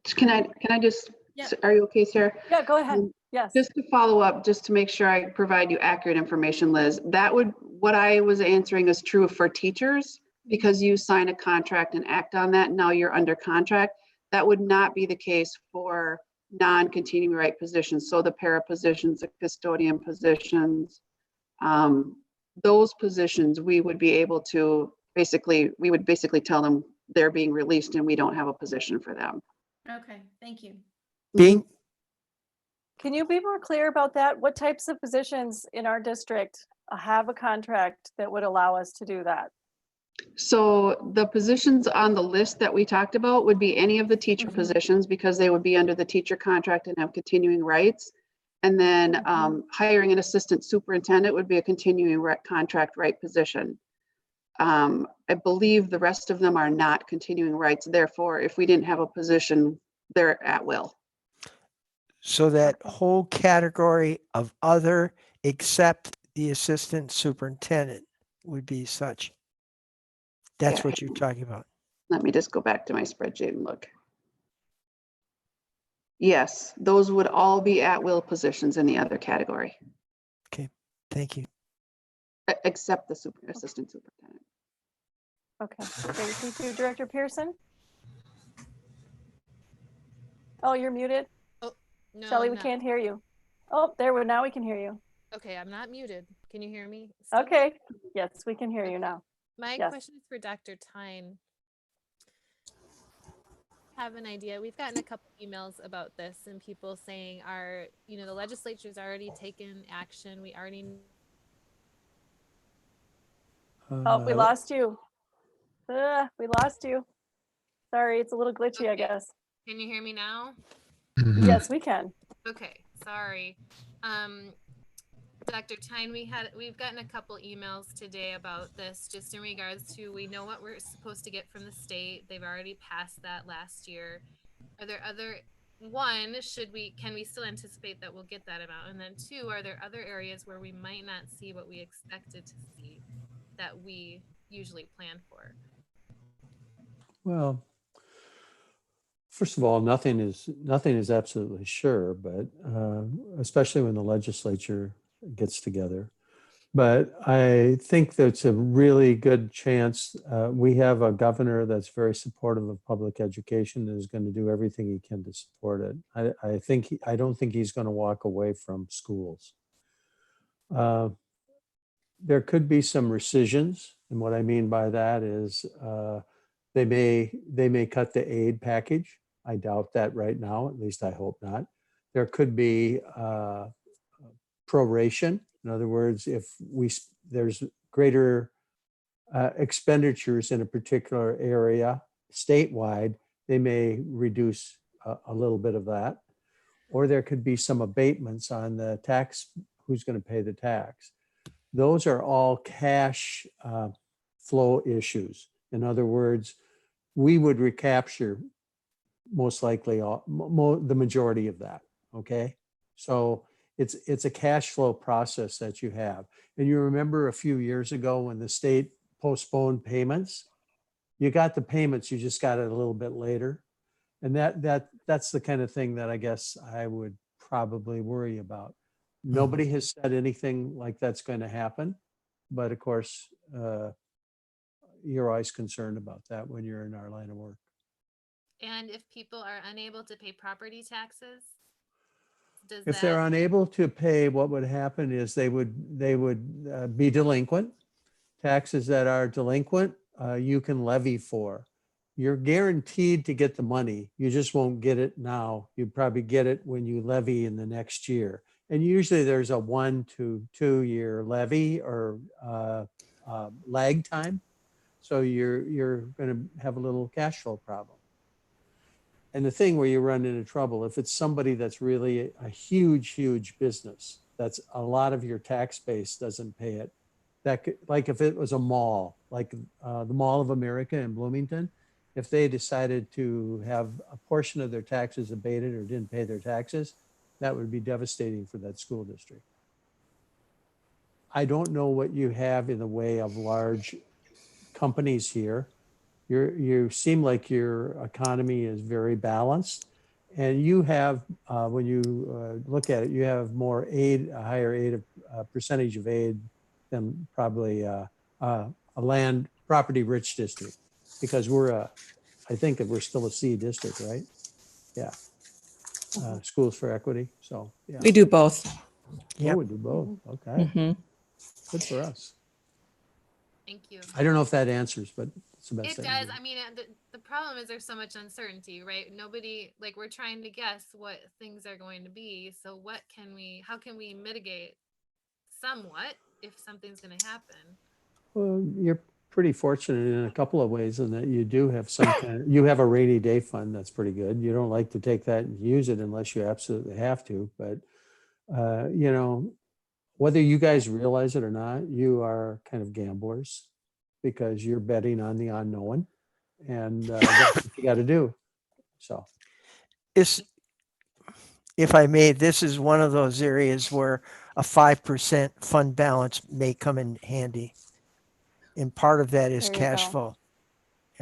Can I just, Yeah. are you okay, Sarah? Yeah, go ahead. Yes. Just to follow up, just to make sure I provide you accurate information, Liz, what I was answering is true for teachers, because you sign a contract and act on that, now you're under contract. That would not be the case for non-continuing right positions. So the para positions, the custodian positions, those positions, we would be able to we would basically tell them they're being released and we don't have a position for them. Okay, thank you. Being Can you be more clear about that? What types of positions in our district have a contract that would allow us to do that? So the positions on the list that we talked about would be any of the teacher positions, because they would be under the teacher contract and have continuing rights. And then hiring an assistant superintendent would be a continuing contract right position. I believe the rest of them are not continuing rights. Therefore, if we didn't have a position, they're at will. So that whole category of other except the assistant superintendent would be such. That's Yeah. what you're talking about. Let me just go back to my spreadsheet and look. Yes, those would all be at will positions in the other category. Okay, thank you. Except the assistant superintendent. Okay, thank you, Director Pearson. Oh, you're muted. Oh, no. Shelley, I'm we not. can't hear you. Oh, now we can hear you. Okay, I'm not muted. Can you hear me? Still? Okay, yes, we can hear you now. My Yes. question is for Dr. Tyne. Have an idea. We've gotten a couple emails about this and people saying the legislature's already taken action. We already. Oh, we lost you. We lost you. Sorry, it's a little glitchy, I guess. Can you hear me now? Yes, we can. Okay, sorry. Dr. Tyne, we've gotten a couple emails today about this, just in regards to, we know what we're supposed to get from the state. They've already passed that last year. Are there can we still anticipate that we'll get that amount? And then 2, are there other areas where we might not see what we expected to see that we usually plan for? Well, first of all, nothing is absolutely sure, but especially when the legislature gets together. But I think that's a really good chance. We have a governor that's very supportive of public education and is going to do everything he can to support it. I don't think he's going to walk away from schools. There could be some rescissions, and what I mean by that is they may cut the aid package. I doubt that right now, at least I hope not. There could be proration. In other words, if there's greater expenditures in a particular area statewide, they may reduce a little bit of that. Or there could be some abatements on the tax, who's going to pay the tax. Those are all cash flow issues. In other words, we would recapture most likely the majority of that, okay? So it's a cash flow process that you have. And you remember a few years ago when the state postponed payments, you got the payments, you just got it a little bit later. And that's the kind of thing that I guess I would probably worry about. Nobody has said anything like that's going to happen. But of course, you're always concerned about that when you're in our line of work. And if people are unable to pay property taxes, does If they're that, unable to pay, what would happen is they would be delinquent. Taxes that are delinquent, you can levy for. You're guaranteed to get the money. You just won't get it now. You probably get it when you levy in the next year. And usually there's a 1 to 2 year levy or lag time. So you're going to have a little cash flow problem. And the thing where you run into trouble, if it's somebody that's really a huge business, that's a lot of your tax base doesn't pay it. That could, like if it was a mall, like the Mall of America in Bloomington, if they decided to have a portion of their taxes abated or didn't pay their taxes, that would be devastating for that school district. I don't know what you have in the way of large companies here. You seem like your economy is very balanced, and you have, when you look at it, you have more aid, a higher aid, percentage of aid than probably a land property rich district, because I think that we're still a C district, right? Yeah. Schools for Equity. So yeah. We do both. Yeah, we do both. Okay. Mhm. Good for us. thank you. I don't know if that answers, but it's the best. It I can does. do. I mean, the problem is there's so much uncertainty, right? Nobody, like, we're trying to guess what things are going to be. So how can we mitigate somewhat if something's going to happen? Well, you're pretty fortunate in a couple of ways in that you do have you have a rainy day fund that's pretty good. You don't like to take that and use it unless you absolutely have to. But, you know, whether you guys realize it or not, you are kind of gamblers because you're betting on the unknown, and that's what you got to do. So, If I may, this is one of those areas where a 5% fund balance may come in handy. And part of that is There you cash go. flow.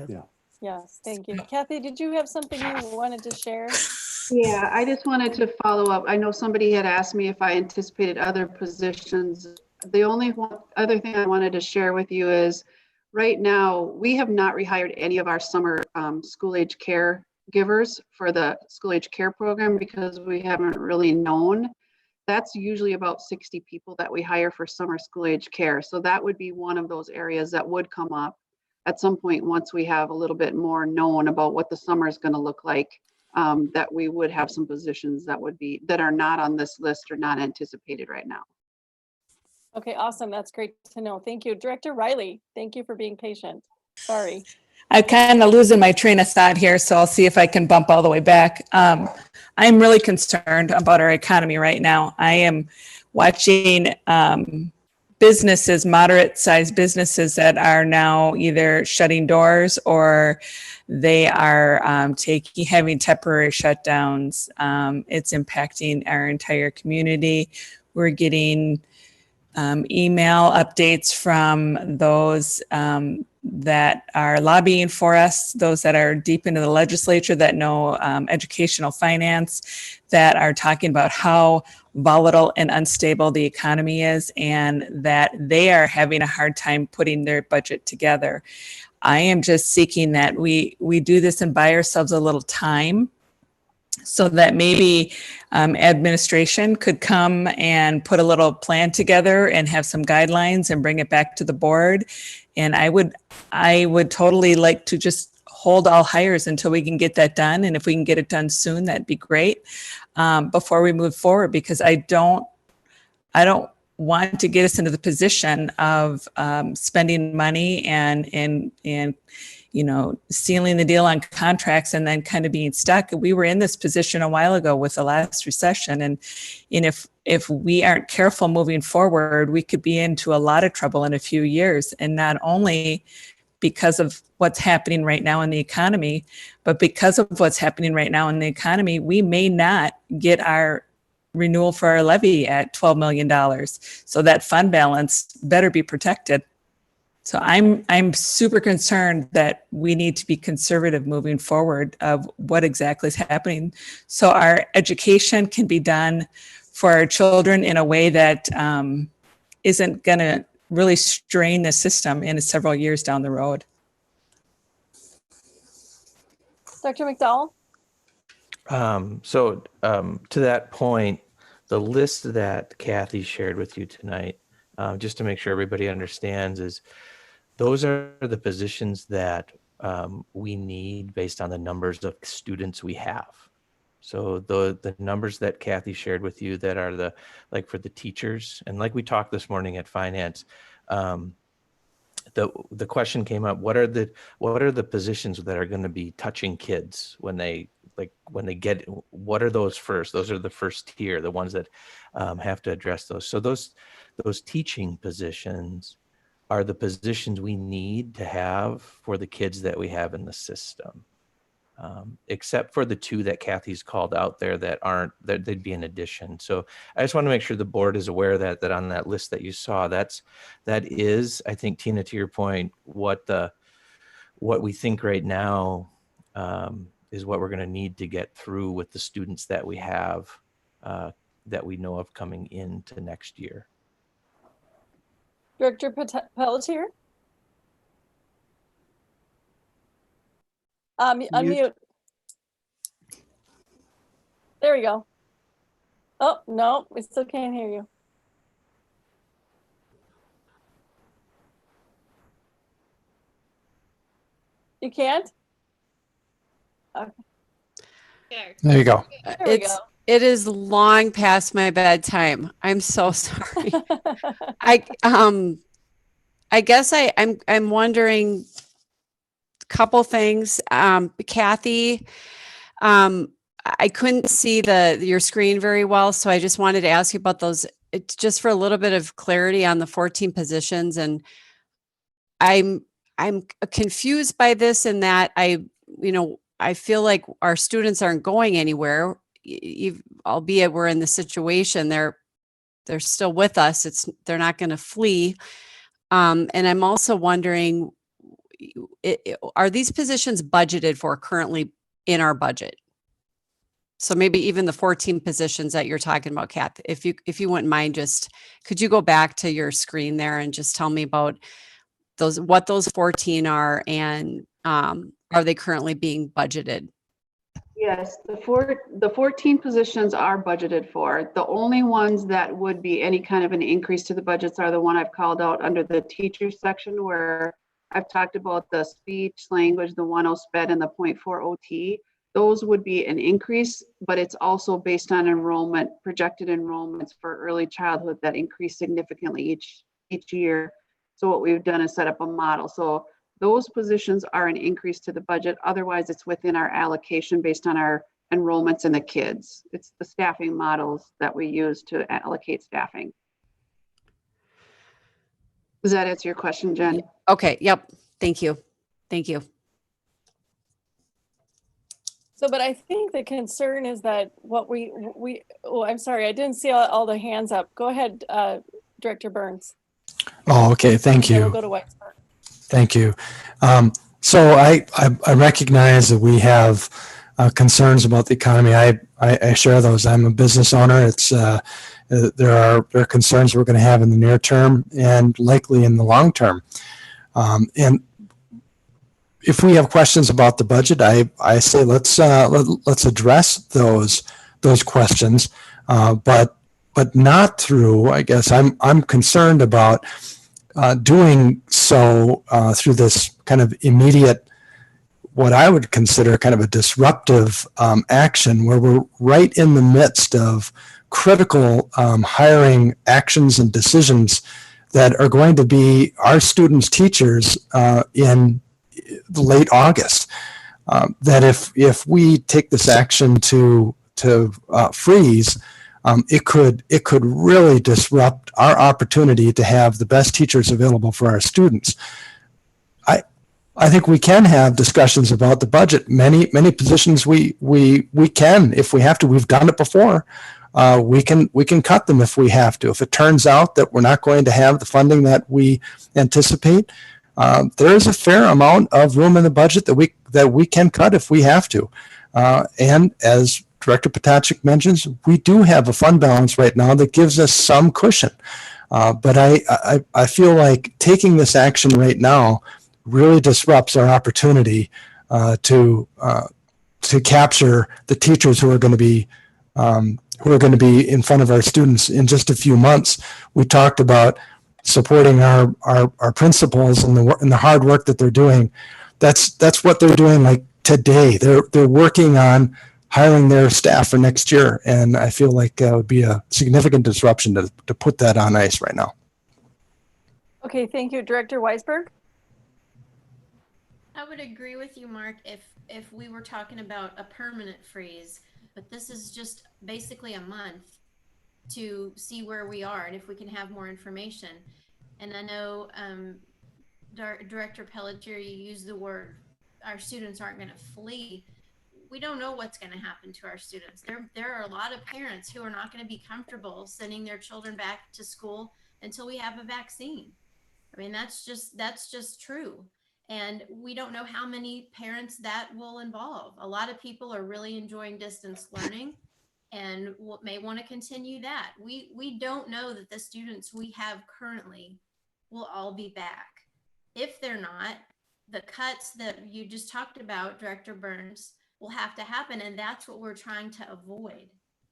Yeah. Yes, thank you. Kathy, did you have something you wanted to share? Yeah, I just wanted to follow up. I know somebody had asked me if I anticipated other positions. The only other thing I wanted to share with you is right now, we have not rehired any of our summer school age care givers for the school age care program because we haven't really known. That's usually about 60 people that we hire for summer school age care. So that would be one of those areas that would come up at some point once we have a little bit more known about what the summer is going to look like. That we would have some positions that are not on this list or not anticipated right now. Okay, awesome. That's great to know. Thank you. Director Riley, thank you for being patient. Sorry. I'm kind of losing my train of thought here, so I'll see if I can bump all the way back. I'm really concerned about our economy right now. I am watching businesses, moderate-sized businesses that are now either shutting doors or they are having temporary shutdowns. It's impacting our entire community. We're getting email updates from those that are lobbying for us, those that are deep into the legislature that know educational finance, that are talking about how volatile and unstable the economy is and that they are having a hard time putting their budget together. I am just seeking that we do this and buy ourselves a little time so that maybe administration could come and put a little plan together and have some guidelines and bring it back to the board. And I would totally like to just hold all hires until we can get that done. And if we can get it done soon, that'd be great before we move forward, because I don't want to get us into the position of spending money and sealing the deal on contracts and then kind of being stuck. We were in this position a while ago with the last recession. And if we aren't careful moving forward, we could be into a lot of trouble in a few years. And not only because of what's happening right now in the economy, but because of what's happening right now in the economy, we may not get our renewal for our levy at $12 million. So that fund balance better be protected. So I'm super concerned that we need to be conservative moving forward of what exactly is happening, so our education can be done for our children in a way that isn't going to really strain the system in several years down the road. Dr. McDowell? To that point, the list that Kathy shared with you tonight, just to make sure everybody understands, is those are the positions that we need based on the numbers of students we have. So the numbers that Kathy shared with you that are the, like for the teachers, and like we talked this morning at finance, the question came up, what are the positions that are going to be touching kids when they get, what are those first? Those are the first tier, the ones that have to address those. So those teaching positions are the positions we need to have for the kids that we have in the system. Except for the two that Kathy's called out there that aren't, that they'd be an addition. So I just want to make sure the board is aware that on that list that you saw, that is, I think, Tina, to your point, what we think right now is what we're going to need to get through with the students that we have, that we know of coming into next year. Director Pelletier? Unmute. There we go. Oh, no, we still can't hear you. You can't? Okay. There you go. There we go. It is long past my bedtime. I'm so sorry. I guess I'm wondering a couple things. Kathy, I couldn't see your screen very well, so I just wanted to ask you about those. It's just for a little bit of clarity on the 14 positions, and I'm confused by this in that I feel like our students aren't going anywhere, albeit we're in the situation. They're still with us. They're not going to flee. And I'm also wondering, are these positions budgeted for currently in our budget? So maybe even the 14 positions that you're talking about, Kath, if you wouldn't mind, just could you go back to your screen there and just tell me about what those 14 are, and are they currently being budgeted? Yes, the 14 positions are budgeted for. The only ones that would be any kind of an increase to the budgets are the one I've called out under the teachers section, where I've talked about the speech language, the 1.0 SPED and the 0.4 OT. Those would be an increase, but it's also based on enrollment, projected enrollments for early childhood that increase significantly each year. So what we've done is set up a model. So those positions are an increase to the budget. Otherwise, it's within our allocation based on our enrollments and the kids. It's the staffing models that we use to allocate staffing. Does that answer your question, Jen? Okay. Yep. Thank you. Thank you. So, but I think the concern is that what oh, I'm sorry, I didn't see all the hands up. Go ahead, Director Burns. Oh, okay. Thank you. We'll go to Whitesburg. Thank you. So I recognize that we have concerns about the economy. I share those. I'm a business owner. There are concerns we're going to have in the near term and likely in the long term. And if we have questions about the budget, I say let's address those questions, but not through. I guess I'm concerned about doing so through this kind of immediate, what I would consider kind of a disruptive action, where we're right in the midst of critical hiring actions and decisions that are going to be our students' teachers in late August. That if we take this action to freeze, it could really disrupt our opportunity to have the best teachers available for our students. I think we can have discussions about the budget. Many positions we can, if we have to. We've done it before. We can cut them if we have to. If it turns out that we're not going to have the funding that we anticipate, there is a fair amount of room in the budget that we can cut if we have to. And as Director Potacek mentions, we do have a fund balance right now that gives us some cushion. But I feel like taking this action right now really disrupts our opportunity to to capture the teachers who are going to be in front of our students in just a few months. We talked about supporting our principals and the hard work that they're doing. That's what they're doing. Like today, they're working on hiring their staff for next year, and I feel like that would be a significant disruption to put that on ice right now. Okay, thank you. Director Weisberg? I would agree with you, Mark, if we were talking about a permanent freeze, but this is just basically a month to see where we are and if we can have more information. And I know Director Pelletier, you used the word, our students aren't going to flee. We don't know what's going to happen to our students. There are a lot of parents who are not going to be comfortable sending their children back to school until we have a vaccine. I mean, that's just true. And we don't know how many parents that will involve. A lot of people are really enjoying distance learning and may want to continue that. We don't know that the students we have currently will all be back. If they're not, the cuts that you just talked about, Director Burns, will have to happen. And that's what we're trying to avoid.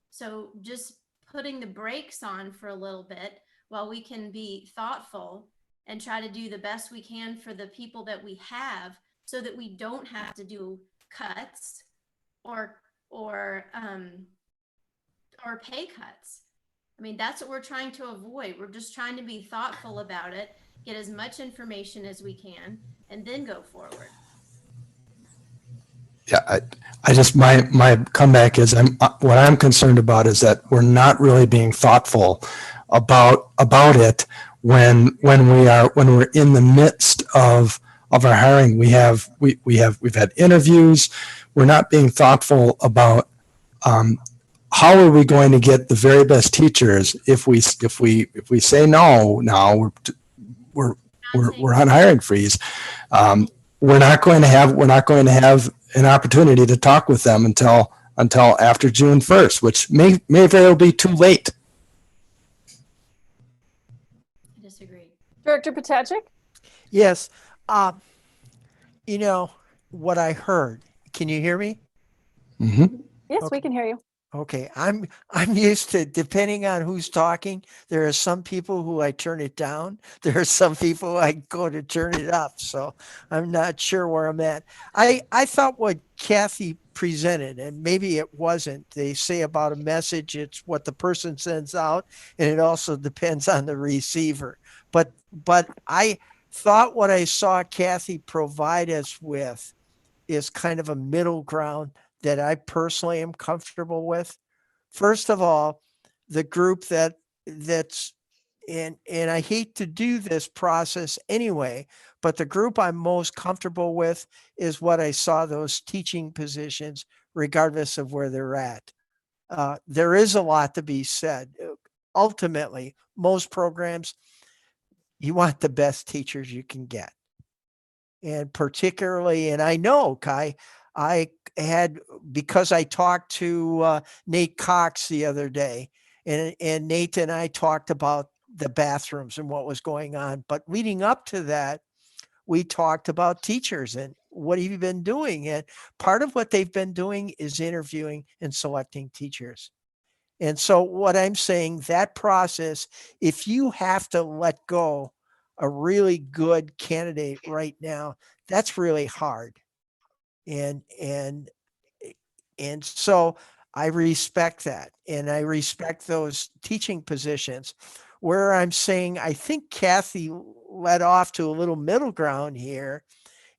So just putting the brakes on for a little bit while we can be thoughtful and try to do the best we can for the people that we have so that we don't have to do cuts or pay cuts. I mean, that's what we're trying to avoid. We're just trying to be thoughtful about it, get as much information as we can, and then go forward. Yeah, I just my comeback is what I'm concerned about is that we're not really being thoughtful about it when we're in the midst of our hiring. We've had interviews. We're not being thoughtful about how are we going to get the very best teachers if we say no now we're on hiring freeze. We're not going to have an opportunity to talk with them until after June 1st, which may very well be too late. I disagree. Director Potacek? Yes. You know what I heard. Can you hear me? Mm-hmm. Yes, Okay. we can hear you. Okay, I'm used to, depending on who's talking, there are some people who I turn it down. There are some people I go to turn it up. So I'm not sure where I'm at. I thought what Kathy presented, and maybe it wasn't, they say about a message, it's what the person sends out, and it also depends on the receiver. But I thought what I saw Kathy provide us with is kind of a middle ground that I personally am comfortable with. First of all, the group that's and I hate to do this process anyway, but the group I'm most comfortable with is what I saw, those teaching positions, regardless of where they're at. There is a lot to be said. Ultimately, most programs, you want the best teachers you can get. And particularly, and I know, Kai, I had, because I talked to Nate Cox the other day, and Nate and I talked about the bathrooms and what was going on. But leading up to that, we talked about teachers and what have you been doing? And part of what they've been doing is interviewing and selecting teachers. And so what I'm saying, that process, if you have to let go a really good candidate right now, that's really hard. And so I respect that. And I respect those teaching positions. Where I'm saying, I think Kathy led off to a little middle ground here,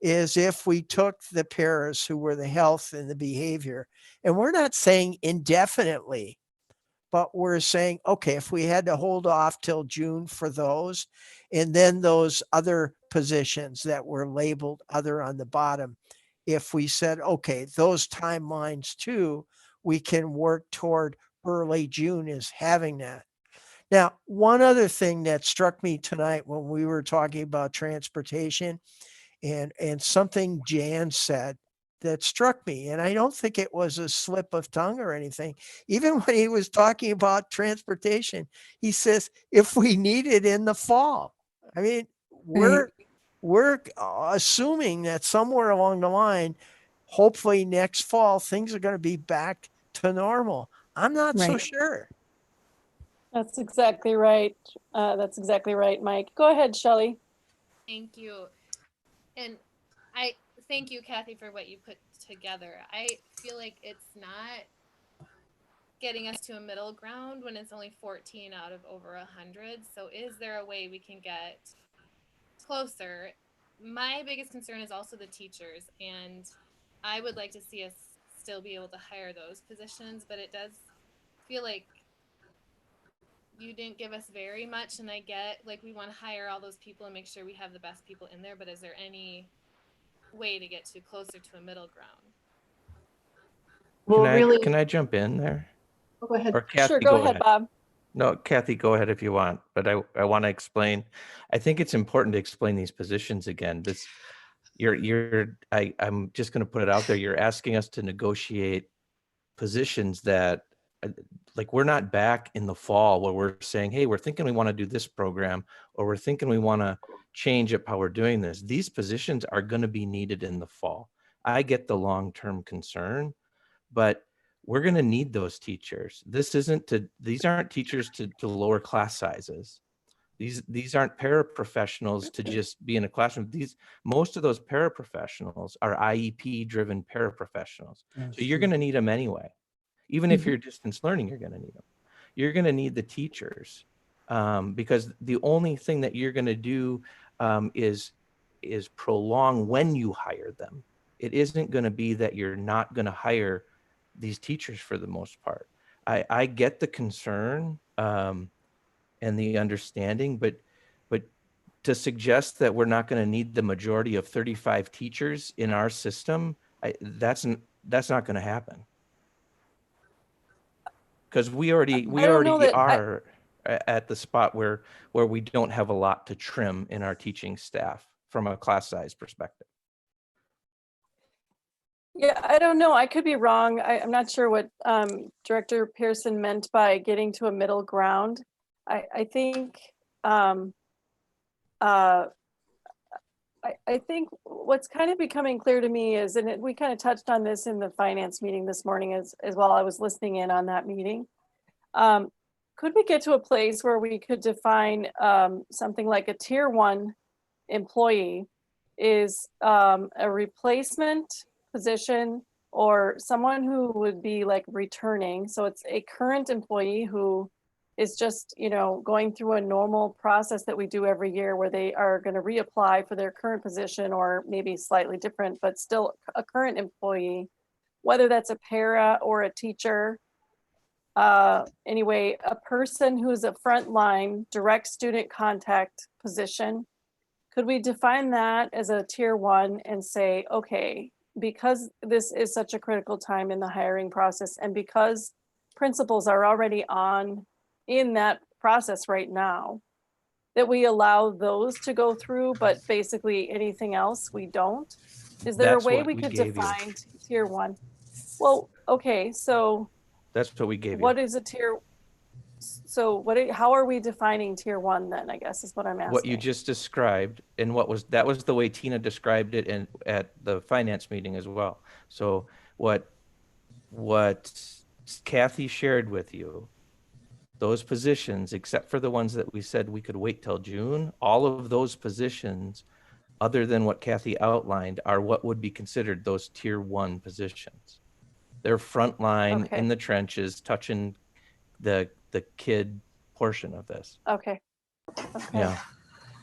is if we took the paras who were the health and the behavior, and we're not saying indefinitely, but we're saying, okay, if we had to hold off till June for those, and then those other positions that were labeled other on the bottom, if we said, okay, those timelines too, we can work toward early June is having that. Now, one other thing that struck me tonight when we were talking about transportation, and something Jan said that struck me, and I don't think it was a slip of tongue or anything. Even when he was talking about transportation, he says, if we need it in the fall. I mean, we're assuming that somewhere along the line, hopefully next fall, things are going to be back to normal. I'm not so Right. sure. That's exactly right. That's exactly right, Mike. Go ahead, Shelley. Thank you. And I thank you, Kathy, for what you put together. I feel like it's not getting us to a middle ground when it's only 14 out of over 100. So is there a way we can get closer? My biggest concern is also the teachers, and I would like to see us still be able to hire those positions, but it does feel like you didn't give us very much, and I get like we want to hire all those people and make sure we have the best people in there, but is there any way to get to closer to a middle ground? Well, Can I jump in there? go ahead. Or Kathy, Sure, go ahead, Bob. No, Kathy, go ahead if you want, but I want to explain. I think it's important to explain these positions again. I'm just going to put it out there. You're asking us to negotiate positions that, like, we're not back in the fall where we're saying, hey, we're thinking we want to do this program, or we're thinking we want to change up how we're doing this. These positions are going to be needed in the fall. I get the long-term concern, but we're going to need those teachers. These aren't teachers to lower class sizes. These aren't paraprofessionals to just be in a classroom. Most of those paraprofessionals are IEP driven paraprofessionals. That's So you're true. going to need them anyway. Even if you're distance learning, you're going to need them. You're going to need the teachers because the only thing that you're going to do is prolong when you hire them. It isn't going to be that you're not going to hire these teachers for the most part. I get the concern and the understanding, but to suggest that we're not going to need the majority of 35 teachers in our system, that's not going to happen. Because we already are at the spot where we don't have a lot to trim in our teaching staff from a class size perspective. Yeah, I don't know. I could be wrong. I'm not sure what Director Pearson meant by getting to a middle ground. I think I think what's kind of becoming clear to me is, and we kind of touched on this in the finance meeting this morning as well. I was listening in on that meeting. Could we get to a place where we could define something like a tier 1 employee is a replacement position or someone who would be like returning? So it's a current employee who is just, going through a normal process that we do every year where they are going to reapply for their current position, or maybe slightly different, but still a current employee, whether that's a para or a teacher. Anyway, a person who's a frontline direct student contact position. Could we define that as a tier 1 and say, okay, because this is such a critical time in the hiring process, and because principals are already in that process right now, that we allow those to go through, but basically anything else we don't? Is there That's a way what we we could gave you. define tier 1? Well, okay, so That's what we gave you. what is a tier? So how are we defining tier 1 then, I guess is what I'm asking. What you just described, and that was the way Tina described it at the finance meeting as well. So what Kathy shared with you, those positions, except for the ones that we said we could wait till June, all of those positions, other than what Kathy outlined, are what would be considered those tier 1 positions. They're frontline in the trenches, touching the kid portion of this. Okay. Yeah.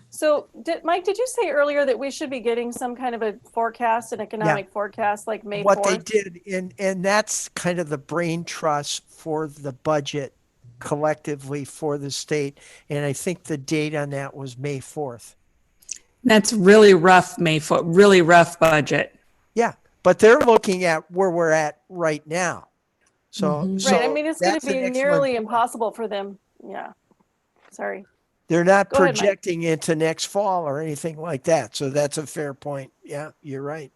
So Mike, did you say earlier that we should be getting some kind of a forecast, an economic forecast, like May 4th? What they did, and that's kind of the brain trust for the budget collectively for the state. And I think the date on that was May 4th. That's really rough, really rough budget. Yeah, but they're looking at where we're at right now. So, right. I mean, it's going to that's an be excellent nearly point. impossible for them. Yeah. Sorry. They're not Go ahead, Mike. projecting into next fall or anything like that. So that's a fair point. Yeah, you're right.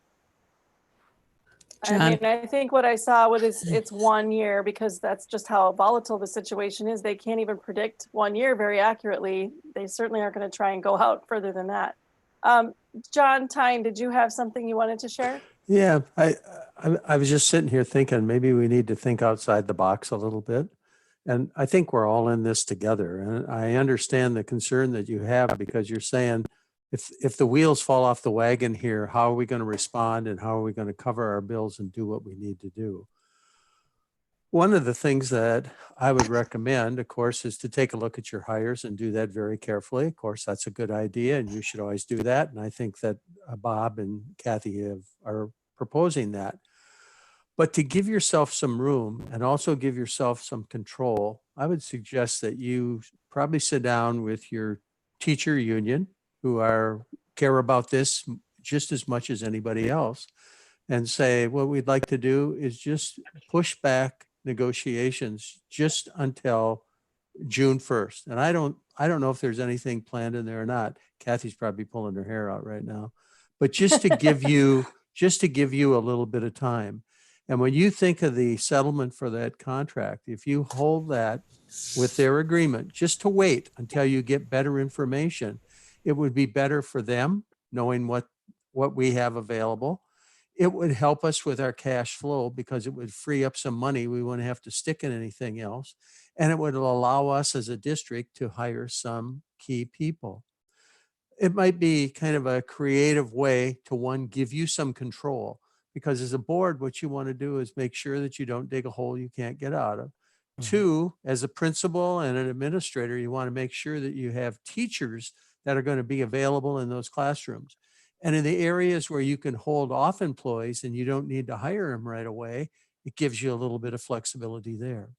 I mean, I think what I saw with it's 1 year, because that's just how volatile the situation is. They can't even predict 1 year very accurately. They certainly aren't going to try and go out further than that. John Tyne, did you have something you wanted to share? Yeah, I was just sitting here thinking maybe we need to think outside the box a little bit. And I think we're all in this together. And I understand the concern that you have because you're saying if the wheels fall off the wagon here, how are we going to respond and how are we going to cover our bills and do what we need to do? One of the things that I would recommend, of course, is to take a look at your hires and do that very carefully. Of course, that's a good idea and you should always do that. And I think that Bob and Kathy are proposing that. But to give yourself some room and also give yourself some control, I would suggest that you probably sit down with your teacher union who care about this just as much as anybody else and say, what we'd like to do is just push back negotiations just until June 1st. And I don't know if there's anything planned in there or not. Kathy's probably pulling her hair out right now. But just to give you a little bit of time. And when you think of the settlement for that contract, if you hold that with their agreement, just to wait until you get better information, it would be better for them knowing what we have available. It would help us with our cash flow because it would free up some money. We wouldn't have to stick in anything else. And it would allow us as a district to hire some key people. It might be kind of a creative way to, one, give you some control, because as a board, what you want to do is make sure that you don't dig a hole you can't get out of. Two, as a principal and an administrator, you want to make sure that you have teachers that are going to be available in those classrooms. And in the areas where you can hold off employees and you don't need to hire them right away, it gives you a little bit of flexibility there.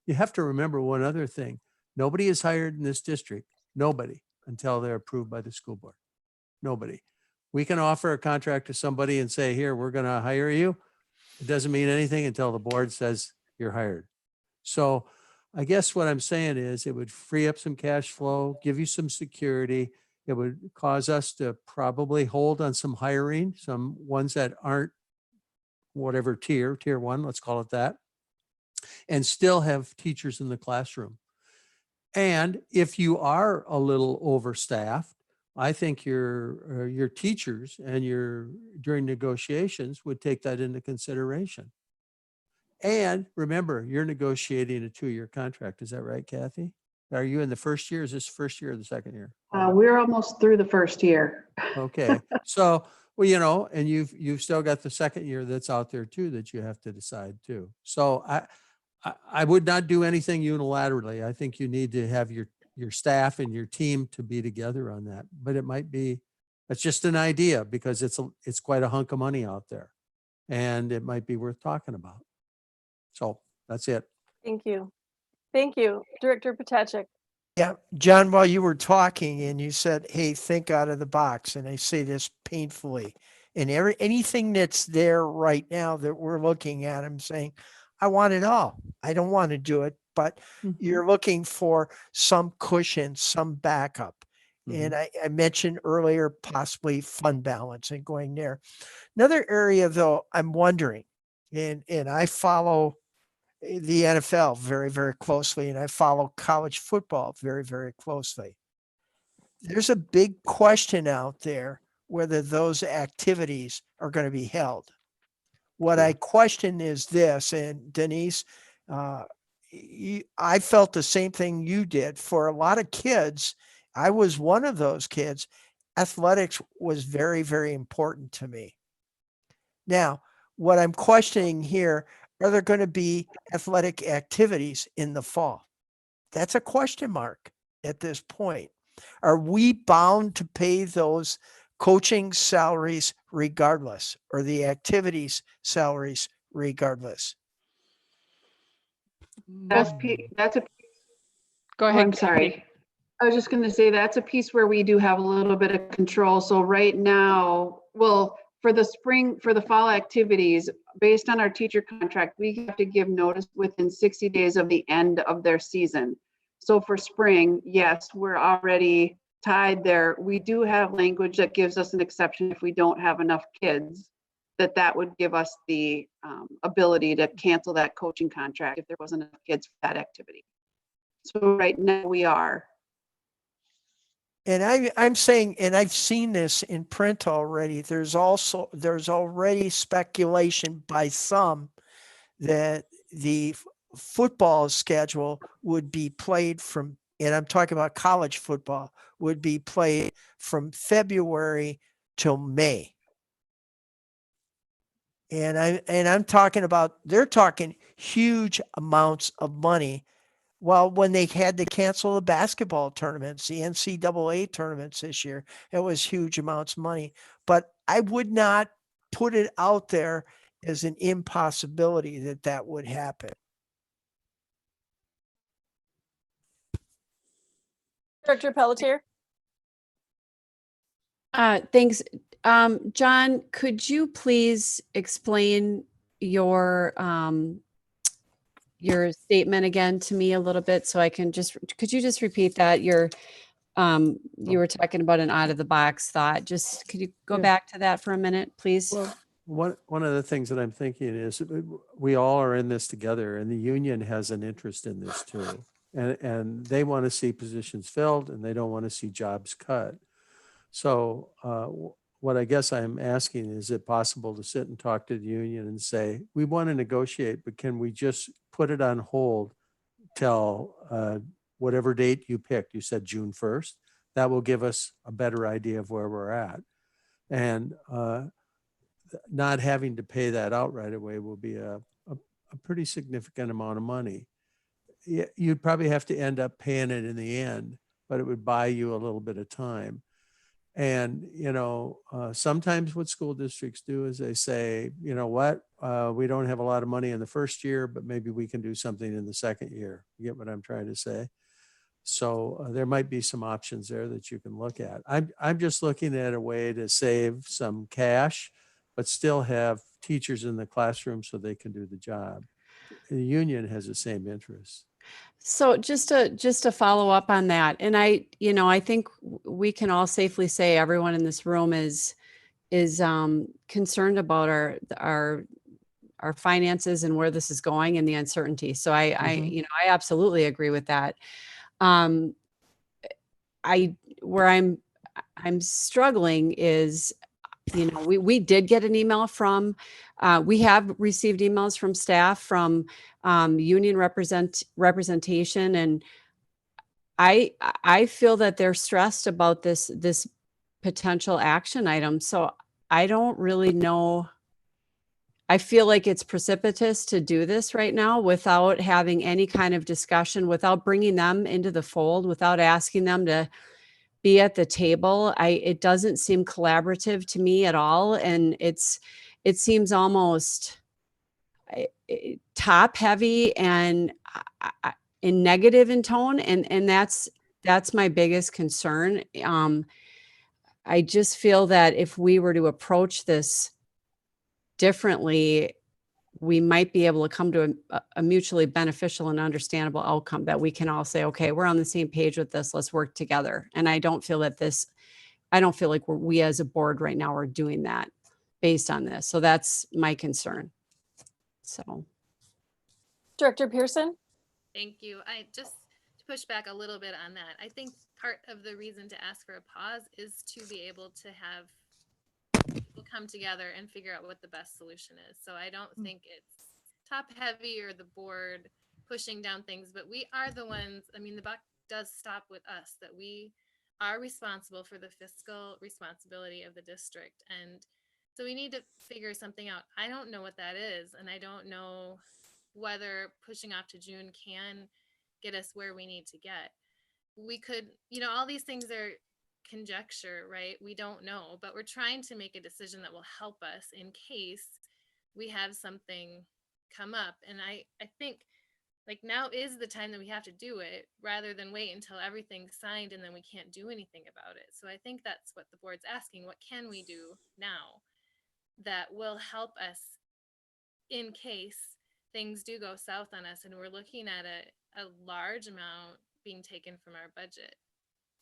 You have to remember one other thing. Nobody is hired in this district, nobody, until they're approved by the school board. Nobody. We can offer a contract to somebody and say, here, we're going to hire you. It doesn't mean anything until the board says you're hired. So I guess what I'm saying is it would free up some cash flow, give you some security. It would cause us to probably hold on some hiring, some ones that aren't whatever tier one, let's call it that, and still have teachers in the classroom. And if you are a little overstaffed, I think your teachers and during negotiations would take that into consideration. And remember, you're negotiating a 2-year contract. Is that right, Kathy? Are you in the first year? Is this first year or the second year? We're almost through the first year. Okay. So, well, and you've still got the second year that's out there too, that you have to decide too. So I would not do anything unilaterally. I think you need to have your staff and your team to be together on that. But that's just an idea because it's quite a hunk of money out there and it might be worth talking about. So that's it. Thank you. Thank you, Director Potacek. Yeah, John, while you were talking and you said, hey, think out of the box, and I say this painfully, and anything that's there right now that we're looking at, I'm saying, I want it all. I don't want to do it, but you're looking for some cushion, some backup. And I mentioned earlier, possibly fund balance and going there. Another area though, I'm wondering, and I follow the NFL very, very closely, and I follow college football very, very closely. There's a big question out there whether those activities are going to be held. What I question is this, and Denise, I felt the same thing you did. For a lot of kids, I was one of those kids. Athletics was very, very important to me. Now, what I'm questioning here, are there going to be athletic activities in the fall? That's a question mark at this point. Are we bound to pay those coaching salaries regardless, or the activities salaries regardless? That's a Go ahead. I'm sorry. I was just going to say that's a piece where we do have a little bit of control. So right now, well, for the fall activities, based on our teacher contract, we have to give notice within 60 days of the end of their season. So for spring, yes, we're already tied there. We do have language that gives us an exception if we don't have enough kids, that would give us the ability to cancel that coaching contract if there wasn't enough kids for that activity. So right now we are. I'm saying, and I've seen this in print already. There's already speculation by some that the football schedule would be played from, and I'm talking about college football, would be played from February till May. And I'm talking about, they're talking huge amounts of money. Well, when they had to cancel the basketball tournaments, the NCAA tournaments this year, it was huge amounts of money. But I would not put it out there as an impossibility that that would happen. Director Pelletier? Thanks. John, could you please explain your statement again to me a little bit so I can could you just repeat that? You were talking about an out of the box thought. Just could you go back to that for a minute, please? Well, one of the things that I'm thinking is we all are in this together, and the union has an interest in this too. And they want to see positions filled, and they don't want to see jobs cut. So what I guess I'm asking, is it possible to sit and talk to the union and say, we want to negotiate, but can we just put it on hold till whatever date you picked? You said June 1st. That will give us a better idea of where we're at. And not having to pay that out right away will be a pretty significant amount of money. You'd probably have to end up paying it in the end, but it would buy you a little bit of time. And, sometimes what school districts do is they say, you know what, we don't have a lot of money in the first year, but maybe we can do something in the second year. You get what I'm trying to say? So there might be some options there that you can look at. I'm just looking at a way to save some cash, but still have teachers in the classroom so they can do the job. The union has the same interest. So just to follow up on that, and I think we can all safely say everyone in this room is concerned about our finances and where this is going and the uncertainty. So I absolutely agree with that. Where I'm struggling is, we did get an email from, we have received emails from staff from union representation, and I feel that they're stressed about this potential action item. So I don't really know. I feel like it's precipitous to do this right now without having any kind of discussion, without bringing them into the fold, without asking them to be at the table. It doesn't seem collaborative to me at all. And it seems almost top heavy and negative in tone. And that's my biggest concern. I just feel that if we were to approach this differently, we might be able to come to a mutually beneficial and understandable outcome that we can all say, okay, we're on the same page with this. Let's work together. And I don't feel like we as a board right now are doing that based on this. So that's my concern. So. Director Pearson? Thank you. I just to push back a little bit on that. I think part of the reason to ask for a pause is to be able to have people come together and figure out what the best solution is. So I don't think it's top heavy or the board pushing down things, but we are the ones, the buck does stop with us, that we are responsible for the fiscal responsibility of the district. And so we need to figure something out. I don't know what that is. And I don't know whether pushing off to June can get us where we need to get. We could, all these things are conjecture, right? We don't know, but we're trying to make a decision that will help us in case we have something come up. And I think like now is the time that we have to do it rather than wait until everything's signed and then we can't do anything about it. So I think that's what the board's asking. What can we do now that will help us in case things do go south on us and we're looking at a large amount being taken from our budget?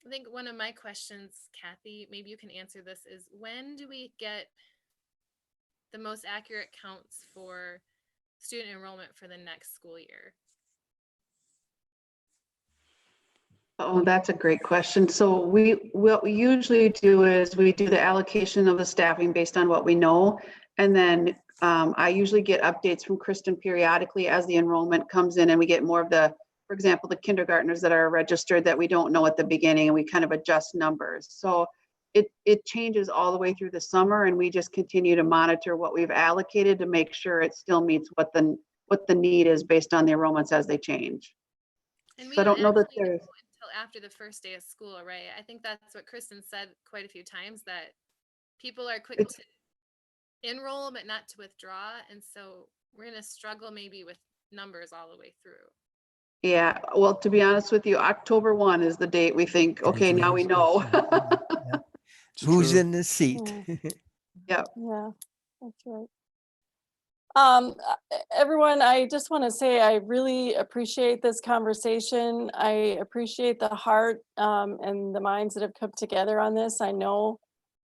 I think one of my questions, Kathy, maybe you can answer this, is when do we get the most accurate counts for student enrollment for the next school year? Oh, that's a great question. So what we usually do is we do the allocation of the staffing based on what we know. And then I usually get updates from Kristen periodically as the enrollment comes in, and we get more of the, for example, the kindergartners that are registered that we don't know at the beginning, and we kind of adjust numbers. So it changes all the way through the summer, and we just continue to monitor what we've allocated to make sure it still meets what the need is based on the enrollments as they change. And we So I don't know that actually know there's until after the first day of school, right? I think that's what Kristen said quite a few times, that people are quick to enroll but not to withdraw. And so we're going to struggle maybe with numbers all the way through. Yeah, well, to be honest with you, October 1 is the date we think, okay, now we know. Who's in the seat? Yeah. Yeah, that's right. Everyone, I just want to say I really appreciate this conversation. I appreciate the heart and the minds that have come together on this. I know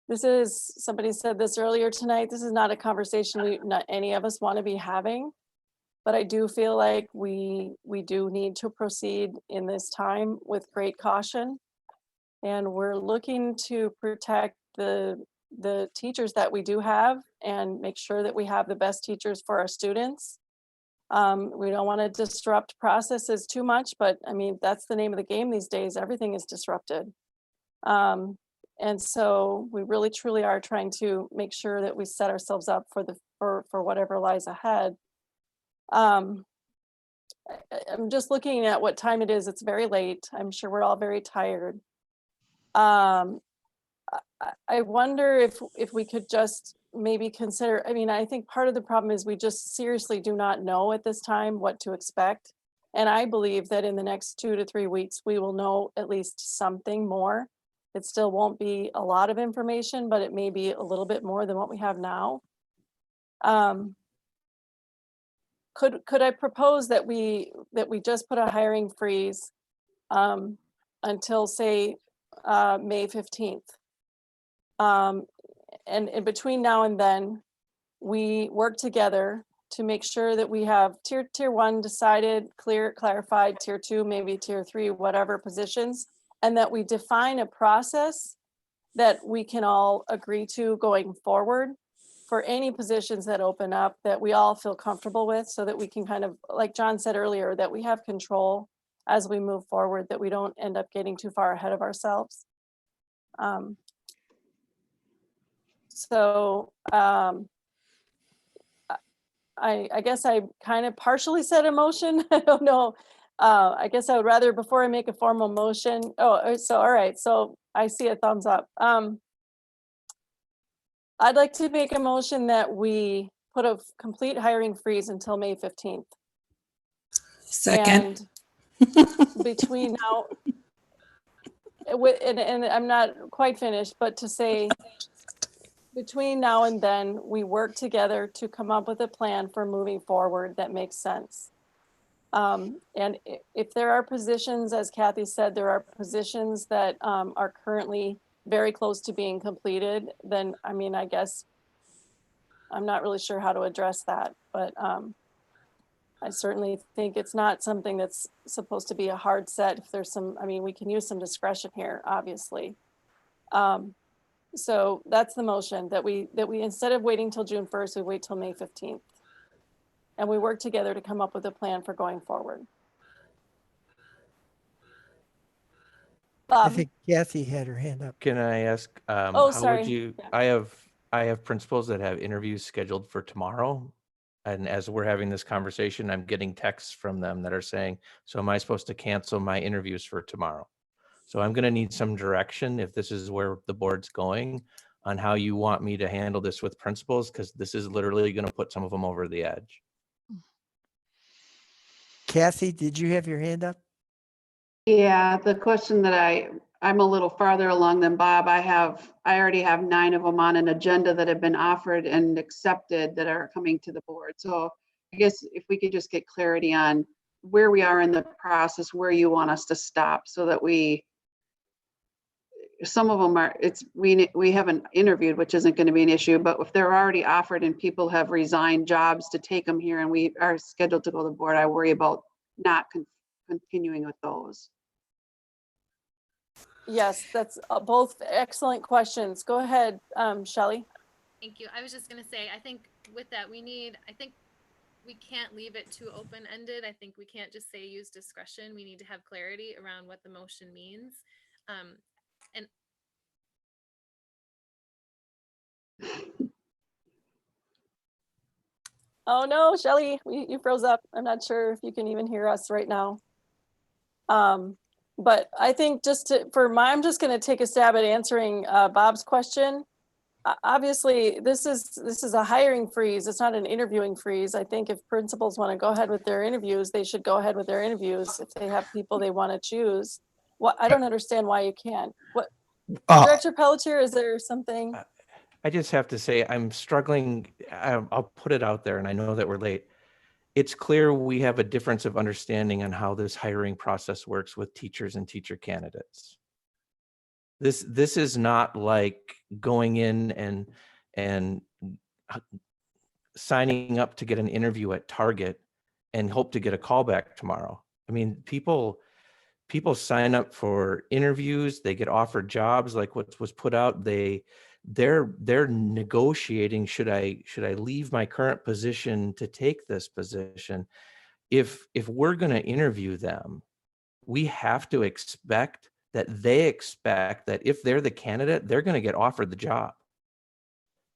this is, somebody said this earlier tonight, this is not a conversation not any of us want to be having, but I do feel like we do need to proceed in this time with great caution. And we're looking to protect the teachers that we do have and make sure that we have the best teachers for our students. We don't want to disrupt processes too much, but I mean, that's the name of the game these days. Everything is disrupted. And so we really truly are trying to make sure that we set ourselves up for whatever lies ahead. I'm just looking at what time it is. It's very late. I'm sure we're all very tired. I wonder if we could just maybe consider, I mean, I think part of the problem is we just seriously do not know at this time what to expect. And I believe that in the next 2 to 3 weeks, we will know at least something more. It still won't be a lot of information, but it may be a little bit more than what we have now. Could I propose that we just put a hiring freeze until say May 15th? And in between now and then, we work together to make sure that we have tier 1 decided, clarified, tier 2, maybe tier 3, whatever positions, and that we define a process that we can all agree to going forward for any positions that open up that we all feel comfortable with, so that we can kind of, like John said earlier, that we have control as we move forward, that we don't end up getting too far ahead of ourselves. I guess I kind of partially said a motion. I don't know. I guess I would rather, before I make a formal motion. Oh, so all right. So I see a thumbs up. I'd like to make a motion that we put a complete hiring freeze until May 15th. Second. And between now, and I'm not quite finished, but to say, between now and then, we work together to come up with a plan for moving forward that makes sense. And if there are positions, as Kathy said, there are positions that are currently very close to being completed, then, I mean, I guess I'm not really sure how to address that, but I certainly think it's not something that's supposed to be a hard set. If there's some, I mean, we can use some discretion here, obviously. So that's the motion, that we instead of waiting till June 1st, we wait till May 15th. And we work together to come up with a plan for going forward. I think Kathy had her hand up. Can I ask, Oh, how sorry. would you, Yeah. I have principals that have interviews scheduled for tomorrow. And as we're having this conversation, I'm getting texts from them that are saying, so am I supposed to cancel my interviews for tomorrow? So I'm going to need some direction, if this is where the board's going, on how you want me to handle this with principals, because this is literally going to put some of them over the edge. Kathy, did you have your hand up? Yeah, the question that I'm a little farther along than Bob. I already have 9 of them on an agenda that have been offered and accepted that are coming to the board. So I guess if we could just get clarity on where we are in the process, where you want us to stop, so that some of them are, we haven't interviewed, which isn't going to be an issue, but if they're already offered and people have resigned jobs to take them here and we are scheduled to go to the board, I worry about not continuing with those. Yes, that's both excellent questions. Go ahead, Shelley. Thank you. I was just going to say, I think with that, I think we can't leave it too open-ended. I think we can't just say use discretion. We need to have clarity around what the motion means. And Oh no, Shelley, you froze up. I'm not sure if you can even hear us right now. But I think I'm just going to take a stab at answering Bob's question. Obviously, this is a hiring freeze. It's not an interviewing freeze. I think if principals want to go ahead with their interviews, they should go ahead with their interviews. If they have people they want to choose, I don't understand why you can't. What, Director Pelletier, is there something? I just have to say, I'm struggling. I'll put it out there, and I know that we're late. It's clear we have a difference of understanding on how this hiring process works with teachers and teacher candidates. This is not like going in and signing up to get an interview at Target and hope to get a call back tomorrow. I mean, people sign up for interviews, they get offered jobs like what was put out. They're negotiating, should I leave my current position to take this position? If we're going to interview them, we have to expect that they expect that if they're the candidate, they're going to get offered the job.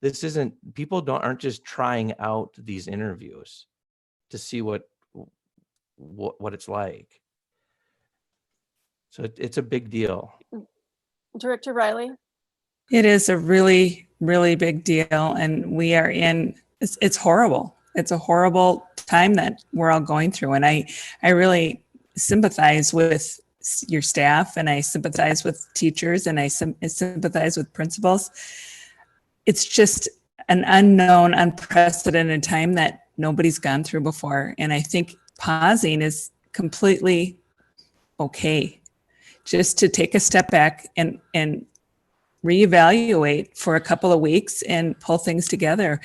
This isn't, people aren't just trying out these interviews to see what it's like. So it's a big deal. Director Riley? It is a really, really big deal. And we are it's horrible. It's a horrible time that we're all going through. And I really sympathize with your staff, and I sympathize with teachers, and I sympathize with principals. It's just an unknown, unprecedented time that nobody's gone through before. And I think pausing is completely okay. Just to take a step back and reevaluate for a couple of weeks and pull things together.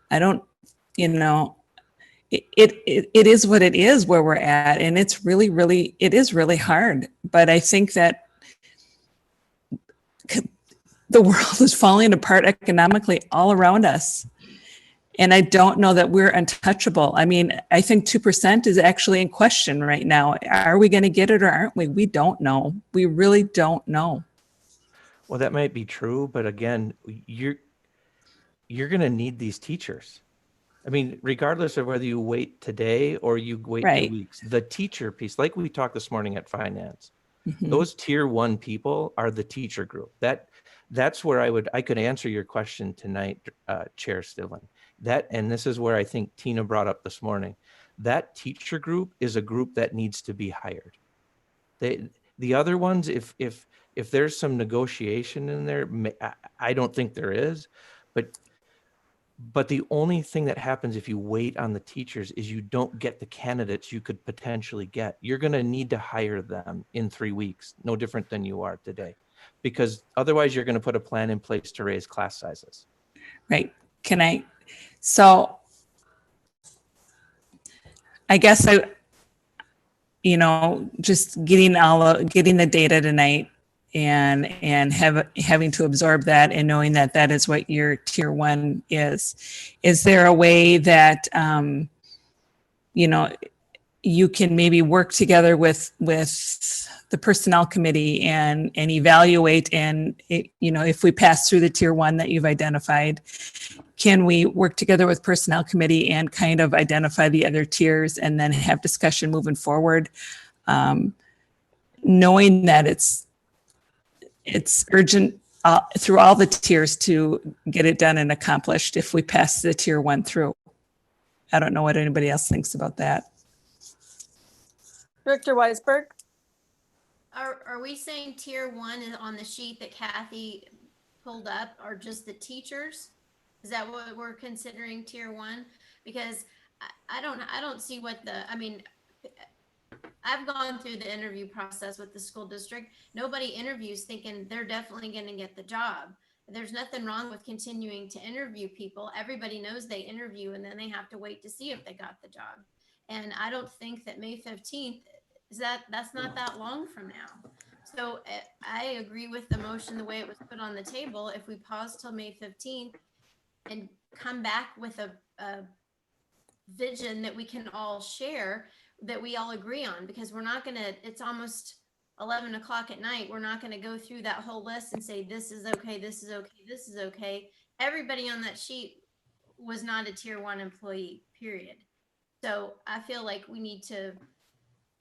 I don't, it is what it is where we're at. And it's really, really, it is really hard. But I think that the world is falling apart economically all around us. And I don't know that we're untouchable. I mean, I think 2% is actually in question right now. Are we going to get it or aren't we? We don't know. We really don't know. Well, that might be true, but again, you're going to need these teachers. I mean, regardless of whether you wait today or you wait 2 weeks, the teacher piece, like we talked this morning at finance, those tier 1 people are the teacher group. That's where I could answer your question tonight, Chair Stivlin. And this is where I think Tina brought up this morning. That teacher group is a group that needs to be hired. The other ones, if there's some negotiation in there, I don't think there is, but the only thing that happens if you wait on the teachers is you don't get the candidates you could potentially get. You're going to need to hire them in 3 weeks, no different than you are today, because otherwise you're going to put a plan in place to raise class sizes. Right. So I guess just getting the data tonight and having to absorb that and knowing that that is what your tier 1 is. Is there a way that, you can maybe work together with the personnel committee and evaluate, and if we pass through the tier 1 that you've identified, can we work together with personnel committee and kind of identify the other tiers and then have discussion moving forward, knowing that it's urgent through all the tiers to get it done and accomplished if we pass the tier 1 through. I don't know what anybody else thinks about that. Director Weisberg? Are we saying tier 1 is on the sheet that Kathy pulled up, or just the teachers? Is that what we're considering tier 1? Because I don't see what I've gone through the interview process with the school district. Nobody interviews thinking they're definitely going to get the job. There's nothing wrong with continuing to interview people. Everybody knows they interview, and then they have to wait to see if they got the job. And I don't think that May 15th that's not that long from now. So I agree with the motion the way it was put on the table. If we pause till May 15th and come back with a vision that we can all share, that we all agree on, because we're not gonna, it's almost 11 o'clock at night. We're not gonna go through that whole list and say, this is okay, this is okay, this is okay. Everybody on that sheet was not a tier 1 employee, period. So I feel like we need to,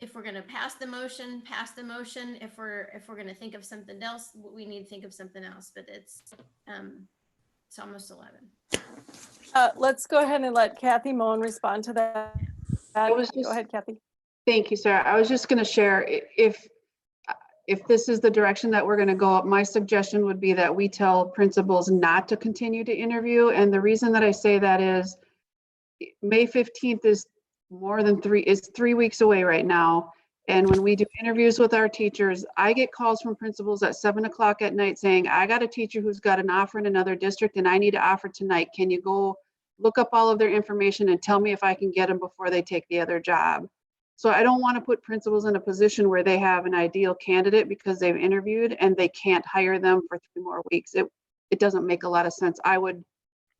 if we're going to pass the motion, pass the motion. If we're going to think of something else, we need to think of something else. But it's almost 11. Let's go ahead and let Kathy Moen respond to that. Go ahead, Kathy. Thank you, Sarah. I was just going to share, if this is the direction that we're going to go up, my suggestion would be that we tell principals not to continue to interview. And the reason that I say that is May 15th is is 3 weeks away right now. And when we do interviews with our teachers, I get calls from principals at 7 o'clock at night saying, I got a teacher who's got an offer in another district and I need to offer tonight. Can you go look up all of their information and tell me if I can get them before they take the other job? So I don't want to put principals in a position where they have an ideal candidate because they've interviewed and they can't hire them for 3 more weeks. It doesn't make a lot of sense.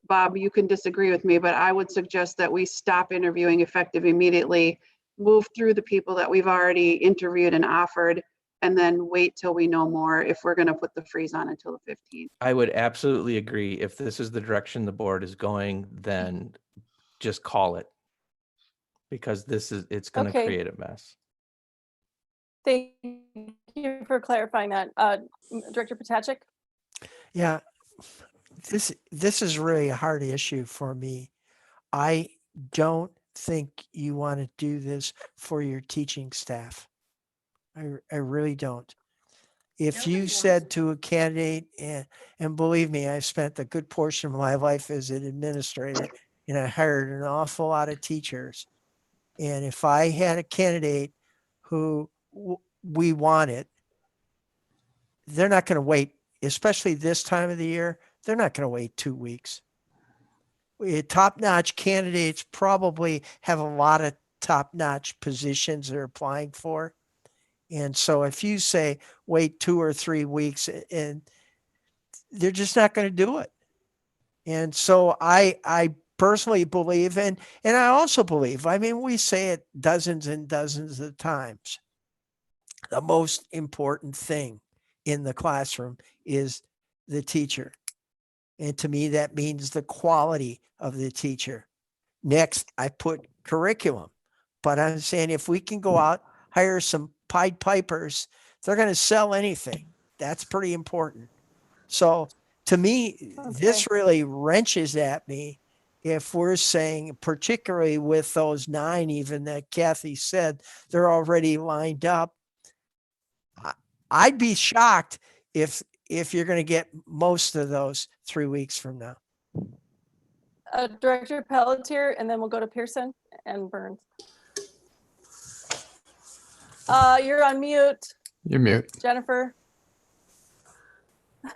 Bob, you can disagree with me, but I would suggest that we stop interviewing effective immediately, move through the people that we've already interviewed and offered, and then wait till we know more if we're going to put the freeze on until the 15th. I would absolutely agree. If this is the direction the board is going, then just call it. Because it's going to create a mess. Thank you for clarifying that. Director Potacek? Yeah, this is really a hard issue for me. I don't think you want to do this for your teaching staff. I really don't. If you said to a candidate, and believe me, I've spent a good portion of my life as an administrator, and I hired an awful lot of teachers. And if I had a candidate who we wanted, they're not going to wait, especially this time of the year. They're not going to wait 2 weeks. Top-notch candidates probably have a lot of top-notch positions they're applying for. And so if you say wait 2 or 3 weeks, and they're just not going to do it. And so I personally believe, and I also believe, I mean, we say it dozens and dozens of times, the most important thing in the classroom is the teacher. And to me, that means the quality of the teacher. Next, I put curriculum. But I'm saying if we can go out, hire some Pied Pipers, they're going to sell anything. That's pretty important. So to me, this really wrenches at me if we're saying, particularly with those 9 even that Kathy said, they're already lined up. I'd be shocked if you're going to get most of those 3 weeks from now. Director Pelletier, and then we'll go to Pearson and Burns. You're on mute. You're mute. Jennifer.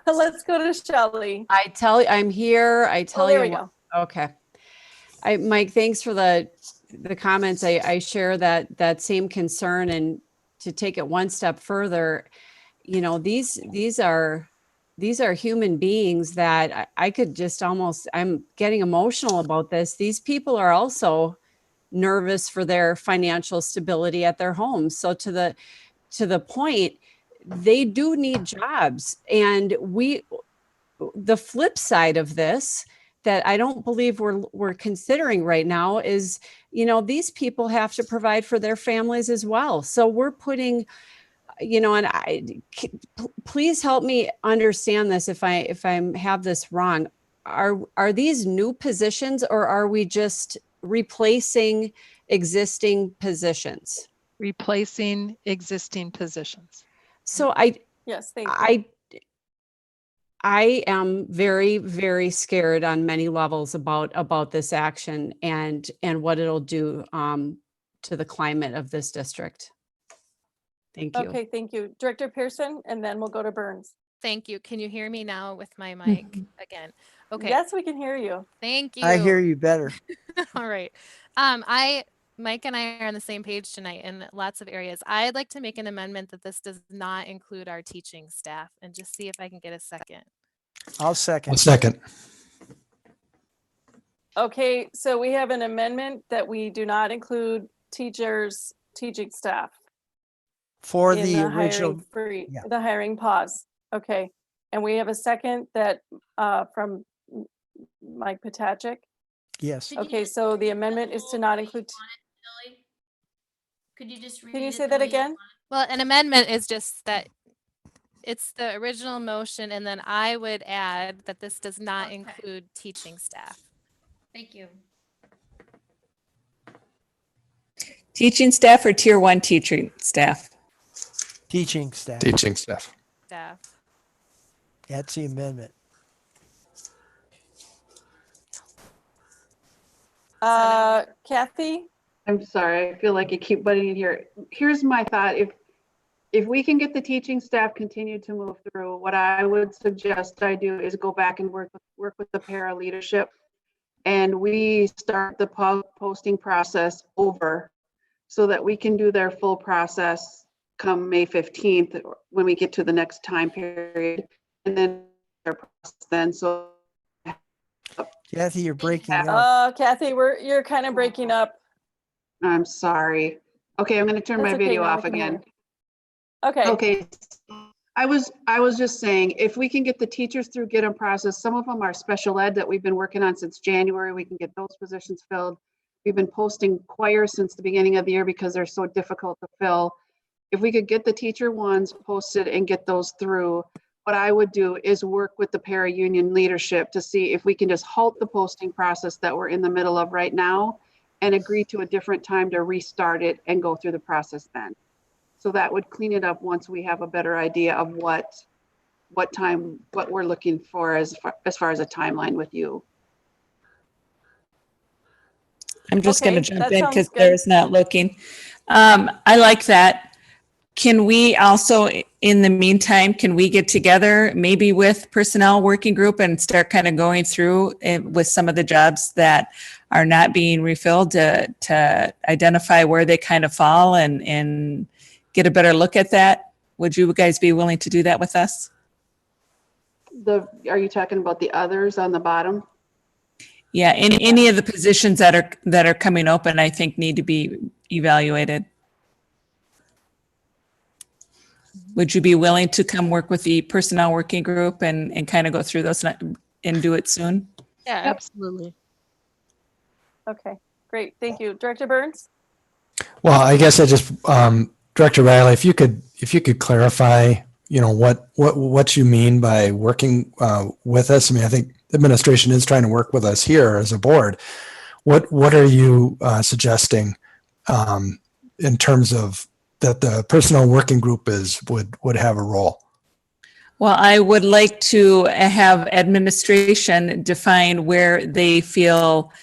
Let's go to Shelley. I tell you, I'm here. I tell you. There we go. Okay. Mike, thanks for the comments. I share that same concern, and to take it one step further, you know, these are human beings that I could just almost, I'm getting emotional about this. These people are also nervous for their financial stability at their homes. So to the point, they do need jobs. And the flip side of this that I don't believe we're considering right now is, you know, these people have to provide for their families as well. So we're putting, you know, and please help me understand this if I have this wrong. Are these new positions, or are we just replacing existing positions? Replacing existing positions. So yes, thank you. I am very, very scared on many levels about this action and what it'll do to the climate of this district. Thank you. Okay, thank you. Director Pearson, and then we'll go to Burns. Thank you. Can you hear me now with my mic again? Okay. Yes, we can hear you. Thank you. I hear you better. All right. Mike and I are on the same page tonight in lots of areas. I'd like to make an amendment that this does not include our teaching staff and just see if I can get a second. I'll second. A second. Okay, so we have an amendment that we do not include teachers, teaching staff For in the the original, hiring free, yeah. the hiring pause. Okay, and we have a second that from Mike Potachik. Yes. Okay, so the amendment is to not include. Could you just read Can you it say the that way you again? want Well, an amendment is just that it's the original motion, and then I would add that this does not Okay. include teaching staff. Thank you. Teaching staff or tier 1 teaching staff? Teaching staff. Teaching staff. Staff. That's the amendment. Kathy? I'm sorry, I feel like I keep butting in here. Here's my thought. If we can get the teaching staff continue to move through, what I would suggest I do is go back and work with the para leadership, and we start the posting process over so that we can do their full process come May 15th when we get to the next time period, and then their process then. So Kathy, you're breaking up. Kathy, you're kind of breaking up. I'm sorry. Okay, I'm going to turn That's my okay, video now we off can hear again. Okay. Okay. I was just saying, if we can get the teachers through, get them processed, some of them are special ed that we've been working on since January. We can get those positions filled. We've been posting choir since the beginning of the year because they're so difficult to fill. If we could get the teacher ones posted and get those through, what I would do is work with the para union leadership to see if we can just halt the posting process that we're in the middle of right now and agree to a different time to restart it and go through the process then. So that would clean it up once we have a better idea of what we're looking for as far as a timeline with you. I'm just Okay, going to jump that in sounds because good. Claire's not looking. I like that. Can we also, in the meantime, can we get together maybe with personnel working group and start kind of going through it with some of the jobs that are not being refilled to identify where they kind of fall and get a better look at that? Would you guys be willing to do that with us? Are you talking about the others on the bottom? Yeah, any of the positions that are coming open, I think need to be evaluated. Would you be willing to come work with the personnel working group and kind of go through those and do it soon? Yeah, absolutely. Okay, great. Thank you. Director Burns? Well, I guess I just, Director Riley, if you could clarify, what you mean by working with us. I mean, I think the administration is trying to work with us here as a board. What are you suggesting in terms of that the personnel working group would have a role? Well, I would like to have administration define where they feel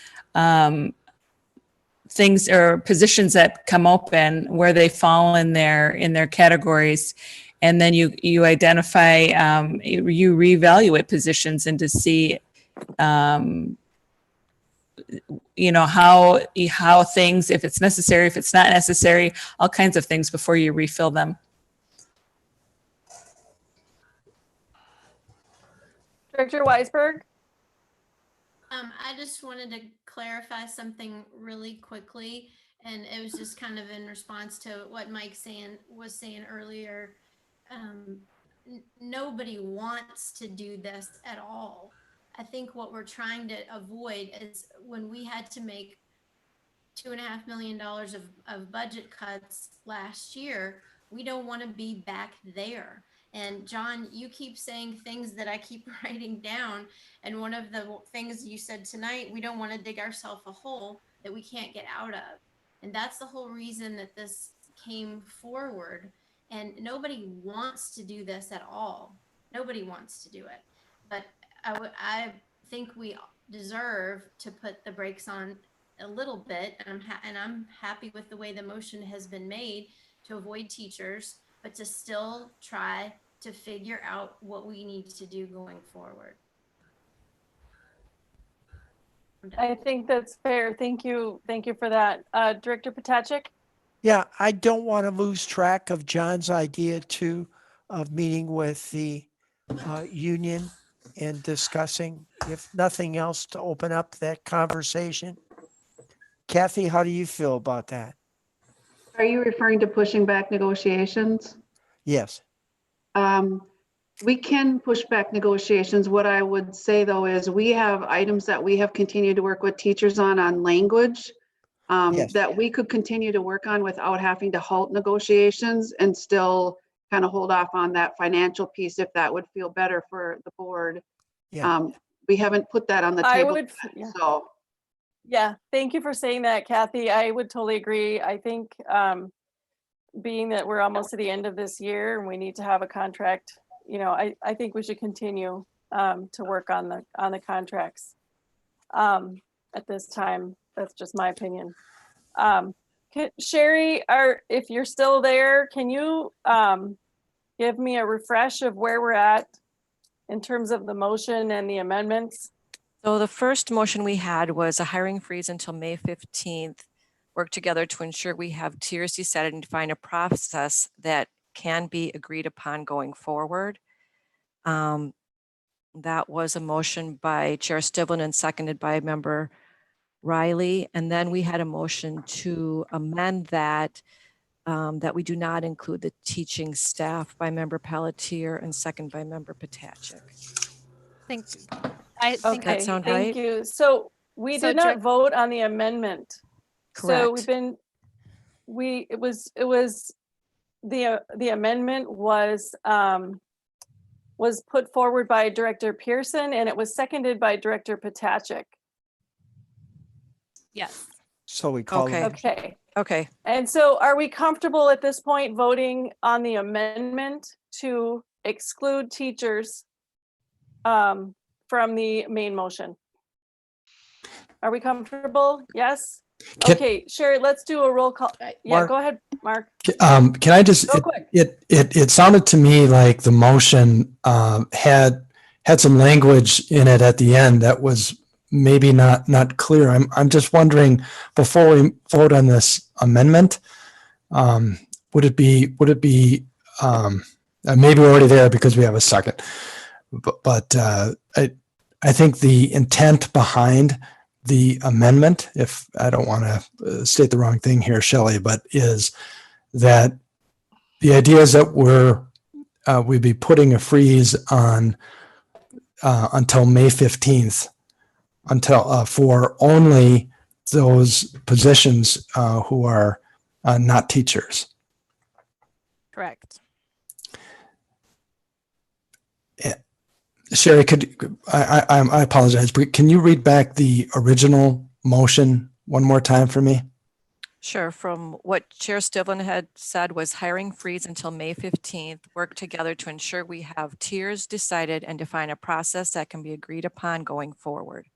things or positions that come open, where they fall in their categories, and then you identify, you reevaluate positions and to see, how things, if it's necessary, if it's not necessary, all kinds of things before you refill them. Director Weisberg? I just wanted to clarify something really quickly, and it was just kind of in response to what Mike was saying earlier. Nobody wants to do this at all. I think what we're trying to avoid is when we had to make $2.5 million of budget cuts last year, we don't want to be back there. And John, you keep saying things that I keep writing down. And one of the things you said tonight, we don't want to dig ourselves a hole that we can't get out of. And that's the whole reason that this came forward. And nobody wants to do this at all. Nobody wants to do it. But I think we deserve to put the brakes on a little bit. And I'm happy with the way the motion has been made to avoid teachers, but to still try to figure out what we need to do going forward. I think that's fair. Thank you. Thank you for that. Director Potacek? Yeah, I don't want to lose track of John's idea too, of meeting with the union and discussing, if nothing else, to open up that conversation. Kathy, how do you feel about that? Are you referring to pushing back negotiations? Yes. We can push back negotiations. What I would say though is we have items that we have continued to work with teachers on language Yes. that we could continue to work on without having to halt negotiations and still kind of hold off on that financial piece if that would feel better for the board. Yeah. We haven't put that on the I table. would, yet, yeah. So Yeah, thank you for saying that, Kathy. I would totally agree. I think being that we're almost to the end of this year and we need to have a contract, you know, I think we should continue to work on the contracts at this time. That's just my opinion. Sherry, if you're still there, can you give me a refresh of where we're at in terms of the motion and the amendments? So the first motion we had was a hiring freeze until May 15th. Work together to ensure we have tiers decided and define a process that can be agreed upon going forward. That was a motion by Chair Stivlin and seconded by Member Riley. And then we had a motion to amend that, that we do not include the teaching staff by Member Pelletier and second by Member Potacek. Thank you. I think that sound thank right? you. So we So did not vote on the amendment. So we've Correct. been, it was the amendment was put forward by Director Pearson and it was seconded by Director Potacek. yes. So we call Okay. it. Okay. Okay. And so are we comfortable at this point voting on the amendment to exclude teachers from the main motion? Are we comfortable? Yes? Okay, Sherry, let's do a roll call. Yeah, Mark? go ahead, Mark. Can I just, Real quick. it sounded to me like the motion had some language in it at the end that was maybe not clear. I'm just wondering, before we vote on this amendment, would it be maybe we're already there because we have a second, but I think the intent behind the amendment, if I don't want to state the wrong thing here, Shelley, but is that the idea is that we'd be putting a freeze on until May 15th, until for only those positions who are not teachers. Correct. Sherry, I apologize, but can you read back the original motion one more time for me? Sure. From what Chair Stivlin had said was hiring freeze until May 15th, work together to ensure we have tiers decided and define a process that can be agreed upon going forward.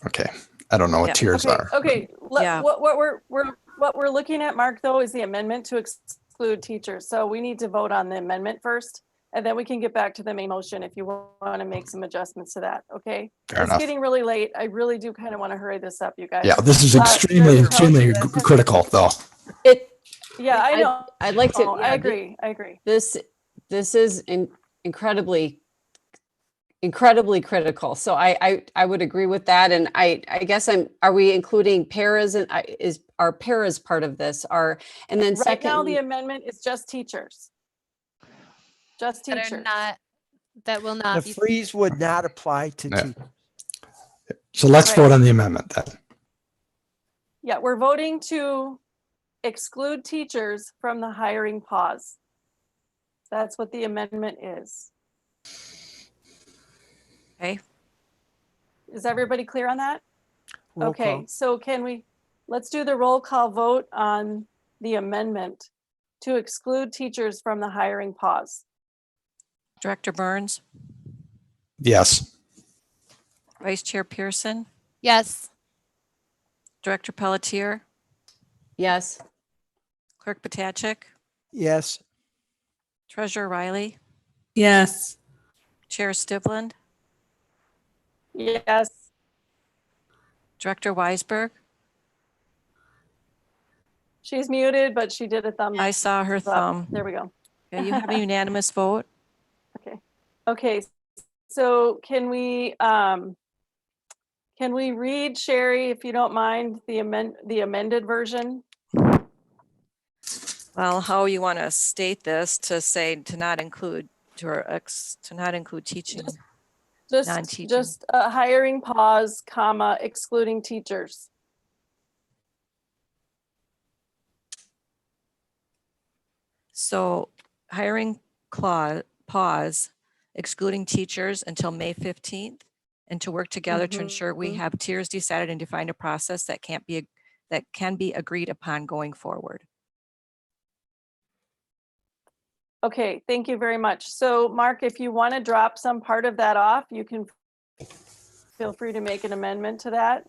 Okay. I don't know what tiers are. Okay. Yeah. What we're looking at, Mark, though, is the amendment to exclude teachers. So we need to vote on the amendment first, and then we can get back to the main motion if you want to make some adjustments to that. Okay. Fair It's enough. getting really late. I really do kind of want to hurry this up, you guys. Yeah, this is extremely critical, though. Yeah, I know. I'd like to. I agree. I agree. This is incredibly critical. So I would agree with that. And I guess are we including paras, and are paras part of this? And then Right now secondly, the amendment is just teachers. Just That teachers. are not, that will not The be. freeze would not apply to Yeah. teachers. So let's Right. vote on the amendment then. Yeah, we're voting to exclude teachers from the hiring pause. That's what the amendment is. Okay. Is everybody clear on that? Roll Okay, call. so let's do the roll call vote on the amendment to exclude teachers from the hiring pause. Director Burns, Yes. Vice Chair Pearson, Yes. Director Pelletier, yes. Clerk Potacek, Yes. Treasurer Riley, Yes. Chair Stivland, Yes. Director Weisberg. She's muted, but she did a thumb. I saw her up. thumb. There we go. Yeah, you have a unanimous vote. Okay. Okay. So can we read, Sherry, if you don't mind, the amended version? Well, how you want to state this to say to not include to not include teaching, non-teaching. Just hiring pause, comma, excluding teachers. So hiring clause, pause, excluding teachers until May 15th, and to work together to ensure we have tiers decided and define a process that can be agreed upon going forward. Okay, thank you very much. So Mark, if you want to drop some part of that off, you can feel free to make an amendment to that.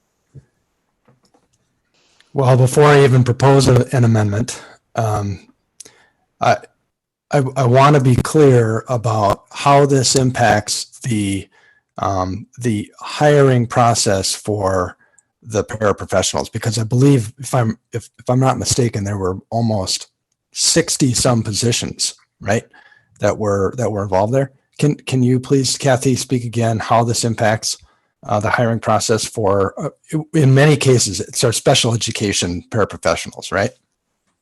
Well, before I even propose an amendment, I want to be clear about how this impacts the hiring process for the paraprofessionals, because I believe if I'm not mistaken, there were almost 60 some positions, right, that were involved there. Can you please, Kathy, speak again how this impacts the hiring process for, in many cases, it's our special education paraprofessionals, right?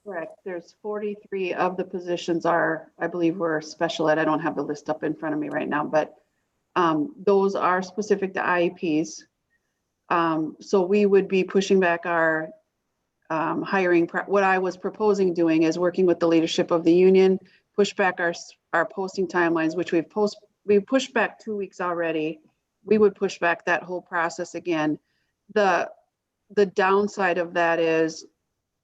Correct. There's 43 of the positions are, I believe, were special ed. I don't have the list up in front of me right now, but those are specific to IEPs. So we would be pushing back our hiring. What I was proposing doing is working with the leadership of the union, push back our posting timelines, which we've pushed back 2 weeks already. We would push back that whole process again. The downside of that is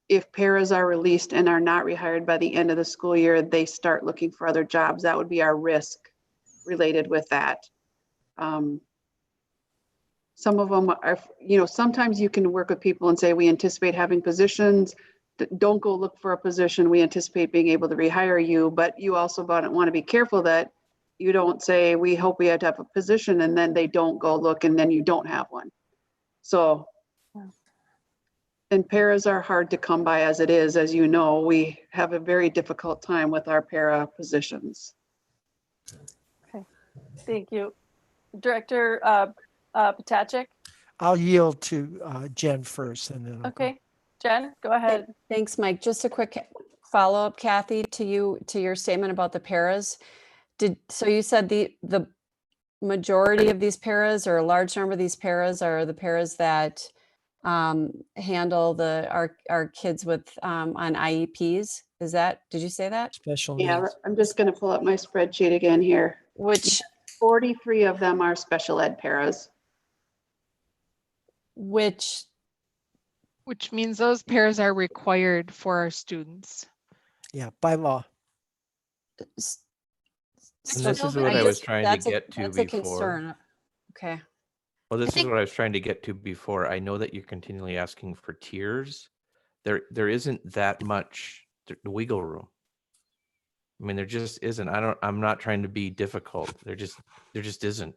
if paras are released and are not rehired by the end of the school year, they start looking for other jobs. That would be our risk related with that. Some of them are, sometimes you can work with people and say, we anticipate having positions. Don't go look for a position. We anticipate being able to rehire you, but you also want to be careful that you don't say, we hope we have to have a position, and then they don't go look and then you don't have one. So, and paras are hard to come by as it is. As you know, we have a very difficult time with our para positions. Okay, thank you. Director Potacek? I'll yield to Jen first and then I'll go. Okay, Jen, go ahead. Thanks, Mike. Just a quick follow-up, Kathy, to your statement about the paras. So you said the majority of these paras, or a large number of these paras, are the paras that handle our kids with on IEPs. Did you say that? Special Yeah, needs. I'm just going to pull up my spreadsheet again here. Which 43 of them are special ed paras. Which means those pairs are required for our students. Yeah, by law. And this is what I was trying to get to that's before. a concern. Okay. Well, this is what I was trying to get to before. I know that you're continually asking for tiers. There isn't that much wiggle room. I mean, there just isn't. I'm not trying to be difficult. There just isn't.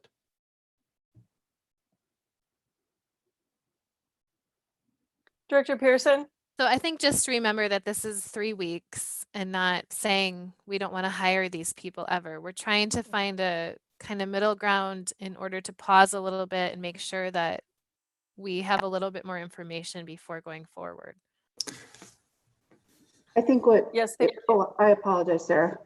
Director Pearson? So I think just remember that this is 3 weeks and not saying we don't want to hire these people ever. We're trying to find a kind of middle ground in order to pause a little bit and make sure that we have a little bit more information before going forward. I think what, yes, oh, I apologize, Sarah.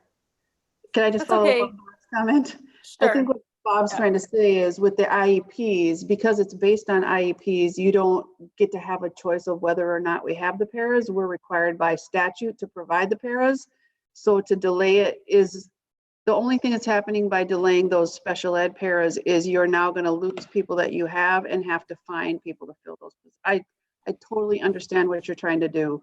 Can I just That's follow okay. up on Bob's comment? Sure. I think what Bob's trying to say is with the IEPs, because it's based on IEPs, you don't get to have a choice of whether or not we have the paras. We're required by statute to provide the paras. So to delay it is the only thing that's happening by delaying those special ed paras is you're now going to lose people that you have and have to find people to fill those. I totally understand what you're trying to do.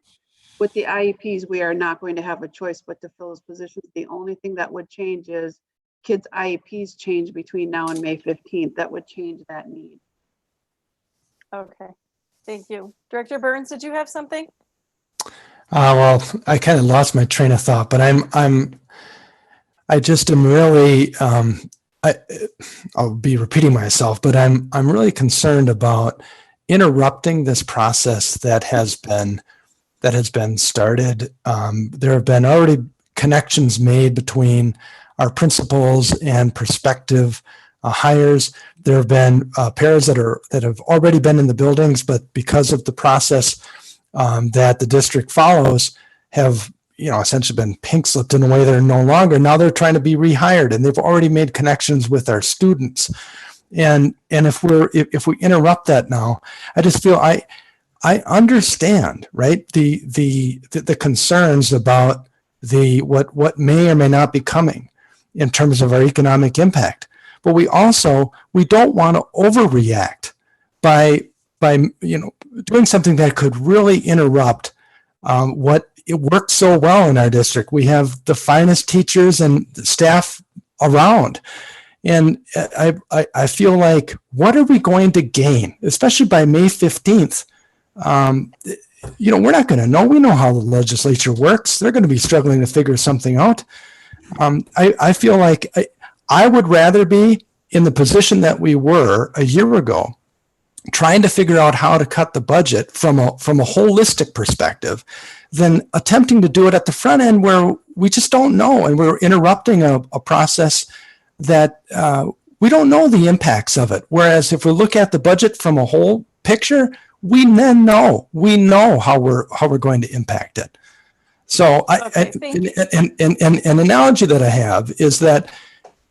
With the IEPs, we are not going to have a choice but to fill those positions. The only thing that would change is kids' IEPs change between now and May 15th. That would change that need. Okay, thank you. Director Burns, did you have something? Well, I kind of lost my train of thought, but I just am really, I'll be repeating myself, but I'm really concerned about interrupting this process that has been started. There have been already connections made between our principals and prospective hires. There have been pairs that have already been in the buildings, but because of the process that the district follows, have essentially been pink slipped in a way they're no longer. Now they're trying to be rehired, and they've already made connections with our students. And if we interrupt that now, I just feel I understand, right, the concerns about what may or may not be coming in terms of our economic impact. But we don't want to overreact by doing something that could really interrupt what it works so well in our district. We have the finest teachers and staff around. And I feel like, what are we going to gain, especially by May 15th? We're not going to know. We know how the legislature works. They're going to be struggling to figure something out. I feel like I would rather be in the position that we were a year ago, trying to figure out how to cut the budget from a holistic perspective, than attempting to do it at the front end where we just don't know, and we're interrupting a process that we don't know the impacts of it. Whereas if we look at the budget from a whole picture, we know how we're going to impact it. So an analogy that I have is that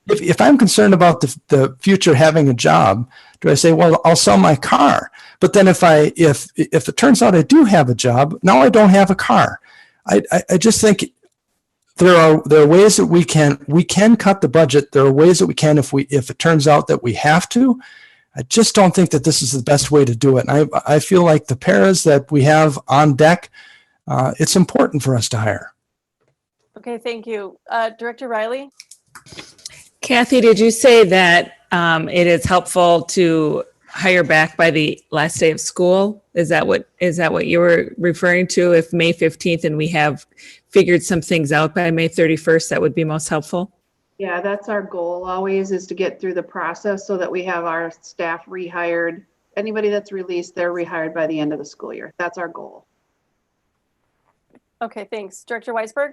if I'm concerned about the future having a job, do I say, well, I'll sell my car? But then if it turns out I do have a job, now I don't have a car. I just think there are ways that we can cut the budget. There are ways that we can if it turns out that we have to. I just don't think that this is the best way to do it. And I feel like the paras that we have on deck, it's important for us to hire. Okay, thank you. Director Riley? Kathy, did you say that it is helpful to hire back by the last day of school? Is that what you were referring to? If May 15th and we have figured some things out by May 31st, that would be most helpful? Yeah, that's our goal always, is to get through the process so that we have our staff rehired. Anybody that's released, they're rehired by the end of the school year. That's our goal. Okay, thanks. Director Weisberg?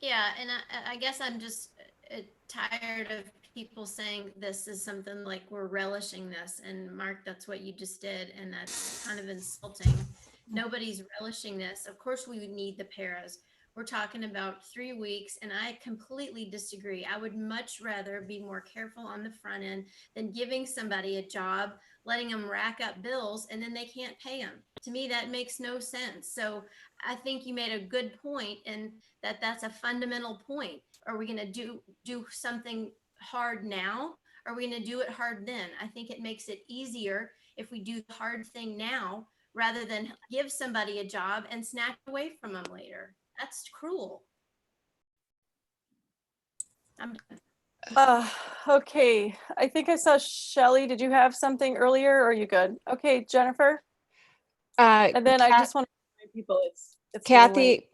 Yeah, and I guess I'm just tired of people saying this is something like we're relishing this. And Mark, that's what you just did. And that's kind of insulting. Nobody's relishing this. Of course, we would need the paras. We're talking about 3 weeks, and I completely disagree. I would much rather be more careful on the front end than giving somebody a job, letting them rack up bills, and then they can't pay them. To me, that makes no sense. So I think you made a good point, and that's a fundamental point. Are we going to do something hard now? Are we going to do it hard then? I think it makes it easier if we do the hard thing now rather than give somebody a job and snatch away from them later. That's cruel. Okay, I think I saw Shelley. Did you have something earlier, or are you good? Okay, Jennifer. And then I just want to remind people it's Kathy,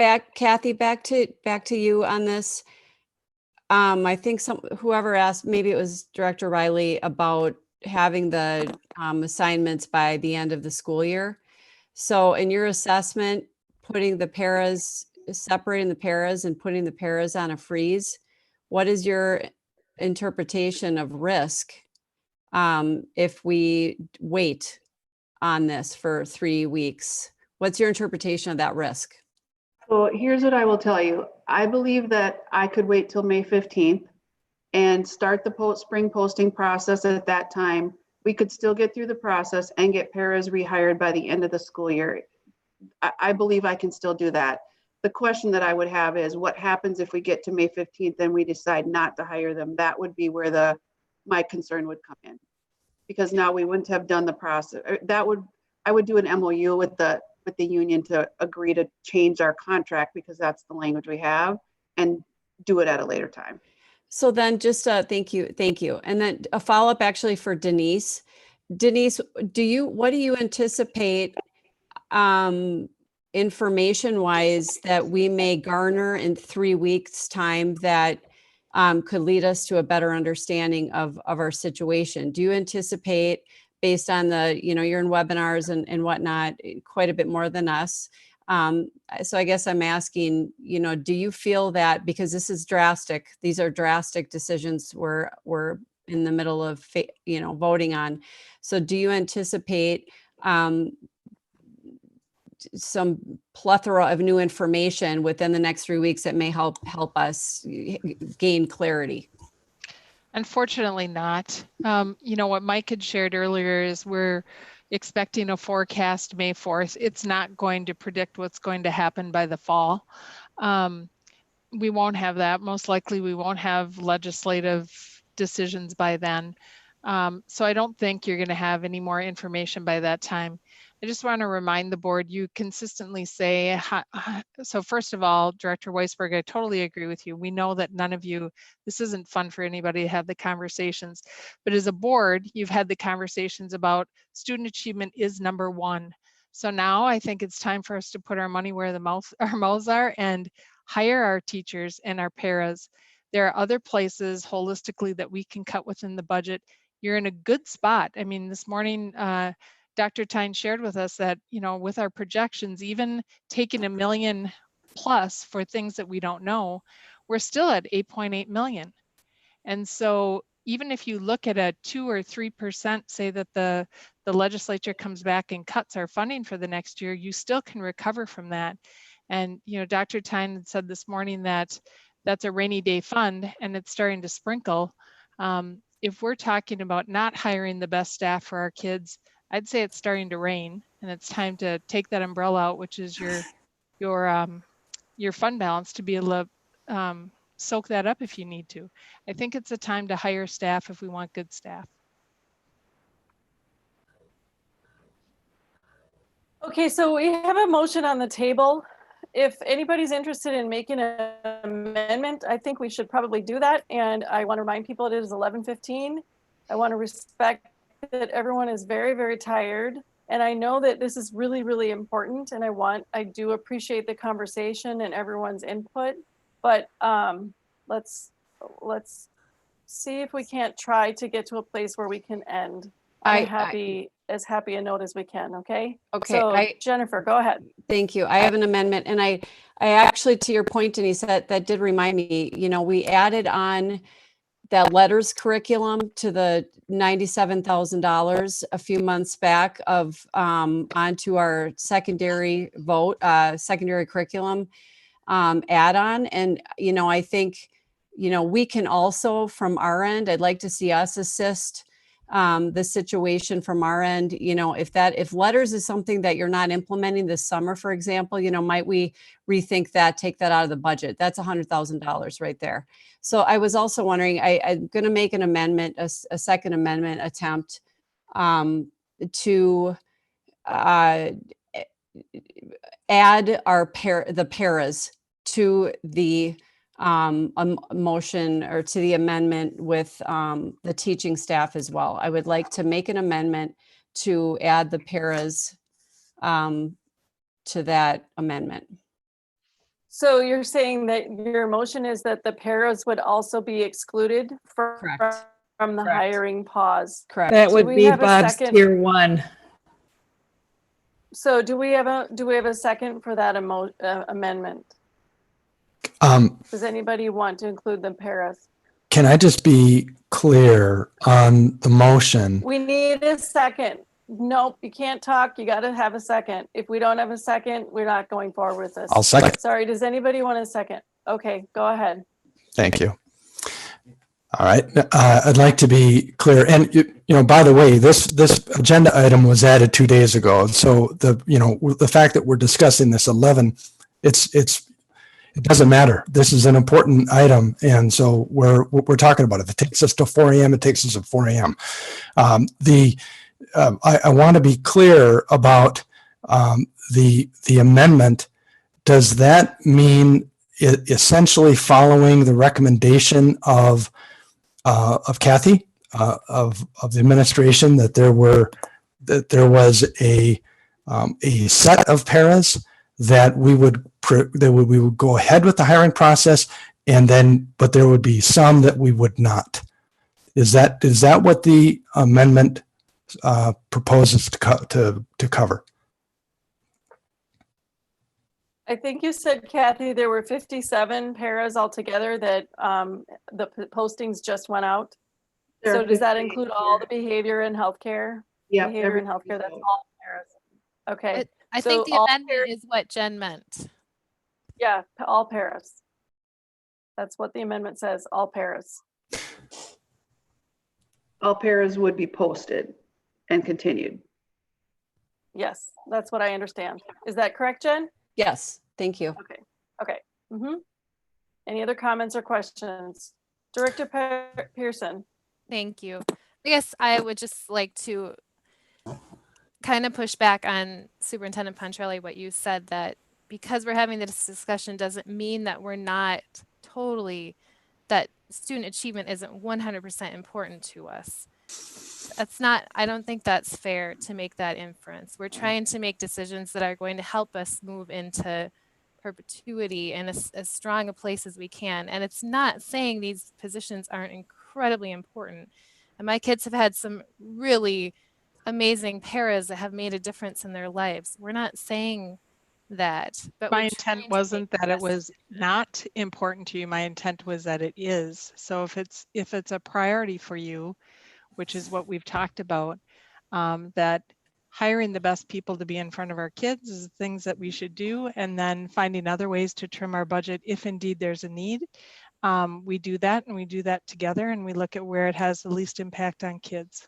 back to you on this. I think whoever asked, maybe it was Director Riley, about having the assignments by the end of the school year. So in your assessment, separating the paras and putting the paras on a freeze, what is your interpretation of risk if we wait on this for 3 weeks? What's your interpretation of that risk? So here's what I will tell you. I believe that I could wait till May 15th and start the spring posting process at that time. We could still get through the process and get paras rehired by the end of the school year. I believe I can still do that. The question that I would have is, what happens if we get to May 15th and we decide not to hire them? That would be where my concern would come in, because now we wouldn't have done the process. I would do an MOU with the union to agree to change our contract, because that's the language we have, and do it at a later time. So then just thank you. And then a follow-up actually for Denise. Denise, what do you anticipate information wise that we may garner in 3 weeks time that could lead us to a better understanding of our situation? Do you anticipate, based on the, you're in webinars and whatnot, quite a bit more than us. So I guess I'm asking, do you feel that, because this is drastic, these are drastic decisions we're in the middle of, voting on. So do you anticipate some plethora of new information within the next 3 weeks that may help us gain clarity? Unfortunately not. What Mike had shared earlier is we're expecting a forecast May 4th. It's not going to predict what's going to happen by the fall. We won't have that. Most likely we won't have legislative decisions by then. So I don't think you're going to have any more information by that time. I just want to remind the board, you consistently say, so first of all, Director Weisberg, I totally agree with you. We know that none of you, this isn't fun for anybody to have the conversations, but as a board, you've had the conversations about student achievement is number one. So now I think it's time for us to put our money where our mouths are and hire our teachers and our paras. There are other places holistically that we can cut within the budget. You're in a good spot. I mean, this morning, Dr. Tyne shared with us that, with our projections, even taking $1 million plus for things that we don't know, we're still at 8.8 million. And so even if you look at a 2 or 3%, say that the legislature comes back and cuts our funding for the next year, you still can recover from that. And, Dr. Tyne said this morning that that's a rainy day fund and it's starting to sprinkle. If we're talking about not hiring the best staff for our kids, I'd say it's starting to rain and it's time to take that umbrella out, which is your fund balance, to be able to soak that up if you need to. I think it's a time to hire staff if we want good staff. Okay, so we have a motion on the table. If anybody's interested in making an amendment, I think we should probably do that. And I want to remind people it is 11:15. I want to respect that everyone is very, very tired. And I know that this is really, really important. And I do appreciate the conversation and everyone's input, but let's see if we can't try to get to a place where we can end as happy a note as we can. Okay. Okay. So Jennifer, go ahead. Thank you. I have an amendment, and I actually, to your point, Denise, that did remind me, we added on that letters curriculum to the $97,000 a few months back onto our secondary curriculum add-on. And, I think, we can also from our end, I'd like to see us assist the situation from our end. If letters is something that you're not implementing this summer, for example, might we rethink that, take that out of the budget? That's $100,000 right there. So I was also wondering, I'm going to make an amendment, a second amendment attempt to add the paras to the motion or to the amendment with the teaching staff as well. I would like to make an amendment to add the paras to that amendment. So you're saying that your motion is that the paras would also be excluded from the hiring pause? Correct. That would be Bob's tier 1. So do we have a second for that amendment? Does anybody want to include the paras? Can I just be clear on the motion? We need a second. Nope, you can't talk. You got to have a second. If we don't have a second, we're not going forward with this. I'll second. Sorry, does anybody want a second? Okay, go ahead. Thank you. All right. I'd like to be clear. And, by the way, this agenda item was added 2 days ago. So the fact that we're discussing this 11, it doesn't matter. This is an important item. And so we're talking about it. If it takes us to 4 a.m., it takes us to 4 a.m. I want to be clear about the amendment. Does that mean essentially following the recommendation of Kathy, of the administration, that there was a set of paras that we would go ahead with the hiring process, and then, but there would be some that we would not. Is that what the amendment proposes to cover? I think you said, Kathy, there were 57 paras altogether that the postings just went out. There So are does that 58 include all the behavior and healthcare? Yep, Behavior and healthcare, that's all paras. Okay. I so think the all amendment is what Jen meant. Yeah, all paras. That's what the amendment says, all paras. All paras would be posted and continued. Yes, that's what I understand. Is that correct, Jen? Yes, thank you. Okay, okay. Any other comments or questions? Director Pearson. Thank you. I guess I would just like to kind of push back on Superintendent Pontrelli, what you said, that because we're having this discussion doesn't mean that we're not totally, that student achievement isn't 100% important to us. That's not, I don't think that's fair to make that inference. We're trying to make decisions that are going to help us move into perpetuity in as strong a place as we can. And it's not saying these positions aren't incredibly important. And my kids have had some really amazing paras that have made a difference in their lives. We're not saying that, but my intent wasn't that it was not important to you. My intent was that it is. So if it's a priority for you, which is what we've talked about, that hiring the best people to be in front of our kids is things that we should do, and then finding other ways to trim our budget if indeed there's a need. We do that, and we do that together, and we look at where it has the least impact on kids.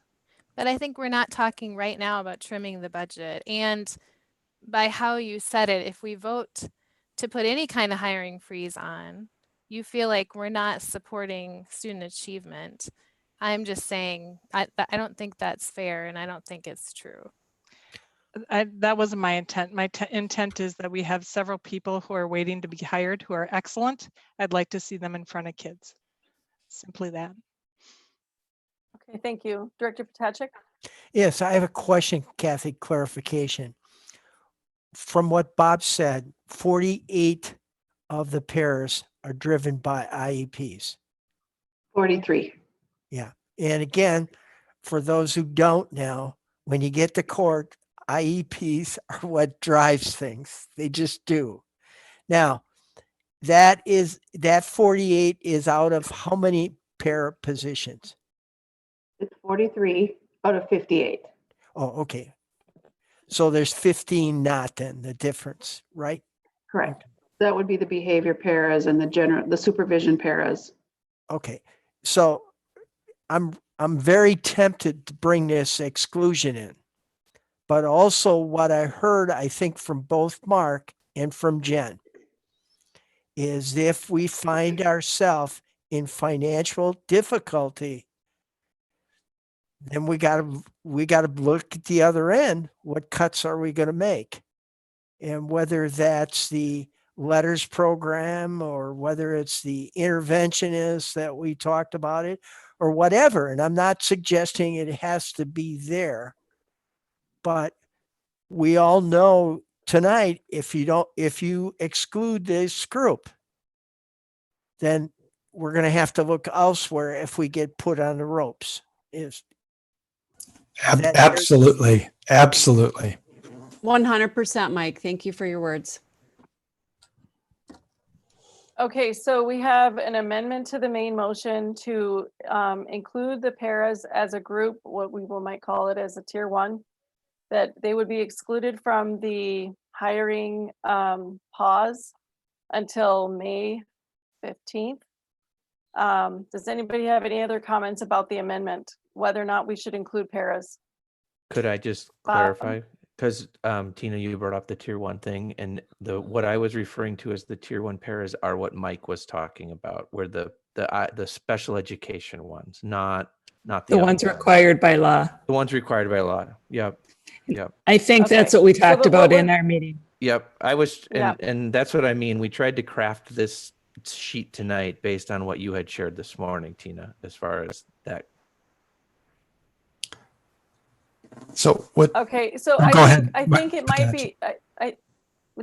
But I think we're not talking right now about trimming the budget. And by how you said it, if we vote to put any kind of hiring freeze on, you feel like we're not supporting student achievement. I'm just saying, I don't think that's fair, and I don't think it's true. That wasn't my intent. My intent is that we have several people who are waiting to be hired who are excellent. I'd like to see them in front of kids. Simply that. Okay, thank you. Director Potacek? Yes, I have a question, Kathy, clarification. From what Bob said, 48 of the pairs are driven by IEPs. 43. Yeah. And again, for those who don't know, when you get to court, IEPs are what drives things. They just do. Now, that 48 is out of how many pair positions? It's 43 out of 58. Oh, okay. So there's 15 not then, the difference, right? Correct. That would be the behavior paras and the supervision paras. Okay. So I'm very tempted to bring this exclusion in. But also what I heard, I think, from both Mark and from Jen, is if we find ourselves in financial difficulty, then we got to look at the other end. What cuts are we going to make? And whether that's the letters program or whether it's the interventionist that we talked about it or whatever. And I'm not suggesting it has to be there, but we all know tonight, if you exclude this group, then we're going to have to look elsewhere if we get put on the ropes. Absolutely. Absolutely. 100%, Mike. Thank you for your words. Okay, so we have an amendment to the main motion to include the paras as a group, what we might call it as a tier 1, that they would be excluded from the hiring pause until May 15th. Does anybody have any other comments about the amendment, whether or not we should include paras? Could I just clarify? Because Tina, you brought up the tier 1 thing, and what I was referring to as the tier 1 paras are what Mike was talking about, where the special education ones, not The ones required by law. The ones required by law. Yep. Yep. I think that's what we talked about in our meeting. Yep. I was, and that's what I mean. We tried to craft this sheet tonight based on what you had shared this morning, Tina, as far as that. So what? Okay, so Go ahead. I think it might be,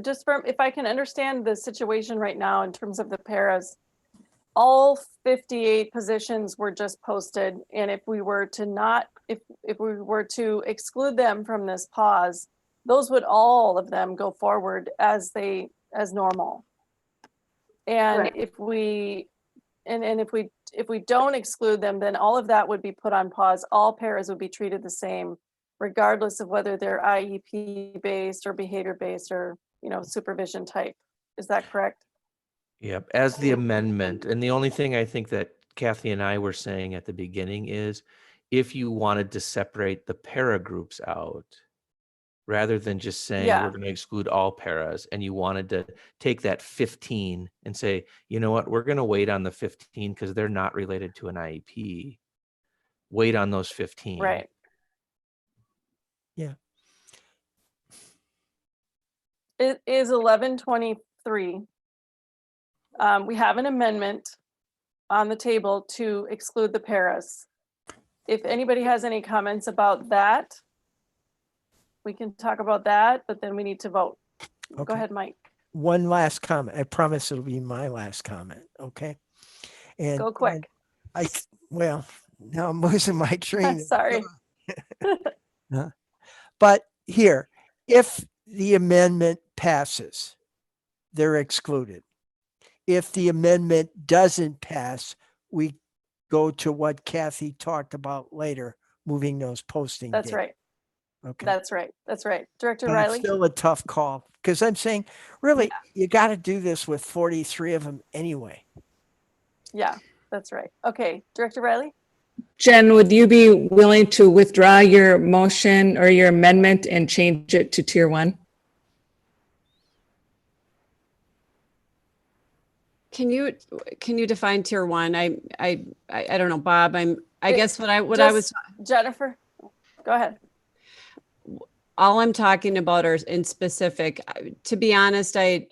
just from, if I can understand the situation right now in terms of the paras, all 58 positions were just posted. And if we were to not, if we were to exclude them from this pause, those would all of them go forward as normal. And Correct. if we don't exclude them, then all of that would be put on pause. All paras would be treated the same, regardless of whether they're IEP based or behavior based or, supervision type. Is that correct? Yep, as the amendment. And the only thing I think that Kathy and I were saying at the beginning is if you wanted to separate the para groups out, rather than just saying Yeah. we're going to exclude all paras, and you wanted to take that 15 and say, you know what, we're going to wait on the 15 because they're not related to an IEP. Wait on those 15. Right. Yeah. It is 11:23. We have an amendment on the table to exclude the paras. If anybody has any comments about that, we can talk about that, but then we need to vote. Go Okay. ahead, Mike. One last comment. I promise it'll be my last comment. Okay. And Go quick. Well, now I'm losing my train. Sorry. But here, if the amendment passes, they're excluded. If the amendment doesn't pass, we go to what Kathy talked about later, moving those posting That's dates. right. Okay. That's right. That's right. Director But Riley? it's still a tough call because I'm saying, really, you got to do this with 43 of them anyway. Yeah, that's right. Okay, Director Riley? Jen, would you be willing to withdraw your motion or your amendment and change it to tier 1? Can you define tier 1? I don't know, Bob. I guess what I was, Jennifer, go ahead. all I'm talking about are in specific. To be honest, I'd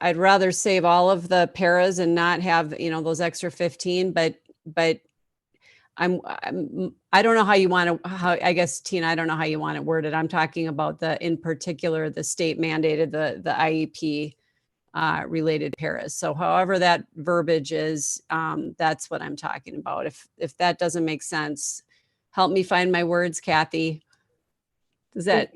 rather save all of the paras and not have, those extra 15, but I don't know how you want to, I guess, Tina, I don't know how you want it worded. I'm talking about in particular, the state mandated, the IEP related paras. So however that verbiage is, that's what I'm talking about. If that doesn't make sense, help me find my words, Kathy. Does that?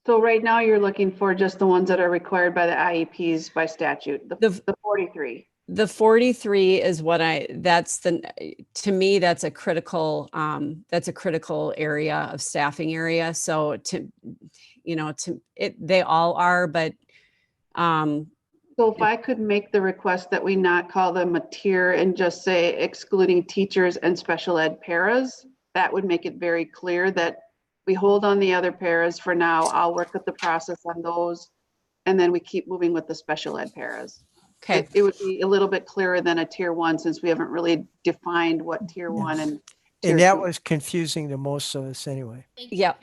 So right now you're looking for just the ones that are required by the IEPs by statute, the 43. The 43 is what to me, that's a critical area of staffing area. So they all are, but. So if I could make the request that we not call them a tier and just say excluding teachers and special ed paras, that would make it very clear that we hold on the other paras for now. I'll work with the process on those. And then we keep moving with the special ed paras. Okay. It would be a little bit clearer than a tier 1 since we haven't really defined what tier 1 and tier 2. And that was confusing to most of us anyway. Yeah.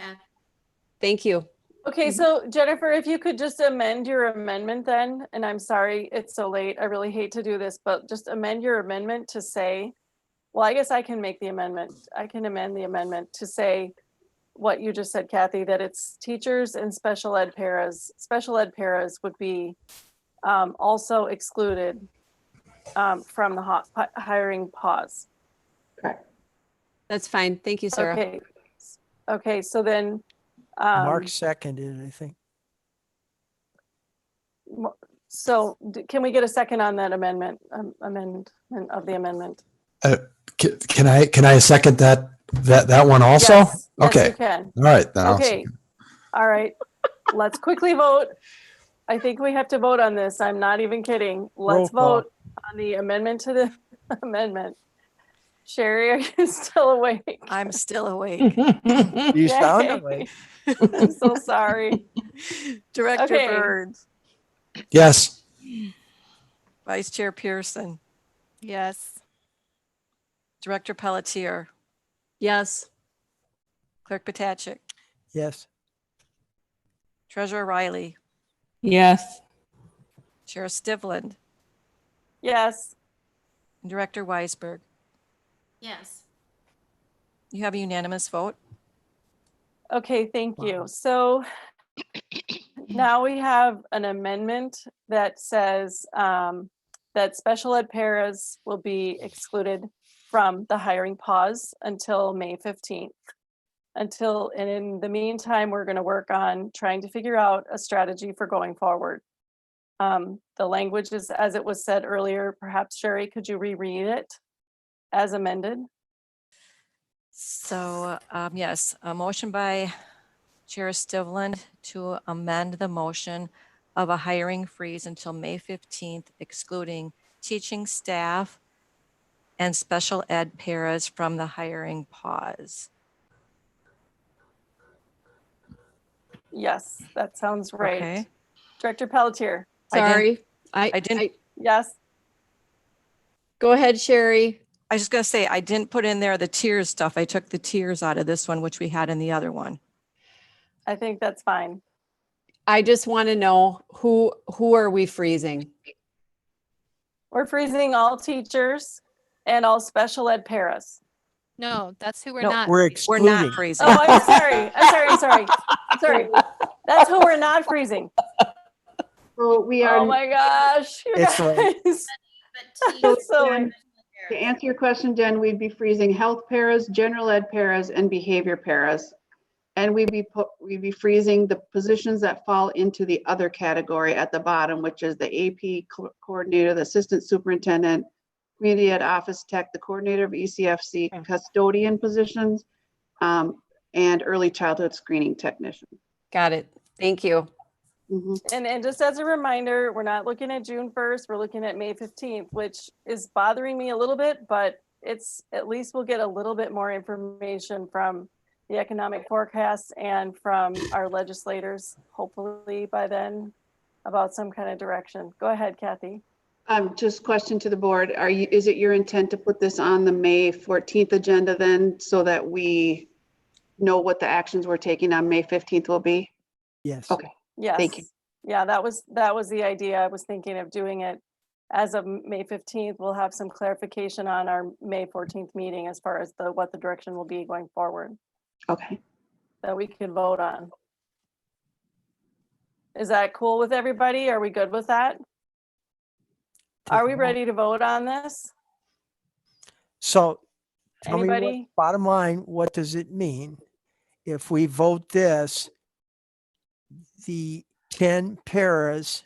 Thank you. Okay, so Jennifer, if you could just amend your amendment then, and I'm sorry it's so late. I really hate to do this, but just amend your amendment to say, well, I guess I can make the amendment. I can amend the amendment to say what you just said, Kathy, that it's teachers and special ed paras. Special ed paras would be also excluded from the hiring pause. Correct. That's fine. Thank you, Sarah. Okay. Okay, so then. Mark seconded, I think. So can we get a second on that amendment of the amendment? Can I second that one also? Yes, okay. Yes, you can. All right. Then okay. All right. Let's quickly vote. I think we have to vote on this. I'm not even kidding. Let's vote on the amendment to the amendment. Sherry, are you still awake? I'm still awake. You sound awake. I'm so sorry. Director Okay. Burns, Yes. Vice Chair Pearson, Yes. Director Pelletier, Yes. Clerk Potacek, Yes. Treasurer Riley, Yes. Chair Stivland, Yes. and Director Weisberg. Yes. You have a unanimous vote. Okay, thank you. So now we have an amendment that says that special ed paras will be excluded from the hiring pause until May 15th. And in the meantime, we're going to work on trying to figure out a strategy for going forward. The language is, as it was said earlier, perhaps Sherry, could you reread it as amended? So yes, a motion by Chair Stivland to amend the motion of a hiring freeze until May 15th, excluding teaching staff and special ed paras from the hiring pause. Yes, that sounds right. Okay. Director Pelletier. Sorry, I didn't. Yes. Go ahead, Sherry. I was just gonna say, I didn't put in there the tiers stuff. I took the tiers out of this one, which we had in the other one. I think that's fine. I just want to know who are we freezing? We're freezing all teachers and all special ed paras. No, that's who we're No, not. We're We're not excluding. freezing. Oh, I'm sorry. Sorry. That's who we're not freezing. So we are. Oh my gosh, you It's guys. But So Jen, to answer your question, Jen, we'd be freezing health paras, general ed paras, and behavior paras. And we'd be freezing the positions that fall into the other category at the bottom, which is the AP coordinator, the assistant superintendent, community ed office tech, the coordinator of ECFC, custodian positions, and early childhood screening technician. Got it. Thank you. And just as a reminder, we're not looking at June 1st, we're looking at May 15th, which is bothering me a little bit, but it's at least we'll get a little bit more information from the economic forecasts and from our legislators, hopefully by then, about some kind of direction. Go ahead, Kathy. Just question to the board. Is it your intent to put this on the May 14th agenda then so that we know what the actions we're taking on May 15th will be? Yes. Okay. Yes. Thank you. Yeah, that was the idea. I was thinking of doing it as of May 15th. We'll have some clarification on our May 14th meeting as far as what the direction will be going forward. Okay. That we can vote on. Is that cool with everybody? Are we good with that? Are we ready to vote on this? So tell me Anybody? bottom line, what does it mean? If we vote this, the 10 paras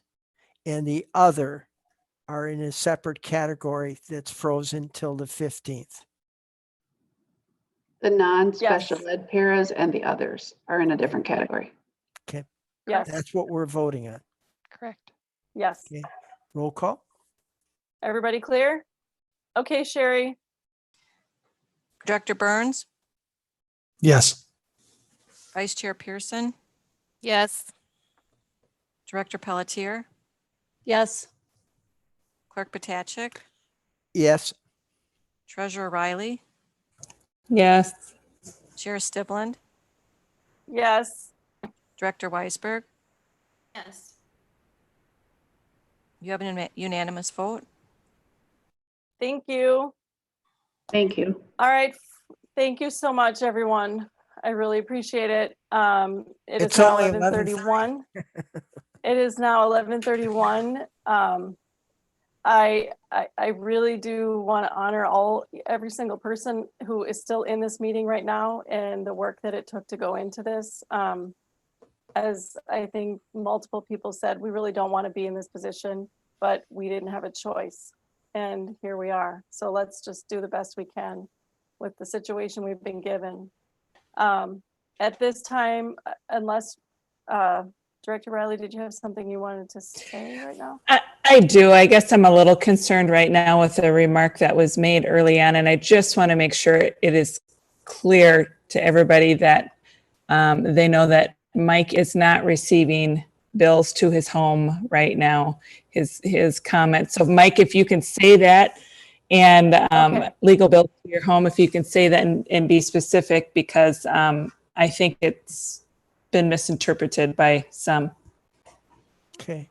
and the other are in a separate category that's frozen till the 15th. The non-special ed paras and the others are in a different category. Okay. Yes. That's what we're voting on. Correct. Yes. Okay. Roll call. Everybody clear? Okay, Sherry. Director Burns, Yes. Vice Chair Pearson, Yes. Director Pelletier, Yes. Clerk Potachik, Yes. Treasurer Riley, Yes. Chair Stibland, Yes. Director Weisberg. yes. You have an unanimous vote. Thank you. Thank you. All right. Thank you so much, everyone. I really appreciate it. It It's is now only 11:31. It is now 11:31. I really do want to honor every single person who is still in this meeting right now and the work that it took to go into this. As I think multiple people said, we really don't want to be in this position, but we didn't have a choice. And here we are. So let's just do the best we can with the situation we've been given. At this time, unless Director Riley, did you have something you wanted to say right now? I do. I guess I'm a little concerned right now with the remark that was made early on, and I just want to make sure it is clear to everybody that they know that Mike is not receiving bills to his home right now, his comments. So Mike, if you can say that, and Okay. legal bills to your home, if you can say that and be specific, because I think it's been misinterpreted by some. Okay.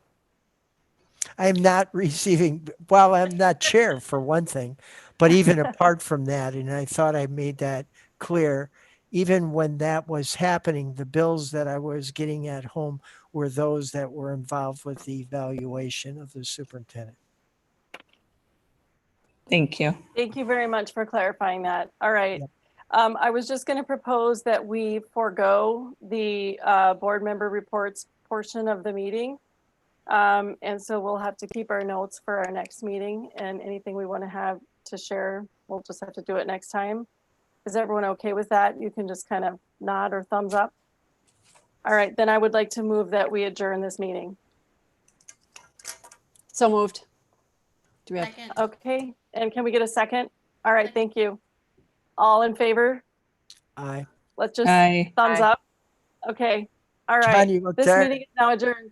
I'm not receiving, well, I'm not chair for one thing, but even apart from that, and I thought I made that clear, even when that was happening, the bills that I was getting at home were those that were involved with the evaluation of the superintendent. Thank you. Thank you very much for clarifying that. All right. Yep. I was just going to propose that we forego the board member reports portion of the meeting. And so we'll have to keep our notes for our next meeting, and anything we want to have to share, we'll just have to do it next time. Is everyone okay with that? You can just kind of nod or thumbs up. All right, then I would like to move that we adjourn this meeting. So moved. Do we have? Second. Okay, and can we get a second? All right, thank you. All in favor? Aye. Let's just Aye. thumbs Aye. up. Okay, all John, right. you look This tired. meeting is now adjourned.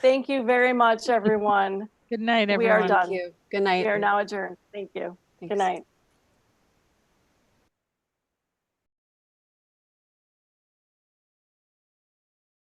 Thank you very much, everyone. Good night, We everyone. are done. Thank you. Good night. We are now adjourned. Thank you. Thanks. Good night.